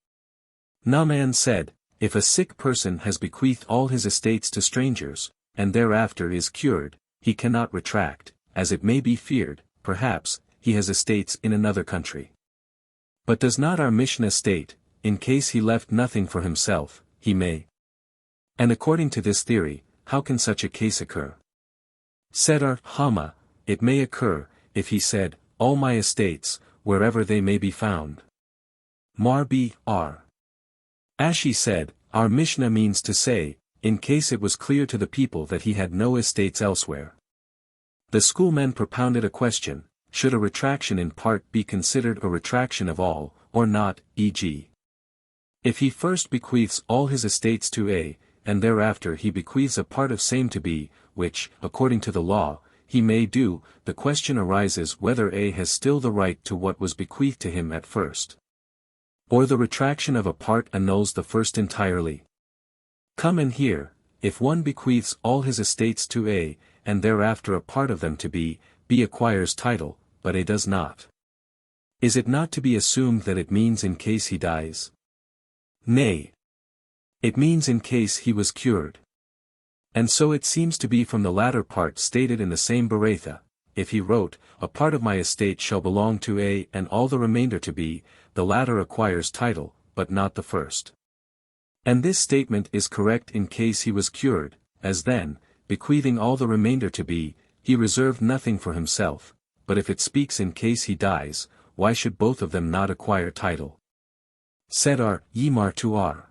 Naaman said, if a sick person has bequeathed all his estates to strangers, and thereafter is cured, he cannot retract, as it may be feared, perhaps, he has estates in another country. But does not our Mishnah state, in case he left nothing for himself, he may? And according to this theory, how can such a case occur? Said Ar Hama, it may occur, if he said, all my estates, wherever they may be found. Marbi R. Ashi said, our Mishnah means to say, in case it was clear to the people that he had no estates elsewhere. The schoolmen propounded a question, should a retraction in part be considered a retraction of all, or not, e.g. if he first bequeaths all his estates to A, and thereafter he bequeaths a part of same to B, which, according to the law, he may do, the question arises whether A has still the right to what was bequeathed to him at first. Or the retraction of a part annuls the first entirely. Come in here, if one bequeaths all his estates to A, and thereafter a part of them to B, B acquires title, but A does not. Is it not to be assumed that it means in case he dies? Nay. It means in case he was cured. And so it seems to be from the latter part stated in the same Bereitha, if he wrote, a part of my estate shall belong to A and all the remainder to B, the latter acquires title, but not the first. And this statement is correct in case he was cured, as then, bequeathing all the remainder to B, he reserved nothing for himself, but if it speaks in case he dies, why should both of them not acquire title? Said Ar Yimar to R.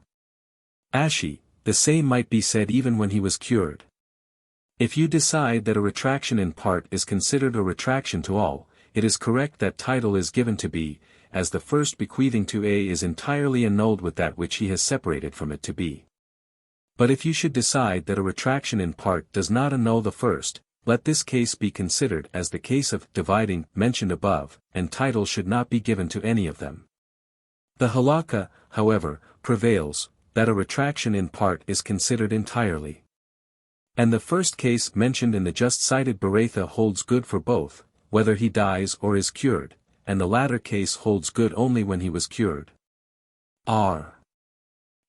Ashi, the same might be said even when he was cured. If you decide that a retraction in part is considered a retraction to all, it is correct that title is given to B, as the first bequeathing to A is entirely annulled with that which he has separated from it to B. But if you should decide that a retraction in part does not annul the first, let this case be considered as the case of dividing mentioned above, and title should not be given to any of them. The halakha, however, prevails, that a retraction in part is considered entirely. And the first case mentioned in the just cited Bereitha holds good for both, whether he dies or is cured, and the latter case holds good only when he was cured. R.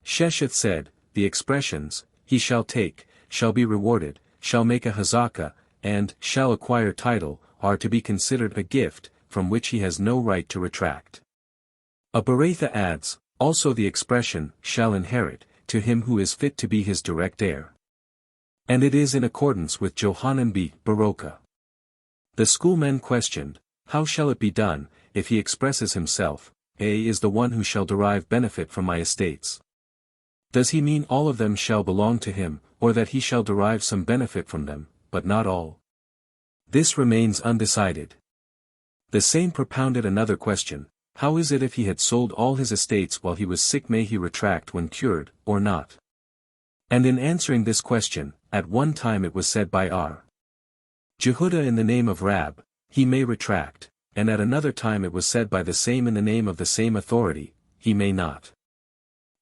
Shesheth said, the expressions, he shall take, shall be rewarded, shall make a hazakah, and shall acquire title, are to be considered a gift, from which he has no right to retract. A Bereitha adds, also the expression, shall inherit, to him who is fit to be his direct heir. And it is in accordance with Johanan B. Baroka. The schoolmen questioned, how shall it be done, if he expresses himself, A is the one who shall derive benefit from my estates? Does he mean all of them shall belong to him, or that he shall derive some benefit from them, but not all? This remains undecided. The same propounded another question, how is it if he had sold all his estates while he was sick, may he retract when cured, or not? And in answering this question, at one time it was said by R. Jehuda in the name of Rab, he may retract, and at another time it was said by the same in the name of the same authority, he may not.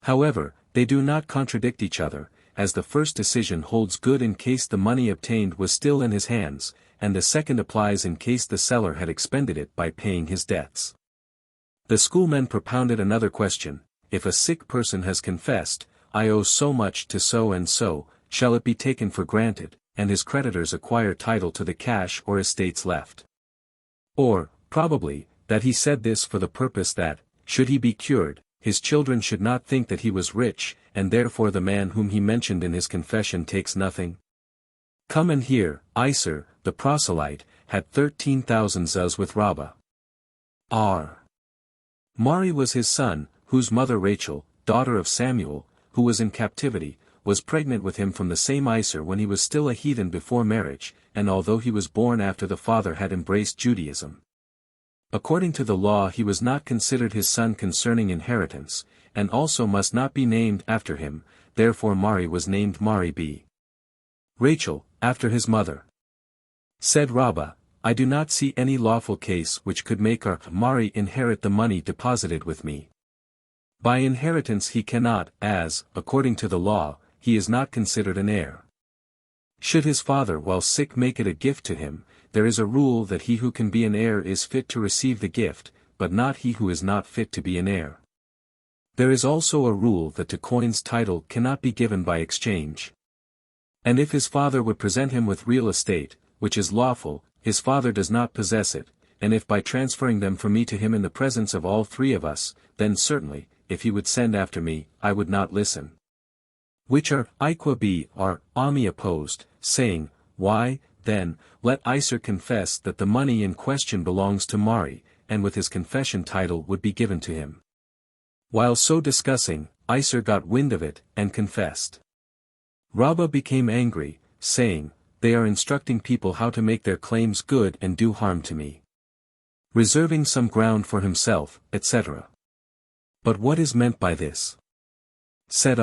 However, they do not contradict each other, as the first decision holds good in case the money obtained was still in his hands, and the second applies in case the seller had expended it by paying his debts. The schoolmen propounded another question, if a sick person has confessed, I owe so much to so and so, shall it be taken for granted, and his creditors acquire title to the cash or estates left? Or, probably, that he said this for the purpose that, should he be cured, his children should not think that he was rich, and therefore the man whom he mentioned in his confession takes nothing. Come and hear, Isur, the proselyte, had 13,000 zuz with Rabbah. Mari was his son, whose mother Rachel, daughter of Samuel, who was in captivity, was pregnant with him from the same Isur when he was still a heathen before marriage, and although he was born after the father had embraced Judaism. According to the law he was not considered his son concerning inheritance, and also must not be named after him, therefore Mari was named Mari b. Rachel, after his mother. Said Rabbah, I do not see any lawful case which could make our Mari inherit the money deposited with me. By inheritance he cannot, as, according to the law, he is not considered an heir. Should his father while sick make it a gift to him, there is a rule that he who can be an heir is fit to receive the gift, but not he who is not fit to be an heir. There is also a rule that to coins title cannot be given by exchange. And if his father would present him with real estate, which is lawful, his father does not possess it, and if by transferring them from me to him in the presence of all three of us, then certainly, if he would send after me, I would not listen. Which are, are, Ami opposed, saying, Why, then, let Isur confess that the money in question belongs to Mari, and with his confession title would be given to him. While so discussing, Isur got wind of it, and confessed. Rabbah became angry, saying, They are instructing people how to make their claims good and do harm to me. Reserving some ground for himself, etc. But what is meant by this? Said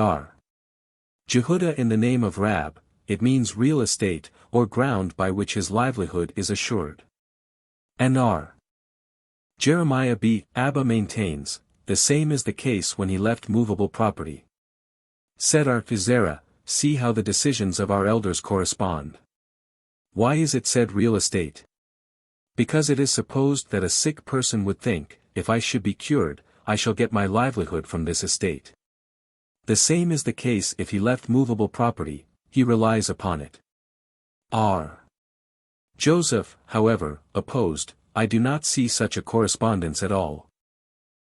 Jehudah in the name of Rab, it means real estate, or ground by which his livelihood is assured. And Jeremiah b. Abba maintains, the same is the case when he left movable property. Said Fizera, see how the decisions of our elders correspond. Why is it said real estate? Because it is supposed that a sick person would think, if I should be cured, I shall get my livelihood from this estate. The same is the case if he left movable property, he relies upon it. Joseph, however, opposed, I do not see such a correspondence at all.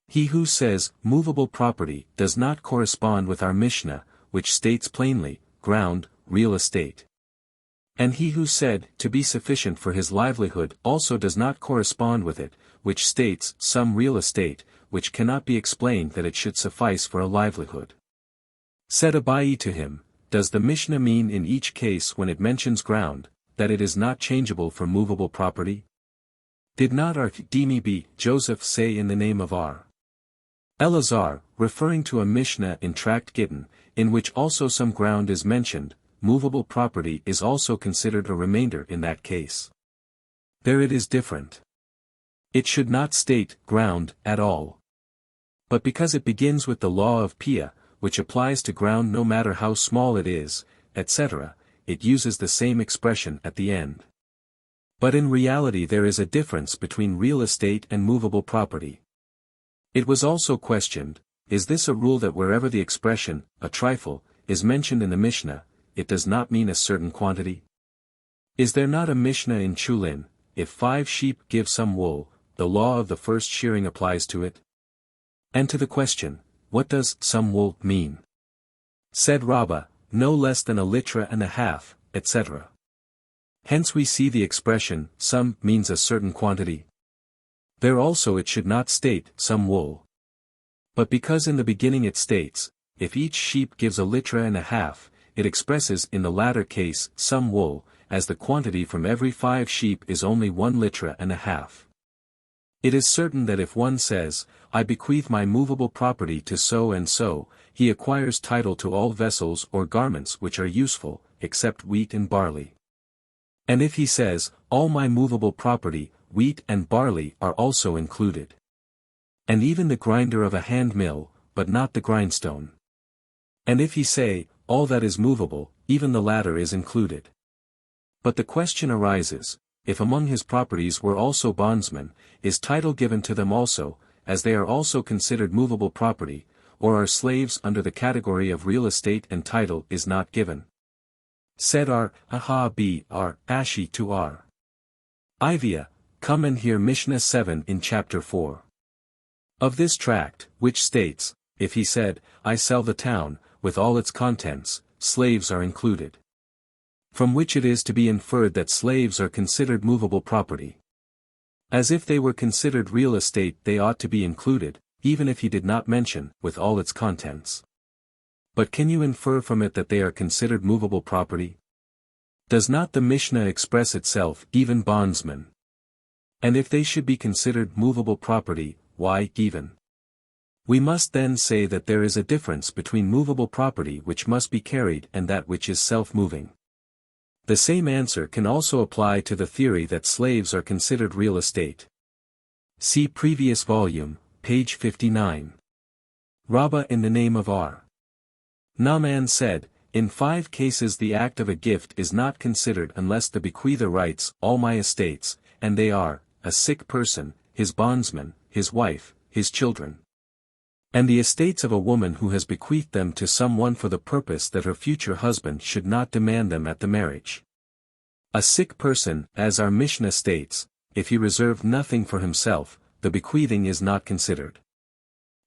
He who says, movable property, does not correspond with our Mishnah, which states plainly, ground, real estate. And he who said, to be sufficient for his livelihood also does not correspond with it, which states, some real estate, which cannot be explained that it should suffice for a livelihood. Said Abai to him, does the Mishnah mean in each case when it mentions ground, that it is not changeable for movable property? Did not Dimi b. Joseph say in the name of Elazar, referring to a Mishnah in Tract Gittin, in which also some ground is mentioned, movable property is also considered a remainder in that case. There it is different. It should not state ground at all. But because it begins with the law of Pia, which applies to ground no matter how small it is, etc., it uses the same expression at the end. But in reality there is a difference between real estate and movable property. It was also questioned, is this a rule that wherever the expression, a trifle, is mentioned in the Mishnah, it does not mean a certain quantity? Is there not a Mishnah in Chulin, if 5 sheep give some wool, the law of the first shearing applies to it? And to the question, what does some wool mean? Said Rabbah, no less than 1.5 liters, etc. Hence we see the expression, some, means a certain quantity. There also it should not state, some wool. But because in the beginning it states, if each sheep gives 1.5 liters, it expresses in the latter case, some wool, as the quantity from every 5 sheep is only 1.5 liters. It is certain that if one says, I bequeath my movable property to so and so, he acquires title to all vessels or garments which are useful, except wheat and barley. And if he says, all my movable property, wheat and barley are also included. And even the grinder of a hand mill, but not the grindstone. And if he say, all that is movable, even the latter is included. But the question arises, if among his properties were also bondsmen, is title given to them also, as they are also considered movable property, or are slaves under the category of real estate and title is not given? Said Ashi to Ivia, come and hear Mishnah 7 in chapter 4. Of this tract, which states, if he said, I sell the town, with all its contents, slaves are included. From which it is to be inferred that slaves are considered movable property. As if they were considered real estate they ought to be included, even if he did not mention, with all its contents. But can you infer from it that they are considered movable property? Does not the Mishnah express itself, even bondsmen? And if they should be considered movable property, why, even? We must then say that there is a difference between movable property which must be carried and that which is self-moving. The same answer can also apply to the theory that slaves are considered real estate. See previous volume, page 59. Rabbah in the name of R. Naaman said, in 5 cases the act of a gift is not considered unless the bequeather writes, all my estates, and they are, a sick person, his bondsman, his wife, his children. And the estates of a woman who has bequeathed them to someone for the purpose that her future husband should not demand them at the marriage. A sick person, as our Mishnah states, if he reserved nothing for himself, the bequeathing is not considered.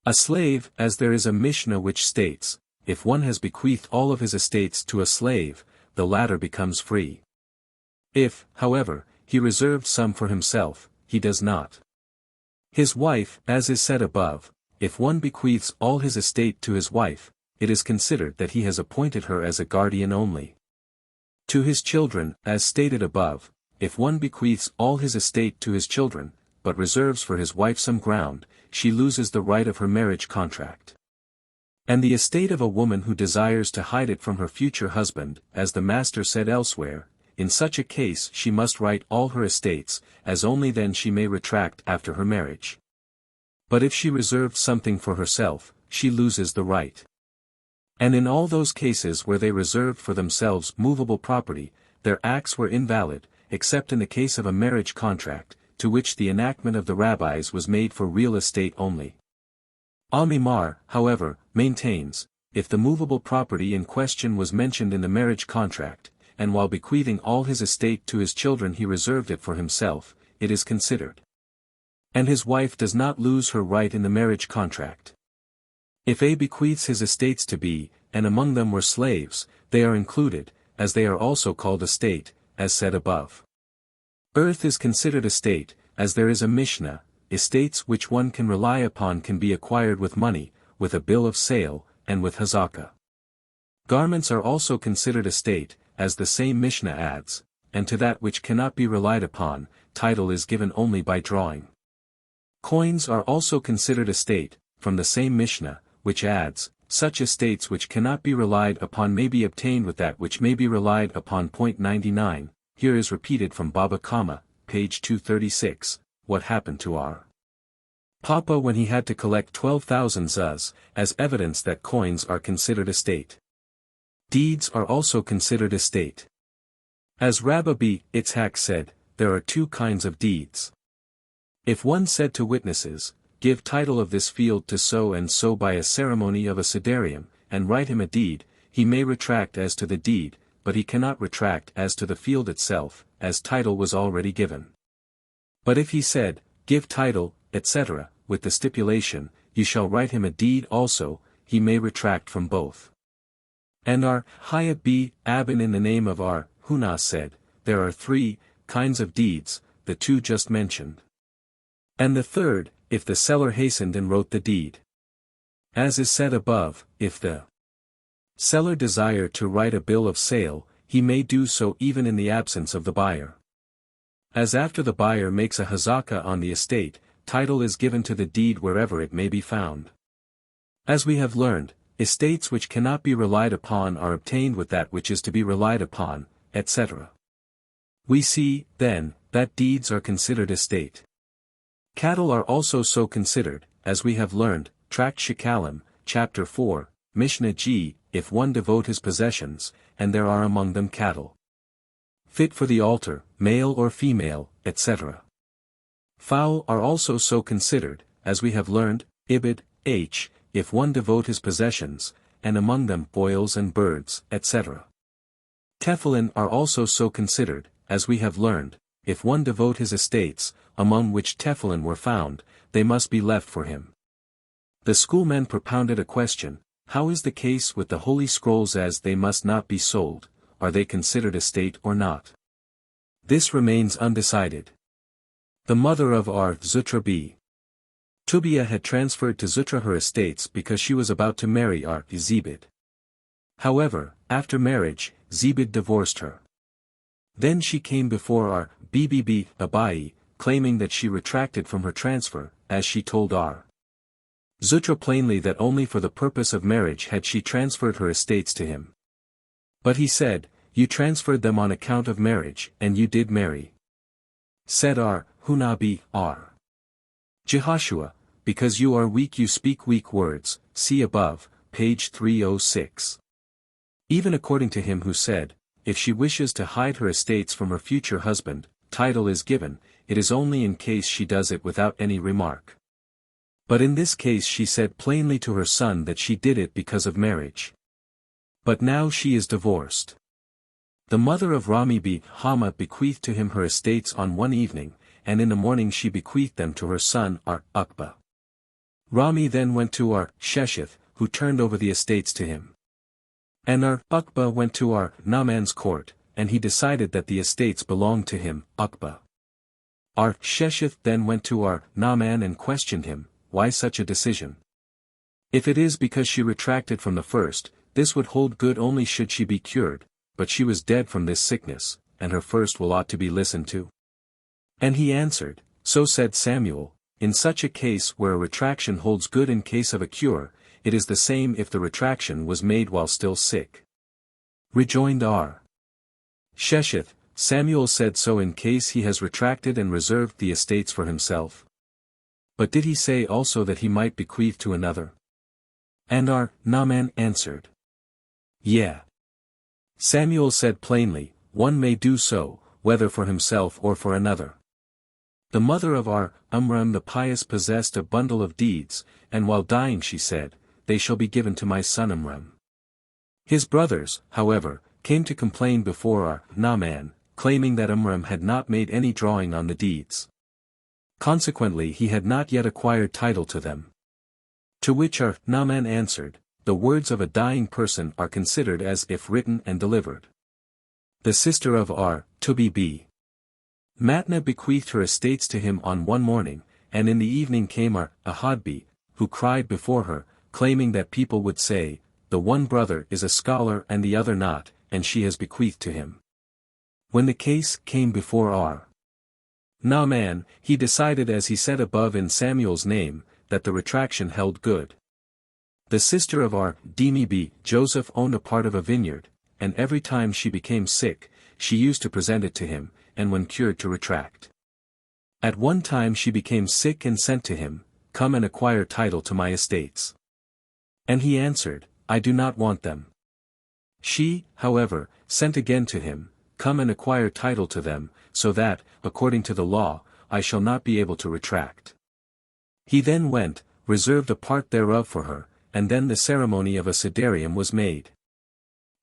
A slave, as there is a Mishnah which states, if one has bequeathed all of his estates to a slave, the latter becomes free. If, however, he reserved some for himself, he does not. His wife, as is said above, if one bequeaths all his estate to his wife, it is considered that he has appointed her as a guardian only. To his children, as stated above, if one bequeaths all his estate to his children, but reserves for his wife some ground, she loses the right of her marriage contract. And the estate of a woman who desires to hide it from her future husband, as the Master said elsewhere, in such a case she must write all her estates, as only then she may retract after her marriage. But if she reserved something for herself, she loses the right. And in all those cases where they reserved for themselves movable property, their acts were invalid, except in the case of a marriage contract, to which the enactment of the rabbis was made for real estate only. Al-Mimar, however, maintains, if the movable property in question was mentioned in the marriage contract, and while bequeathing all his estate to his children he reserved it for himself, it is considered. And his wife does not lose her right in the marriage contract. If A bequeaths his estates to B, and among them were slaves, they are included, as they are also called estate, as said above. Earth is considered estate, as there is a Mishnah, estates which one can rely upon can be acquired with money, with a bill of sale, and with hazakah. Garments are also considered estate, as the same Mishnah adds, and to that which cannot be relied upon, title is given only by drawing. Coins are also considered estate, from the same Mishnah, which adds, such estates which cannot be relied upon may be obtained with that which may be relied upon. 99, here is repeated from Baba Kama, page 236, what happened to our Papa when he had to collect 12,000 zuz, as evidence that coins are considered estate. Deeds are also considered estate. As Rabbi B. Itzhak said, there are 2 kinds of deeds. If one said to witnesses, give title of this field to so and so by a ceremony of a sidarium, and write him a deed, he may retract as to the deed, but he cannot retract as to the field itself, as title was already given. But if he said, give title, etc., with the stipulation, you shall write him a deed also, he may retract from both. And our Hayat B. Abin in the name of our Huna said, there are 3 kinds of deeds, the 2 just mentioned. And the third, if the seller hastened and wrote the deed. As is said above, if the seller desired to write a bill of sale, he may do so even in the absence of the buyer. As after the buyer makes a hazakah on the estate, title is given to the deed wherever it may be found. As we have learned, estates which cannot be relied upon are obtained with that which is to be relied upon, etc. We see, then, that deeds are considered estate. Cattle are also so considered, as we have learned, Tract Shekalim, chapter 4, Mishnah G, if one devote his possessions, and there are among them cattle fit for the altar, male or female, etc. Fowl are also so considered, as we have learned, Ibid, H, if one devote his possessions, and among them boils and birds, etc. Tefillin are also so considered, as we have learned, if one devote his estates, among which tefillin were found, they must be left for him. The schoolmen propounded a question: how is the case with the holy scrolls, as they must not be sold? Are they considered estate or not? This remains undecided. The mother of our Zutra B. Tubia had transferred to Zutra her estates because she was about to marry our Zebed. However, after marriage, Zebed divorced her. Then she came before our BBB Abai, claiming that she retracted from her transfer, as she told our Zutra plainly that only for the purpose of marriage had she transferred her estates to him. But he said, "You transferred them on account of marriage, and you did marry." Said our Hunabi R. Jehoshua, "Because you are weak you speak weak words," see above, page 306. Even according to him who said, if she wishes to hide her estates from her future husband, title is given, it is only in case she does it without any remark. But in this case she said plainly to her son that she did it because of marriage. But now she is divorced. The mother of Rami B. Hama bequeathed to him her estates on one evening, and in the morning she bequeathed them to her son our Uqba. Rami then went to our Shesheth, who turned over the estates to him. And our Uqba went to our Naaman's court, and he decided that the estates belonged to him, Uqba. Our Shesheth then went to our Naaman and questioned him, why such a decision? If it is because she retracted from the first, this would hold good only should she be cured, but she was dead from this sickness, and her first will ought to be listened to. And he answered, so said Samuel, in such a case where a retraction holds good in case of a cure, it is the same if the retraction was made while still sick. Rejoined R. Shesheth, Samuel said so in case he has retracted and reserved the estates for himself. But did he say also that he might bequeath to another? And our Naaman answered, yeah. Samuel said plainly, one may do so, whether for himself or for another. The mother of our Amram the pious possessed a bundle of deeds, and while dying she said, they shall be given to my son Amram. His brothers, however, came to complain before our Naaman, claiming that Amram had not made any drawing on the deeds. Consequently he had not yet acquired title to them. To which our Naaman answered, the words of a dying person are considered as if written and delivered. The sister of our Tubi B. Matna bequeathed her estates to him on one morning, and in the evening came our Ahadbi, who cried before her, claiming that people would say, the one brother is a scholar and the other not, and she has bequeathed to him. When the case came before our Naaman, he decided as he said above in Samuel's name, that the retraction held good. The sister of our Demi B. Joseph owned a part of a vineyard, and every time she became sick, she used to present it to him, and when cured to retract. At one time she became sick and sent to him, come and acquire title to my estates. And he answered, I do not want them. She, however, sent again to him, come and acquire title to them, so that, according to the law, I shall not be able to retract. He then went, reserved a part thereof for her, and then the ceremony of a siderium was made.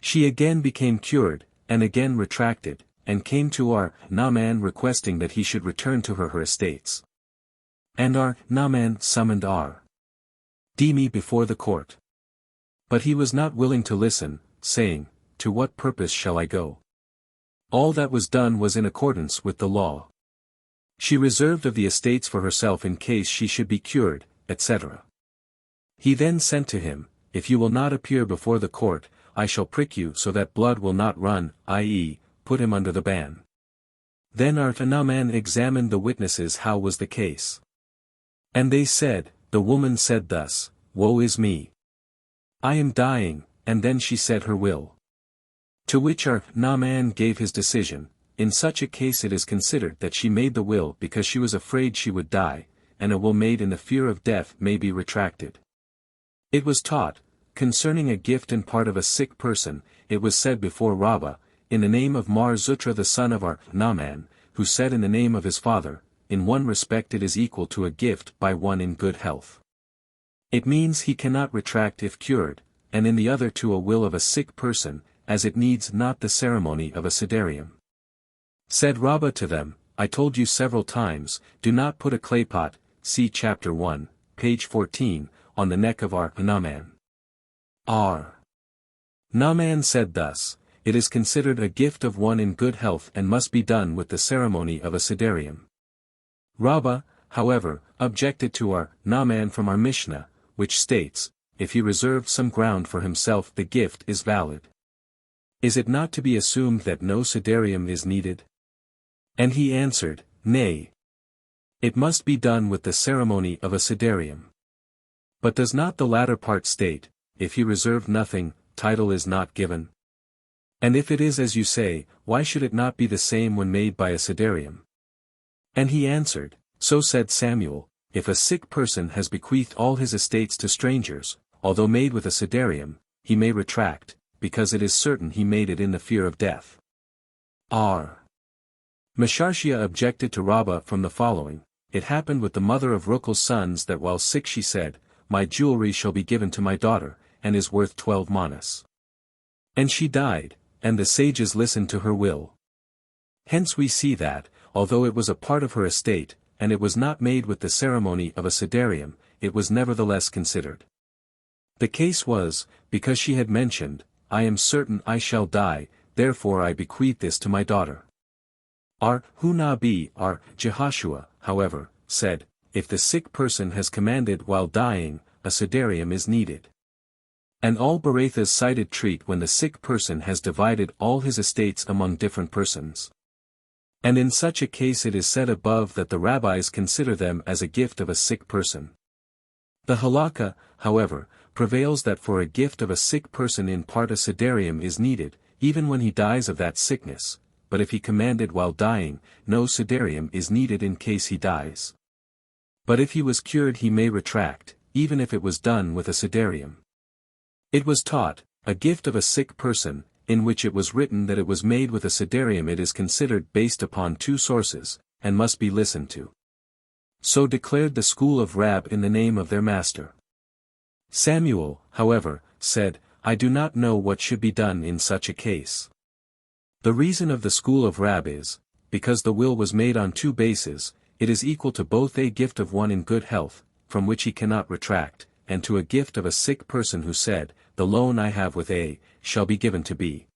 She again became cured, and again retracted, and came to our Naaman requesting that he should return to her estates. And our Naaman summoned our Demi before the court. But he was not willing to listen, saying, to what purpose shall I go? All that was done was in accordance with the law. She reserved of the estates for herself in case she should be cured, etc. He then sent to him, if you will not appear before the court, I shall prick you so that blood will not run, i.e., put him under the ban. Then our Naaman examined the witnesses how was the case. And they said, the woman said thus, woe is me. I am dying, and then she said her will. To which our Naaman gave his decision, in such a case it is considered that she made the will because she was afraid she would die, and a will made in the fear of death may be retracted. It was taught, concerning a gift and part of a sick person, it was said before Rabbah, in the name of Mar Zutra the son of our Naaman, who said in the name of his father, in one respect it is equal to a gift by one in good health. It means he cannot retract if cured, and in the other to a will of a sick person, as it needs not the ceremony of a siderium. Said Rabbah to them, I told you several times, do not put a claypot, see chapter 1, page 14, on the neck of our Naaman. Our Naaman said thus, "It is considered a gift of one in good health and must be done with the ceremony of a siderium." Rabbah, however, objected to our Naaman from our Mishnah, which states, if he reserved some ground for himself the gift is valid. Is it not to be assumed that no siderium is needed? And he answered, Nay. It must be done with the ceremony of a siderium. But does not the latter part state, if he reserved nothing, title is not given? And if it is as you say, why should it not be the same when made by a siderium? And he answered, So said Samuel, if a sick person has bequeathed all his estates to strangers, although made with a siderium, he may retract, because it is certain he made it in the fear of death. R. Mesharshia objected to Rabbah from the following, It happened with the mother of Ruchel's sons that while sick she said, My jewelry shall be given to my daughter, and is worth 12 manas. And she died, and the sages listened to her will. Hence we see that, although it was a part of her estate, and it was not made with the ceremony of a siderium, it was nevertheless considered. The case was, because she had mentioned, I am certain I shall die, therefore I bequeath this to my daughter. Our Hunabi, our Jehoshua, however, said, if the sick person has commanded while dying, a siderium is needed. And all Barathas cited treat when the sick person has divided all his estates among different persons. And in such a case it is said above that the rabbis consider them as a gift of a sick person. The halakha, however, prevails that for a gift of a sick person in part a siderium is needed, even when he dies of that sickness, but if he commanded while dying, no siderium is needed in case he dies. But if he was cured he may retract, even if it was done with a siderium. It was taught, a gift of a sick person, in which it was written that it was made with a siderium it is considered based upon two sources, and must be listened to. So declared the school of Rab in the name of their master. Samuel, however, said, I do not know what should be done in such a case. The reason of the school of Rab is, because the will was made on two bases, it is equal to both a gift of one in good health, from which he cannot retract, and to a gift of a sick person who said, the loan I have with A, shall be given to B.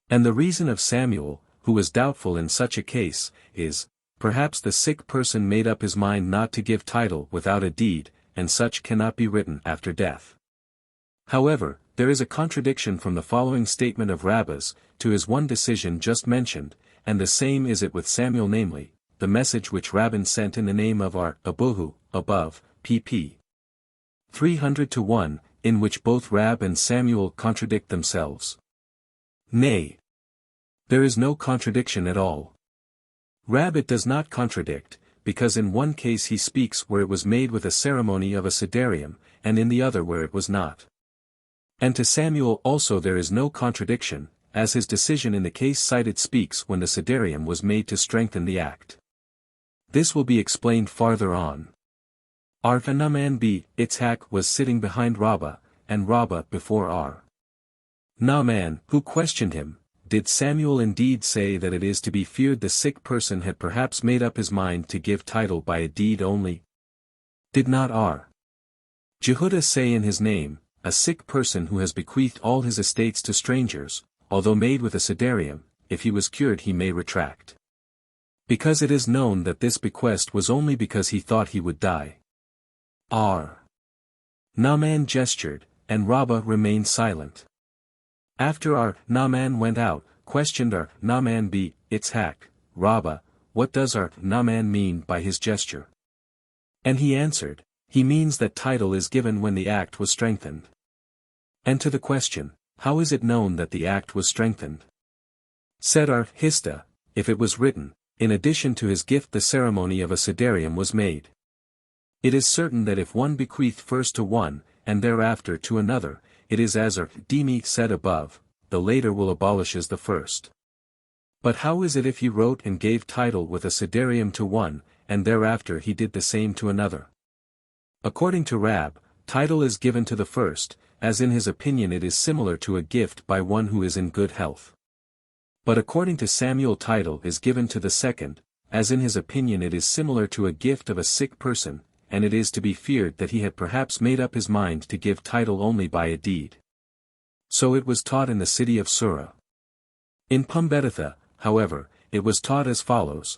And the reason of Samuel, who was doubtful in such a case, is, perhaps the sick person made up his mind not to give title without a deed, and such cannot be written after death. However, there is a contradiction from the following statement of rabbis, to his one decision just mentioned, and the same is it with Samuel namely, the message which Rabban sent in the name of our Abuhu, above, pp. 300-1, in which both Rab and Samuel contradict themselves. Nay. There is no contradiction at all. Rab it does not contradict, because in one case he speaks where it was made with a ceremony of a siderium, and in the other where it was not. And to Samuel also there is no contradiction, as his decision in the case cited speaks when the siderium was made to strengthen the act. This will be explained farther on. Ar Naaman b. Itzhak was sitting behind Rabbah, and Rabbah before Ar Naaman, who questioned him, did Samuel indeed say that it is to be feared the sick person had perhaps made up his mind to give title by a deed only? Did not Ar Jehudah say in his name, a sick person who has bequeathed all his estates to strangers, although made with a siderium, if he was cured he may retract? Because it is known that this bequest was only because he thought he would die. Ar Naaman gestured, and Rabbah remained silent. After Ar Naaman went out, questioned Ar Naaman b. Itzhak, Rabbah, what does Ar Naaman mean by his gesture? And he answered, he means that title is given when the act was strengthened. And to the question, how is it known that the act was strengthened? Said Ar Hista, if it was written, in addition to his gift the ceremony of a siderium was made. It is certain that if one bequeath first to one, and thereafter to another, it is as Ar Dimi said above, the later will abolishes the first. But how is it if he wrote and gave title with a siderium to one, and thereafter he did the same to another? According to Rab, title is given to the first, as in his opinion it is similar to a gift by one who is in good health. But according to Samuel title is given to the second, as in his opinion it is similar to a gift of a sick person, and it is to be feared that he had perhaps made up his mind to give title only by a deed. So it was taught in the city of Surah. In Pumbeditha, however, it was taught as follows.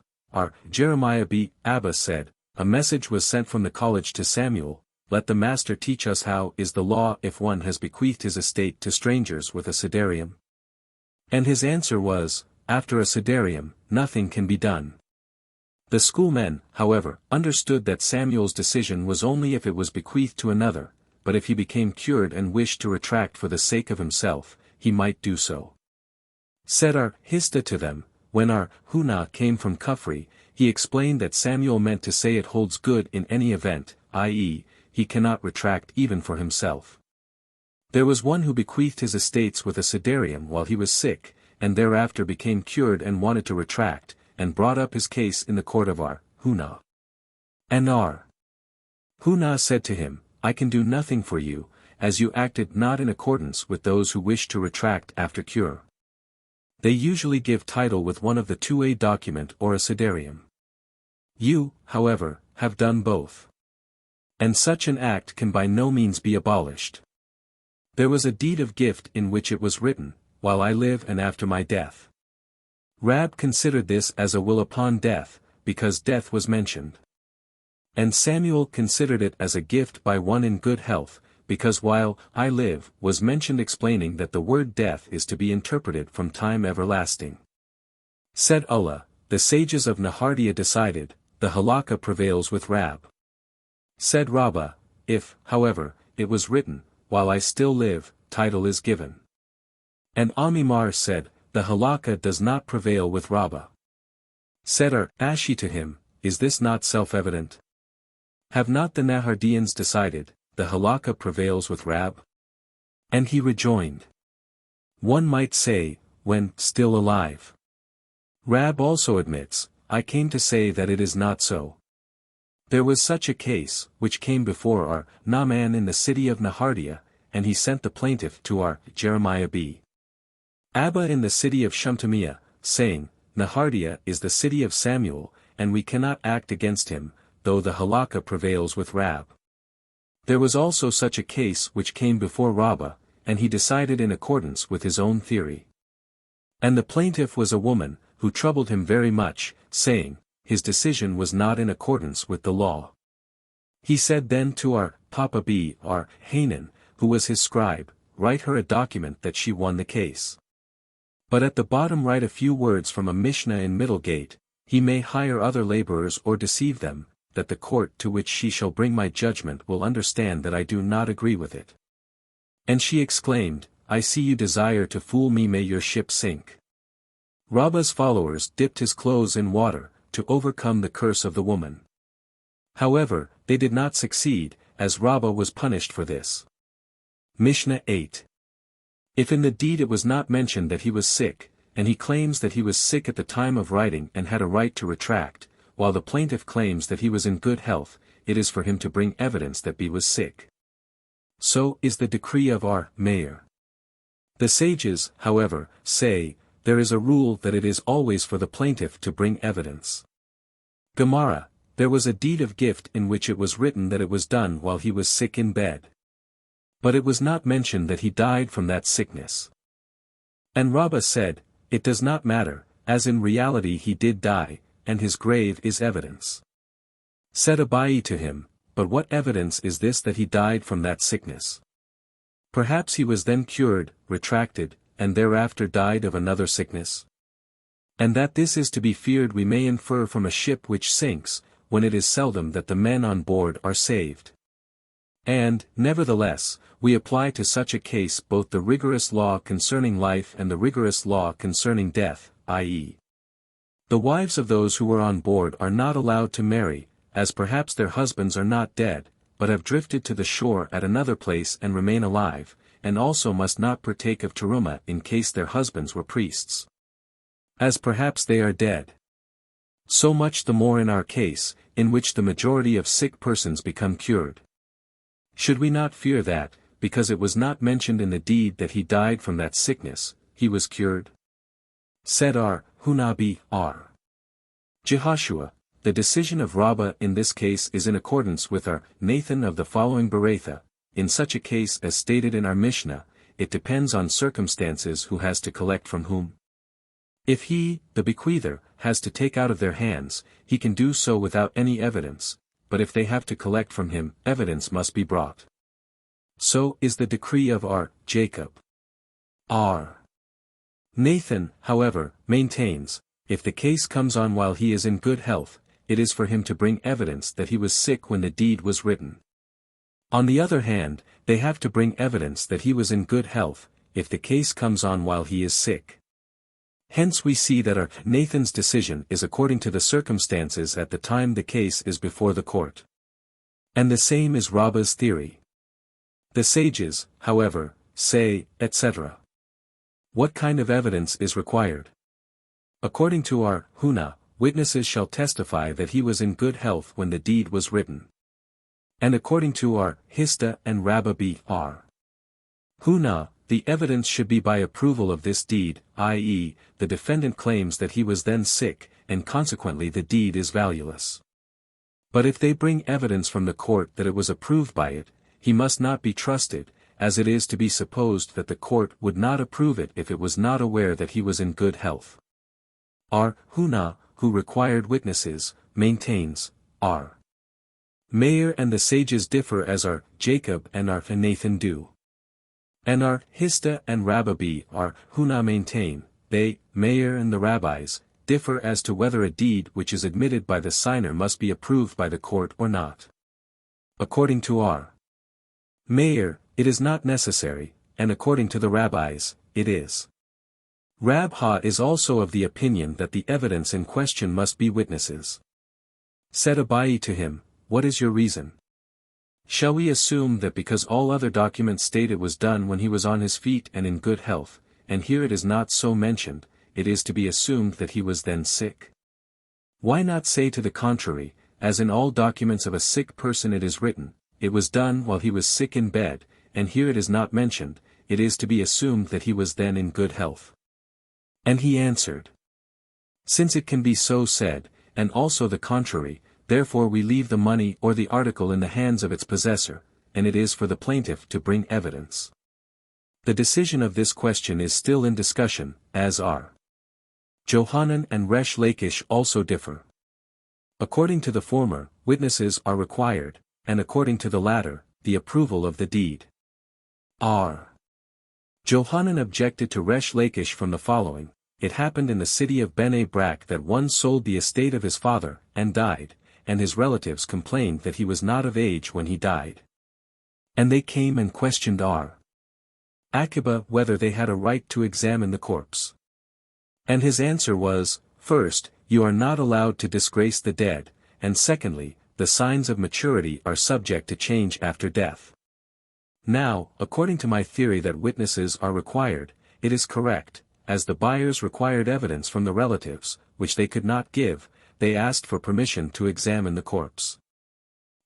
Jeremiah b. Abba said, a message was sent from the college to Samuel, let the master teach us how is the law if one has bequeathed his estate to strangers with a sidarium. And his answer was, after a sidarium, nothing can be done. The schoolmen, however, understood that Samuel's decision was only if it was bequeathed to another, but if he became cured and wished to retract for the sake of himself, he might do so. Said Hista to them, when Huna came from Kufri, he explained that Samuel meant to say it holds good in any event, i.e., he cannot retract even for himself. There was one who bequeathed his estates with a sidarium while he was sick, and thereafter became cured and wanted to retract, and brought up his case in the court of Huna. And Huna said to him, I can do nothing for you, as you acted not in accordance with those who wish to retract after cure. They usually give title with one of the two, a document or a sidarium. You, however, have done both. And such an act can by no means be abolished. There was a deed of gift in which it was written, while I live and after my death. Rab considered this as a will upon death, because death was mentioned. And Samuel considered it as a gift by one in good health, because while I live was mentioned, explaining that the word death is to be interpreted from time everlasting. Said Allah, the sages of Nahardia decided, the halakha prevails with Rab. Said Rabbah, if, however, it was written, while I still live, title is given. And Amimar said, the halakha does not prevail with Rabbah. Said Ashi to him, is this not self-evident? Have not the Nahardians decided, the halakha prevails with Rab? And he rejoined. One might say, when still alive. Rab also admits, I came to say that it is not so. There was such a case, which came before Naaman in the city of Nahardia, and he sent the plaintiff to Jeremiah b. Abba in the city of Shumtamiah, saying, Nahardia is the city of Samuel, and we cannot act against him, though the halakha prevails with Rab. There was also such a case which came before Rabbah, and he decided in accordance with his own theory. And the plaintiff was a woman, who troubled him very much, saying, his decision was not in accordance with the law. He said then to Papa B. Hanan, who was his scribe, write her a document that she won the case. But at the bottom write a few words from a Mishnah in Middlegate, he may hire other laborers or deceive them, that the court to which she shall bring my judgment will understand that I do not agree with it. And she exclaimed, I see you desire to fool me, may your ship sink. Rabbah's followers dipped his clothes in water, to overcome the curse of the woman. However, they did not succeed, as Rabbah was punished for this. Mishnah 8. If in the deed it was not mentioned that he was sick, and he claims that he was sick at the time of writing and had a right to retract, while the plaintiff claims that he was in good health, it is for him to bring evidence that B was sick. So is the decree of our mayor. The sages, however, say, there is a rule that it is always for the plaintiff to bring evidence. Gemara, there was a deed of gift in which it was written that it was done while he was sick in bed. But it was not mentioned that he died from that sickness. And Rabbah said, it does not matter, as in reality he did die, and his grave is evidence. Said Abai to him, but what evidence is this that he died from that sickness? Perhaps he was then cured, retracted, and thereafter died of another sickness? And that this is to be feared we may infer from a ship which sinks, when it is seldom that the men on board are saved. And, nevertheless, we apply to such a case both the rigorous law concerning life and the rigorous law concerning death, i.e., the wives of those who were on board are not allowed to marry, as perhaps their husbands are not dead, but have drifted to the shore at another place and remain alive, and also must not partake of terumah in case their husbands were priests, as perhaps they are dead. So much the more in our case, in which the majority of sick persons become cured. Should we not fear that, because it was not mentioned in the deed that he died from that sickness, he was cured? Said Hunabi Jehoshua, The decision of Rabbah in this case is in accordance with our Nathan of the following Beretha. In such a case as stated in our Mishnah, it depends on circumstances who has to collect from whom. If he, the bequeather, has to take out of their hands, he can do so without any evidence, but if they have to collect from him, evidence must be brought. So is the decree of our Jacob. R. Nathan, however, maintains, if the case comes on while he is in good health, it is for him to bring evidence that he was sick when the deed was written. On the other hand, they have to bring evidence that he was in good health, if the case comes on while he is sick. Hence we see that our Nathan's decision is according to the circumstances at the time the case is before the court. And the same is Rabbah's theory. The sages, however, say, etc. What kind of evidence is required? According to our Huna, witnesses shall testify that he was in good health when the deed was written. And according to our Hista and Rabbah B.R. Huna, the evidence should be by approval of this deed, i.e., the defendant claims that he was then sick, and consequently the deed is valueless. But if they bring evidence from the court that it was approved by it, he must not be trusted, as it is to be supposed that the court would not approve it if it was not aware that he was in good health. Our Huna, who required witnesses, maintains, our Meir and the sages differ as our Jacob and our Nathan do. And our Hista and Rabbah B. our Huna maintain, they, Meir and the rabbis, differ as to whether a deed which is admitted by the signer must be approved by the court or not. According to our Meir, it is not necessary, and according to the rabbis, it is. Rabha is also of the opinion that the evidence in question must be witnesses. Said Abai to him, what is your reason? Shall we assume that because all other documents state it was done when he was on his feet and in good health, and here it is not so mentioned, it is to be assumed that he was then sick? Why not say to the contrary, as in all documents of a sick person it is written, it was done while he was sick in bed, and here it is not mentioned, it is to be assumed that he was then in good health? And he answered, since it can be so said, and also the contrary, therefore we leave the money or the article in the hands of its possessor, and it is for the plaintiff to bring evidence. The decision of this question is still in discussion, as are Johanan and Resh Lakish also differ. According to the former, witnesses are required, and according to the latter, the approval of the deed. R. Johanan objected to Resh Lakish from the following, it happened in the city of Bnei Brak that one sold the estate of his father, and died, and his relatives complained that he was not of age when he died. And they came and questioned R. Akiba whether they had a right to examine the corpse. And his answer was, first, you are not allowed to disgrace the dead, and secondly, the signs of maturity are subject to change after death. Now, according to my theory that witnesses are required, it is correct, as the buyers required evidence from the relatives, which they could not give, they asked for permission to examine the corpse.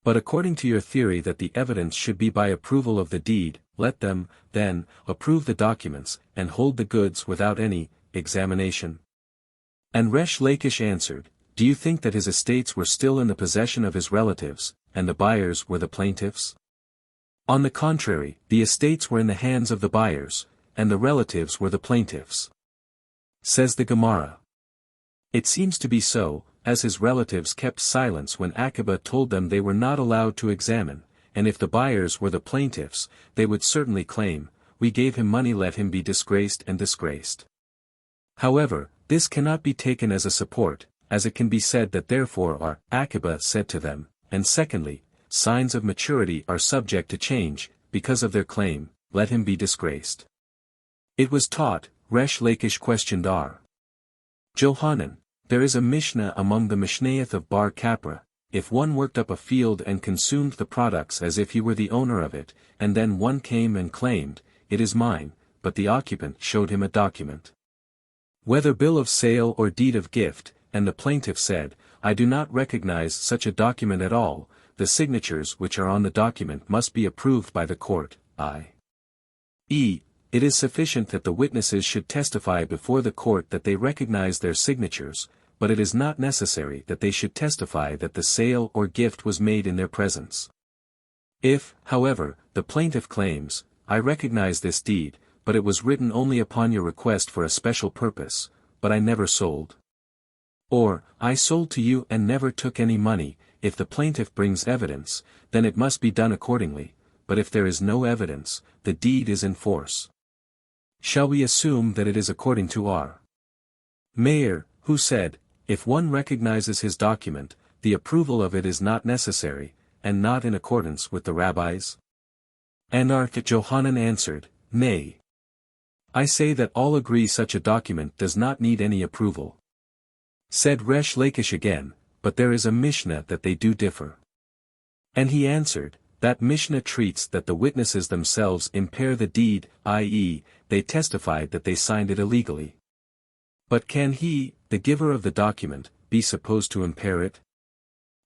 But according to your theory that the evidence should be by approval of the deed, let them, then, approve the documents, and hold the goods without any examination. And Resh Lakish answered, do you think that his estates were still in the possession of his relatives, and the buyers were the plaintiffs? On the contrary, the estates were in the hands of the buyers, and the relatives were the plaintiffs. Says the Gemara. It seems to be so, as his relatives kept silence when Akiba told them they were not allowed to examine, and if the buyers were the plaintiffs, they would certainly claim, we gave him money, let him be disgraced and disgraced. However, this cannot be taken as a support, as it can be said that therefore our Akiba said to them, and secondly, signs of maturity are subject to change, because of their claim, let him be disgraced. It was taught, Resh Lakish questioned R. Johanan, there is a Mishnah among the Mishnayeth of Bar Kapra, if one worked up a field and consumed the products as if he were the owner of it, and then one came and claimed, it is mine, but the occupant showed him a document. Whether bill of sale or deed of gift, and the plaintiff said, I do not recognize such a document at all, the signatures which are on the document must be approved by the court, i.e., it is sufficient that the witnesses should testify before the court that they recognize their signatures, but it is not necessary that they should testify that the sale or gift was made in their presence. If, however, the plaintiff claims, "I recognize this deed, but it was written only upon your request for a special purpose, but I never sold," or, "I sold to you and never took any money," if the plaintiff brings evidence, then it must be done accordingly, but if there is no evidence, the deed is in force. Shall we assume that it is according to our Mayor, who said, "If one recognizes his document, the approval of it is not necessary, and not in accordance with the rabbis?" And our Johanan answered, "Nay. I say that all agree such a document does not need any approval." Said Resh Lakish again, "But there is a Mishnah that they do differ." And he answered, that Mishnah treats that the witnesses themselves impair the deed, i.e., they testified that they signed it illegally. But can he, the giver of the document, be supposed to impair it?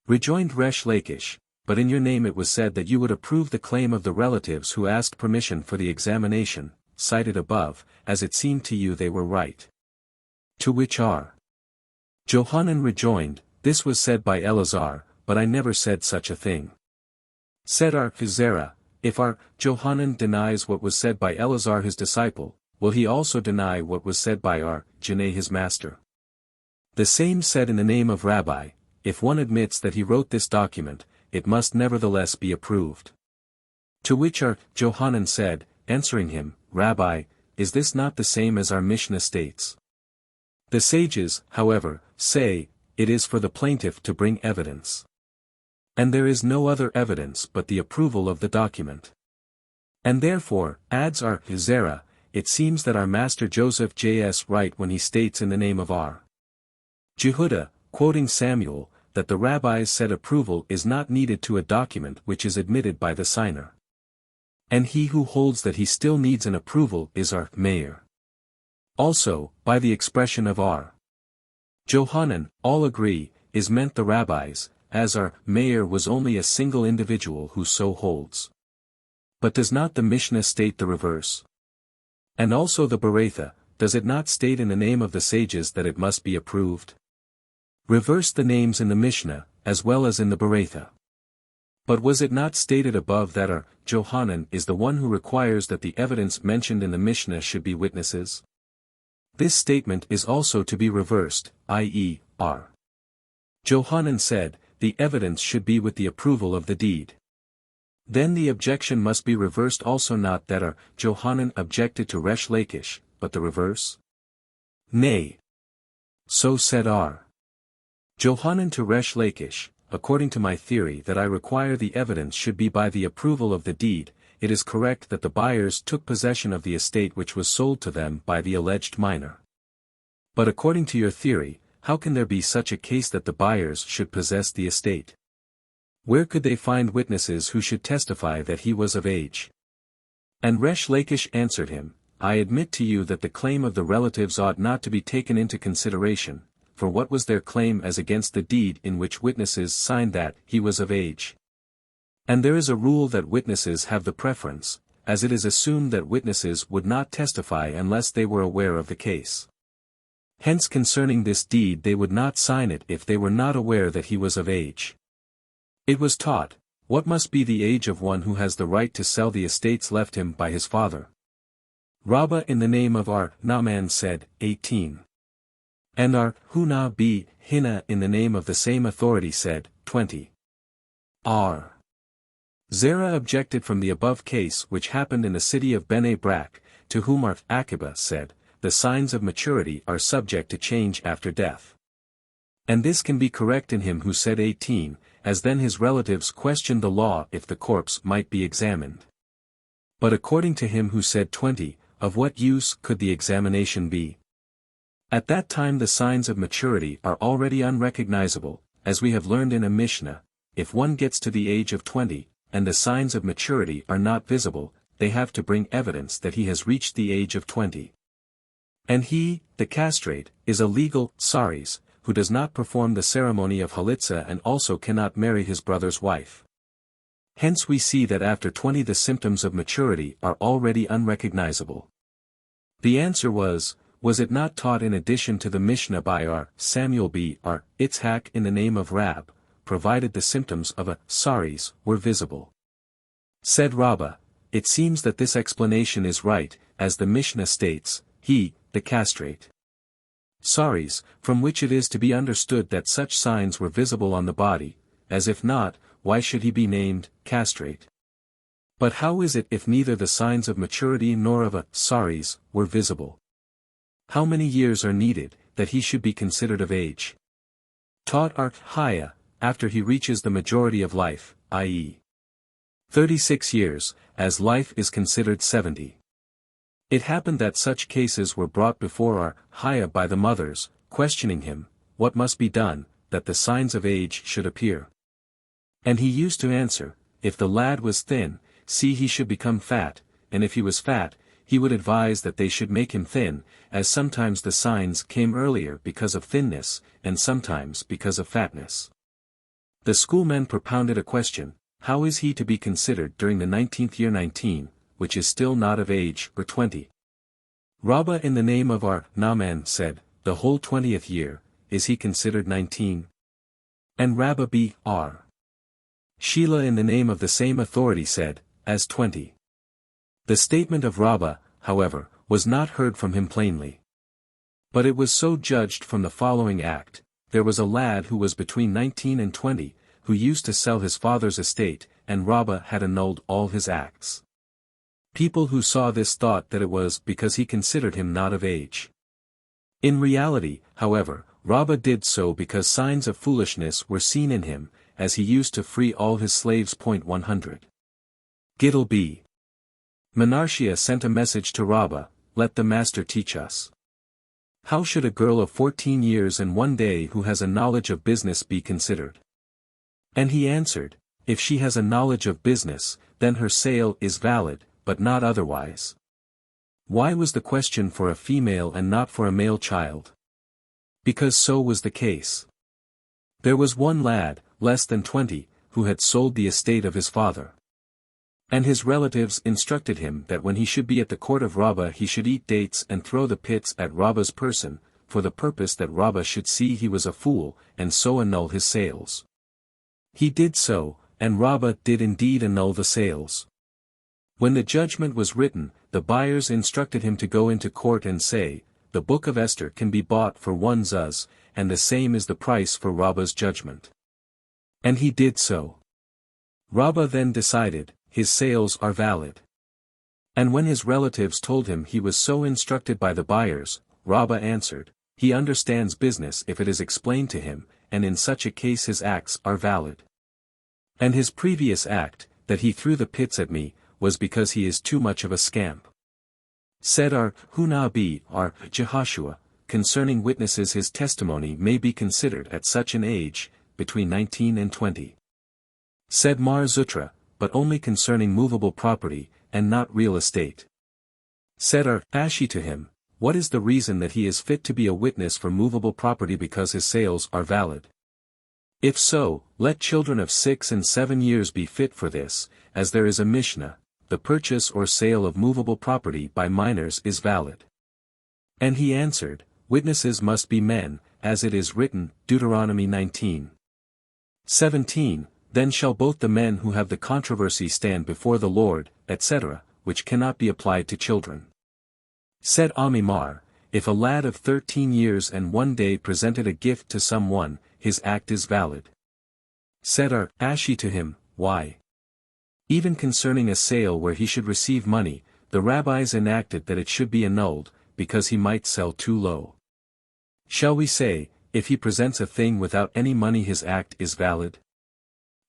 Rejoined Resh Lakish, "But in your name it was said that you would approve the claim of the relatives who asked permission for the examination, cited above, as it seemed to you they were right." To which our Johanan rejoined, "This was said by Elazar, but I never said such a thing." Said our Zerah, "If our Johanan denies what was said by Elazar his disciple, will he also deny what was said by our Janeh his master?" The same said in the name of Rabbi, "If one admits that he wrote this document, it must nevertheless be approved." To which our Johanan said, answering him, "Rabbi, is this not the same as our Mishnah states? The sages, however, say, it is for the plaintiff to bring evidence. And there is no other evidence but the approval of the document. And therefore, adds our Zerah, it seems that our master Joseph J.S. right when he states in the name of our Jehuda, quoting Samuel, that the rabbis said approval is not needed to a document which is admitted by the signer. And he who holds that he still needs an approval is our Mayor. Also, by the expression of our Johanan, all agree, is meant the rabbis, as our Mayor was only a single individual who so holds. But does not the Mishnah state the reverse? And also the Bereitha, does it not state in the name of the sages that it must be approved? Reverse the names in the Mishnah, as well as in the Bereitha. But was it not stated above that our Johanan is the one who requires that the evidence mentioned in the Mishnah should be witnesses? This statement is also to be reversed, i.e., our Johanan said, the evidence should be with the approval of the deed. Then the objection must be reversed also, not that our Johanan objected to Resh Lakish, but the reverse? Nay. So said our Johanan to Resh Lakish, according to my theory that I require the evidence should be by the approval of the deed, it is correct that the buyers took possession of the estate which was sold to them by the alleged minor. But according to your theory, how can there be such a case that the buyers should possess the estate? Where could they find witnesses who should testify that he was of age? And Resh Lakish answered him, I admit to you that the claim of the relatives ought not to be taken into consideration, for what was their claim as against the deed in which witnesses signed that he was of age? And there is a rule that witnesses have the preference, as it is assumed that witnesses would not testify unless they were aware of the case. Hence concerning this deed they would not sign it if they were not aware that he was of age. It was taught, what must be the age of one who has the right to sell the estates left him by his father? Rabbah in the name of our Naaman said, 18. And our Huna b. Hina in the name of the same authority said, 20. Our Zerah objected from the above case which happened in the city of Bnei Brak, to whom our Akiba said, the signs of maturity are subject to change after death. And this can be correct in him who said 18, as then his relatives questioned the law if the corpse might be examined. But according to him who said 20, of what use could the examination be? At that time the signs of maturity are already unrecognizable, as we have learned in a Mishnah. If one gets to the age of 20, and the signs of maturity are not visible, they have to bring evidence that he has reached the age of 20. And he, the castrate, is a legal saris, who does not perform the ceremony of halitza and also cannot marry his brother's wife. Hence we see that after 20 the symptoms of maturity are already unrecognizable. The answer was, was it not taught in addition to the Mishnah by our Samuel b. our Itzhak in the name of Rab, provided the symptoms of a saris were visible? Said Rabbah, it seems that this explanation is right, as the Mishnah states, the castrate. Saris, from which it is to be understood that such signs were visible on the body, as if not, why should he be named castrate? But how is it if neither the signs of maturity nor of a saris were visible? How many years are needed, that he should be considered of age? Taught our Haya, after he reaches the majority of life, i.e. 36 years, as life is considered 70. It happened that such cases were brought before our Haya by the mothers, questioning him, what must be done, that the signs of age should appear? And he used to answer, if the lad was thin, see he should become fat, and if he was fat, he would advise that they should make him thin, as sometimes the signs came earlier because of thinness, and sometimes because of fatness. The schoolmen propounded a question, how is he to be considered during the 19th year 19, which is still not of age, or 20? Rabbah in the name of our Naaman said, the whole 20th year, is he considered 19? And Rabbah b. r. Sheila in the name of the same authority said, as 20. The statement of Rabbah, however, was not heard from him plainly. But it was so judged from the following act: there was a lad who was between 19 and 20, who used to sell his father's estate, and Rabbah had annulled all his acts. People who saw this thought that it was because he considered him not of age. In reality, however, Rabbah did so because signs of foolishness were seen in him, as he used to free all his slaves. 100. Gittel b. Menarshia sent a message to Rabbah, let the master teach us. How should a girl of 14 years and 1 day who has a knowledge of business be considered? And he answered, if she has a knowledge of business, then her sale is valid, but not otherwise. Why was the question for a female and not for a male child? Because so was the case. There was one lad, less than 20, who had sold the estate of his father. And his relatives instructed him that when he should be at the court of Rabbah he should eat dates and throw the pits at Rabbah's person, for the purpose that Rabbah should see he was a fool, and so annul his sales. He did so, and Rabbah did indeed annul the sales. When the judgment was written, the buyers instructed him to go into court and say, the book of Esther can be bought for 1 zuz, and the same is the price for Rabbah's judgment. And he did so. Rabbah then decided, his sales are valid. And when his relatives told him he was so instructed by the buyers, Rabbah answered, he understands business if it is explained to him, and in such a case his acts are valid. And his previous act, that he threw the pits at me, was because he is too much of a scamp. Said our Hunabi, our Jehoshua, concerning witnesses his testimony may be considered at such an age, between 19 and 20. Said Mar Zutra, but only concerning movable property, and not real estate. Said our Ashi to him, what is the reason that he is fit to be a witness for movable property because his sales are valid? If so, let children of 6 and 7 years be fit for this, as there is a Mishnah, the purchase or sale of movable property by minors is valid. And he answered, witnesses must be men, as it is written, Deuteronomy 19. 17, then shall both the men who have the controversy stand before the Lord, etc., which cannot be applied to children. Said Amimar, if a lad of 13 years and 1 day presented a gift to someone, his act is valid. Said our Ashi to him, why? Even concerning a sale where he should receive money, the rabbis enacted that it should be annulled, because he might sell too low. Shall we say, if he presents a thing without any money his act is valid?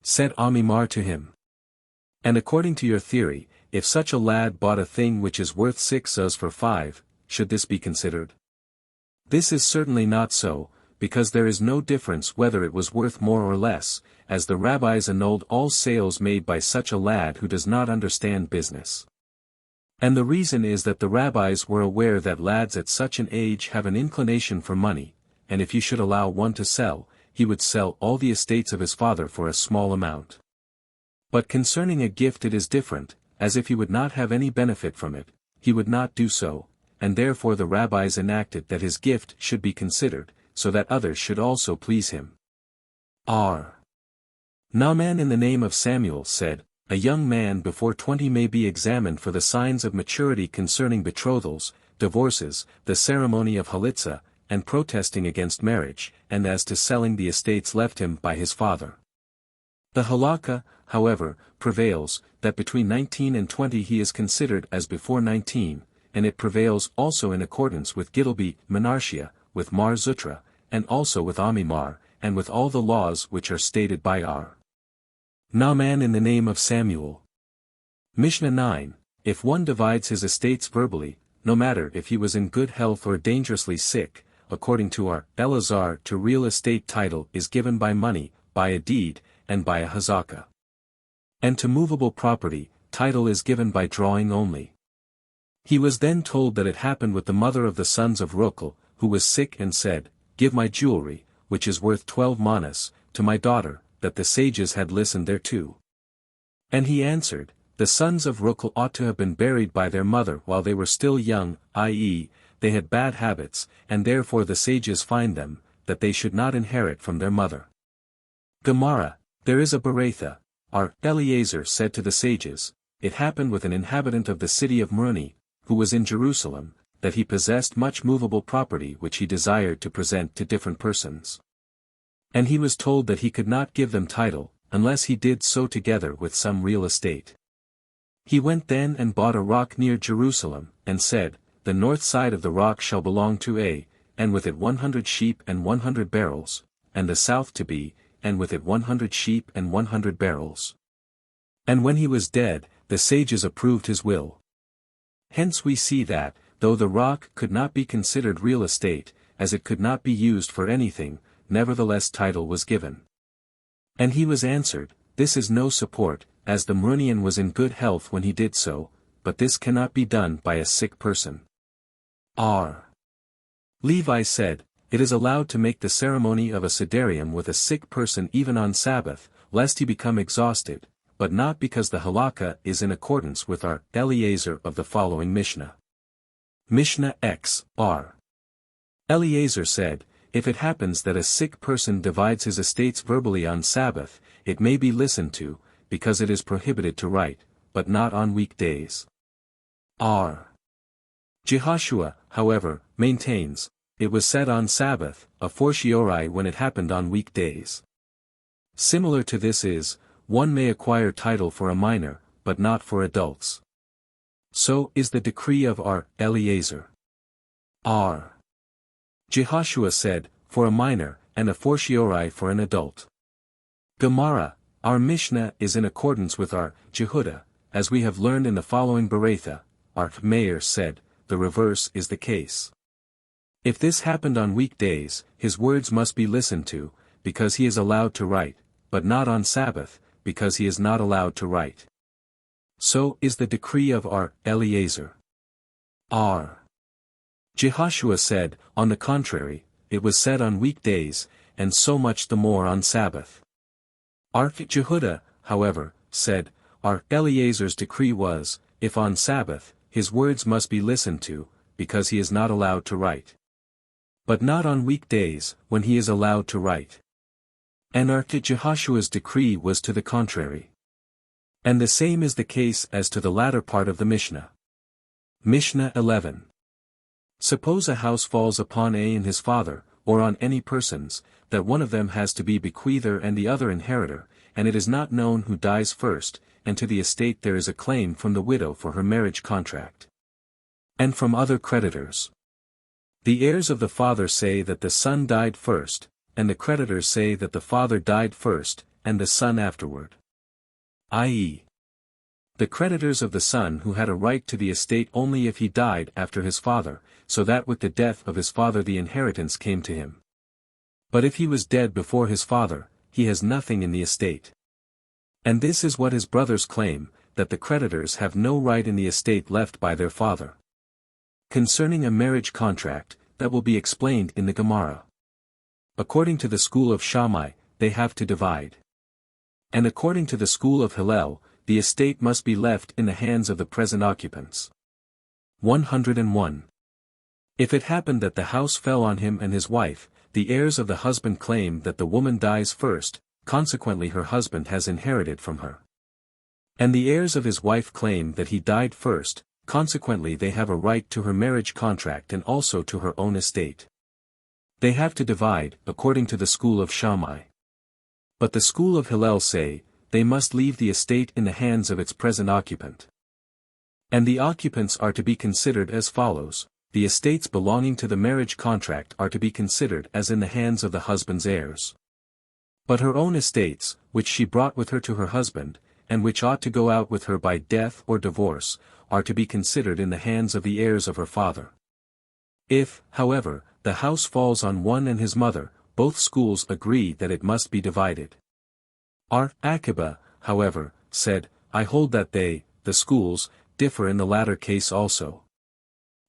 Said Amimar to him. And according to your theory, if such a lad bought a thing which is worth 6 zuz for 5, should this be considered? This is certainly not so, because there is no difference whether it was worth more or less, as the rabbis annulled all sales made by such a lad who does not understand business. And the reason is that the rabbis were aware that lads at such an age have an inclination for money, and if you should allow one to sell, he would sell all the estates of his father for a small amount. But concerning a gift it is different, as if he would not have any benefit from it, he would not do so, and therefore the rabbis enacted that his gift should be considered, so that others should also please him. Naaman in the name of Samuel said, a young man before 20 may be examined for the signs of maturity concerning betrothals, divorces, the ceremony of halitzah, and protesting against marriage, and as to selling the estates left him by his father. The halakha, however, prevails, that between 19 and 20 he is considered as before 19, and it prevails also in accordance with Gidalbi, Menarshia, with Mar Zutra, and also with Amimar, and with all the laws which are stated by Naaman in the name of Samuel. Mishnah 9, if one divides his estates verbally, no matter if he was in good health or dangerously sick, according to Elazar, to real estate title is given by money, by a deed, and by a hazakah. And to movable property, title is given by drawing only. He was then told that it happened with the mother of the sons of Rukal, who was sick and said, give my jewelry, which is worth 12 manas, to my daughter, that the sages had listened thereto. And he answered, the sons of Rukal ought to have been buried by their mother while they were still young, i.e., they had bad habits, and therefore the sages find them, that they should not inherit from their mother. Gemara, there is a Beretha. Eliezer said to the sages, it happened with an inhabitant of the city of Murni, who was in Jerusalem, that he possessed much movable property which he desired to present to different persons. And he was told that he could not give them title, unless he did so together with some real estate. He went then and bought a rock near Jerusalem, and said, the north side of the rock shall belong to A, and with it 100 sheep and 100 barrels, and the south to B, and with it 100 sheep and 100 barrels. And when he was dead, the sages approved his will. Hence we see that, though the rock could not be considered real estate, as it could not be used for anything, nevertheless title was given. And he was answered, this is no support, as the Mrunian was in good health when he did so, but this cannot be done by a sick person. Levi said, it is allowed to make the ceremony of a siderium with a sick person even on Sabbath, lest he become exhausted, but not because the halakha is in accordance with Eliezer of the following Mishnah. Mishnah X, Eliezer said, if it happens that a sick person divides his estates verbally on Sabbath, it may be listened to, because it is prohibited to write, but not on weekdays. Jehoshua, however, maintains, it was said on Sabbath, a fortiori when it happened on weekdays. Similar to this is, one may acquire title for a minor, but not for adults. So is the decree of Eliezer. Jehoshua said, for a minor, and a fortiori for an adult. Gemara, our Mishnah is in accordance with Jehuda, as we have learned in the following Beretha. Meir said, the reverse is the case. If this happened on weekdays, his words must be listened to, because he is allowed to write, but not on Sabbath, because he is not allowed to write. So is the decree of Eliezer. Jehoshua said, on the contrary, it was said on weekdays, and so much the more on Sabbath. Jehuda, however, said, Eliezer's decree was, if on Sabbath, his words must be listened to, because he is not allowed to write. But not on weekdays, when he is allowed to write. And Jehoshua's decree was to the contrary. And the same is the case as to the latter part of the Mishnah. Mishnah 11. Suppose a house falls upon A and his father, or on any persons, that one of them has to be bequeather and the other inheritor, and it is not known who dies first, and to the estate there is a claim from the widow for her marriage contract. And from other creditors. The heirs of the father say that the son died first, and the creditors say that the father died first, and the son afterward. I.e., the creditors of the son who had a right to the estate only if he died after his father, so that with the death of his father the inheritance came to him. But if he was dead before his father, he has nothing in the estate. And this is what his brothers claim, that the creditors have no right in the estate left by their father. Concerning a marriage contract, that will be explained in the Gemara. According to the school of Shammai, they have to divide. And according to the school of Hallel, the estate must be left in the hands of the present occupants. 101. If it happened that the house fell on him and his wife, the heirs of the husband claim that the woman dies first, consequently her husband has inherited from her. And the heirs of his wife claim that he died first, consequently they have a right to her marriage contract and also to her own estate. They have to divide, according to the school of Shammai. But the school of Hallel say, they must leave the estate in the hands of its present occupant. And the occupants are to be considered as follows: the estates belonging to the marriage contract are to be considered as in the hands of the husband's heirs. But her own estates, which she brought with her to her husband, and which ought to go out with her by death or divorce, are to be considered in the hands of the heirs of her father. If, however, the house falls on one and his mother, both schools agree that it must be divided. Akiba, however, said, I hold that they, the schools, differ in the latter case also.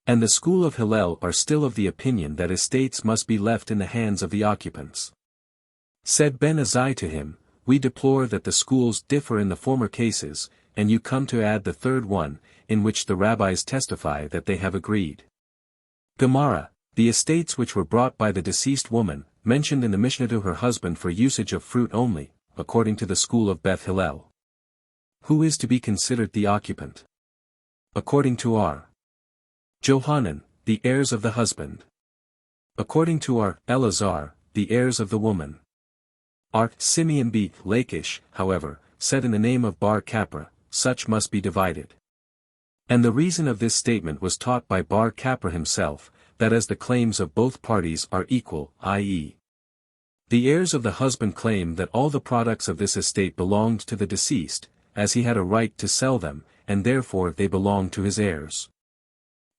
And the school of Hallel are still of the opinion that estates must be left in the hands of the occupants. Said Ben Azai to him, we deplore that the schools differ in the former cases, and you come to add the third one, in which the rabbis testify that they have agreed. Gemara, the estates which were brought by the deceased woman, mentioned in the Mishnah to her husband for usage of fruit only, according to the school of Beth Hillel. Who is to be considered the occupant? According to R. Johanan, the heirs of the husband. According to R. Elazar, the heirs of the woman. R. Simeon B. Lachish, however, said in the name of Bar Kapra, such must be divided. And the reason of this statement was taught by Bar Kapra himself, that as the claims of both parties are equal, i.e., the heirs of the husband claim that all the products of this estate belonged to the deceased, as he had a right to sell them, and therefore they belonged to his heirs.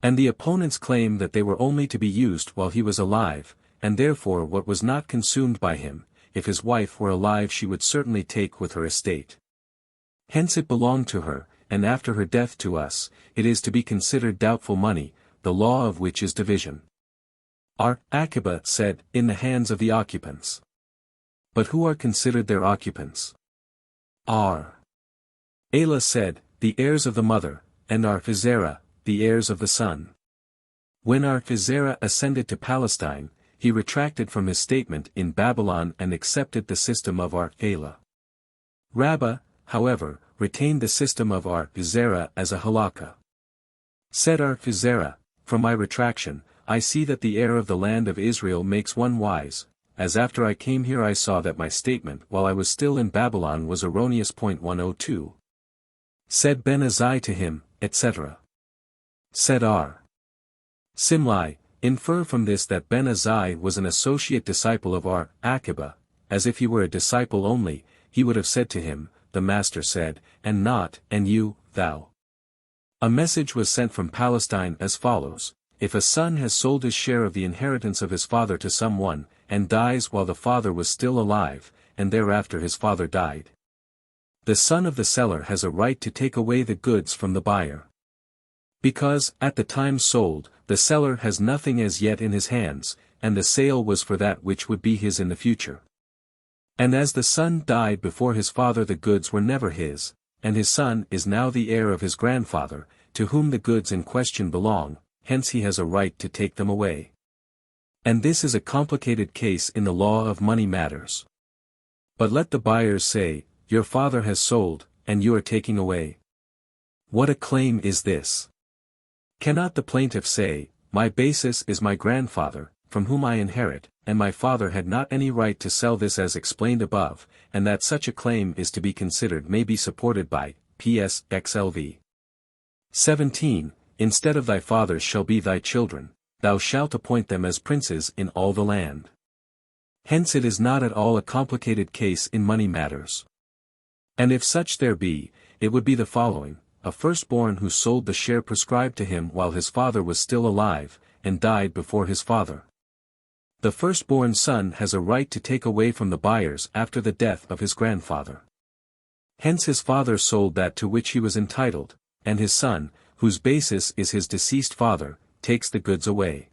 And the opponents claim that they were only to be used while he was alive, and therefore what was not consumed by him, if his wife were alive she would certainly take with her estate. Hence it belonged to her, and after her death to us, it is to be considered doubtful money, the law of which is division. Akiba said, in the hands of the occupants. But who are considered their occupants? Ela said, the heirs of the mother, and Zerah, the heirs of the son. When Zerah ascended to Palestine, he retracted from his statement in Babylon and accepted the system of Ela. Rabbah, however, retained the system of Zerah as a halakha. Said Zerah, from my retraction, I see that the heir of the land of Israel makes one wise, as after I came here I saw that my statement while I was still in Babylon was erroneous. 102. Said Ben Azai to him, etc. Said Simlai, infer from this that Ben Azai was an associate disciple of Akiba, as if he were a disciple only, he would have said to him, the master said, and not, and you, thou. A message was sent from Palestine as follows: if a son has sold his share of the inheritance of his father to someone, and dies while the father was still alive, and thereafter his father died, the son of the seller has a right to take away the goods from the buyer. Because, at the time sold, the seller has nothing as yet in his hands, and the sale was for that which would be his in the future. And as the son died before his father, the goods were never his, and his son is now the heir of his grandfather, to whom the goods in question belong, hence he has a right to take them away. And this is a complicated case in the law of money matters. But let the buyers say, your father has sold, and you are taking away. What a claim is this! Cannot the plaintiff say, my basis is my grandfather, from whom I inherit, and my father had not any right to sell this as explained above, and that such a claim is to be considered may be supported by, P.S. XLV. 17, instead of thy fathers shall be thy children, thou shalt appoint them as princes in all the land. Hence it is not at all a complicated case in money matters. And if such there be, it would be the following: a firstborn who sold the share prescribed to him while his father was still alive, and died before his father. The firstborn son has a right to take away from the buyers after the death of his grandfather. Hence his father sold that to which he was entitled, and his son, whose basis is his deceased father, takes the goods away.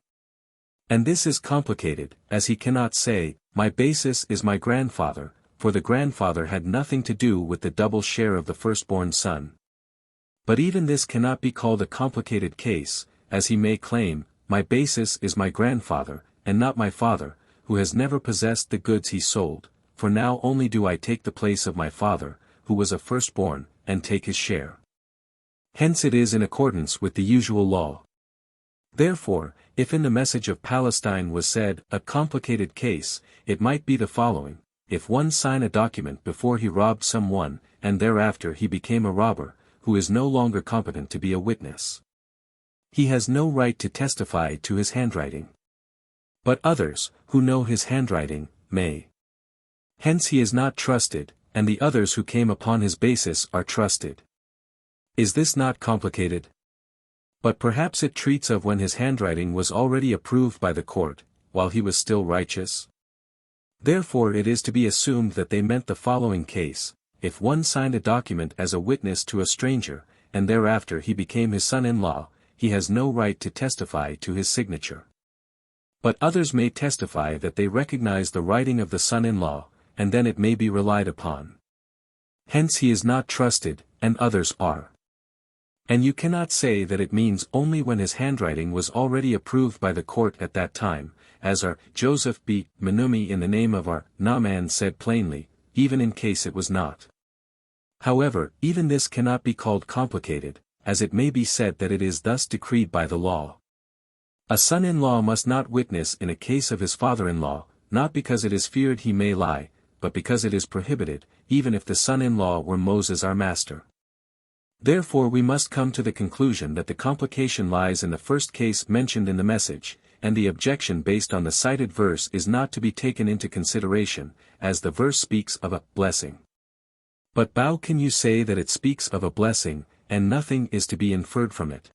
And this is complicated, as he cannot say, my basis is my grandfather, for the grandfather had nothing to do with the double share of the firstborn son. But even this cannot be called a complicated case, as he may claim, my basis is my grandfather, and not my father, who has never possessed the goods he sold, for now only do I take the place of my father, who was a firstborn, and take his share. Hence it is in accordance with the usual law. Therefore, if in the message of Palestine was said, a complicated case, it might be the following: if one sign a document before he robbed someone, and thereafter he became a robber, who is no longer competent to be a witness. He has no right to testify to his handwriting. But others, who know his handwriting, may. Hence he is not trusted, and the others who came upon his basis are trusted. Is this not complicated? But perhaps it treats of when his handwriting was already approved by the court, while he was still righteous? Therefore it is to be assumed that they meant the following case: if one signed a document as a witness to a stranger, and thereafter he became his son-in-law, he has no right to testify to his signature. But others may testify that they recognize the writing of the son-in-law, and then it may be relied upon. Hence he is not trusted, and others are. And you cannot say that it means only when his handwriting was already approved by the court at that time, as our Joseph B. Menumi in the name of our Naaman said plainly, even in case it was not. However, even this cannot be called complicated, as it may be said that it is thus decreed by the law. A son-in-law must not witness in a case of his father-in-law, not because it is feared he may lie, but because it is prohibited, even if the son-in-law were Moses our master. Therefore we must come to the conclusion that the complication lies in the first case mentioned in the message, and the objection based on the cited verse is not to be taken into consideration, as the verse speaks of a blessing. But how can you say that it speaks of a blessing, and nothing is to be inferred from it?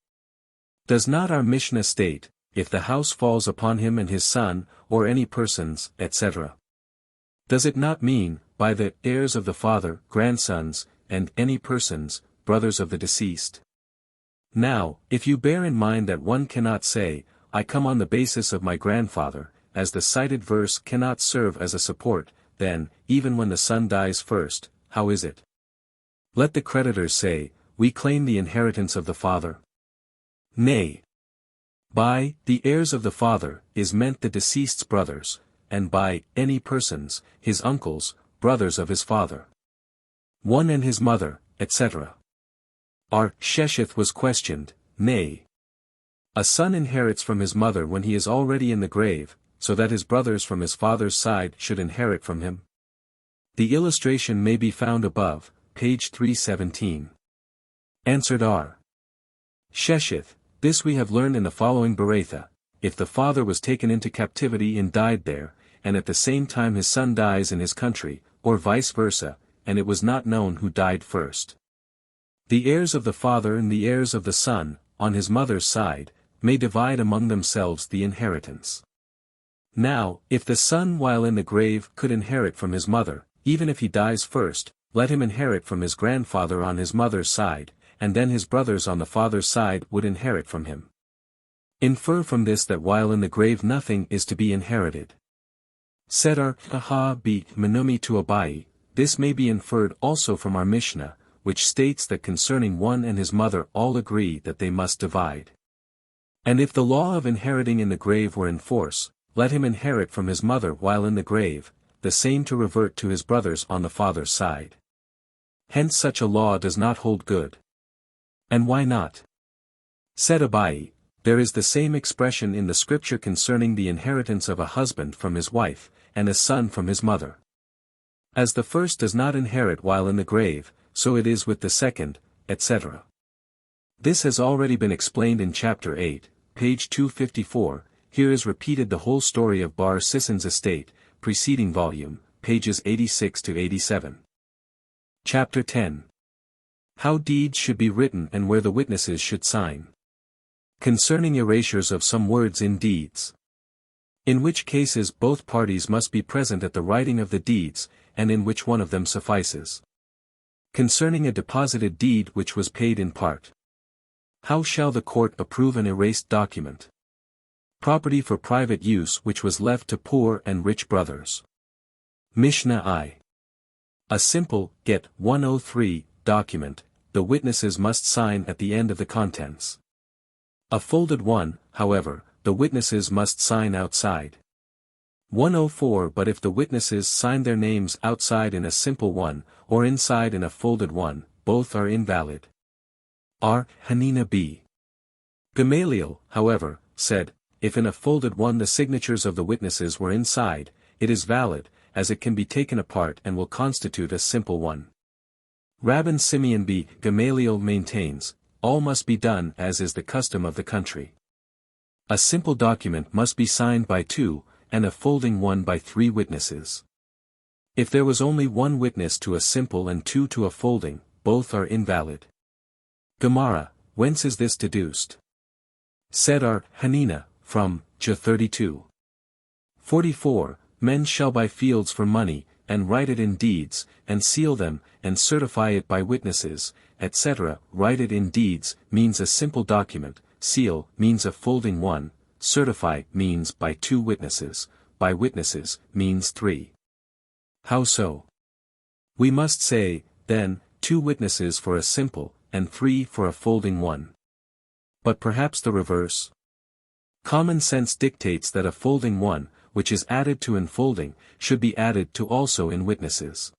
Does not our Mishnah state, if the house falls upon him and his son, or any persons, etc.? Does it not mean, by the heirs of the father, grandsons, and any persons, brothers of the deceased? Now, if you bear in mind that one cannot say, I come on the basis of my grandfather, as the cited verse cannot serve as a support, then, even when the son dies first, how is it? Let the creditors say, we claim the inheritance of the father. Nay. By the heirs of the father is meant the deceased's brothers, and by any persons, his uncles, brothers of his father. One and his mother, etc. Our Shesheth was questioned, nay. A son inherits from his mother when he is already in the grave, so that his brothers from his father's side should inherit from him. The illustration may be found above, page 317. Answered R. Shesheth, this we have learned in the following Beretha: if the father was taken into captivity and died there, and at the same time his son dies in his country, or vice versa, and it was not known who died first. The heirs of the father and the heirs of the son, on his mother's side, may divide among themselves the inheritance. Now, if the son while in the grave could inherit from his mother, even if he dies first, let him inherit from his grandfather on his mother's side, and then his brothers on the father's side would inherit from him. Infer from this that while in the grave nothing is to be inherited. Said our Beit Menumi to Abai, this may be inferred also from our Mishnah, which states that concerning one and his mother all agree that they must divide. And if the law of inheriting in the grave were in force, let him inherit from his mother while in the grave, the same to revert to his brothers on the father's side. Hence such a law does not hold good. And why not? Said Abai, there is the same expression in the scripture concerning the inheritance of a husband from his wife, and a son from his mother. As the first does not inherit while in the grave, so it is with the second, etc. This has already been explained in chapter 8, page 254, here is repeated the whole story of Bar Sison's estate, preceding volume, pages 86 to 87. Chapter 10. How deeds should be written and where the witnesses should sign. Concerning erasures of some words in deeds. In which cases both parties must be present at the writing of the deeds, and in which one of them suffices. Concerning a deposited deed which was paid in part. How shall the court approve an erased document? Property for private use which was left to poor and rich brothers. Mishnah I. A simple, get 103, document, the witnesses must sign at the end of the contents. A folded one, however, the witnesses must sign outside. 104 But if the witnesses sign their names outside in a simple one, or inside in a folded one, both are invalid. Hanina b. Gamaliel, however, said, if in a folded one the signatures of the witnesses were inside, it is valid, as it can be taken apart and will constitute a simple one. Rabban Simeon b. Gamaliel maintains, all must be done as is the custom of the country. A simple document must be signed by 2, and a folding one by 3 witnesses. If there was only 1 witness to a simple and 2 to a folding, both are invalid. Gemara, whence is this deduced? Said Hanina, from J 32. 44, men shall buy fields for money, and write it in deeds, and seal them, and certify it by witnesses, etc. Write it in deeds means a simple document, seal means a folding one, certify means by 2 witnesses, by witnesses means 3. How so? We must say, then, 2 witnesses for a simple, and 3 for a folding one. But perhaps the reverse? Common sense dictates that a folding one, which is added to in folding, should be added to also in witnesses.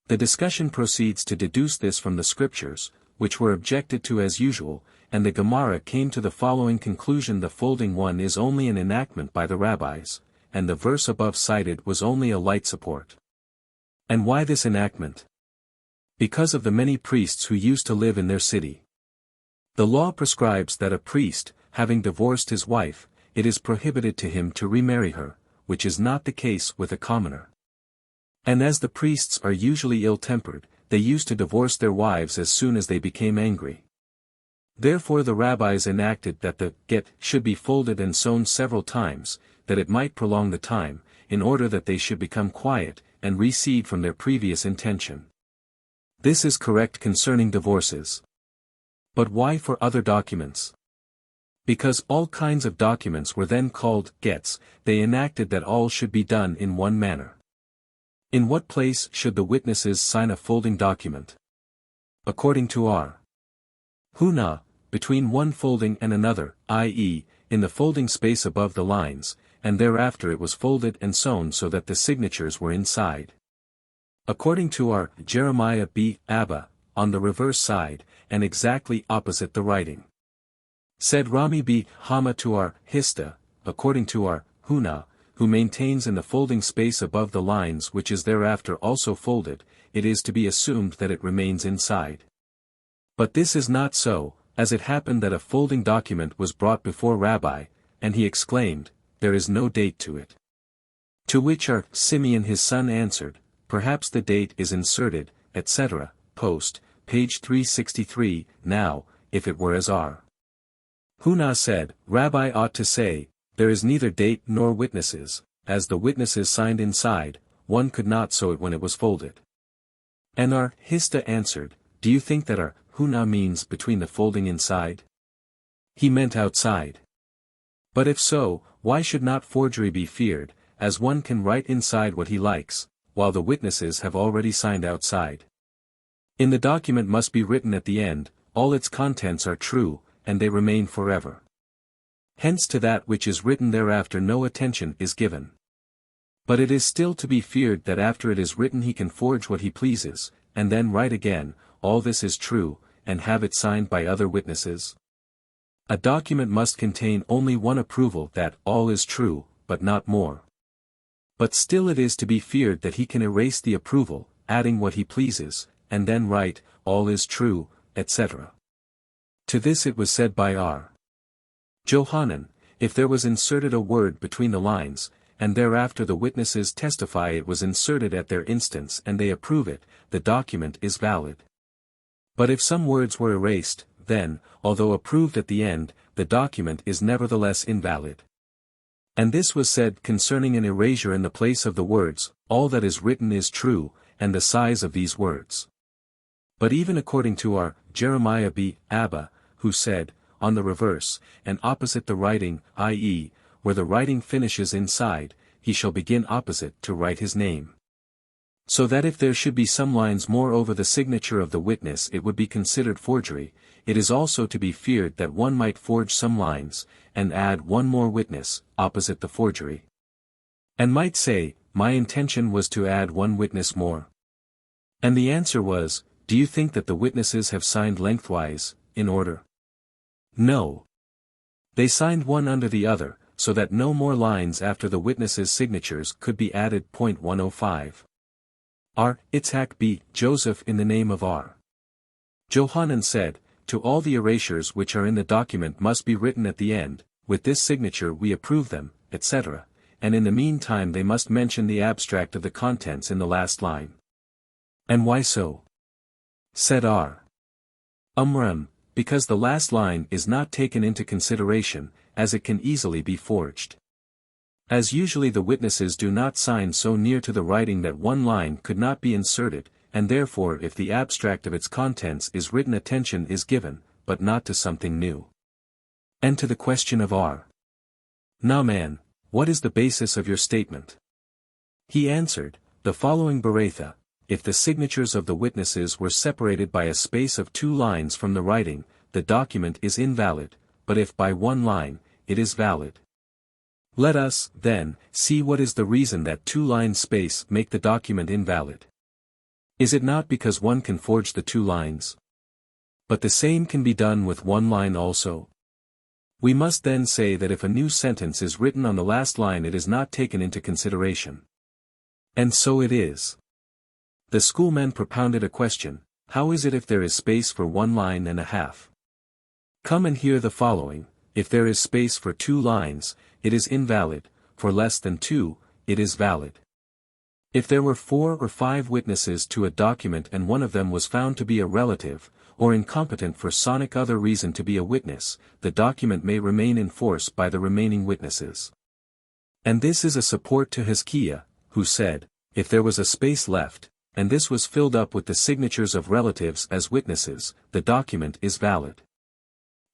The discussion proceeds to deduce this from the scriptures, which were objected to as usual, and the Gemara came to the following conclusion: the folding one is only an enactment by the rabbis, and the verse above cited was only a light support. And why this enactment? Because of the many priests who used to live in their city. The law prescribes that a priest, having divorced his wife, it is prohibited to him to remarry her, which is not the case with a commoner. And as the priests are usually ill-tempered, they used to divorce their wives as soon as they became angry. Therefore the rabbis enacted that the get should be folded and sewn several times, that it might prolong the time, in order that they should become quiet, and recede from their previous intention. This is correct concerning divorces. But why for other documents? Because all kinds of documents were then called gets, they enacted that all should be done in one manner. In what place should the witnesses sign a folding document? According to Huna, between one folding and another, i.e., in the folding space above the lines, and thereafter it was folded and sewn so that the signatures were inside. According to Jeremiah b. Abba, on the reverse side, and exactly opposite the writing. Said Rami b. Hama to Hista, according to Huna, who maintains in the folding space above the lines which is thereafter also folded, it is to be assumed that it remains inside. But this is not so, as it happened that a folding document was brought before Rabbi, and he exclaimed, there is no date to it. To which Simeon his son answered, perhaps the date is inserted, etc., post, page 363, now, if it were as Huna said, Rabbi ought to say, there is neither date nor witnesses, as the witnesses signed inside, one could not sew it when it was folded. And Hista answered, do you think that Huna means between the folding inside? He meant outside. But if so, why should not forgery be feared, as one can write inside what he likes, while the witnesses have already signed outside? In the document must be written at the end, all its contents are true, and they remain forever. Hence to that which is written thereafter no attention is given. But it is still to be feared that after it is written he can forge what he pleases, and then write again, all this is true, and have it signed by other witnesses. A document must contain only one approval that all is true, but not more. But still it is to be feared that he can erase the approval, adding what he pleases, and then write, all is true, etc. To this it was said by Johanan, if there was inserted a word between the lines, and thereafter the witnesses testify it was inserted at their instance and they approve it, the document is valid. But if some words were erased, then, although approved at the end, the document is nevertheless invalid. And this was said concerning an erasure in the place of the words, all that is written is true, and the size of these words. But even according to Jeremiah b. Abba, who said, on the reverse, and opposite the writing, i.e., where the writing finishes inside, he shall begin opposite to write his name. So that if there should be some lines more over the signature of the witness it would be considered forgery. It is also to be feared that one might forge some lines, and add one more witness, opposite the forgery. And might say, my intention was to add one witness more. And the answer was, do you think that the witnesses have signed lengthwise, in order? No. They signed one under the other, so that no more lines after the witnesses' signatures could be added. 105. R. Itzhak b. Joseph in the name of R. Johanan said, to all the erasures which are in the document must be written at the end, with this signature we approve them, etc., and in the meantime they must mention the abstract of the contents in the last line. And why so? Said R. Because the last line is not taken into consideration, as it can easily be forged. As usually the witnesses do not sign so near to the writing that one line could not be inserted, and therefore if the abstract of its contents is written attention is given, but not to something new. And to the question of R. Naaman, what is the basis of your statement? He answered, the following Beretha, if the signatures of the witnesses were separated by a space of 2 lines from the writing, the document is invalid, but if by 1 line, it is valid. Let us, then, see what is the reason that 2 lines space make the document invalid. Is it not because one can forge the 2 lines? But the same can be done with 1 line also. We must then say that if a new sentence is written on the last line it is not taken into consideration. And so it is. The schoolmen propounded a question, how is it if there is space for 1 line and a half? Come and hear the following, if there is space for 2 lines, it is invalid, for less than 2, it is valid. If there were 4 or 5 witnesses to a document and one of them was found to be a relative, or incompetent for sonic other reason to be a witness, the document may remain in force by the remaining witnesses. And this is a support to Hezekiah, who said, if there was a space left, and this was filled up with the signatures of relatives as witnesses, the document is valid.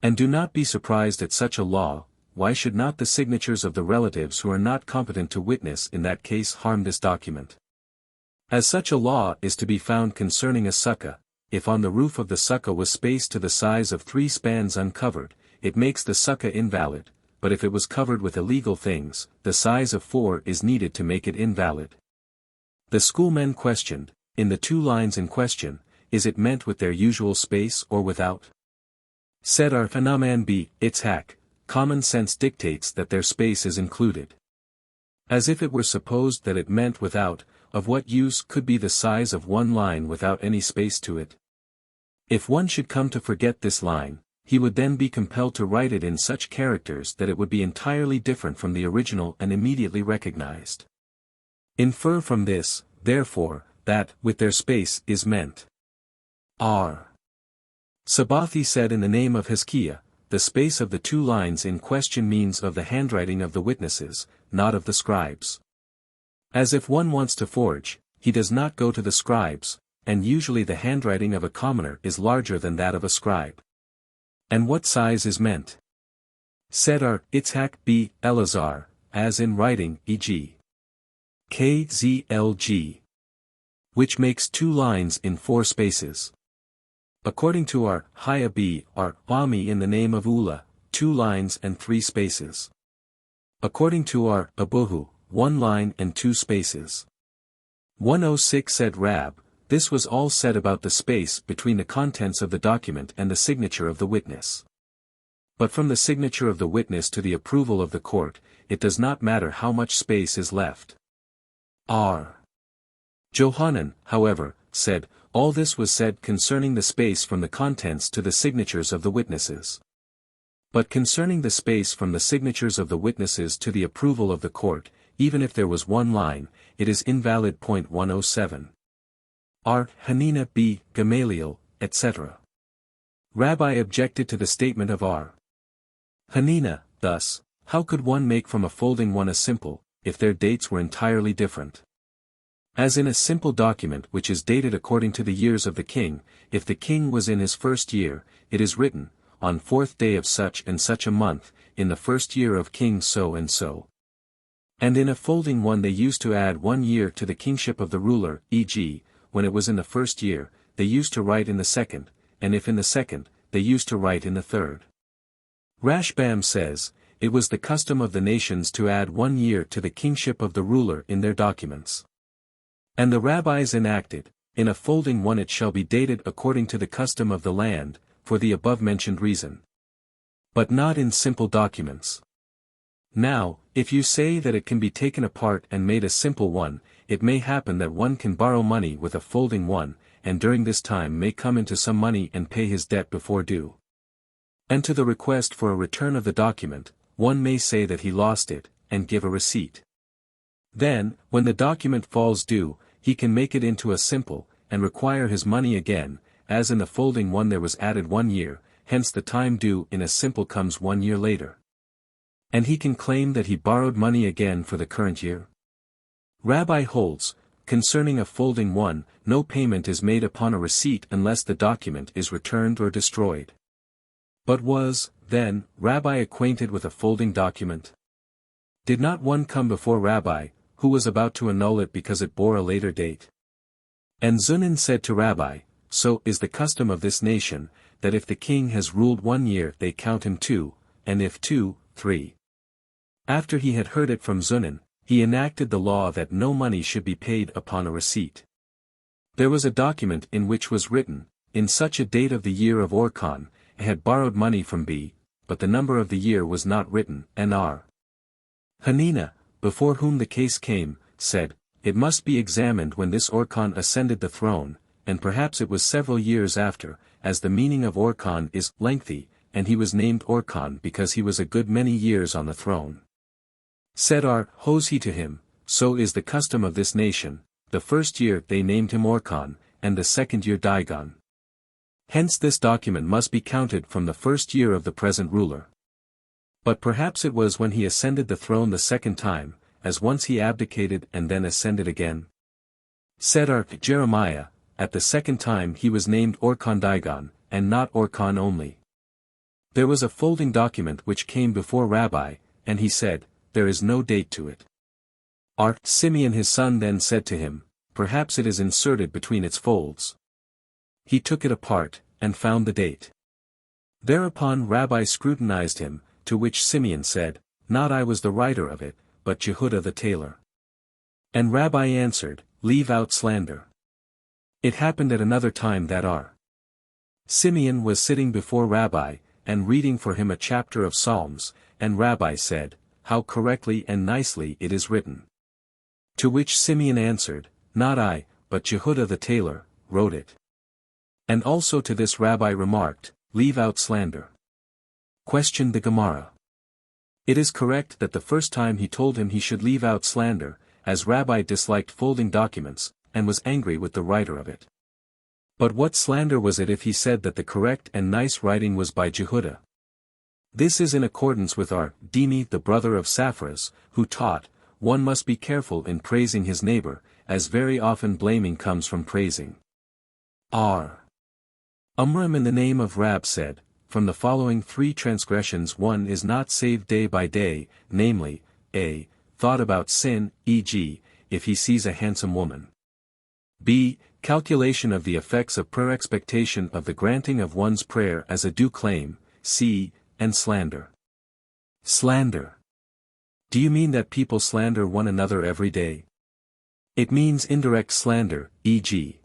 And do not be surprised at such a law. Why should not the signatures of the relatives who are not competent to witness in that case harm this document? As such a law is to be found concerning a sukkah, if on the roof of the sukkah was space to the size of 3 spans uncovered, it makes the sukkah invalid, but if it was covered with illegal things, the size of 4 is needed to make it invalid. The schoolmen questioned, in the 2 lines in question, is it meant with their usual space or without? Said Naaman b. Itzhak, common sense dictates that their space is included. As if it were supposed that it meant without, of what use could be the size of 1 line without any space to it? If one should come to forget this line, he would then be compelled to write it in such characters that it would be entirely different from the original and immediately recognized. Infer from this, therefore, that, with their space, is meant. R. Sabathi said in the name of Hezekiah, the space of the 2 lines in question means of the handwriting of the witnesses, not of the scribes. As if one wants to forge, he does not go to the scribes, and usually the handwriting of a commoner is larger than that of a scribe. And what size is meant? Said Itzhak b. Elazar, as in writing, e.g. KZLG. Which makes 2 lines in 4 spaces. According to Haya b. Ami in the name of Ula, 2 lines and 3 spaces. According to Abuhu, 1 line and 2 spaces. 106 said Rab, this was all said about the space between the contents of the document and the signature of the witness. But from the signature of the witness to the approval of the court, it does not matter how much space is left. R. Johanan, however, said, all this was said concerning the space from the contents to the signatures of the witnesses. But concerning the space from the signatures of the witnesses to the approval of the court, even if there was 1 line, it is invalid. 107. R. Hanina b. Gamaliel, etc. Rabbi objected to the statement of R. Hanina, thus, how could one make from a folding one a simple, if their dates were entirely different? As in a simple document which is dated according to the years of the king, if the king was in his 1st year, it is written, on 4th day of such and such a month, in the 1st year of king so and so. And in a folding one they used to add 1 year to the kingship of the ruler, e.g., when it was in the first year, they used to write in the second, and if in the second, they used to write in the third. Rashbam says, it was the custom of the nations to add 1 year to the kingship of the ruler in their documents. And the rabbis enacted, in a folding one it shall be dated according to the custom of the land, for the above-mentioned reason. But not in simple documents. Now, if you say that it can be taken apart and made a simple one, it may happen that one can borrow money with a folding one, and during this time may come into some money and pay his debt before due. And to the request for a return of the document, one may say that he lost it, and give a receipt. Then, when the document falls due, he can make it into a simple, and require his money again, as in the folding one there was added 1 year, hence the time due in a simple comes 1 year later. And he can claim that he borrowed money again for the current year. Rabbi holds, concerning a folding one, no payment is made upon a receipt unless the document is returned or destroyed. But was, then, Rabbi acquainted with a folding document? Did not one come before Rabbi, who was about to annul it because it bore a later date? And Zunin said to Rabbi, so is the custom of this nation, that if the king has ruled 1 year they count him 2, and if 2, 3. After he had heard it from Zunin, he enacted the law that no money should be paid upon a receipt. There was a document in which was written, in such a date of the year of Orkan, I had borrowed money from B, but the number of the year was not written, and R. Hanina, before whom the case came, said, it must be examined when this Orkan ascended the throne, and perhaps it was several years after, as the meaning of Orkan is lengthy, and he was named Orkan because he was a good many years on the throne. Said R. Hoshi to him, so is the custom of this nation, the first year they named him Orkan, and the second year Dagon. Hence this document must be counted from the first year of the present ruler. But perhaps it was when he ascended the throne the second time, as once he abdicated and then ascended again. Said R. Jeremiah, at the second time he was named Orkan Dagon, and not Orkan only. There was a folding document which came before Rabbi, and he said, there is no date to it. R. Simeon his son then said to him, perhaps it is inserted between its folds. He took it apart, and found the date. Thereupon Rabbi scrutinized him, to which Simeon said, not I was the writer of it, but Jehudah the tailor. And Rabbi answered, leave out slander. It happened at another time that R. Simeon was sitting before Rabbi, and reading for him a chapter of Psalms, and Rabbi said, how correctly and nicely it is written. To which Simeon answered, not I, but Jehudah the tailor, wrote it. And also to this Rabbi remarked, leave out slander. Questioned the Gemara. It is correct that the first time he told him he should leave out slander, as Rabbi disliked folding documents, and was angry with the writer of it. But what slander was it if he said that the correct and nice writing was by Jehudah? This is in accordance with our Dimi the brother of Saphras, who taught, one must be careful in praising his neighbor, as very often blaming comes from praising. R. Amram in the name of Rab said, from the following 3 transgressions one is not saved day by day, namely, a. Thought about sin, e.g., if he sees a handsome woman. b. Calculation of the effects of prayer, expectation of the granting of one's prayer as a due claim, c. And slander. Slander. Do you mean that people slander one another every day? It means indirect slander, e.g.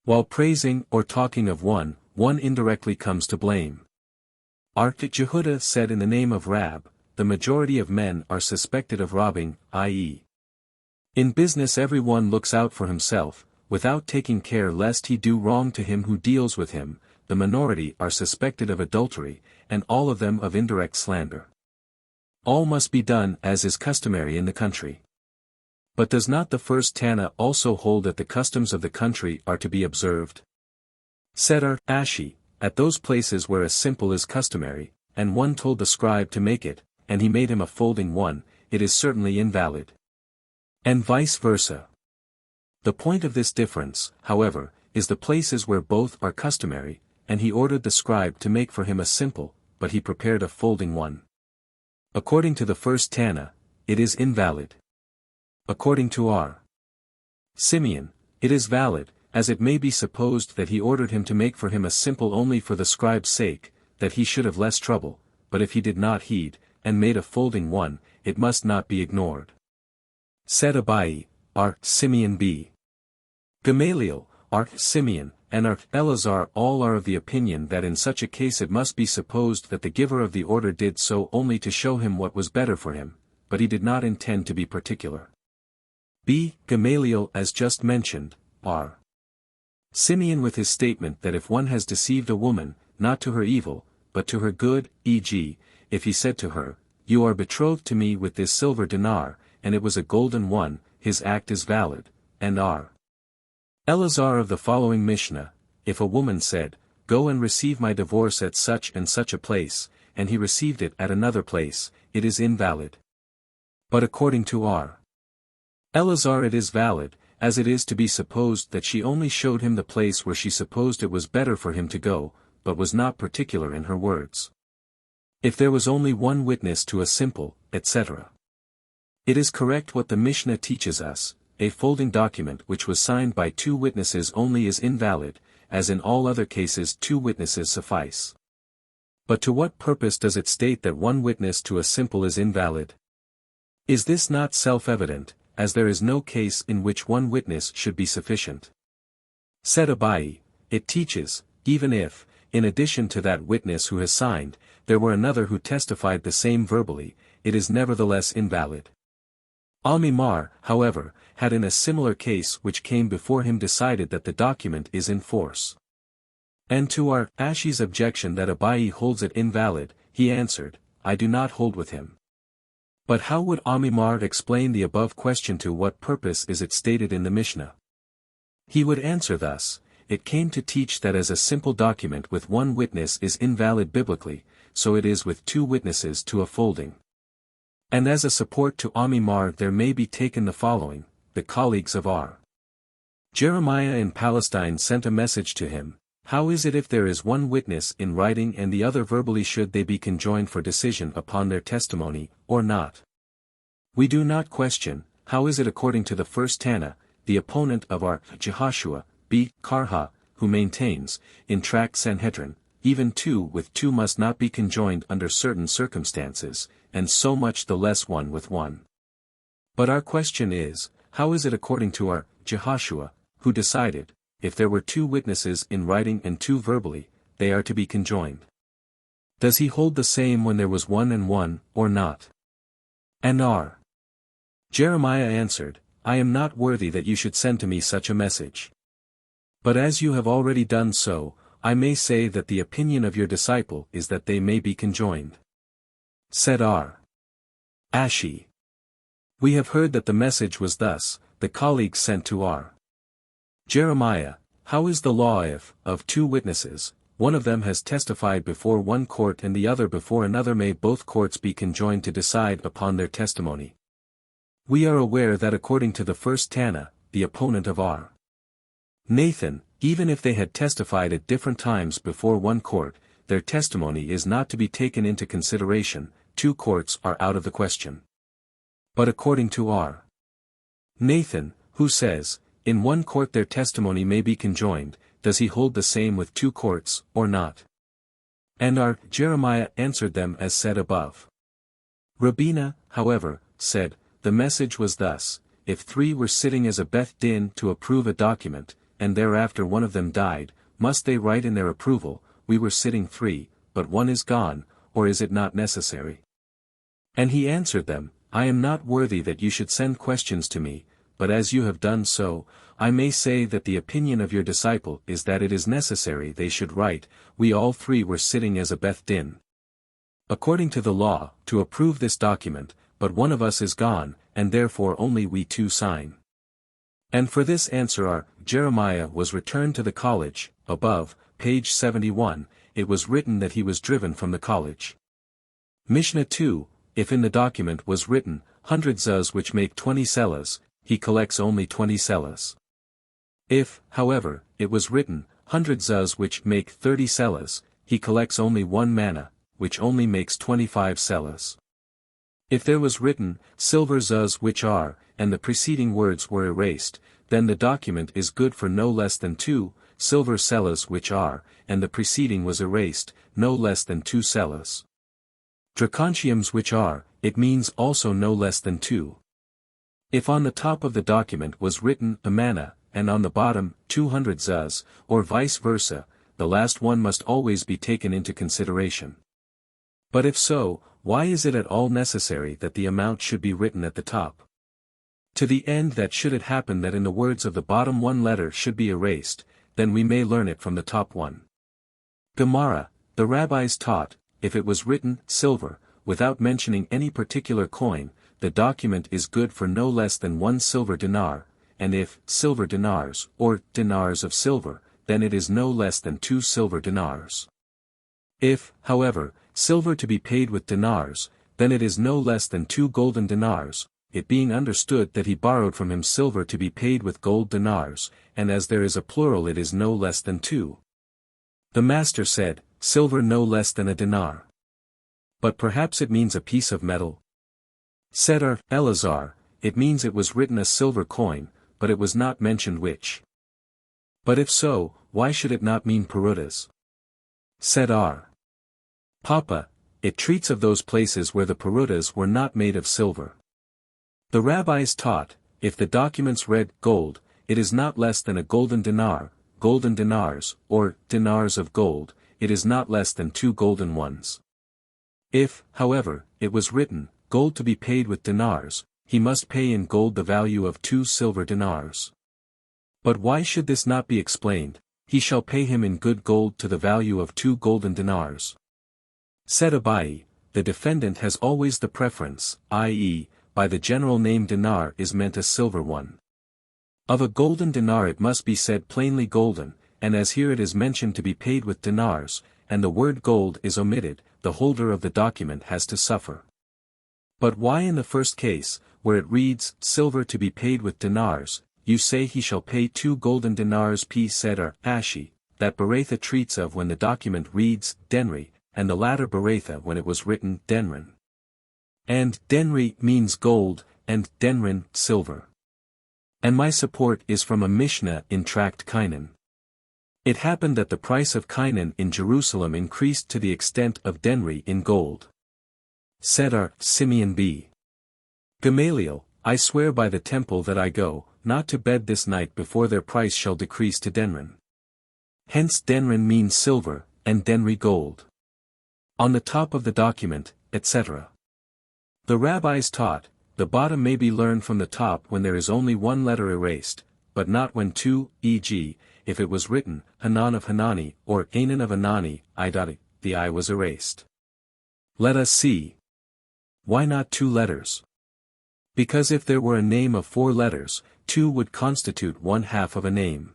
while praising or talking of one indirectly comes to blame. Jehudah said in the name of Rab, the majority of men are suspected of robbing, i.e. in business everyone looks out for himself, without taking care lest he do wrong to him who deals with him, the minority are suspected of adultery, and all of them of indirect slander. All must be done as is customary in the country. But does not the first Tana also hold that the customs of the country are to be observed? Said Ashi, at those places where a simple is customary, and one told the scribe to make it, and he made him a folding one, it is certainly invalid. And vice versa. The point of this difference, however, is the places where both are customary, and he ordered the scribe to make for him a simple, but he prepared a folding one. According to the first Tana, it is invalid. According to R. Simeon, it is valid, as it may be supposed that he ordered him to make for him a simple only for the scribe's sake, that he should have less trouble, but if he did not heed, and made a folding one, it must not be ignored. Said Abai, R. Simeon b. Gamaliel, R. Simeon, and R. Eleazar all are of the opinion that in such a case it must be supposed that the giver of the order did so only to show him what was better for him, but he did not intend to be particular. B. Gamaliel as just mentioned, R. Simeon with his statement that if one has deceived a woman, not to her evil, but to her good, e.g., if he said to her, "You are betrothed to me with this silver dinar," and it was a golden one, his act is valid, and R. Eleazar of the following Mishnah, if a woman said, "Go and receive my divorce at such and such a place," and he received it at another place, it is invalid. But according to R. Eleazar it is valid, as it is to be supposed that she only showed him the place where she supposed it was better for him to go, but was not particular in her words. If there was only one witness to a simple, etc. It is correct what the Mishnah teaches us, a folding document which was signed by two witnesses only is invalid, as in all other cases two witnesses suffice. But to what purpose does it state that one witness to a simple is invalid? Is this not self-evident, as there is no case in which one witness should be sufficient? Said Abai, it teaches, even if, in addition to that witness who has signed, there were another who testified the same verbally, it is nevertheless invalid. Al-Mimar, however, had in a similar case which came before him decided that the document is in force. And to our Ashi's objection that Abai holds it invalid, he answered, I do not hold with him. But how would Al-Mimar explain the above question? To what purpose is it stated in the Mishnah? He would answer thus, it came to teach that as a simple document with one witness is invalid biblically, so it is with two witnesses to a folding. And as a support to Al-Mimar there may be taken the following, the colleagues of R. Jeremiah in Palestine sent a message to him, how is it if there is one witness in writing and the other verbally, should they be conjoined for decision upon their testimony, or not? We do not question, how is it according to the first Tana, the opponent of R. Jehoshua, B. Karha, who maintains, in Tract Sanhedrin, even two with two must not be conjoined under certain circumstances, and so much the less one with one. But our question is, how is it according to R. Jehoshua, who decided, if there were two witnesses in writing and two verbally, they are to be conjoined? Does he hold the same when there was one and one, or not? And R. Jeremiah answered, I am not worthy that you should send to me such a message. But as you have already done so, I may say that the opinion of your disciple is that they may be conjoined. Said R. Ashi. We have heard that the message was thus, the colleagues sent to R. Jeremiah, how is the law if, of two witnesses, one of them has testified before one court and the other before another, may both courts be conjoined to decide upon their testimony? We are aware that according to the first Tana, the opponent of R. Nathan, even if they had testified at different times before one court, their testimony is not to be taken into consideration, two courts are out of the question. But according to R. Nathan, who says, in one court their testimony may be conjoined, does he hold the same with two courts, or not? And R. Jeremiah answered them as said above. Rabina, however, said, the message was thus, if three were sitting as a Beth Din to approve a document, and thereafter one of them died, must they write in their approval, we were sitting three, but one is gone, or is it not necessary? And he answered them, I am not worthy that you should send questions to me, but as you have done so, I may say that the opinion of your disciple is that it is necessary they should write, we all three were sitting as a Beth Din. According to the law, to approve this document, but one of us is gone, and therefore only we two sign. And for this answer R. Jeremiah was returned to the college, above, page 71, it was written that he was driven from the college. Mishnah 2, if in the document was written, 100 zuz which make 20 selas, he collects only 20 selas. If, however, it was written, 100 zuz which make 30 selas, he collects only one manna, which only makes 25 selas. If there was written, silver zuz which are, and the preceding words were erased, then the document is good for no less than 2, silver sellas which are, and the preceding was erased, no less than 2 sellas. Dracontiums which are, it means also no less than 2. If on the top of the document was written amana, and on the bottom 200 zuz, or vice versa, the last one must always be taken into consideration. But if so, why is it at all necessary that the amount should be written at the top? To the end that should it happen that in the words of the bottom one letter should be erased, then we may learn it from the top one. Gemara, the rabbis taught, if it was written silver, without mentioning any particular coin, the document is good for no less than 1 silver dinar, and if silver dinars, or dinars of silver, then it is no less than 2 silver dinars. If, however, silver to be paid with dinars, then it is no less than 2 golden dinars, it being understood that he borrowed from him silver to be paid with gold dinars, and as there is a plural it is no less than 2. The master said, silver no less than a dinar. But perhaps it means a piece of metal? Said Elazar, it means it was written a silver coin, but it was not mentioned which. But if so, why should it not mean perutas? Said Papa, it treats of those places where the perutas were not made of silver. The rabbis taught, if the documents read gold, it is not less than a golden dinar, golden dinars, or dinars of gold, it is not less than 2 golden ones. If, however, it was written, gold to be paid with dinars, he must pay in gold the value of 2 silver dinars. But why should this not be explained? He shall pay him in good gold to the value of 2 golden dinars. Said Abai, the defendant has always the preference, i.e., by the general name dinar is meant a silver one. Of a golden dinar it must be said plainly golden, and as here it is mentioned to be paid with dinars, and the word gold is omitted, the holder of the document has to suffer. But why in the first case, where it reads, silver to be paid with dinars, you say he shall pay 2 golden dinars p. Seder, Ashi, that Beretha treats of when the document reads, denri, and the latter Beretha when it was written, denrin. And denri means gold, and denrin, silver. And my support is from a Mishnah in Tract Kainan. It happened that the price of Kainan in Jerusalem increased to the extent of denri in gold. Said Simeon b. Gamaliel, I swear by the temple that I go, not to bed this night before their price shall decrease to denrin. Hence denrin means silver, and denri gold. On the top of the document, etc. The rabbis taught, the bottom may be learned from the top when there is only 1 letter erased, but not when 2, e.g., if it was written, Hanan of Hanani, or Anan of Anani, the I was erased. Let us see. Why not 2 letters? Because if there were a name of 4 letters, 2 would constitute 1/2 of a name.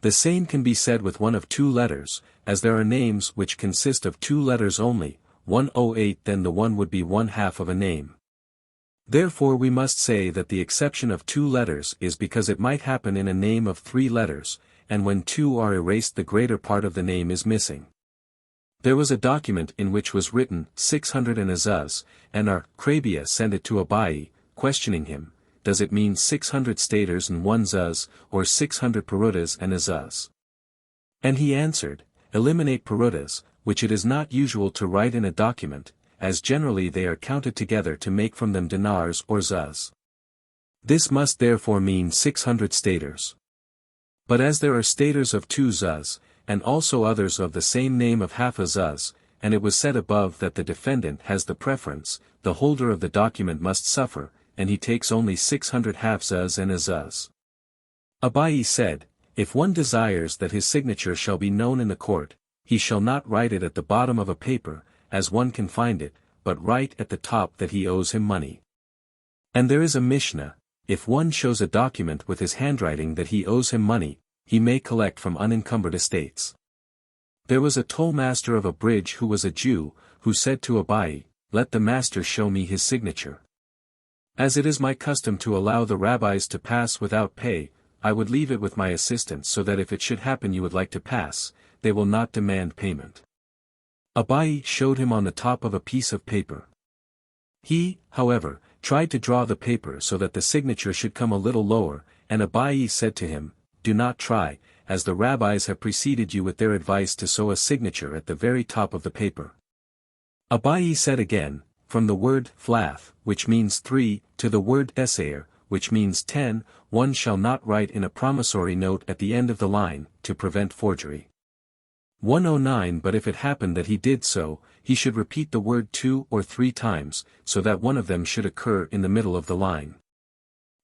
The same can be said with one of 2 letters, as there are names which consist of 2 letters only, 108 then the one would be 1/2 of a name. Therefore we must say that the exception of 2 letters is because it might happen in a name of 3 letters, and when 2 are erased the greater part of the name is missing. There was a document in which was written 600 and azaz, and Krabia sent it to Abai, questioning him, does it mean 600 staters and 1 zuz, or 600 perutas and azaz? And he answered, eliminate perutas, which it is not usual to write in a document, as generally they are counted together to make from them dinars or zuz. This must therefore mean 600 staters. But as there are staters of 2 zuz, and also others of the same name of half a zuz, and it was said above that the defendant has the preference, the holder of the document must suffer, and he takes only 600 half zuz and a zuz. Abai said, if one desires that his signature shall be known in the court, he shall not write it at the bottom of a paper, as one can find it, but write at the top that he owes him money. And there is a Mishnah, if one shows a document with his handwriting that he owes him money, he may collect from unencumbered estates. There was a tollmaster of a bridge who was a Jew, who said to Abai, let the master show me his signature. As it is my custom to allow the rabbis to pass without pay, I would leave it with my assistants so that if it should happen you would like to pass, they will not demand payment. Abai showed him on the top of a piece of paper. He, however, tried to draw the paper so that the signature should come a little lower, and Abai said to him, "Do not try, as the rabbis have preceded you with their advice to sew a signature at the very top of the paper." Abai said again, "From the word flath, which means 3, to the word eser, which means 10, one shall not write in a promissory note at the end of the line, to prevent forgery. 109 But if it happened that he did so, he should repeat the word 2 or 3 times, so that one of them should occur in the middle of the line."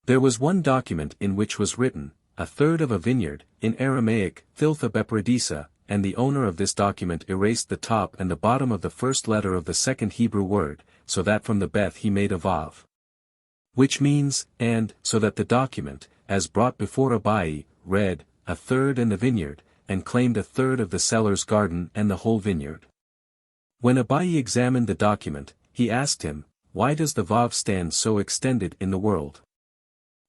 There was one document in which was written, "a third of a vineyard," in Aramaic, Thiltha Bepradisa, and the owner of this document erased the top and the bottom of the first letter of the second Hebrew word, so that from the Beth he made a Vav. Which means, and, so that the document, as brought before Abai, read, "a third and the vineyard," and claimed a third of the seller's garden and the whole vineyard. When Abai examined the document, he asked him, "Why does the Vav stand so extended in the world?"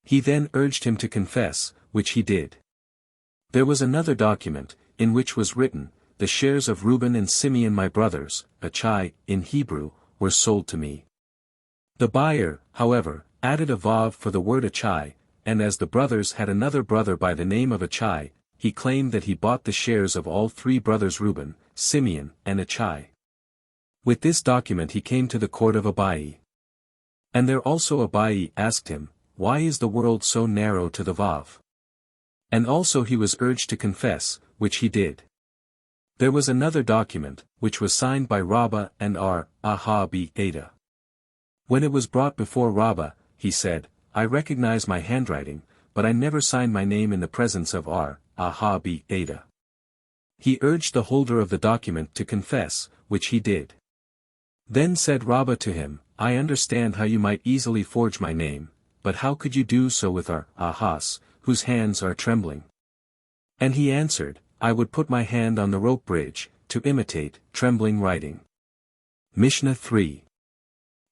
He then urged him to confess, which he did. There was another document, in which was written, "The shares of Reuben and Simeon my brothers, achai, in Hebrew, were sold to me." The buyer, however, added a Vav for the word achai, and as the brothers had another brother by the name of Achai, he claimed that he bought the shares of all 3 brothers Reuben, Simeon, and Achai. With this document he came to the court of Abai. And there also Abai asked him, "Why is the world so narrow to the Vav?" And also he was urged to confess, which he did. There was another document, which was signed by Rabbah and Ada. When it was brought before Rabbah, he said, "I recognize my handwriting, but I never signed my name in the presence of Ada." He urged the holder of the document to confess, which he did. Then said Rabbah to him, "I understand how you might easily forge my name, but how could you do so with our ahas, whose hands are trembling?" And he answered, "I would put my hand on the rope bridge, to imitate trembling writing." Mishnah 3.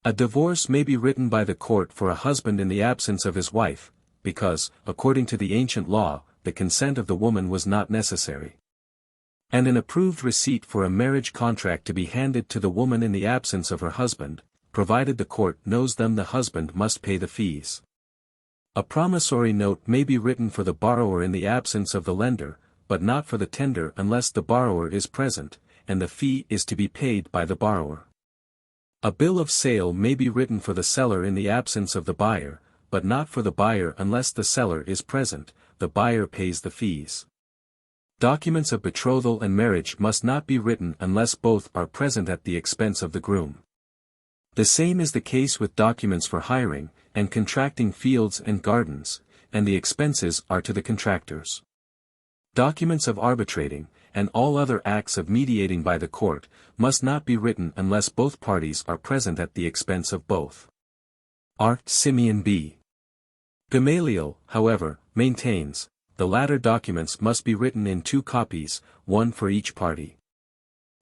A divorce may be written by the court for a husband in the absence of his wife, because, according to the ancient law, the consent of the woman was not necessary. And an approved receipt for a marriage contract to be handed to the woman in the absence of her husband, provided the court knows them, the husband must pay the fees. A promissory note may be written for the borrower in the absence of the lender, but not for the tender unless the borrower is present, and the fee is to be paid by the borrower. A bill of sale may be written for the seller in the absence of the buyer, but not for the buyer unless the seller is present, the buyer pays the fees. Documents of betrothal and marriage must not be written unless both are present at the expense of the groom. The same is the case with documents for hiring, and contracting fields and gardens, and the expenses are to the contractors. Documents of arbitrating, and all other acts of mediating by the court, must not be written unless both parties are present at the expense of both. Simeon B. Gamaliel, however, maintains, the latter documents must be written in 2 copies, one for each party.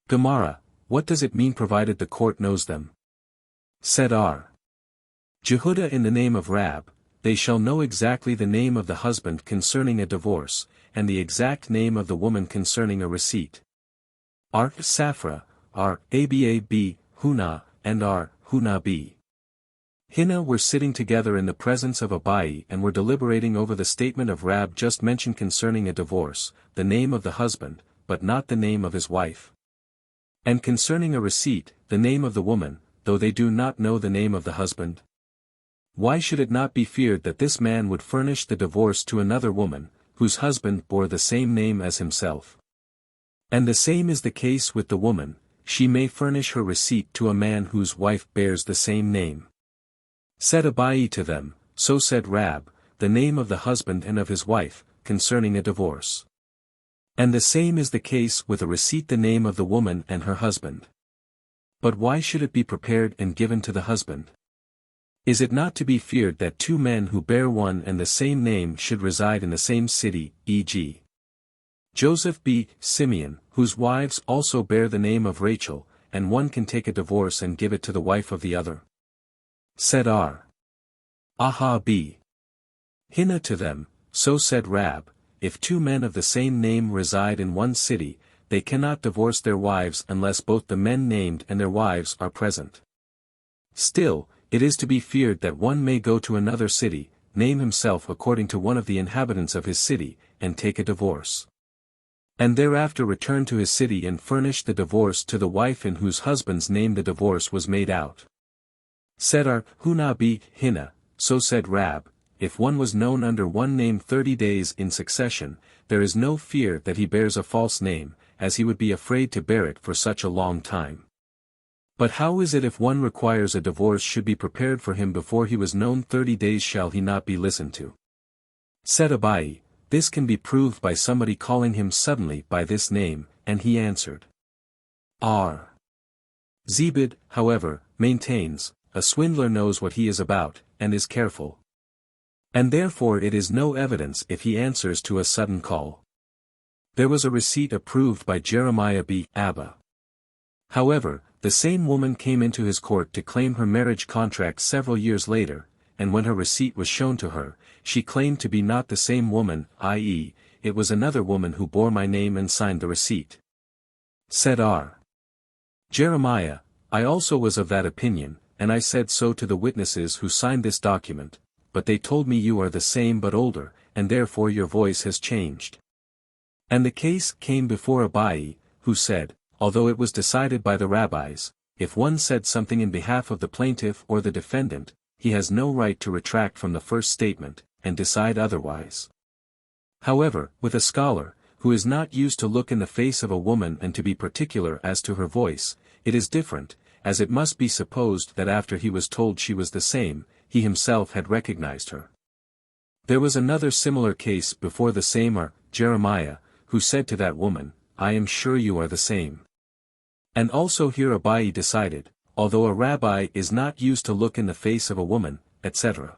Gemara, what does it mean provided the court knows them? Said R. Jehuda in the name of Rab, they shall know exactly the name of the husband concerning a divorce, and the exact name of the woman concerning a receipt. R. Safra, R. Abab, Huna, and R. Huna B. Hina were sitting together in the presence of Abai and were deliberating over the statement of Rab just mentioned concerning a divorce, the name of the husband, but not the name of his wife. And concerning a receipt, the name of the woman, though they do not know the name of the husband. Why should it not be feared that this man would furnish the divorce to another woman, whose husband bore the same name as himself? And the same is the case with the woman, she may furnish her receipt to a man whose wife bears the same name. Said Abai to them, so said Rab, the name of the husband and of his wife, concerning a divorce. And the same is the case with a receipt, the name of the woman and her husband. But why should it be prepared and given to the husband? Is it not to be feared that 2 men who bear one and the same name should reside in the same city, e.g. Joseph b. Simeon, whose wives also bear the name of Rachel, and one can take a divorce and give it to the wife of the other? Said R. Aha b. Hina to them, so said Rab, if 2 men of the same name reside in one city, they cannot divorce their wives unless both the men named and their wives are present. Still, it is to be feared that one may go to another city, name himself according to one of the inhabitants of his city, and take a divorce. And thereafter return to his city and furnish the divorce to the wife in whose husband's name the divorce was made out. Said Huna bi Hina, so said Rab, if one was known under one name 30 days in succession, there is no fear that he bears a false name, as he would be afraid to bear it for such a long time. But how is it if one requires a divorce should be prepared for him before he was known 30 days shall he not be listened to? Said Abai, this can be proved by somebody calling him suddenly by this name, and he answered. Zebed, however, maintains, a swindler knows what he is about, and is careful. And therefore it is no evidence if he answers to a sudden call. There was a receipt approved by Jeremiah b. Abba. However, the same woman came into his court to claim her marriage contract several years later, and when her receipt was shown to her, she claimed to be not the same woman, i.e., it was another woman who bore my name and signed the receipt. Said Jeremiah, I also was of that opinion, and I said so to the witnesses who signed this document, but they told me you are the same but older, and therefore your voice has changed. And the case came before Abai, who said, although it was decided by the rabbis, if one said something in behalf of the plaintiff or the defendant, he has no right to retract from the first statement, and decide otherwise. However, with a scholar, who is not used to look in the face of a woman and to be particular as to her voice, it is different, as it must be supposed that after he was told she was the same, he himself had recognized her. There was another similar case before the same Jeremiah, who said to that woman, I am sure you are the same. And also here Abai decided, although a rabbi is not used to look in the face of a woman, etc.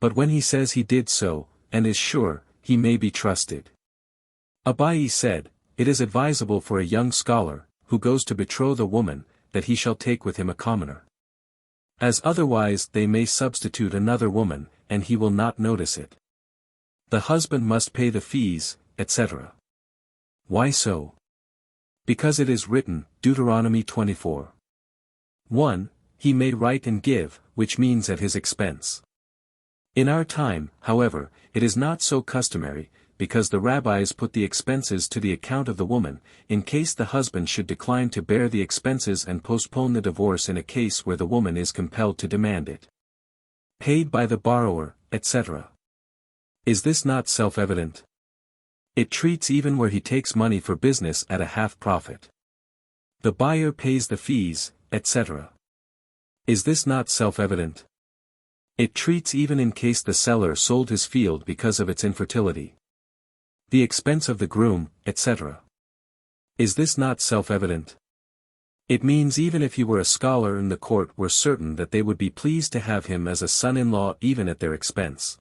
But when he says he did so, and is sure, he may be trusted. Abai said, it is advisable for a young scholar, who goes to betroth a woman, that he shall take with him a commoner. As otherwise they may substitute another woman, and he will not notice it. The husband must pay the fees, etc. Why so? Because it is written, Deuteronomy 24. 1, he may write and give, which means at his expense. In our time, however, it is not so customary, because the rabbis put the expenses to the account of the woman, in case the husband should decline to bear the expenses and postpone the divorce in a case where the woman is compelled to demand it. Paid by the borrower, etc. Is this not self-evident? It treats even where he takes money for business at a half profit. The buyer pays the fees, etc. Is this not self-evident? It treats even in case the seller sold his field because of its infertility. The expense of the groom, etc. Is this not self-evident? It means even if he were a scholar and the court were certain that they would be pleased to have him as a son-in-law even at their expense.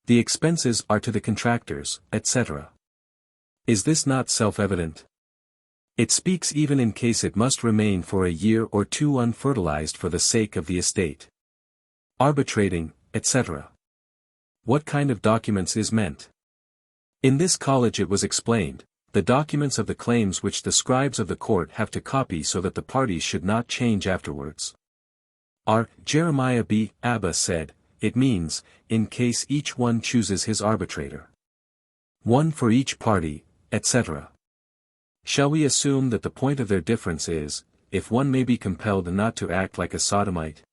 The expenses are to the contractors, etc. Is this not self-evident? It speaks even in case it must remain for a year or two unfertilized for the sake of the estate. Arbitrating, etc. What kind of documents is meant? In this college it was explained, the documents of the claims which the scribes of the court have to copy so that the parties should not change afterwards. Jeremiah b. Abba said, it means, in case each one chooses his arbitrator. One for each party, etc. Shall we assume that the point of their difference is, if one may be compelled not to act like a sodomite?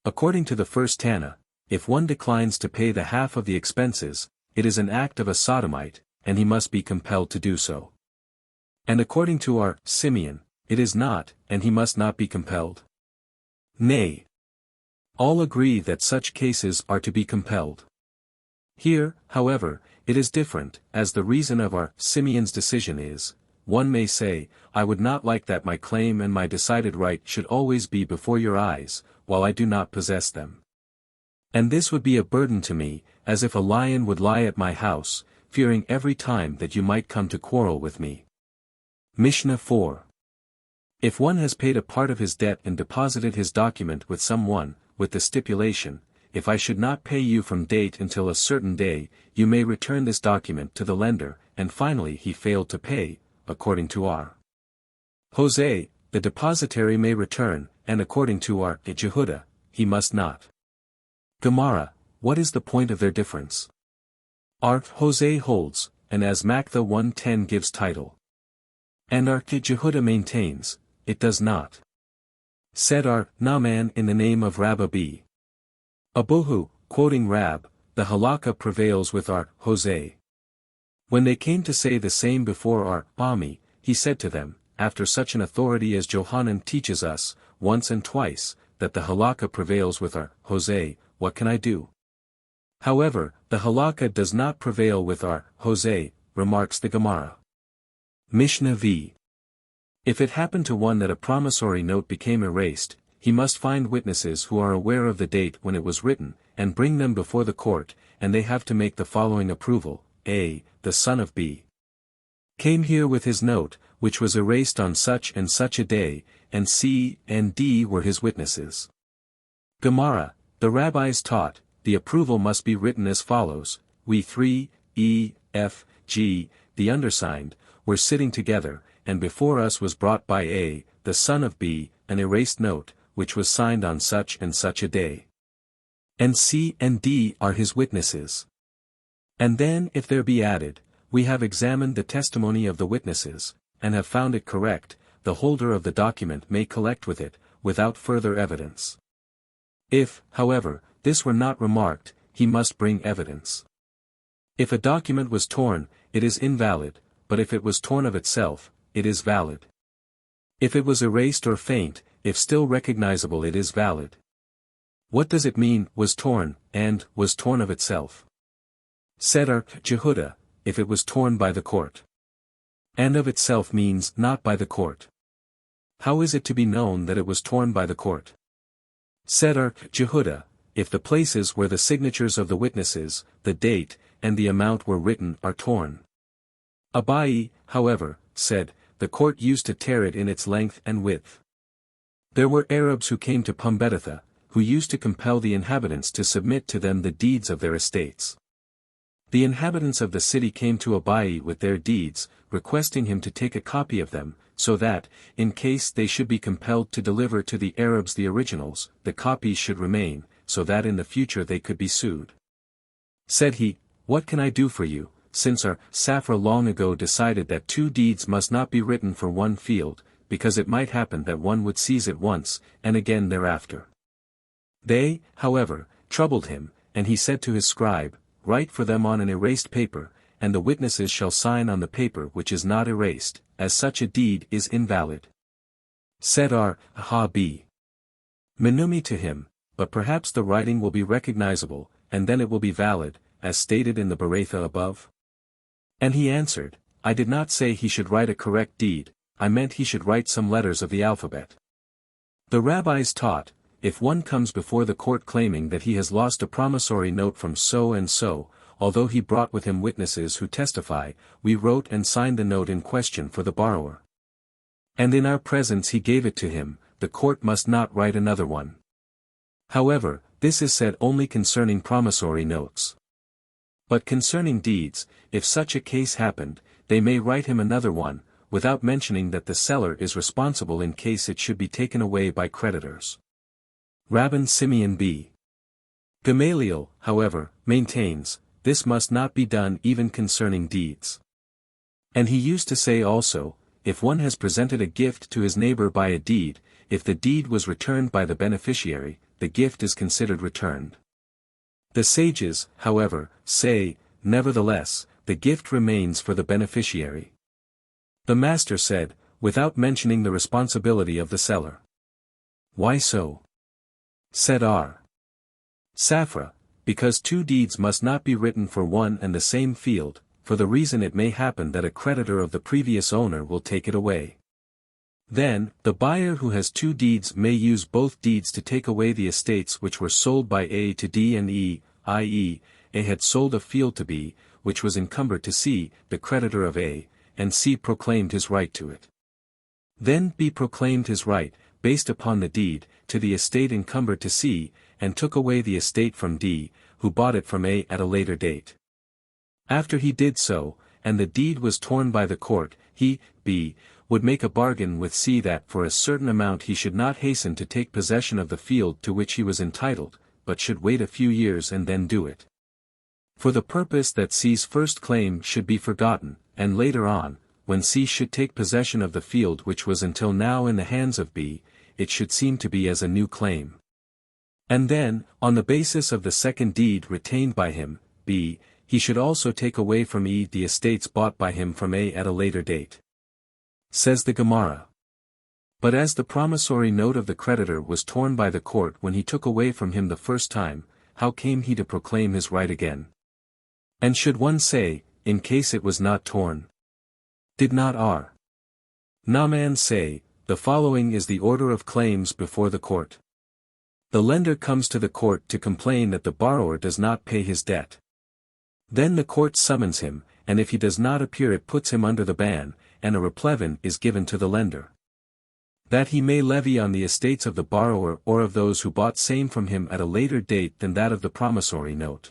According to the first Tana, if one declines to pay the half of the expenses, it is an act of a sodomite, and he must be compelled to do so. And according to our Simeon, it is not, and he must not be compelled. Nay. All agree that such cases are to be compelled. Here, however, it is different, as the reason of our Simeon's decision is, one may say, I would not like that my claim and my decided right should always be before your eyes, while I do not possess them. And this would be a burden to me, as if a lion would lie at my house, fearing every time that you might come to quarrel with me. Mishnah 4. If one has paid a part of his debt and deposited his document with someone, with the stipulation, if I should not pay you from date until a certain day, you may return this document to the lender, and finally he failed to pay, according to our Jose, the depositary may return, and according to our Jehuda, he must not. Gemara, what is the point of their difference? Our Jose holds, and as Makta 110 gives title. And our Jehuda maintains, it does not. Said our Naaman in the name of Rabba B. Abuhu, quoting Rab, the halakha prevails with our Jose. When they came to say the same before our Ami, he said to them, after such an authority as Johanan teaches us, once and twice, that the halakha prevails with our Jose, what can I do? However, the halakha does not prevail with our Jose, remarks the Gemara. Mishnah v. If it happened to one that a promissory note became erased, he must find witnesses who are aware of the date when it was written, and bring them before the court, and they have to make the following approval. A. The son of B. came here with his note, which was erased on such and such a day, and C and D were his witnesses. Gemara, the rabbis taught, the approval must be written as follows: we three, E, F, G, the undersigned, were sitting together, and before us was brought by A, the son of B, an erased note, which was signed on such and such a day. And C and D are his witnesses. And then if there be added, we have examined the testimony of the witnesses, and have found it correct, the holder of the document may collect with it, without further evidence. If, however, this were not remarked, he must bring evidence. If a document was torn, it is invalid, but if it was torn of itself, it is valid. If it was erased or faint, if still recognizable, it is valid. What does it mean, was torn, and was torn of itself? Said our Jehuda, if it was torn by the court. And of itself means not by the court. How is it to be known that it was torn by the court? Said our Jehuda, if the places where the signatures of the witnesses, the date, and the amount were written are torn. Abai, however, said, the court used to tear it in its length and width. There were Arabs who came to Pumbeditha, who used to compel the inhabitants to submit to them the deeds of their estates. The inhabitants of the city came to Abai with their deeds, requesting him to take a copy of them, so that, in case they should be compelled to deliver to the Arabs the originals, the copies should remain, so that in the future they could be sued. Said he, what can I do for you, since our Safra long ago decided that two deeds must not be written for one field, because it might happen that one would seize it once, and again thereafter. They, however, troubled him, and he said to his scribe, write for them on an erased paper, and the witnesses shall sign on the paper which is not erased, as such a deed is invalid. Said our Ha-B. Menumi to him, but perhaps the writing will be recognizable, and then it will be valid, as stated in the Beretha above? And he answered, I did not say he should write a correct deed, I meant he should write some letters of the alphabet. The rabbis taught, if one comes before the court claiming that he has lost a promissory note from so and so, although he brought with him witnesses who testify, we wrote and signed the note in question for the borrower. And in our presence he gave it to him, the court must not write another one. However, this is said only concerning promissory notes. But concerning deeds, if such a case happened, they may write him another one, without mentioning that the seller is responsible in case it should be taken away by creditors. Rabban Simeon B. Gamaliel, however, maintains, this must not be done even concerning deeds. And he used to say also, if one has presented a gift to his neighbor by a deed, if the deed was returned by the beneficiary, the gift is considered returned. The sages, however, say, nevertheless, the gift remains for the beneficiary. The master said, without mentioning the responsibility of the seller. Why so? Said R. Safra, because two deeds must not be written for one and the same field, for the reason it may happen that a creditor of the previous owner will take it away. Then, the buyer who has two deeds may use both deeds to take away the estates which were sold by A to D and E, i.e., A had sold a field to B, which was encumbered to C, the creditor of A, and C proclaimed his right to it. Then B proclaimed his right, based upon the deed, to the estate encumbered to C, and took away the estate from D, who bought it from A at a later date. After he did so, and the deed was torn by the court, he, B, would make a bargain with C that for a certain amount he should not hasten to take possession of the field to which he was entitled, but should wait a few years and then do it. For the purpose that C's first claim should be forgotten, and later on, when C should take possession of the field which was until now in the hands of B, it should seem to be as a new claim. And then, on the basis of the second deed retained by him, B, he should also take away from E the estates bought by him from A at a later date. Says the Gemara. But as the promissory note of the creditor was torn by the court when he took away from him the first time, how came he to proclaim his right again? And should one say, in case it was not torn? Did not R. Naaman say, the following is the order of claims before the court. The lender comes to the court to complain that the borrower does not pay his debt. Then the court summons him, and if he does not appear it puts him under the ban, and a replevin is given to the lender, that he may levy on the estates of the borrower or of those who bought same from him at a later date than that of the promissory note.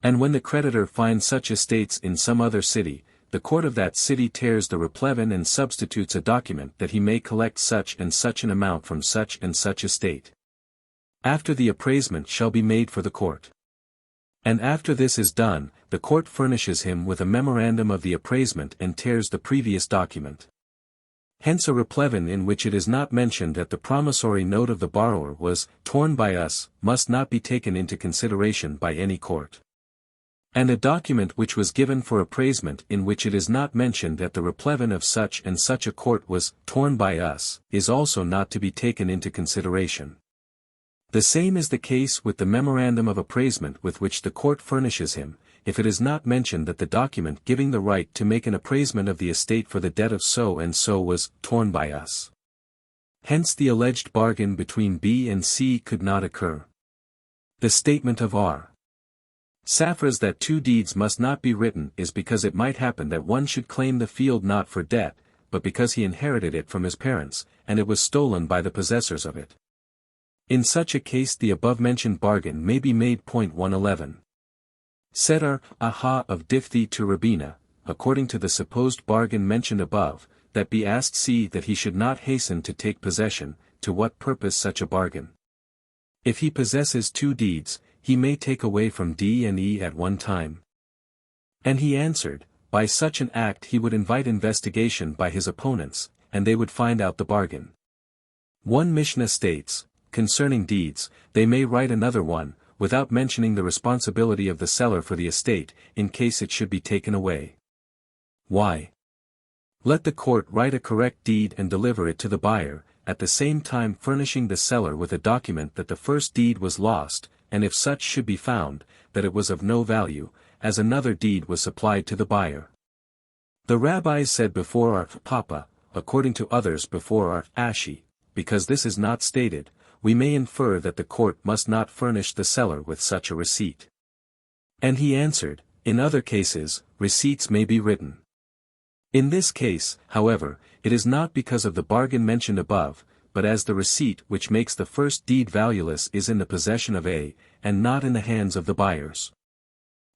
And when the creditor finds such estates in some other city, the court of that city tears the replevin and substitutes a document that he may collect such and such an amount from such and such estate. After the appraisement shall be made for the court. And after this is done, the court furnishes him with a memorandum of the appraisement and tears the previous document. Hence a replevin in which it is not mentioned that the promissory note of the borrower was torn by us must not be taken into consideration by any court. And a document which was given for appraisement in which it is not mentioned that the replevin of such and such a court was torn by us is also not to be taken into consideration. The same is the case with the memorandum of appraisement with which the court furnishes him, if it is not mentioned that the document giving the right to make an appraisement of the estate for the debt of so and so was torn by us. Hence the alleged bargain between B and C could not occur. The statement of R. Saphras that two deeds must not be written is because it might happen that one should claim the field not for debt, but because he inherited it from his parents, and it was stolen by the possessors of it. In such a case the above-mentioned bargain may be made. 111. Said R. Aha of Diphthi to Rabina, according to the supposed bargain mentioned above, that B asked C that he should not hasten to take possession, to what purpose such a bargain? If he possesses two deeds, he may take away from D and E at one time. And he answered, by such an act he would invite investigation by his opponents, and they would find out the bargain. One Mishnah states, concerning deeds, they may write another one, without mentioning the responsibility of the seller for the estate, in case it should be taken away. Why? Let the court write a correct deed and deliver it to the buyer, at the same time furnishing the seller with a document that the first deed was lost, and if such should be found, that it was of no value, as another deed was supplied to the buyer. The rabbis said before our Papa, according to others before our Ashi, because this is not stated, we may infer that the court must not furnish the seller with such a receipt. And he answered, in other cases, receipts may be written. In this case, however, it is not because of the bargain mentioned above, but as the receipt which makes the first deed valueless is in the possession of A, and not in the hands of the buyers.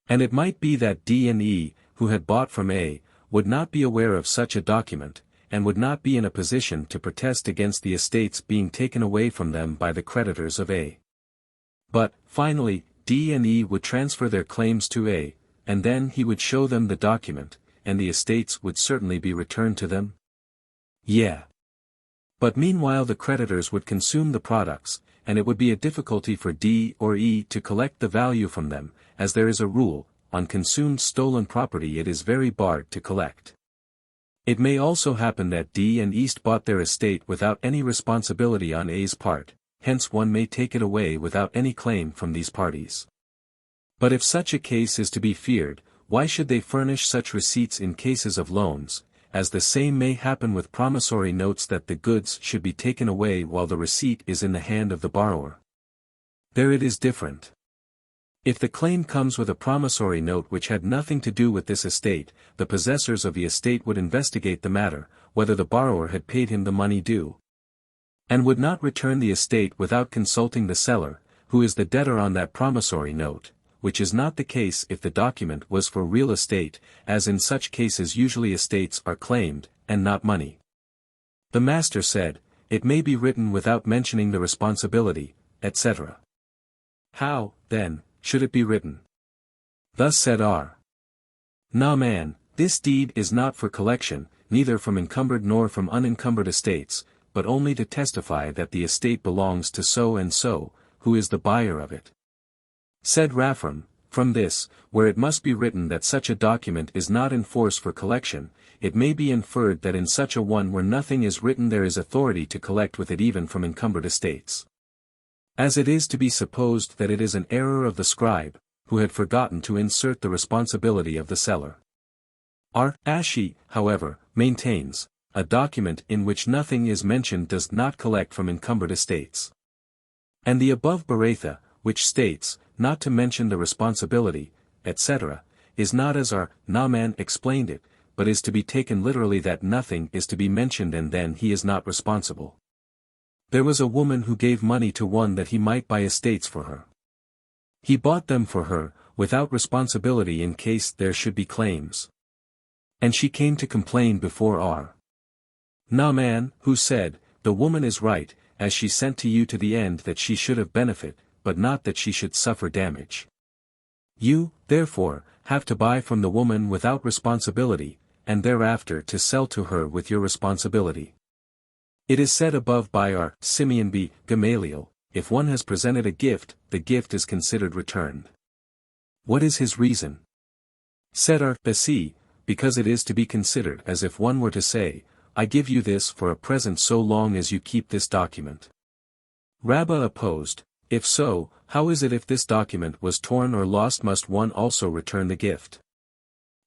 And it might be that D and E, who had bought from A, would not be aware of such a document, and would not be in a position to protest against the estates being taken away from them by the creditors of A. But, finally, D and E would transfer their claims to A, and then he would show them the document, and the estates would certainly be returned to them? Yeah. But meanwhile the creditors would consume the products, and it would be a difficulty for D or E to collect the value from them, as there is a rule, on consumed stolen property it is very barred to collect. It may also happen that D and E bought their estate without any responsibility on A's part, hence one may take it away without any claim from these parties. But if such a case is to be feared, why should they furnish such receipts in cases of loans, as the same may happen with promissory notes that the goods should be taken away while the receipt is in the hand of the borrower? There it is different. If the claim comes with a promissory note which had nothing to do with this estate, the possessors of the estate would investigate the matter, whether the borrower had paid him the money due, and would not return the estate without consulting the seller, who is the debtor on that promissory note, which is not the case if the document was for real estate, as in such cases usually estates are claimed, and not money. The master said, "It may be written without mentioning the responsibility, etc." How, then, should it be written? Thus said R. Naaman, "This deed is not for collection, neither from encumbered nor from unencumbered estates, but only to testify that the estate belongs to so and so, who is the buyer of it." Said Raphaim, "From this, where it must be written that such a document is not in force for collection, it may be inferred that in such a one where nothing is written there is authority to collect with it even from encumbered estates. As it is to be supposed that it is an error of the scribe, who had forgotten to insert the responsibility of the seller." R. Ashi, however, maintains, "A document in which nothing is mentioned does not collect from encumbered estates." And the above Baratha, which states, not to mention the responsibility, etc., is not as R. Naaman explained it, but is to be taken literally that nothing is to be mentioned and then he is not responsible. There was a woman who gave money to one that he might buy estates for her. He bought them for her, without responsibility in case there should be claims. And she came to complain before R. Naaman, who said, "The woman is right, as she sent to you to the end that she should have benefit, but not that she should suffer damage. You, therefore, have to buy from the woman without responsibility, and thereafter to sell to her with your responsibility." It is said above by R. Simeon B. Gamaliel, "If one has presented a gift, the gift is considered returned." What is his reason? Said R. Basi, "Because it is to be considered as if one were to say, 'I give you this for a present so long as you keep this document.'" Rabbah opposed, "If so, how is it if this document was torn or lost must one also return the gift?"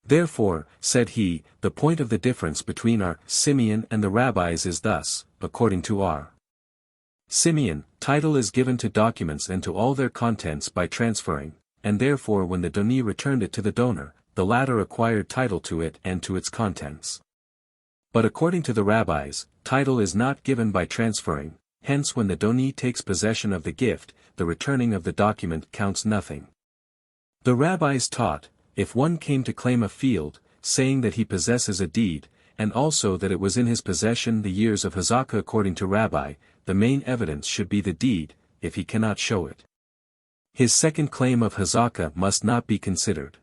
Therefore, said he, the point of the difference between R. Simeon and the rabbis is thus, according to R. Simeon, title is given to documents and to all their contents by transferring, and therefore when the donee returned it to the donor, the latter acquired title to it and to its contents. But according to the rabbis, title is not given by transferring, hence when the donee takes possession of the gift, the returning of the document counts nothing. The rabbis taught, if one came to claim a field, saying that he possesses a deed, and also that it was in his possession the years of Hazakah according to Rabbi, the main evidence should be the deed, if he cannot show it. His second claim of Hazakah must not be considered.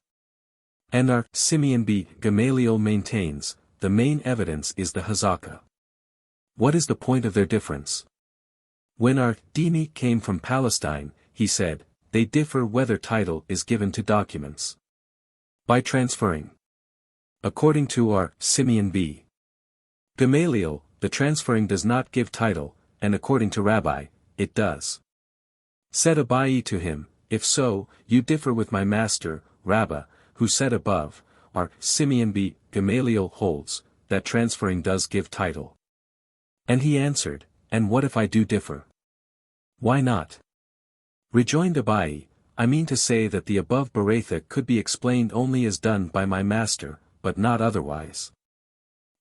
And R. Simeon B. Gamaliel maintains, the main evidence is the Hazakah. What is the point of their difference? When R. Dini came from Palestine, he said, they differ whether title is given to documents by transferring. According to R. Simeon B. Gamaliel, the transferring does not give title, and according to Rabbi, it does. Said Abai to him, "If so, you differ with my master, Rabbah, who said above, R. Simeon B. Gamaliel holds, that transferring does give title." And he answered, "And what if I do differ? Why not?" Rejoined Abai, "I mean to say that the above Baratha could be explained only as done by my master, but not otherwise.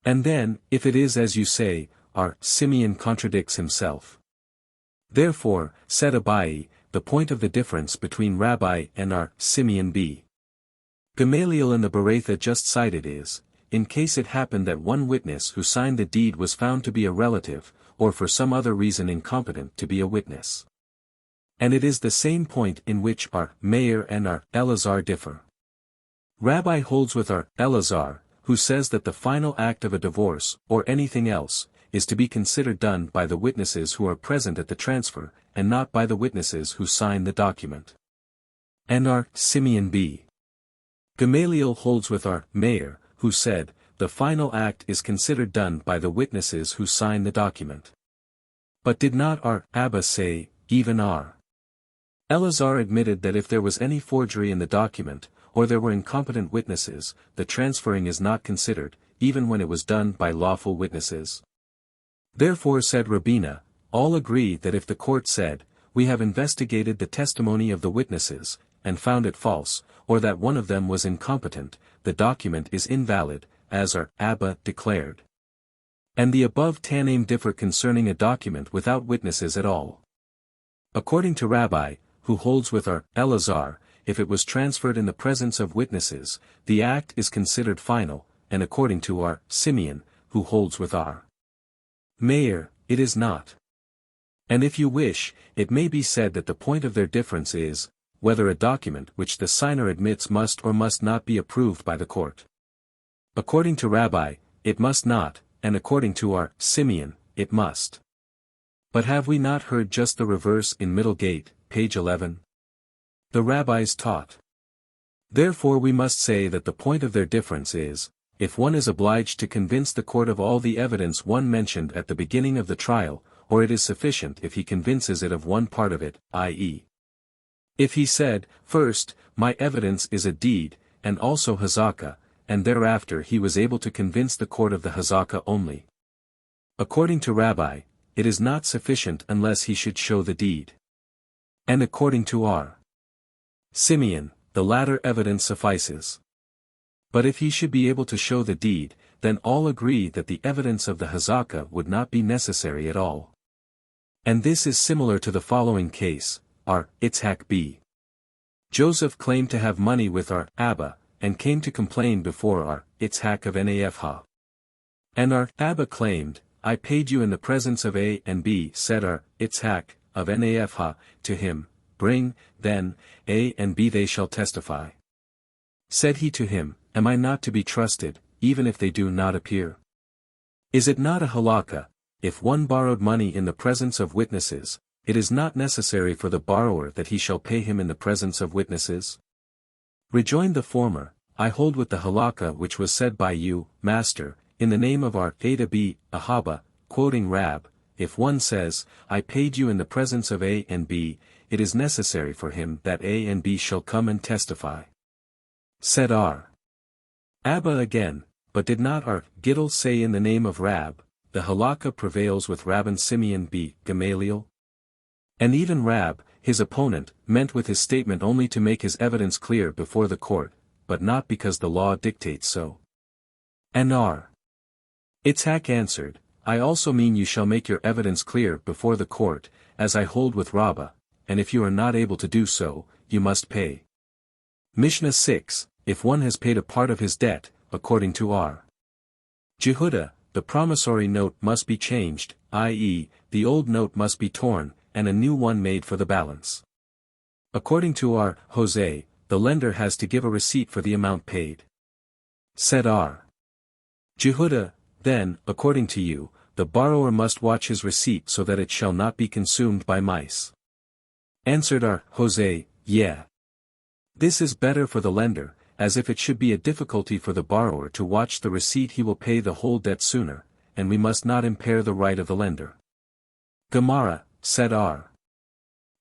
And then, if it is as you say, R. Simeon contradicts himself. Therefore, said Abai, the point of the difference between Rabbi and R. Simeon B. Gamaliel and the Baratha just cited is, in case it happened that one witness who signed the deed was found to be a relative, or for some other reason incompetent to be a witness. And it is the same point in which R. Meir and R. Elazar differ. Rabbi holds with R. Elazar, who says that the final act of a divorce, or anything else, is to be considered done by the witnesses who are present at the transfer, and not by the witnesses who sign the document. And R. Simeon B. Gamaliel holds with R. Meir, who said, the final act is considered done by the witnesses who sign the document. But did not R. Abba say, even R. Elazar admitted that if there was any forgery in the document, or there were incompetent witnesses, the transferring is not considered, even when it was done by lawful witnesses. Therefore said Rabina, all agree that if the court said, we have investigated the testimony of the witnesses, and found it false, or that one of them was incompetent, the document is invalid, as R. Abba declared. And the above Tanaim differ concerning a document without witnesses at all. According to Rabbi, who holds with R. Elazar, if it was transferred in the presence of witnesses, the act is considered final, and according to R. Simeon, who holds with R. Mayor, it is not. And if you wish, it may be said that the point of their difference is, whether a document which the signer admits must or must not be approved by the court. According to Rabbi, it must not, and according to our Simeon, it must. But have we not heard just the reverse in Middlegate, page 11? The rabbis taught. Therefore we must say that the point of their difference is, if one is obliged to convince the court of all the evidence one mentioned at the beginning of the trial, or it is sufficient if he convinces it of one part of it, i.e. if he said, first, my evidence is a deed, and also hazakah, and thereafter he was able to convince the court of the hazakah only. According to Rabbi, it is not sufficient unless he should show the deed. And according to our Simeon, the latter evidence suffices. But if he should be able to show the deed, then all agree that the evidence of the hazakah would not be necessary at all. And this is similar to the following case, our Itzhak b. Joseph claimed to have money with our Abba, and came to complain before our Itzhak of Nafha. And our Abba claimed, I paid you in the presence of A and B, said our Itzhak of Nafha to him, bring, then, A and B they shall testify. Said he to him, am I not to be trusted, even if they do not appear? Is it not a halakha, if one borrowed money in the presence of witnesses, it is not necessary for the borrower that he shall pay him in the presence of witnesses? Rejoined the former, I hold with the halakha which was said by you, Master, in the name of our Ada b. Ahaba, quoting Rab, if one says, I paid you in the presence of A and B, it is necessary for him that A and B shall come and testify. Said our Abba again, but did not our Gittel say in the name of Rab, the halakha prevails with Rabban Simeon b. Gamaliel? And even Rab, his opponent, meant with his statement only to make his evidence clear before the court, but not because the law dictates so. And our Itzhak answered, I also mean you shall make your evidence clear before the court, as I hold with Rabbah, and if you are not able to do so, you must pay. Mishnah 6, if one has paid a part of his debt, according to our Jehudah, the promissory note must be changed, i.e., the old note must be torn, and a new one made for the balance. According to our Jose, the lender has to give a receipt for the amount paid. Said our Jehudah, then, according to you, the borrower must watch his receipt so that it shall not be consumed by mice. Answered our Jose, yeah. This is better for the lender, as if it should be a difficulty for the borrower to watch the receipt he will pay the whole debt sooner, and we must not impair the right of the lender. Gemara, said our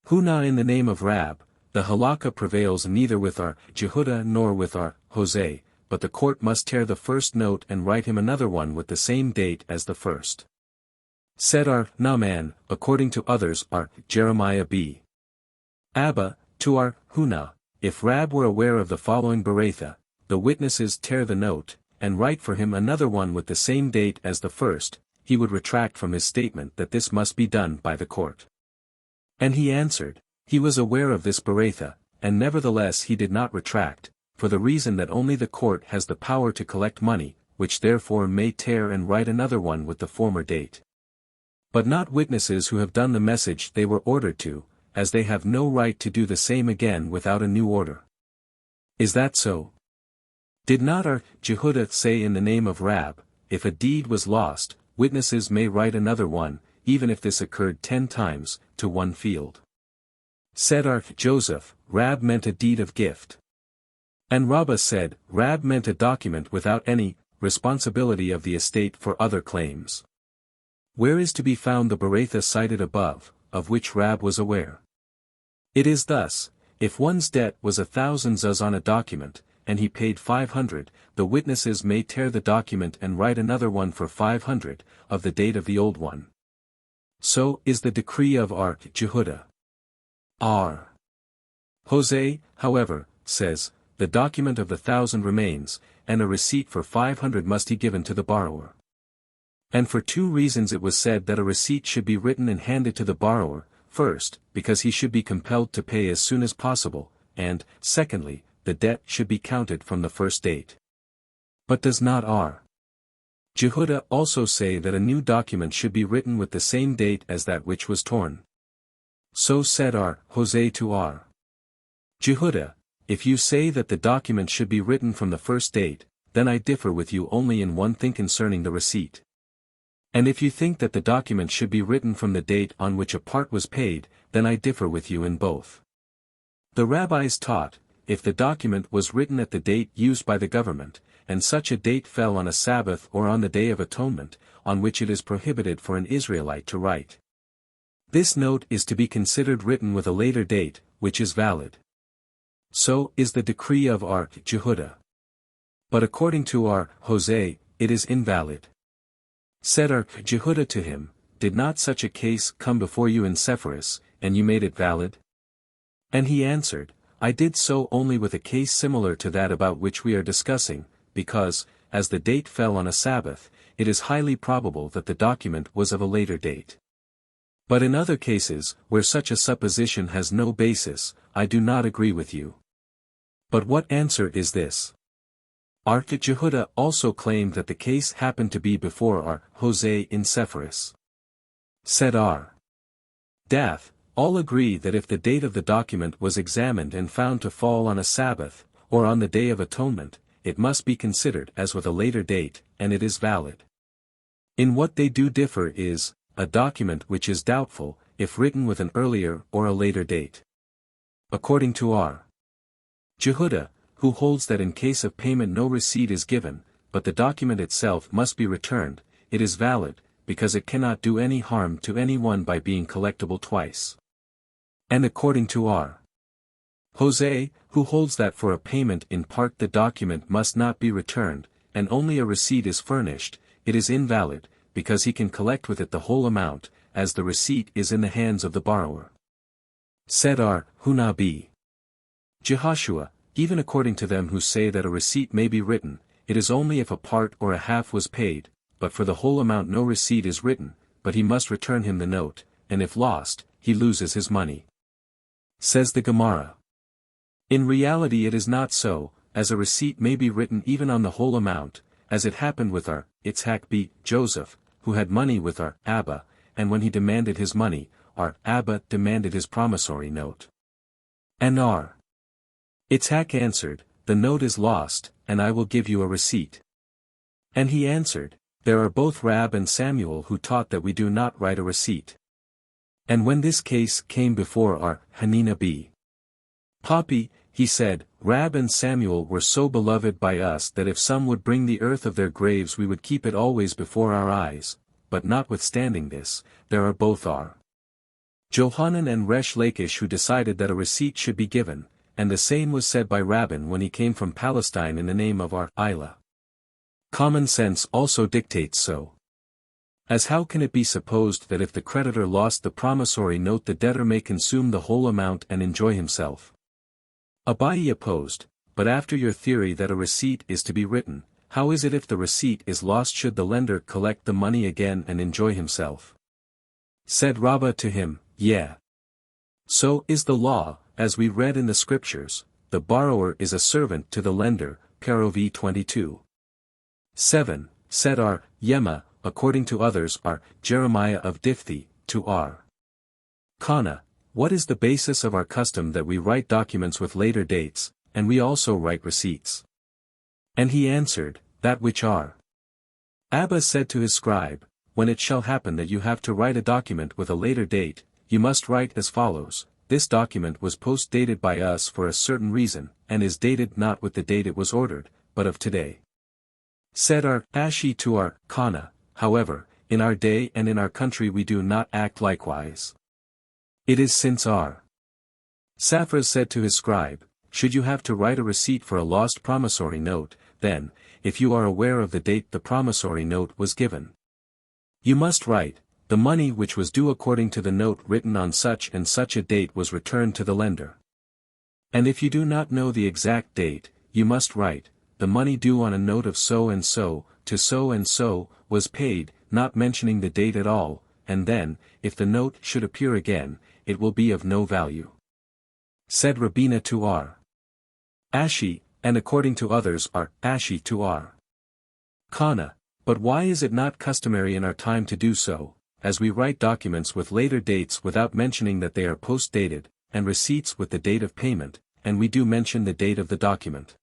Huna in the name of Rab, the halakha prevails neither with our Jehudah nor with our Jose, but the court must tear the first note and write him another one with the same date as the first. Said our Naaman, according to others our Jeremiah b. Abba, to our Huna, if Rab were aware of the following beretha, the witnesses tear the note, and write for him another one with the same date as the first, he would retract from his statement that this must be done by the court. And he answered, he was aware of this beretha, and nevertheless he did not retract, for the reason that only the court has the power to collect money, which therefore may tear and write another one with the former date. But not witnesses who have done the message they were ordered to, as they have no right to do the same again without a new order. Is that so? Did not our Jehudah say in the name of Rab, if a deed was lost, witnesses may write another one, even if this occurred 10 times, to one field? Said our Joseph, Rab meant a deed of gift. And Rabbah said, Rab meant a document without any responsibility of the estate for other claims. Where is to be found the beretha cited above, of which Rab was aware? It is thus, if one's debt was 1,000 zuz on a document, and he paid 500, the witnesses may tear the document and write another one for 500, of the date of the old one. So is the decree of our Jehudah. Our Jose, however, says, the document of the 1,000 remains, and a receipt for 500 must be given to the borrower. And for 2 reasons it was said that a receipt should be written and handed to the borrower, first, because he should be compelled to pay as soon as possible, and, secondly, the debt should be counted from the first date. But does not our Jehuda also say that a new document should be written with the same date as that which was torn. So said Hosea to Jehuda, if you say that the document should be written from the first date, then I differ with you only in one thing concerning the receipt. And if you think that the document should be written from the date on which a part was paid, then I differ with you in both. The rabbis taught, if the document was written at the date used by the government, and such a date fell on a Sabbath or on the Day of Atonement, on which it is prohibited for an Israelite to write. This note is to be considered written with a later date, which is valid. So is the decree of Jehuda. But according to Hosea, it is invalid. Said Jehuda to him, did not such a case come before you in Sepphoris, and you made it valid? And he answered, I did so only with a case similar to that about which we are discussing, because, as the date fell on a Sabbath, it is highly probable that the document was of a later date. But in other cases, where such a supposition has no basis, I do not agree with you. But what answer is this? Jehuda also claimed that the case happened to be before Hosea in Sepphoris. Said Dath, all agree that if the date of the document was examined and found to fall on a Sabbath, or on the Day of Atonement, it must be considered as with a later date, and it is valid. In what they do differ is, a document which is doubtful, if written with an earlier or a later date. According to Jehuda, who holds that in case of payment no receipt is given, but the document itself must be returned, it is valid, because it cannot do any harm to anyone by being collectible twice. And according to Hosea, who holds that for a payment in part the document must not be returned, and only a receipt is furnished, it is invalid, because he can collect with it the whole amount, as the receipt is in the hands of the borrower. Said Hunabi. Jehoshua, even according to them who say that a receipt may be written, it is only if a part or a half was paid, but for the whole amount no receipt is written, but he must return him the note, and if lost, he loses his money. Says the Gemara. In reality it is not so, as a receipt may be written even on the whole amount, as it happened with Yitzhak b. Joseph, who had money with Abba, and when he demanded his money, Abba demanded his promissory note. And Yitzhak answered, the note is lost, and I will give you a receipt. And he answered, there are both Rab and Samuel who taught that we do not write a receipt. And when this case came before Hanina b. Papi, he said, Rab and Samuel were so beloved by us that if some would bring the earth of their graves we would keep it always before our eyes, but notwithstanding this, there are both Johanan and Resh Lakish who decided that a receipt should be given, and the same was said by Rabban when he came from Palestine in the name of Ilah. Common sense also dictates so. As how can it be supposed that if the creditor lost the promissory note the debtor may consume the whole amount and enjoy himself? Abaye opposed, but after your theory that a receipt is to be written, how is it if the receipt is lost should the lender collect the money again and enjoy himself? Said Rabbah to him, yeah. So is the law, as we read in the scriptures, the borrower is a servant to the lender, Parov 22. 7, said Yema, according to others Jeremiah of Diphthi, to Kana, what is the basis of our custom that we write documents with later dates, and we also write receipts? And he answered, that which Abba said to his scribe, when it shall happen that you have to write a document with a later date, you must write as follows, this document was post-dated by us for a certain reason, and is dated not with the date it was ordered, but of today. Said Ashi to Kana, however, in our day and in our country we do not act likewise. It is since Saphras said to his scribe, should you have to write a receipt for a lost promissory note, then, if you are aware of the date the promissory note was given, you must write, the money which was due according to the note written on such and such a date was returned to the lender. And if you do not know the exact date, you must write, the money due on a note of so and so, to so and so, was paid, not mentioning the date at all, and then, if the note should appear again, it will be of no value. Said Rabina to Ashi, and according to others Ashi to Kana, But why is it not customary in our time to do so, as we write documents with later dates without mentioning that they are post-dated, and receipts with the date of payment, and we do mention the date of the document?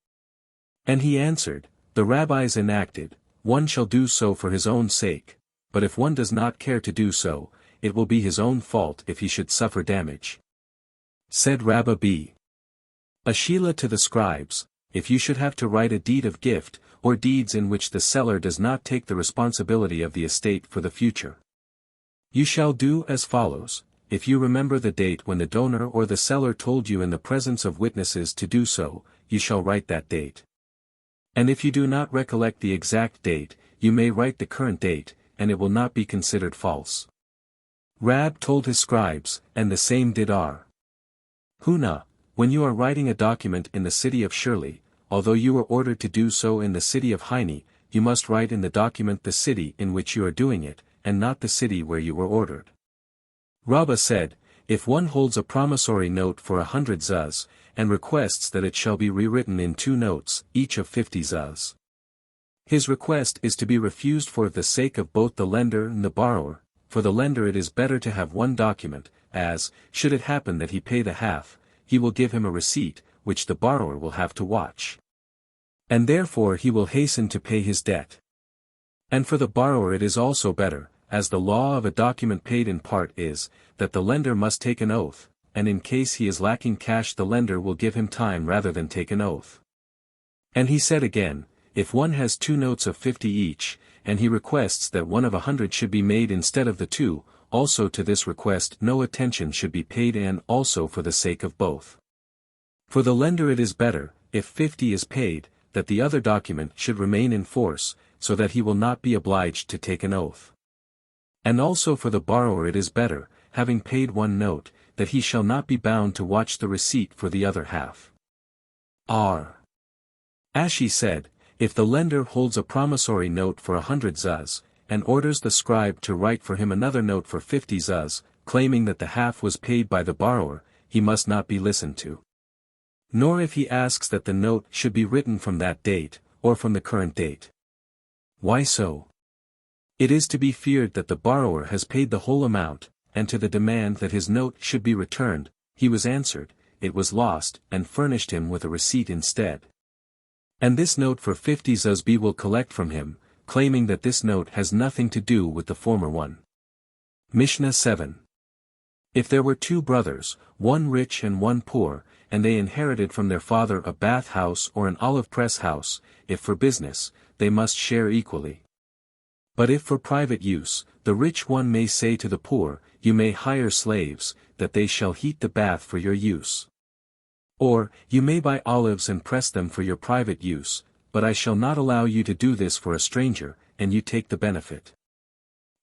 And he answered, the rabbis enacted, one shall do so for his own sake, but if one does not care to do so, it will be his own fault if he should suffer damage. Said Rabbi B. Ashila to the scribes, if you should have to write a deed of gift, or deeds in which the seller does not take the responsibility of the estate for the future, you shall do as follows. If you remember the date when the donor or the seller told you in the presence of witnesses to do so, you shall write that date. And if you do not recollect the exact date, you may write the current date, and it will not be considered false. Rab told his scribes, and the same did Ar. Huna, when you are writing a document in the city of Shirley, although you were ordered to do so in the city of Haini, you must write in the document the city in which you are doing it, and not the city where you were ordered. Rabbah said, if one holds a promissory note for 100 zuz, and requests that it shall be rewritten in 2 notes, each of 50 zuz. His request is to be refused for the sake of both the lender and the borrower. For the lender it is better to have one document, as, should it happen that he pay the half, he will give him a receipt, which the borrower will have to watch. And therefore he will hasten to pay his debt. And for the borrower it is also better, as the law of a document paid in part is, that the lender must take an oath, and in case he is lacking cash the lender will give him time rather than take an oath. And he said again, if one has 2 notes of 50 each, and he requests that one of 100 should be made instead of the 2, also to this request no attention should be paid, and also for the sake of both. For the lender it is better, if 50 is paid, that the other document should remain in force, so that he will not be obliged to take an oath. And also for the borrower it is better, having paid 1 note, that he shall not be bound to watch the receipt for the other half. R. Ashi said, if the lender holds a promissory note for 100 zuz, and orders the scribe to write for him another note for 50 zuz, claiming that the half was paid by the borrower, he must not be listened to. Nor if he asks that the note should be written from that date, or from the current date. Why so? It is to be feared that the borrower has paid the whole amount, and to the demand that his note should be returned, he was answered, it was lost, and furnished him with a receipt instead. And this note for 50 zuz will collect from him, claiming that this note has nothing to do with the former one. Mishnah 7. If there were 2 brothers, one rich and one poor, and they inherited from their father a bath house or an olive press house, if for business, they must share equally. But if for private use, the rich one may say to the poor, you may hire slaves, that they shall heat the bath for your use. Or, you may buy olives and press them for your private use, but I shall not allow you to do this for a stranger, and you take the benefit.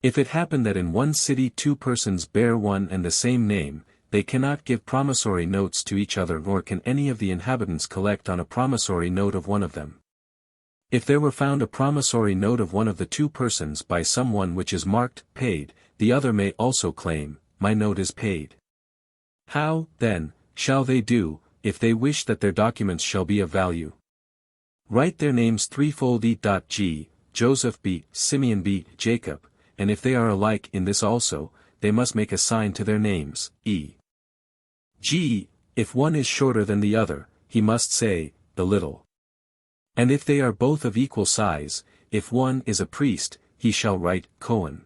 If it happen that in one city 2 persons bear one and the same name, they cannot give promissory notes to each other, nor can any of the inhabitants collect on a promissory note of one of them. If there were found a promissory note of one of the 2 persons by someone which is marked, paid, the other may also claim, my note is paid. How, then, shall they do, if they wish that their documents shall be of value? Write their names threefold e.g, Joseph b, Simeon b, Jacob, and if they are alike in this also, they must make a sign to their names, e.g, if one is shorter than the other, he must say, the little. And if they are both of equal size, if one is a priest, he shall write, Cohen.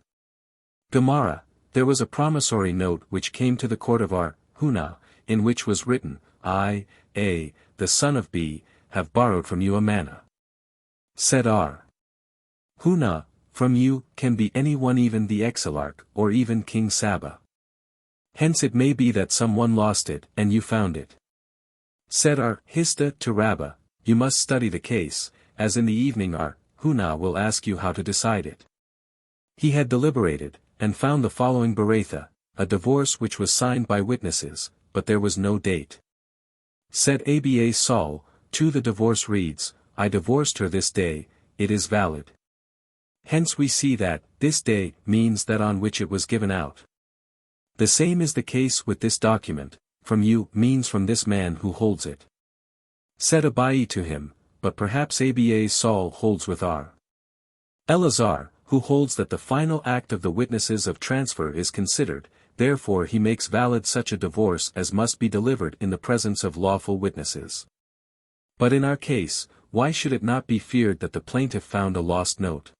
Gemara, there was a promissory note which came to the court of Ar, Huna, in which was written, I, A, the son of B, have borrowed from you a manna. Said Ar. Huna, from you, can be any one, even the exarch, or even King Saba. Hence it may be that someone lost it, and you found it. Said Ar, Hista to Rabbah, you must study the case, as in the evening Ar, Huna will ask you how to decide it. He had deliberated, and found the following beretha, a divorce which was signed by witnesses, but there was no date. Said Aba Saul, to the divorce reads, I divorced her this day, it is valid. Hence we see that, this day, means that on which it was given out. The same is the case with this document, from you, means from this man who holds it. Said Abai to him, but perhaps Aba Saul holds with Ar. Elazar, who holds that the final act of the witnesses of transfer is considered, therefore he makes valid such a divorce as must be delivered in the presence of lawful witnesses. But in our case, why should it not be feared that the plaintiff found a lost note?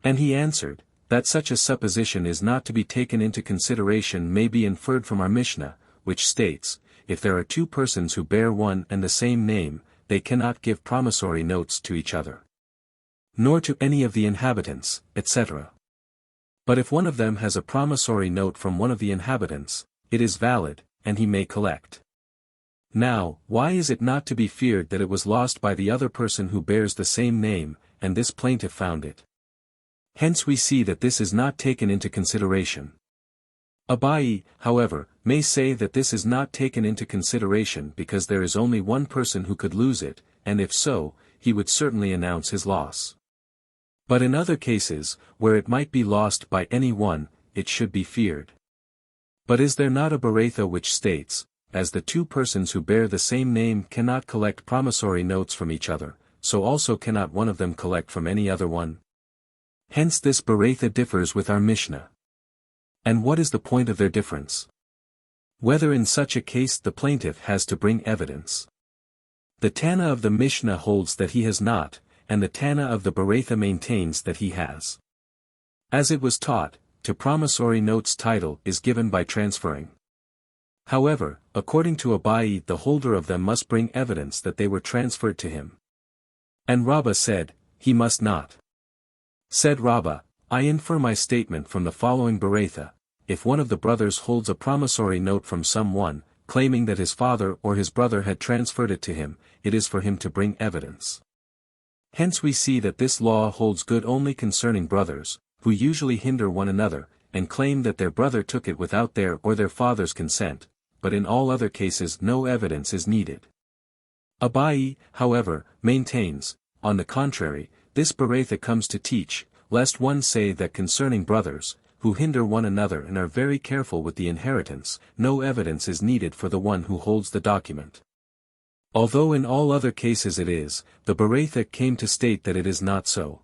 And he answered, that such a supposition is not to be taken into consideration may be inferred from our Mishnah, which states, if there are two persons who bear one and the same name, they cannot give promissory notes to each other, nor to any of the inhabitants, etc. But if one of them has a promissory note from one of the inhabitants, it is valid, and he may collect. Now, why is it not to be feared that it was lost by the other person who bears the same name, and this plaintiff found it? Hence we see that this is not taken into consideration. Abai, however, may say that this is not taken into consideration because there is only one person who could lose it, and if so, he would certainly announce his loss. But in other cases, where it might be lost by any one, it should be feared. But is there not a Baratha which states, as the two persons who bear the same name cannot collect promissory notes from each other, so also cannot one of them collect from any other one? Hence this Baratha differs with our Mishnah. And what is the point of their difference? Whether in such a case the plaintiff has to bring evidence. The Tana of the Mishnah holds that he has not, and the Tana of the Baratha maintains that he has. As it was taught, to promissory notes title is given by transferring. However, according to Abai the holder of them must bring evidence that they were transferred to him. And Rabbah said, he must not. Said Rabbah, I infer my statement from the following Baratha, if one of the brothers holds a promissory note from someone, claiming that his father or his brother had transferred it to him, it is for him to bring evidence. Hence we see that this law holds good only concerning brothers, who usually hinder one another, and claim that their brother took it without their or their father's consent, but in all other cases no evidence is needed. Abai, however, maintains, on the contrary, this Baratha comes to teach, lest one say that concerning brothers, who hinder one another and are very careful with the inheritance, no evidence is needed for the one who holds the document. Although in all other cases it is, the Baratha came to state that it is not so.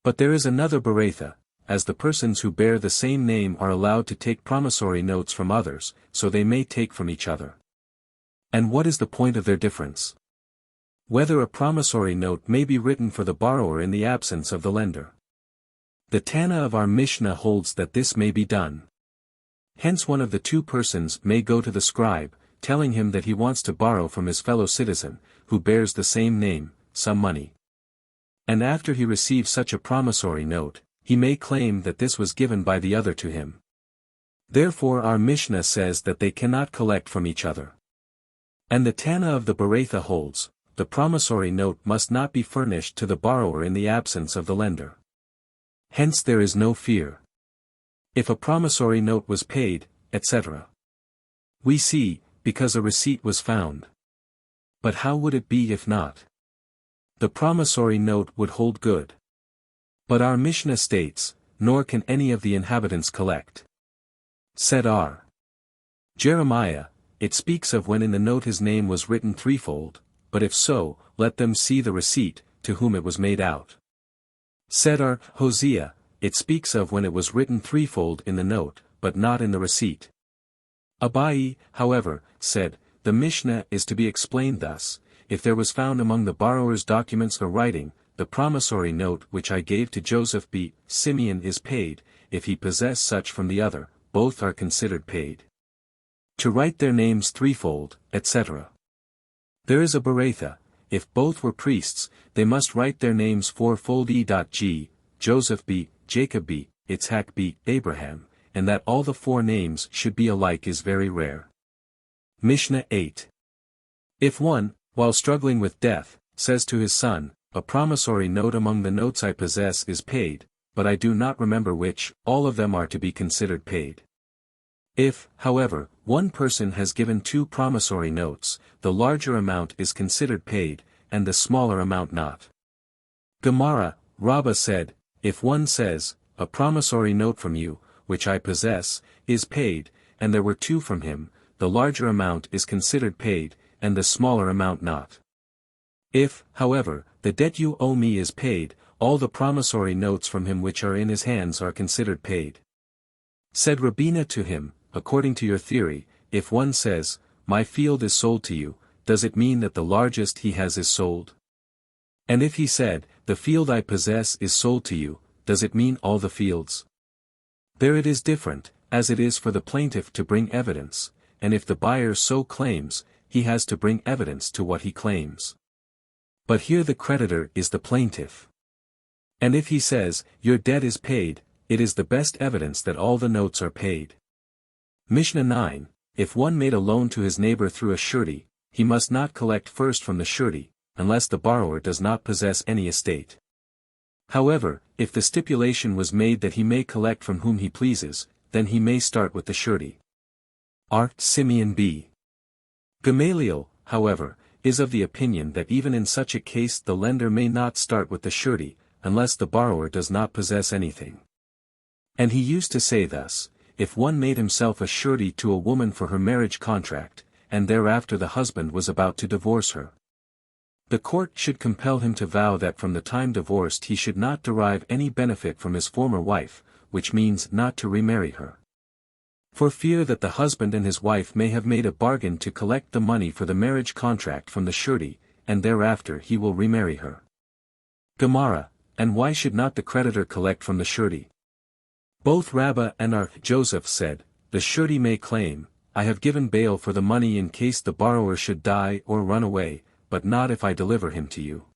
But there is another Baratha, as the persons who bear the same name are allowed to take promissory notes from others, so they may take from each other. And what is the point of their difference? Whether a promissory note may be written for the borrower in the absence of the lender. The Tana of our Mishnah holds that this may be done. Hence one of the two persons may go to the scribe, telling him that he wants to borrow from his fellow citizen, who bears the same name, some money. And after he receives such a promissory note, he may claim that this was given by the other to him. Therefore our Mishnah says that they cannot collect from each other. And the Tana of the Baratha holds, the promissory note must not be furnished to the borrower in the absence of the lender. Hence there is no fear. If a promissory note was paid, etc. We see, because a receipt was found. But how would it be if not? The promissory note would hold good. But our Mishnah states, nor can any of the inhabitants collect. Said R. Jeremiah, it speaks of when in the note his name was written threefold, but if so, let them see the receipt, to whom it was made out. Said R. Hosea, it speaks of when it was written threefold in the note, but not in the receipt. Abai, however, said, the Mishnah is to be explained thus, if there was found among the borrower's documents a writing, the promissory note which I gave to Joseph B. Simeon is paid, if he possess such from the other, both are considered paid. To write their names threefold, etc. There is a Baratha, if both were priests, they must write their names fourfold e.g., Joseph b. Jacob b. Itzhak b. Abraham, and that all the four names should be alike is very rare. Mishnah 8. If one, while struggling with death, says to his son, a promissory note among the notes I possess is paid, but I do not remember which, all of them are to be considered paid. If, however, one person has given two promissory notes, the larger amount is considered paid, and the smaller amount not. Gemara, Rabbah said, if one says, a promissory note from you, which I possess, is paid, and there were two from him, the larger amount is considered paid, and the smaller amount not. If, however, the debt you owe me is paid, all the promissory notes from him which are in his hands are considered paid. Said Rabina to him, according to your theory, if one says, my field is sold to you, does it mean that the largest he has is sold? And if he said, the field I possess is sold to you, does it mean all the fields? There it is different, as it is for the plaintiff to bring evidence, and if the buyer so claims, he has to bring evidence to what he claims. But here the creditor is the plaintiff. And if he says, your debt is paid, it is the best evidence that all the notes are paid. Mishnah 9, if one made a loan to his neighbor through a surety, he must not collect first from the surety, unless the borrower does not possess any estate. However, if the stipulation was made that he may collect from whom he pleases, then he may start with the surety. Simeon B. Gamaliel, however, is of the opinion that even in such a case the lender may not start with the surety, unless the borrower does not possess anything. And he used to say thus, if one made himself a surety to a woman for her marriage contract, and thereafter the husband was about to divorce her, the court should compel him to vow that from the time divorced he should not derive any benefit from his former wife, which means not to remarry her. For fear that the husband and his wife may have made a bargain to collect the money for the marriage contract from the surety, and thereafter he will remarry her. Gemara, and why should not the creditor collect from the surety? Both Rabbah and Joseph said, the surety may claim, I have given bail for the money in case the borrower should die or run away, but not if I deliver him to you.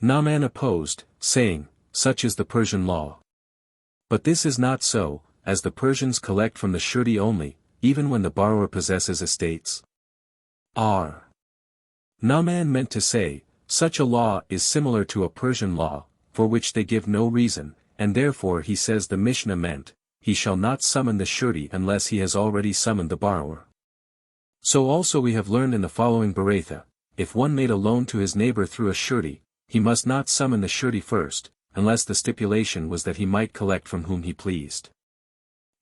Naaman opposed, saying, such is the Persian law. But this is not so, as the Persians collect from the surety only, even when the borrower possesses estates. Naaman meant to say, such a law is similar to a Persian law, for which they give no reason, and therefore he says the Mishnah meant, he shall not summon the surety unless he has already summoned the borrower. So also we have learned in the following Beretha, if one made a loan to his neighbor through a surety, he must not summon the surety first, unless the stipulation was that he might collect from whom he pleased.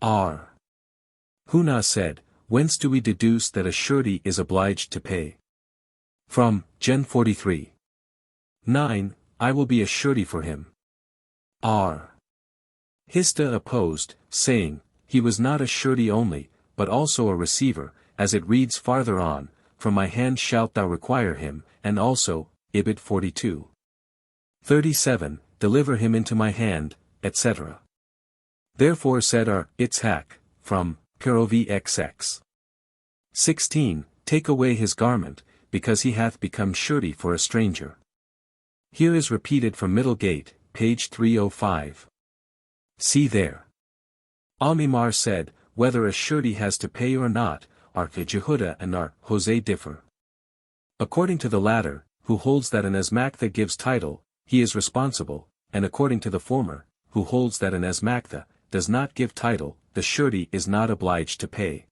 Huna said, whence do we deduce that a surety is obliged to pay? From, Gen 43. 9, I will be a surety for him. Hista opposed, saying, he was not a surety only, but also a receiver, as it reads farther on, from my hand shalt thou require him, and also, Ibid 42. 37, deliver him into my hand, etc. Therefore said Itzhak, from, Perovi XX. 16, take away his garment, because he hath become surety for a stranger. Here is repeated from Middle Gate, page 305. See there. Amimar said, whether a surety has to pay or not, Jehuda and Jose differ. According to the latter, who holds that an asmaktha gives title, he is responsible, and according to the former, who holds that an asmaktha does not give title, the surety is not obliged to pay.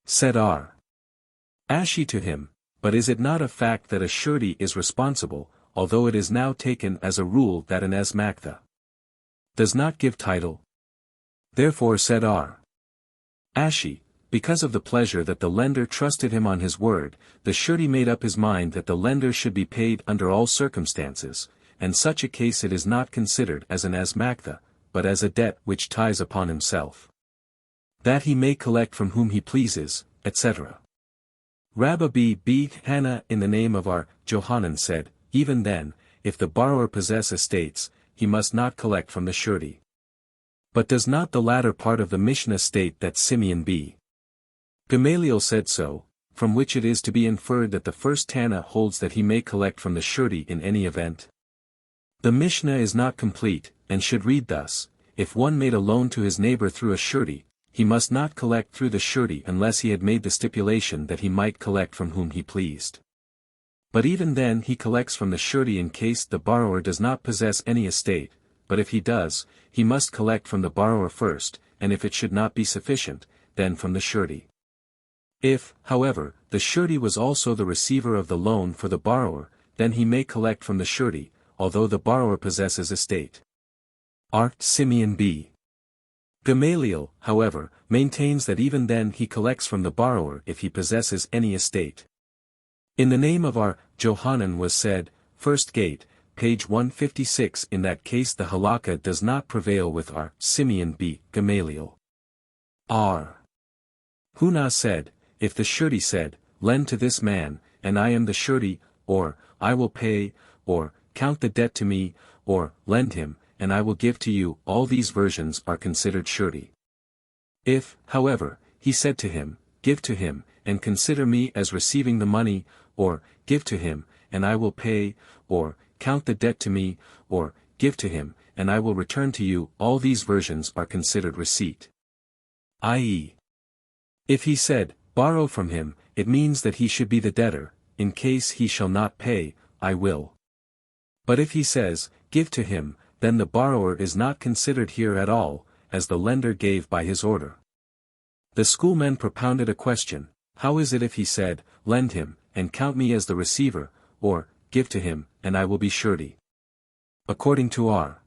Said Ashi to him, but is it not a fact that a surety is responsible, although it is now taken as a rule that an asmaktha does not give title? Therefore said Ashi, because of the pleasure that the lender trusted him on his word, the surety made up his mind that the lender should be paid under all circumstances, and such a case it is not considered as an asmaktha, but as a debt which ties upon himself, that he may collect from whom he pleases, etc. Rabbi B. Hannah in the name of Johanan said, even then, if the borrower possess estates, he must not collect from the surety. But does not the latter part of the Mishnah state that Simeon B. Gamaliel said so, from which it is to be inferred that the first Tana holds that he may collect from the surety in any event? The Mishnah is not complete, and should read thus, if one made a loan to his neighbor through a surety, he must not collect through the surety unless he had made the stipulation that he might collect from whom he pleased. But even then he collects from the surety in case the borrower does not possess any estate, but if he does, he must collect from the borrower first, and if it should not be sufficient, then from the surety. If, however, the surety was also the receiver of the loan for the borrower, then he may collect from the surety, although the borrower possesses estate. Simeon B. Gamaliel, however, maintains that even then he collects from the borrower if he possesses any estate. In the name of Johanan was said, First Gate, page 156. In that case the halakha does not prevail with R. Simeon b. Gamaliel. R. Huna said, if the surety said, lend to this man, and I am the surety, or, I will pay, or, count the debt to me, or, lend him, and I will give to you, all these versions are considered surety. If, however, he said to him, give to him, and consider me as receiving the money, or, give to him, and I will pay, or, count the debt to me, or, give to him, and I will return to you, all these versions are considered receipt. I.e. if he said, borrow from him, it means that he should be the debtor, in case he shall not pay, I will. But if he says, give to him, then the borrower is not considered here at all, as the lender gave by his order. The schoolmen propounded a question, how is it if he said, lend him, and count me as the receiver, or, give to him, and I will be surety? According to R.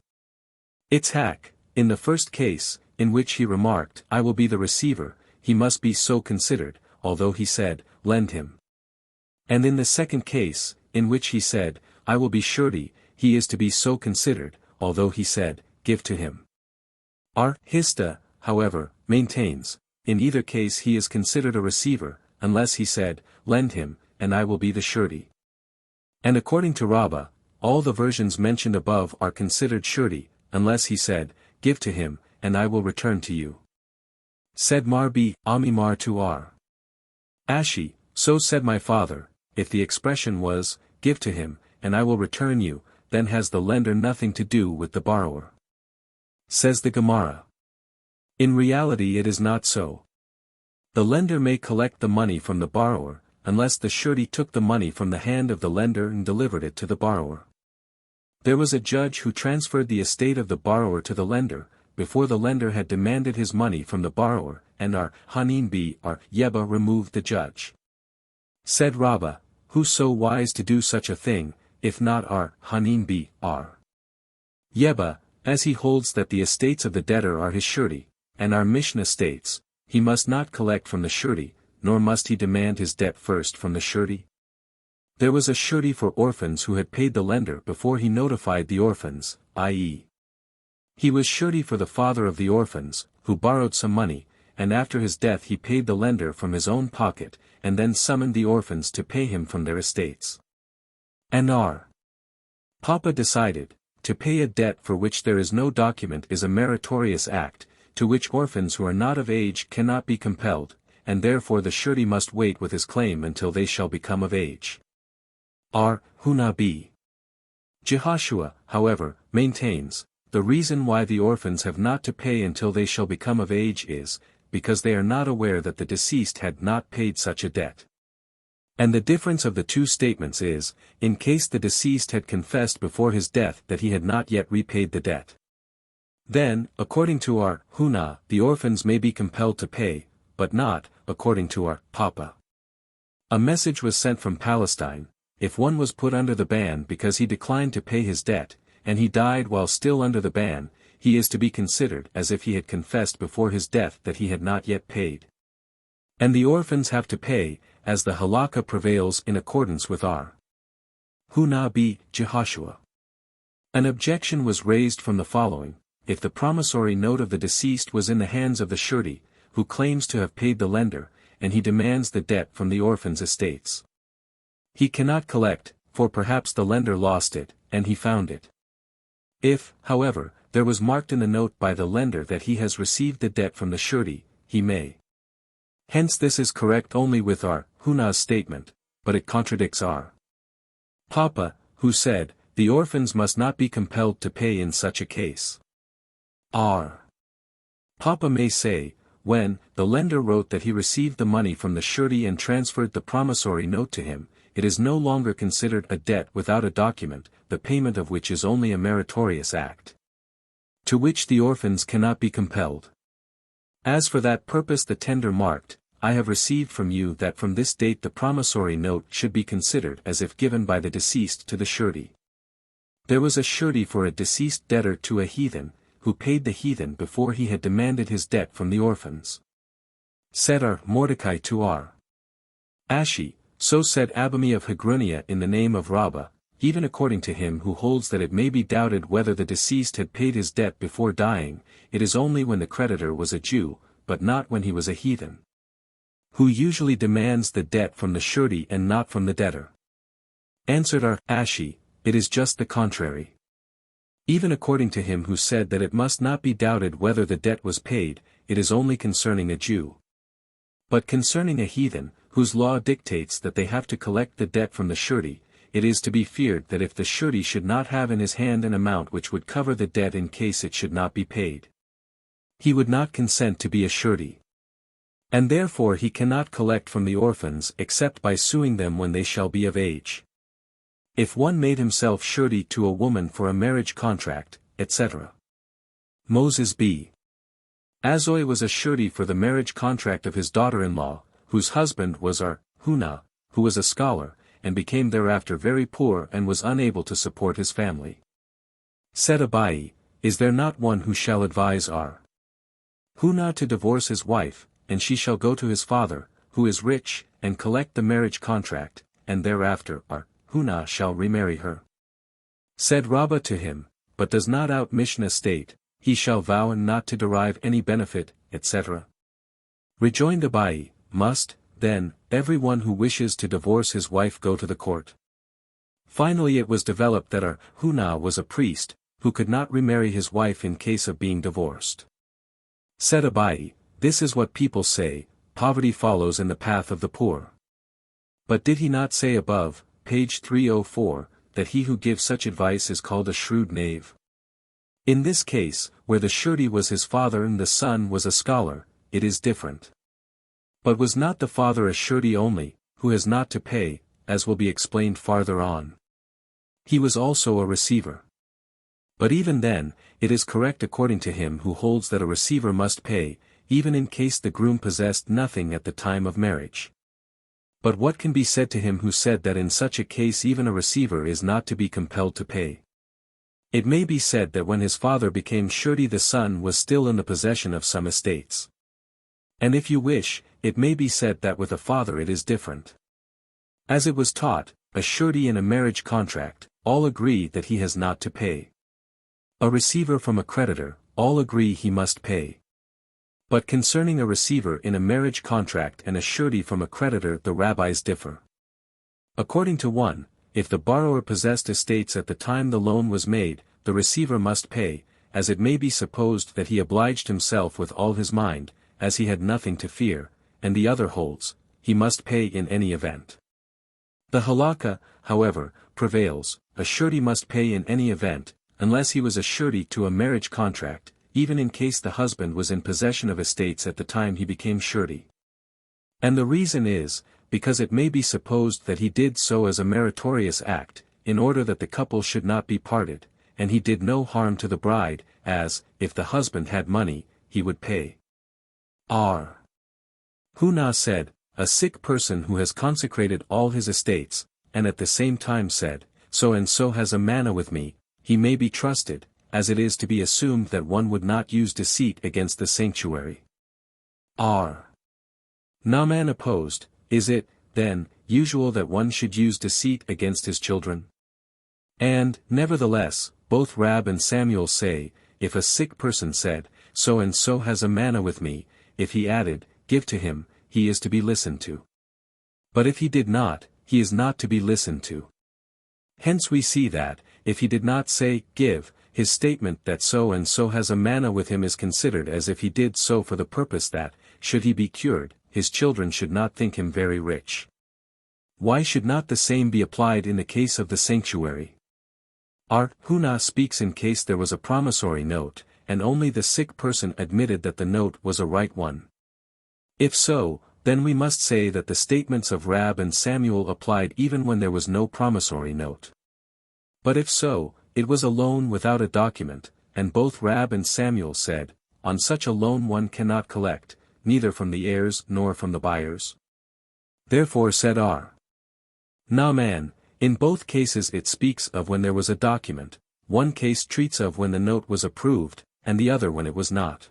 Itzhak, in the first case, in which he remarked, I will be the receiver, he must be so considered, although he said, lend him. And in the second case, in which he said, I will be surety, he is to be so considered, although he said, give to him. R. Hista, however, maintains, in either case he is considered a receiver, unless he said, lend him, and I will be the surety. And according to Rabbah, all the versions mentioned above are considered surety, unless he said, give to him, and I will return to you. Said Marbi, Amimar to R. Ashi, so said my father, if the expression was, give to him, and I will return you, then has the lender nothing to do with the borrower. Says the Gemara. In reality it is not so. The lender may collect the money from the borrower, unless the surety took the money from the hand of the lender and delivered it to the borrower. There was a judge who transferred the estate of the borrower to the lender, before the lender had demanded his money from the borrower, and R. Hanin b. R. Yeba removed the judge. Said Rabbah, who so wise to do such a thing, if not R. Hanin b. R. Yeba, as he holds that the estates of the debtor are his surety, and our Mishnah states, he must not collect from the surety, nor must he demand his debt first from the surety. There was a surety for orphans who had paid the lender before he notified the orphans, i.e. he was surety for the father of the orphans, who borrowed some money, and after his death he paid the lender from his own pocket, and then summoned the orphans to pay him from their estates. And R. Papa decided, to pay a debt for which there is no document is a meritorious act, to which orphans who are not of age cannot be compelled, and therefore the surety must wait with his claim until they shall become of age. R. Huna b. Jehoshua, however, maintains, the reason why the orphans have not to pay until they shall become of age is, because they are not aware that the deceased had not paid such a debt. And the difference of the two statements is, in case the deceased had confessed before his death that he had not yet repaid the debt. Then, according to our Huna, the orphans may be compelled to pay, but not, according to our Papa. A message was sent from Palestine, if one was put under the ban because he declined to pay his debt, and he died while still under the ban, he is to be considered as if he had confessed before his death that he had not yet paid. And the orphans have to pay, as the halakha prevails in accordance with our Huna b. Jehoshua. An objection was raised from the following, if the promissory note of the deceased was in the hands of the surety, who claims to have paid the lender, and he demands the debt from the orphan's estates. He cannot collect, for perhaps the lender lost it, and he found it. If, however, there was marked in the note by the lender that he has received the debt from the surety, he may. Hence this is correct only with our Huna's statement, but it contradicts our Papa, who said, the orphans must not be compelled to pay in such a case. Our Papa may say, when the lender wrote that he received the money from the surety and transferred the promissory note to him, it is no longer considered a debt without a document, the payment of which is only a meritorious act, to which the orphans cannot be compelled. As for that purpose the tender marked, I have received from you that from this date the promissory note should be considered as if given by the deceased to the surety. There was a surety for a deceased debtor to a heathen, who paid the heathen before he had demanded his debt from the orphans. Said our Mordecai to our Ashi, so said Abami of Hagrunia in the name of Rabbah, even according to him who holds that it may be doubted whether the deceased had paid his debt before dying, it is only when the creditor was a Jew, but not when he was a heathen, who usually demands the debt from the surety and not from the debtor. Answered Ashi, it is just the contrary. Even according to him who said that it must not be doubted whether the debt was paid, it is only concerning a Jew. But concerning a heathen, whose law dictates that they have to collect the debt from the surety, it is to be feared that if the surety should not have in his hand an amount which would cover the debt in case it should not be paid, he would not consent to be a surety. And therefore he cannot collect from the orphans except by suing them when they shall be of age. If one made himself surety to a woman for a marriage contract, etc. Moses b. Azoi was a surety for the marriage contract of his daughter-in-law, whose husband was Hunah, who was a scholar, and became thereafter very poor and was unable to support his family. Said Abai, is there not one who shall advise Hunah to divorce his wife, and she shall go to his father, who is rich, and collect the marriage contract, and thereafter Hunah shall remarry her? Said Rabbah to him, but does not Mishnah state, he shall vow not to derive any benefit, etc. Rejoined Abai, must, then, every one who wishes to divorce his wife go to the court? Finally it was developed that Hunah was a priest, who could not remarry his wife in case of being divorced. Said Abai, this is what people say, poverty follows in the path of the poor. But did he not say above, page 304, that he who gives such advice is called a shrewd knave? In this case, where the surety was his father and the son was a scholar, it is different. But was not the father a surety only, who has not to pay, as will be explained farther on? He was also a receiver. But even then, it is correct according to him who holds that a receiver must pay, even in case the groom possessed nothing at the time of marriage. But what can be said to him who said that in such a case even a receiver is not to be compelled to pay? It may be said that when his father became surety the son was still in the possession of some estates. And if you wish, it may be said that with a father it is different. As it was taught, a surety in a marriage contract, all agree that he has not to pay. A receiver from a creditor, all agree he must pay. But concerning a receiver in a marriage contract and a surety from a creditor the rabbis differ. According to one, if the borrower possessed estates at the time the loan was made, the receiver must pay, as it may be supposed that he obliged himself with all his mind, as he had nothing to fear, and the other holds, he must pay in any event. The halakha, however, prevails, a surety must pay in any event, unless he was a surety to a marriage contract, even in case the husband was in possession of estates at the time he became surety. And the reason is, because it may be supposed that he did so as a meritorious act, in order that the couple should not be parted, and he did no harm to the bride, as, if the husband had money, he would pay. Hunah said, a sick person who has consecrated all his estates, and at the same time said, so and so has a manna with me, he may be trusted, as it is to be assumed that one would not use deceit against the sanctuary. Naaman opposed, is it, then, usual that one should use deceit against his children? And, nevertheless, both Rab and Samuel say, if a sick person said, so and so has a manna with me, if he added, give to him, he is to be listened to. But if he did not, he is not to be listened to. Hence we see that, if he did not say, give, his statement that so and so has a manna with him is considered as if he did so for the purpose that, should he be cured, his children should not think him very rich. Why should not the same be applied in the case of the sanctuary? Hunah speaks in case there was a promissory note, and only the sick person admitted that the note was a right one. If so, then we must say that the statements of Rab and Samuel applied even when there was no promissory note. But if so, it was a loan without a document, and both Rab and Samuel said, on such a loan one cannot collect, neither from the heirs nor from the buyers. Therefore said Naaman, in both cases it speaks of when there was a document, one case treats of when the note was approved, and the other when it was not.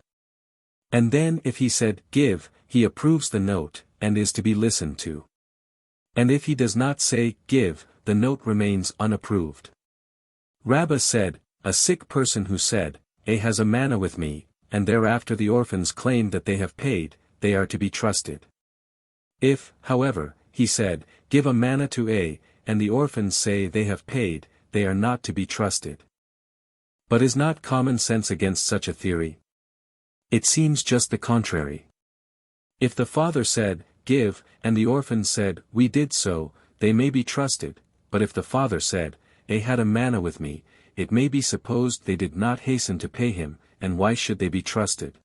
And then if he said, give, he approves the note, and is to be listened to. And if he does not say, give, the note remains unapproved. Rabbah said, a sick person who said, A has a manna with me, and thereafter the orphans claim that they have paid, they are to be trusted. If, however, he said, give a manna to A, and the orphans say they have paid, they are not to be trusted. But is not common sense against such a theory? It seems just the contrary. If the father said, give, and the orphans said, we did so, they may be trusted, but if the father said, A had a manna with me, it may be supposed they did not hasten to pay him, and why should they be trusted?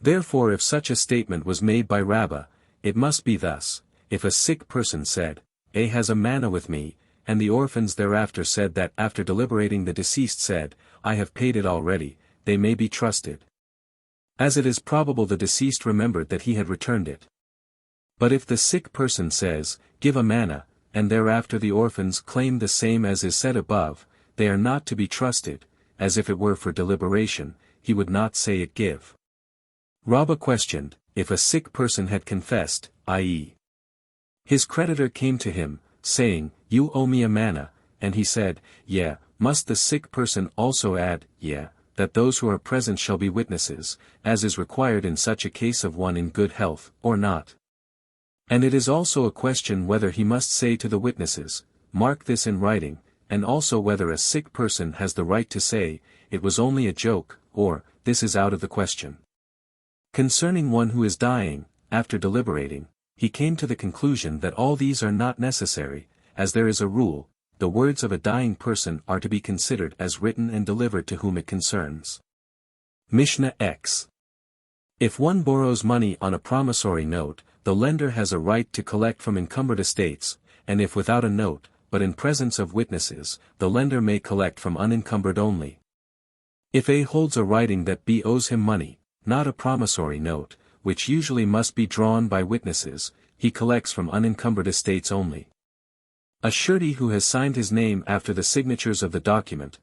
Therefore if such a statement was made by Rabbah, it must be thus: if a sick person said, A has a manna with me, and the orphans thereafter said that after deliberating the deceased said, I have paid it already, they may be trusted. As it is probable the deceased remembered that he had returned it. But if the sick person says, give a manna, and thereafter the orphans claim the same as is said above, they are not to be trusted, as if it were for deliberation, he would not say it give. Rabbah questioned, if a sick person had confessed, i.e., his creditor came to him, saying, you owe me a manna, and he said, yeah, must the sick person also add, yeah, that those who are present shall be witnesses, as is required in such a case of one in good health, or not? And it is also a question whether he must say to the witnesses, mark this in writing, and also whether a sick person has the right to say, it was only a joke, or, this is out of the question. Concerning one who is dying, after deliberating, he came to the conclusion that all these are not necessary, as there is a rule, the words of a dying person are to be considered as written and delivered to whom it concerns. Mishnah X. If one borrows money on a promissory note, the lender has a right to collect from encumbered estates, and if without a note, but in presence of witnesses, the lender may collect from unencumbered only. If A holds a writing that B owes him money, not a promissory note, which usually must be drawn by witnesses, he collects from unencumbered estates only. A surety who has signed his name after the signatures of the document,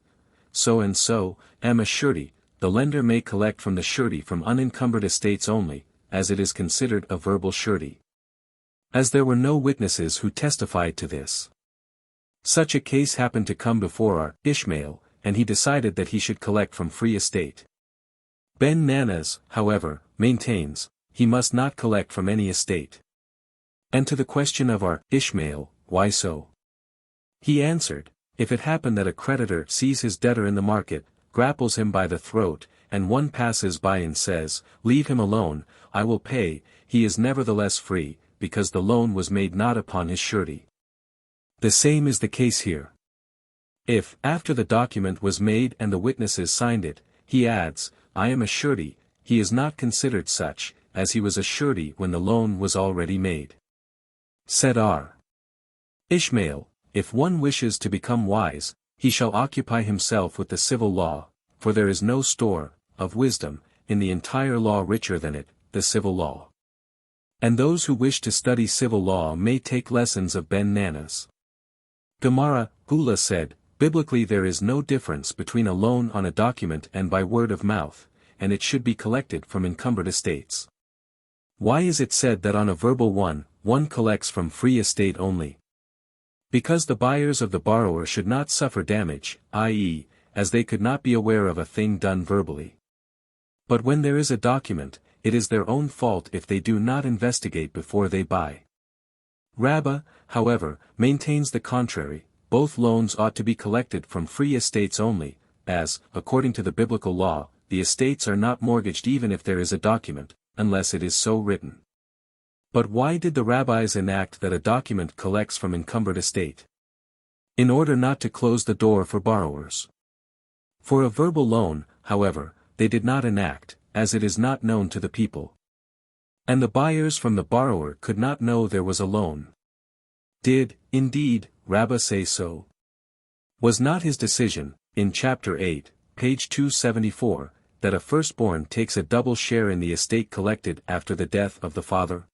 so and so, am a surety, the lender may collect from the surety from unencumbered estates only, as it is considered a verbal surety. As there were no witnesses who testified to this. Such a case happened to come before our Ishmael, and he decided that he should collect from free estate. Ben Nanas, however, maintains, he must not collect from any estate. And to the question of our Ishmael, why so? He answered, if it happen that a creditor sees his debtor in the market, grapples him by the throat, and one passes by and says, leave him alone, I will pay, he is nevertheless free, because the loan was made not upon his surety. The same is the case here. If, after the document was made and the witnesses signed it, he adds, I am a surety, he is not considered such, as he was a surety when the loan was already made. Said R. Ishmael, if one wishes to become wise, he shall occupy himself with the civil law, for there is no store, of wisdom, in the entire law richer than it, the civil law. And those who wish to study civil law may take lessons of Ben Nanas. Gemara, Gula said, biblically there is no difference between a loan on a document and by word of mouth, and it should be collected from encumbered estates. Why is it said that on a verbal one collects from free estate only? Because the buyers of the borrower should not suffer damage, i.e., as they could not be aware of a thing done verbally. But when there is a document, it is their own fault if they do not investigate before they buy. Rabbah, however, maintains the contrary, both loans ought to be collected from free estates only, as, according to the biblical law, the estates are not mortgaged even if there is a document, unless it is so written. But why did the rabbis enact that a document collects from encumbered estate? In order not to close the door for borrowers. For a verbal loan, however, they did not enact, as it is not known to the people. And the buyers from the borrower could not know there was a loan. Did, indeed, Rabbah say so? Was not his decision, in chapter 8, page 274, that a firstborn takes a double share in the estate collected after the death of the father?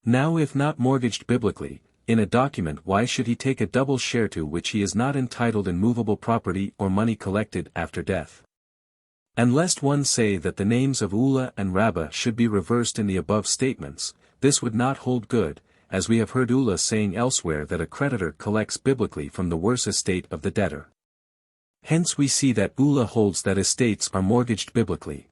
Now if not mortgaged biblically, in a document why should he take a double share to which he is not entitled in movable property or money collected after death? And lest one say that the names of Ulla and Rabbah should be reversed in the above statements, this would not hold good, as we have heard Ullah saying elsewhere that a creditor collects biblically from the worse estate of the debtor. Hence we see that Ullah holds that estates are mortgaged biblically.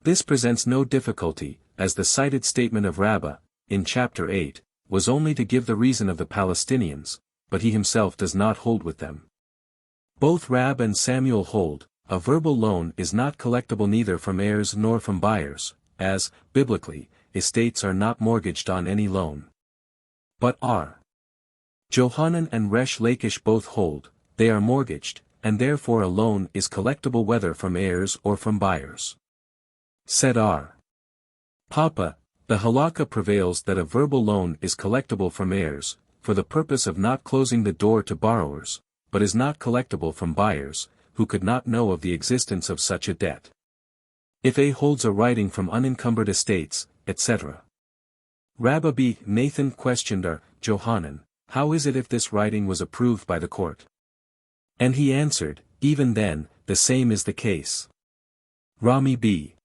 This presents no difficulty, as the cited statement of Rabbah, in chapter 8, was only to give the reason of the Palestinians, but he himself does not hold with them. Both Rab and Samuel hold, a verbal loan is not collectible neither from heirs nor from buyers, as, biblically, estates are not mortgaged on any loan. But are. Johanan and Resh Lakish both hold, they are mortgaged, and therefore a loan is collectible whether from heirs or from buyers. Said R. Papa, the halakha prevails that a verbal loan is collectible from heirs, for the purpose of not closing the door to borrowers, but is not collectible from buyers, who could not know of the existence of such a debt. If A holds a writing from unencumbered estates, etc. Rabbi B. Nathan questioned R. Johanan, how is it if this writing was approved by the court? And he answered, even then, the same is the case. Rami B.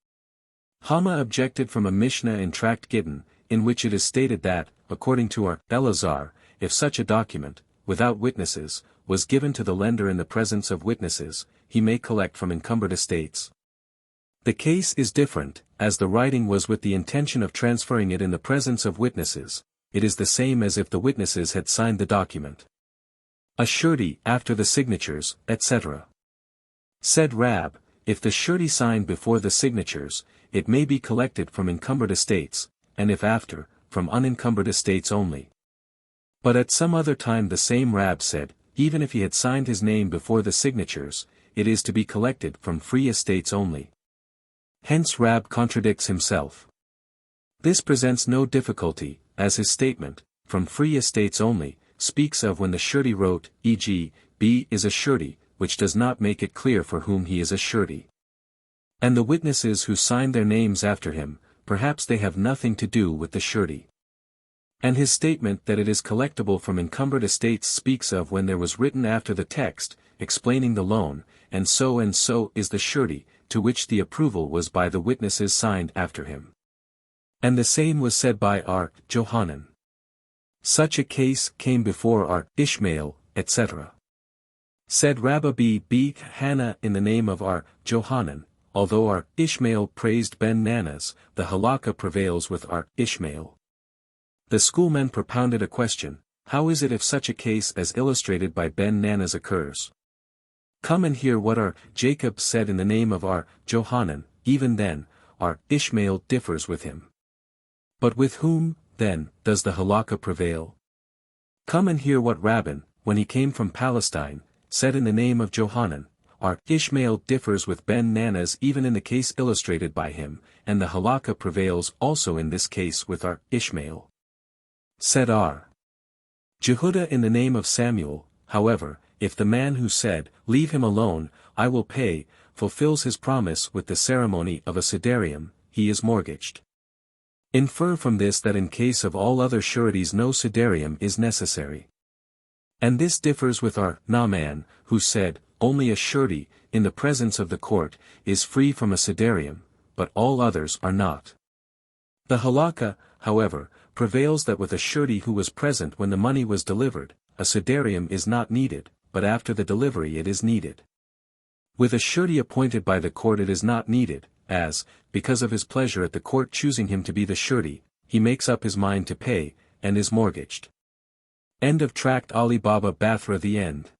Hama objected from a Mishnah in Tract Gittin, in which it is stated that, according to R. Elazar, if such a document, without witnesses, was given to the lender in the presence of witnesses, he may collect from encumbered estates. The case is different, as the writing was with the intention of transferring it in the presence of witnesses, it is the same as if the witnesses had signed the document. A surety after the signatures, etc. Said Rab, if the surety signed before the signatures, it may be collected from encumbered estates, and if after, from unencumbered estates only. But at some other time the same Rab said, even if he had signed his name before the signatures, it is to be collected from free estates only. Hence Rab contradicts himself. This presents no difficulty, as his statement, from free estates only, speaks of when the surety wrote, e.g., B is a surety, which does not make it clear for whom he is a surety. And the witnesses who signed their names after him, perhaps they have nothing to do with the surety. And his statement that it is collectible from encumbered estates speaks of when there was written after the text, explaining the loan, and so is the surety, to which the approval was by the witnesses signed after him. And the same was said by R. Johanan. Such a case came before R. Ishmael, etc. Said Rabbi B. Hannah in the name of R. Johanan, although R. Ishmael praised Ben Nanas, the halakha prevails with R. Ishmael. The schoolmen propounded a question, how is it if such a case as illustrated by Ben Nanas occurs? Come and hear what R. Jacob said in the name of R. Johanan, even then, R. Ishmael differs with him. But with whom, then, does the halakha prevail? Come and hear what Rabban, when he came from Palestine, said in the name of Johanan, R. Ishmael differs with Ben Nanas even in the case illustrated by him, and the halakha prevails also in this case with R. Ishmael. Said R. Jehudah in the name of Samuel, however, if the man who said, leave him alone, I will pay, fulfills his promise with the ceremony of a sidarium, he is mortgaged. Infer from this that in case of all other sureties no sidarium is necessary. And this differs with R. Naaman, who said, only a surety, in the presence of the court, is free from a sidarium, but all others are not. The halakha, however, prevails that with a surety who was present when the money was delivered, a sidarium is not needed, but after the delivery it is needed. With a surety appointed by the court it is not needed, as, because of his pleasure at the court choosing him to be the surety, he makes up his mind to pay, and is mortgaged. End of Tract Ali Baba Bathra. The end.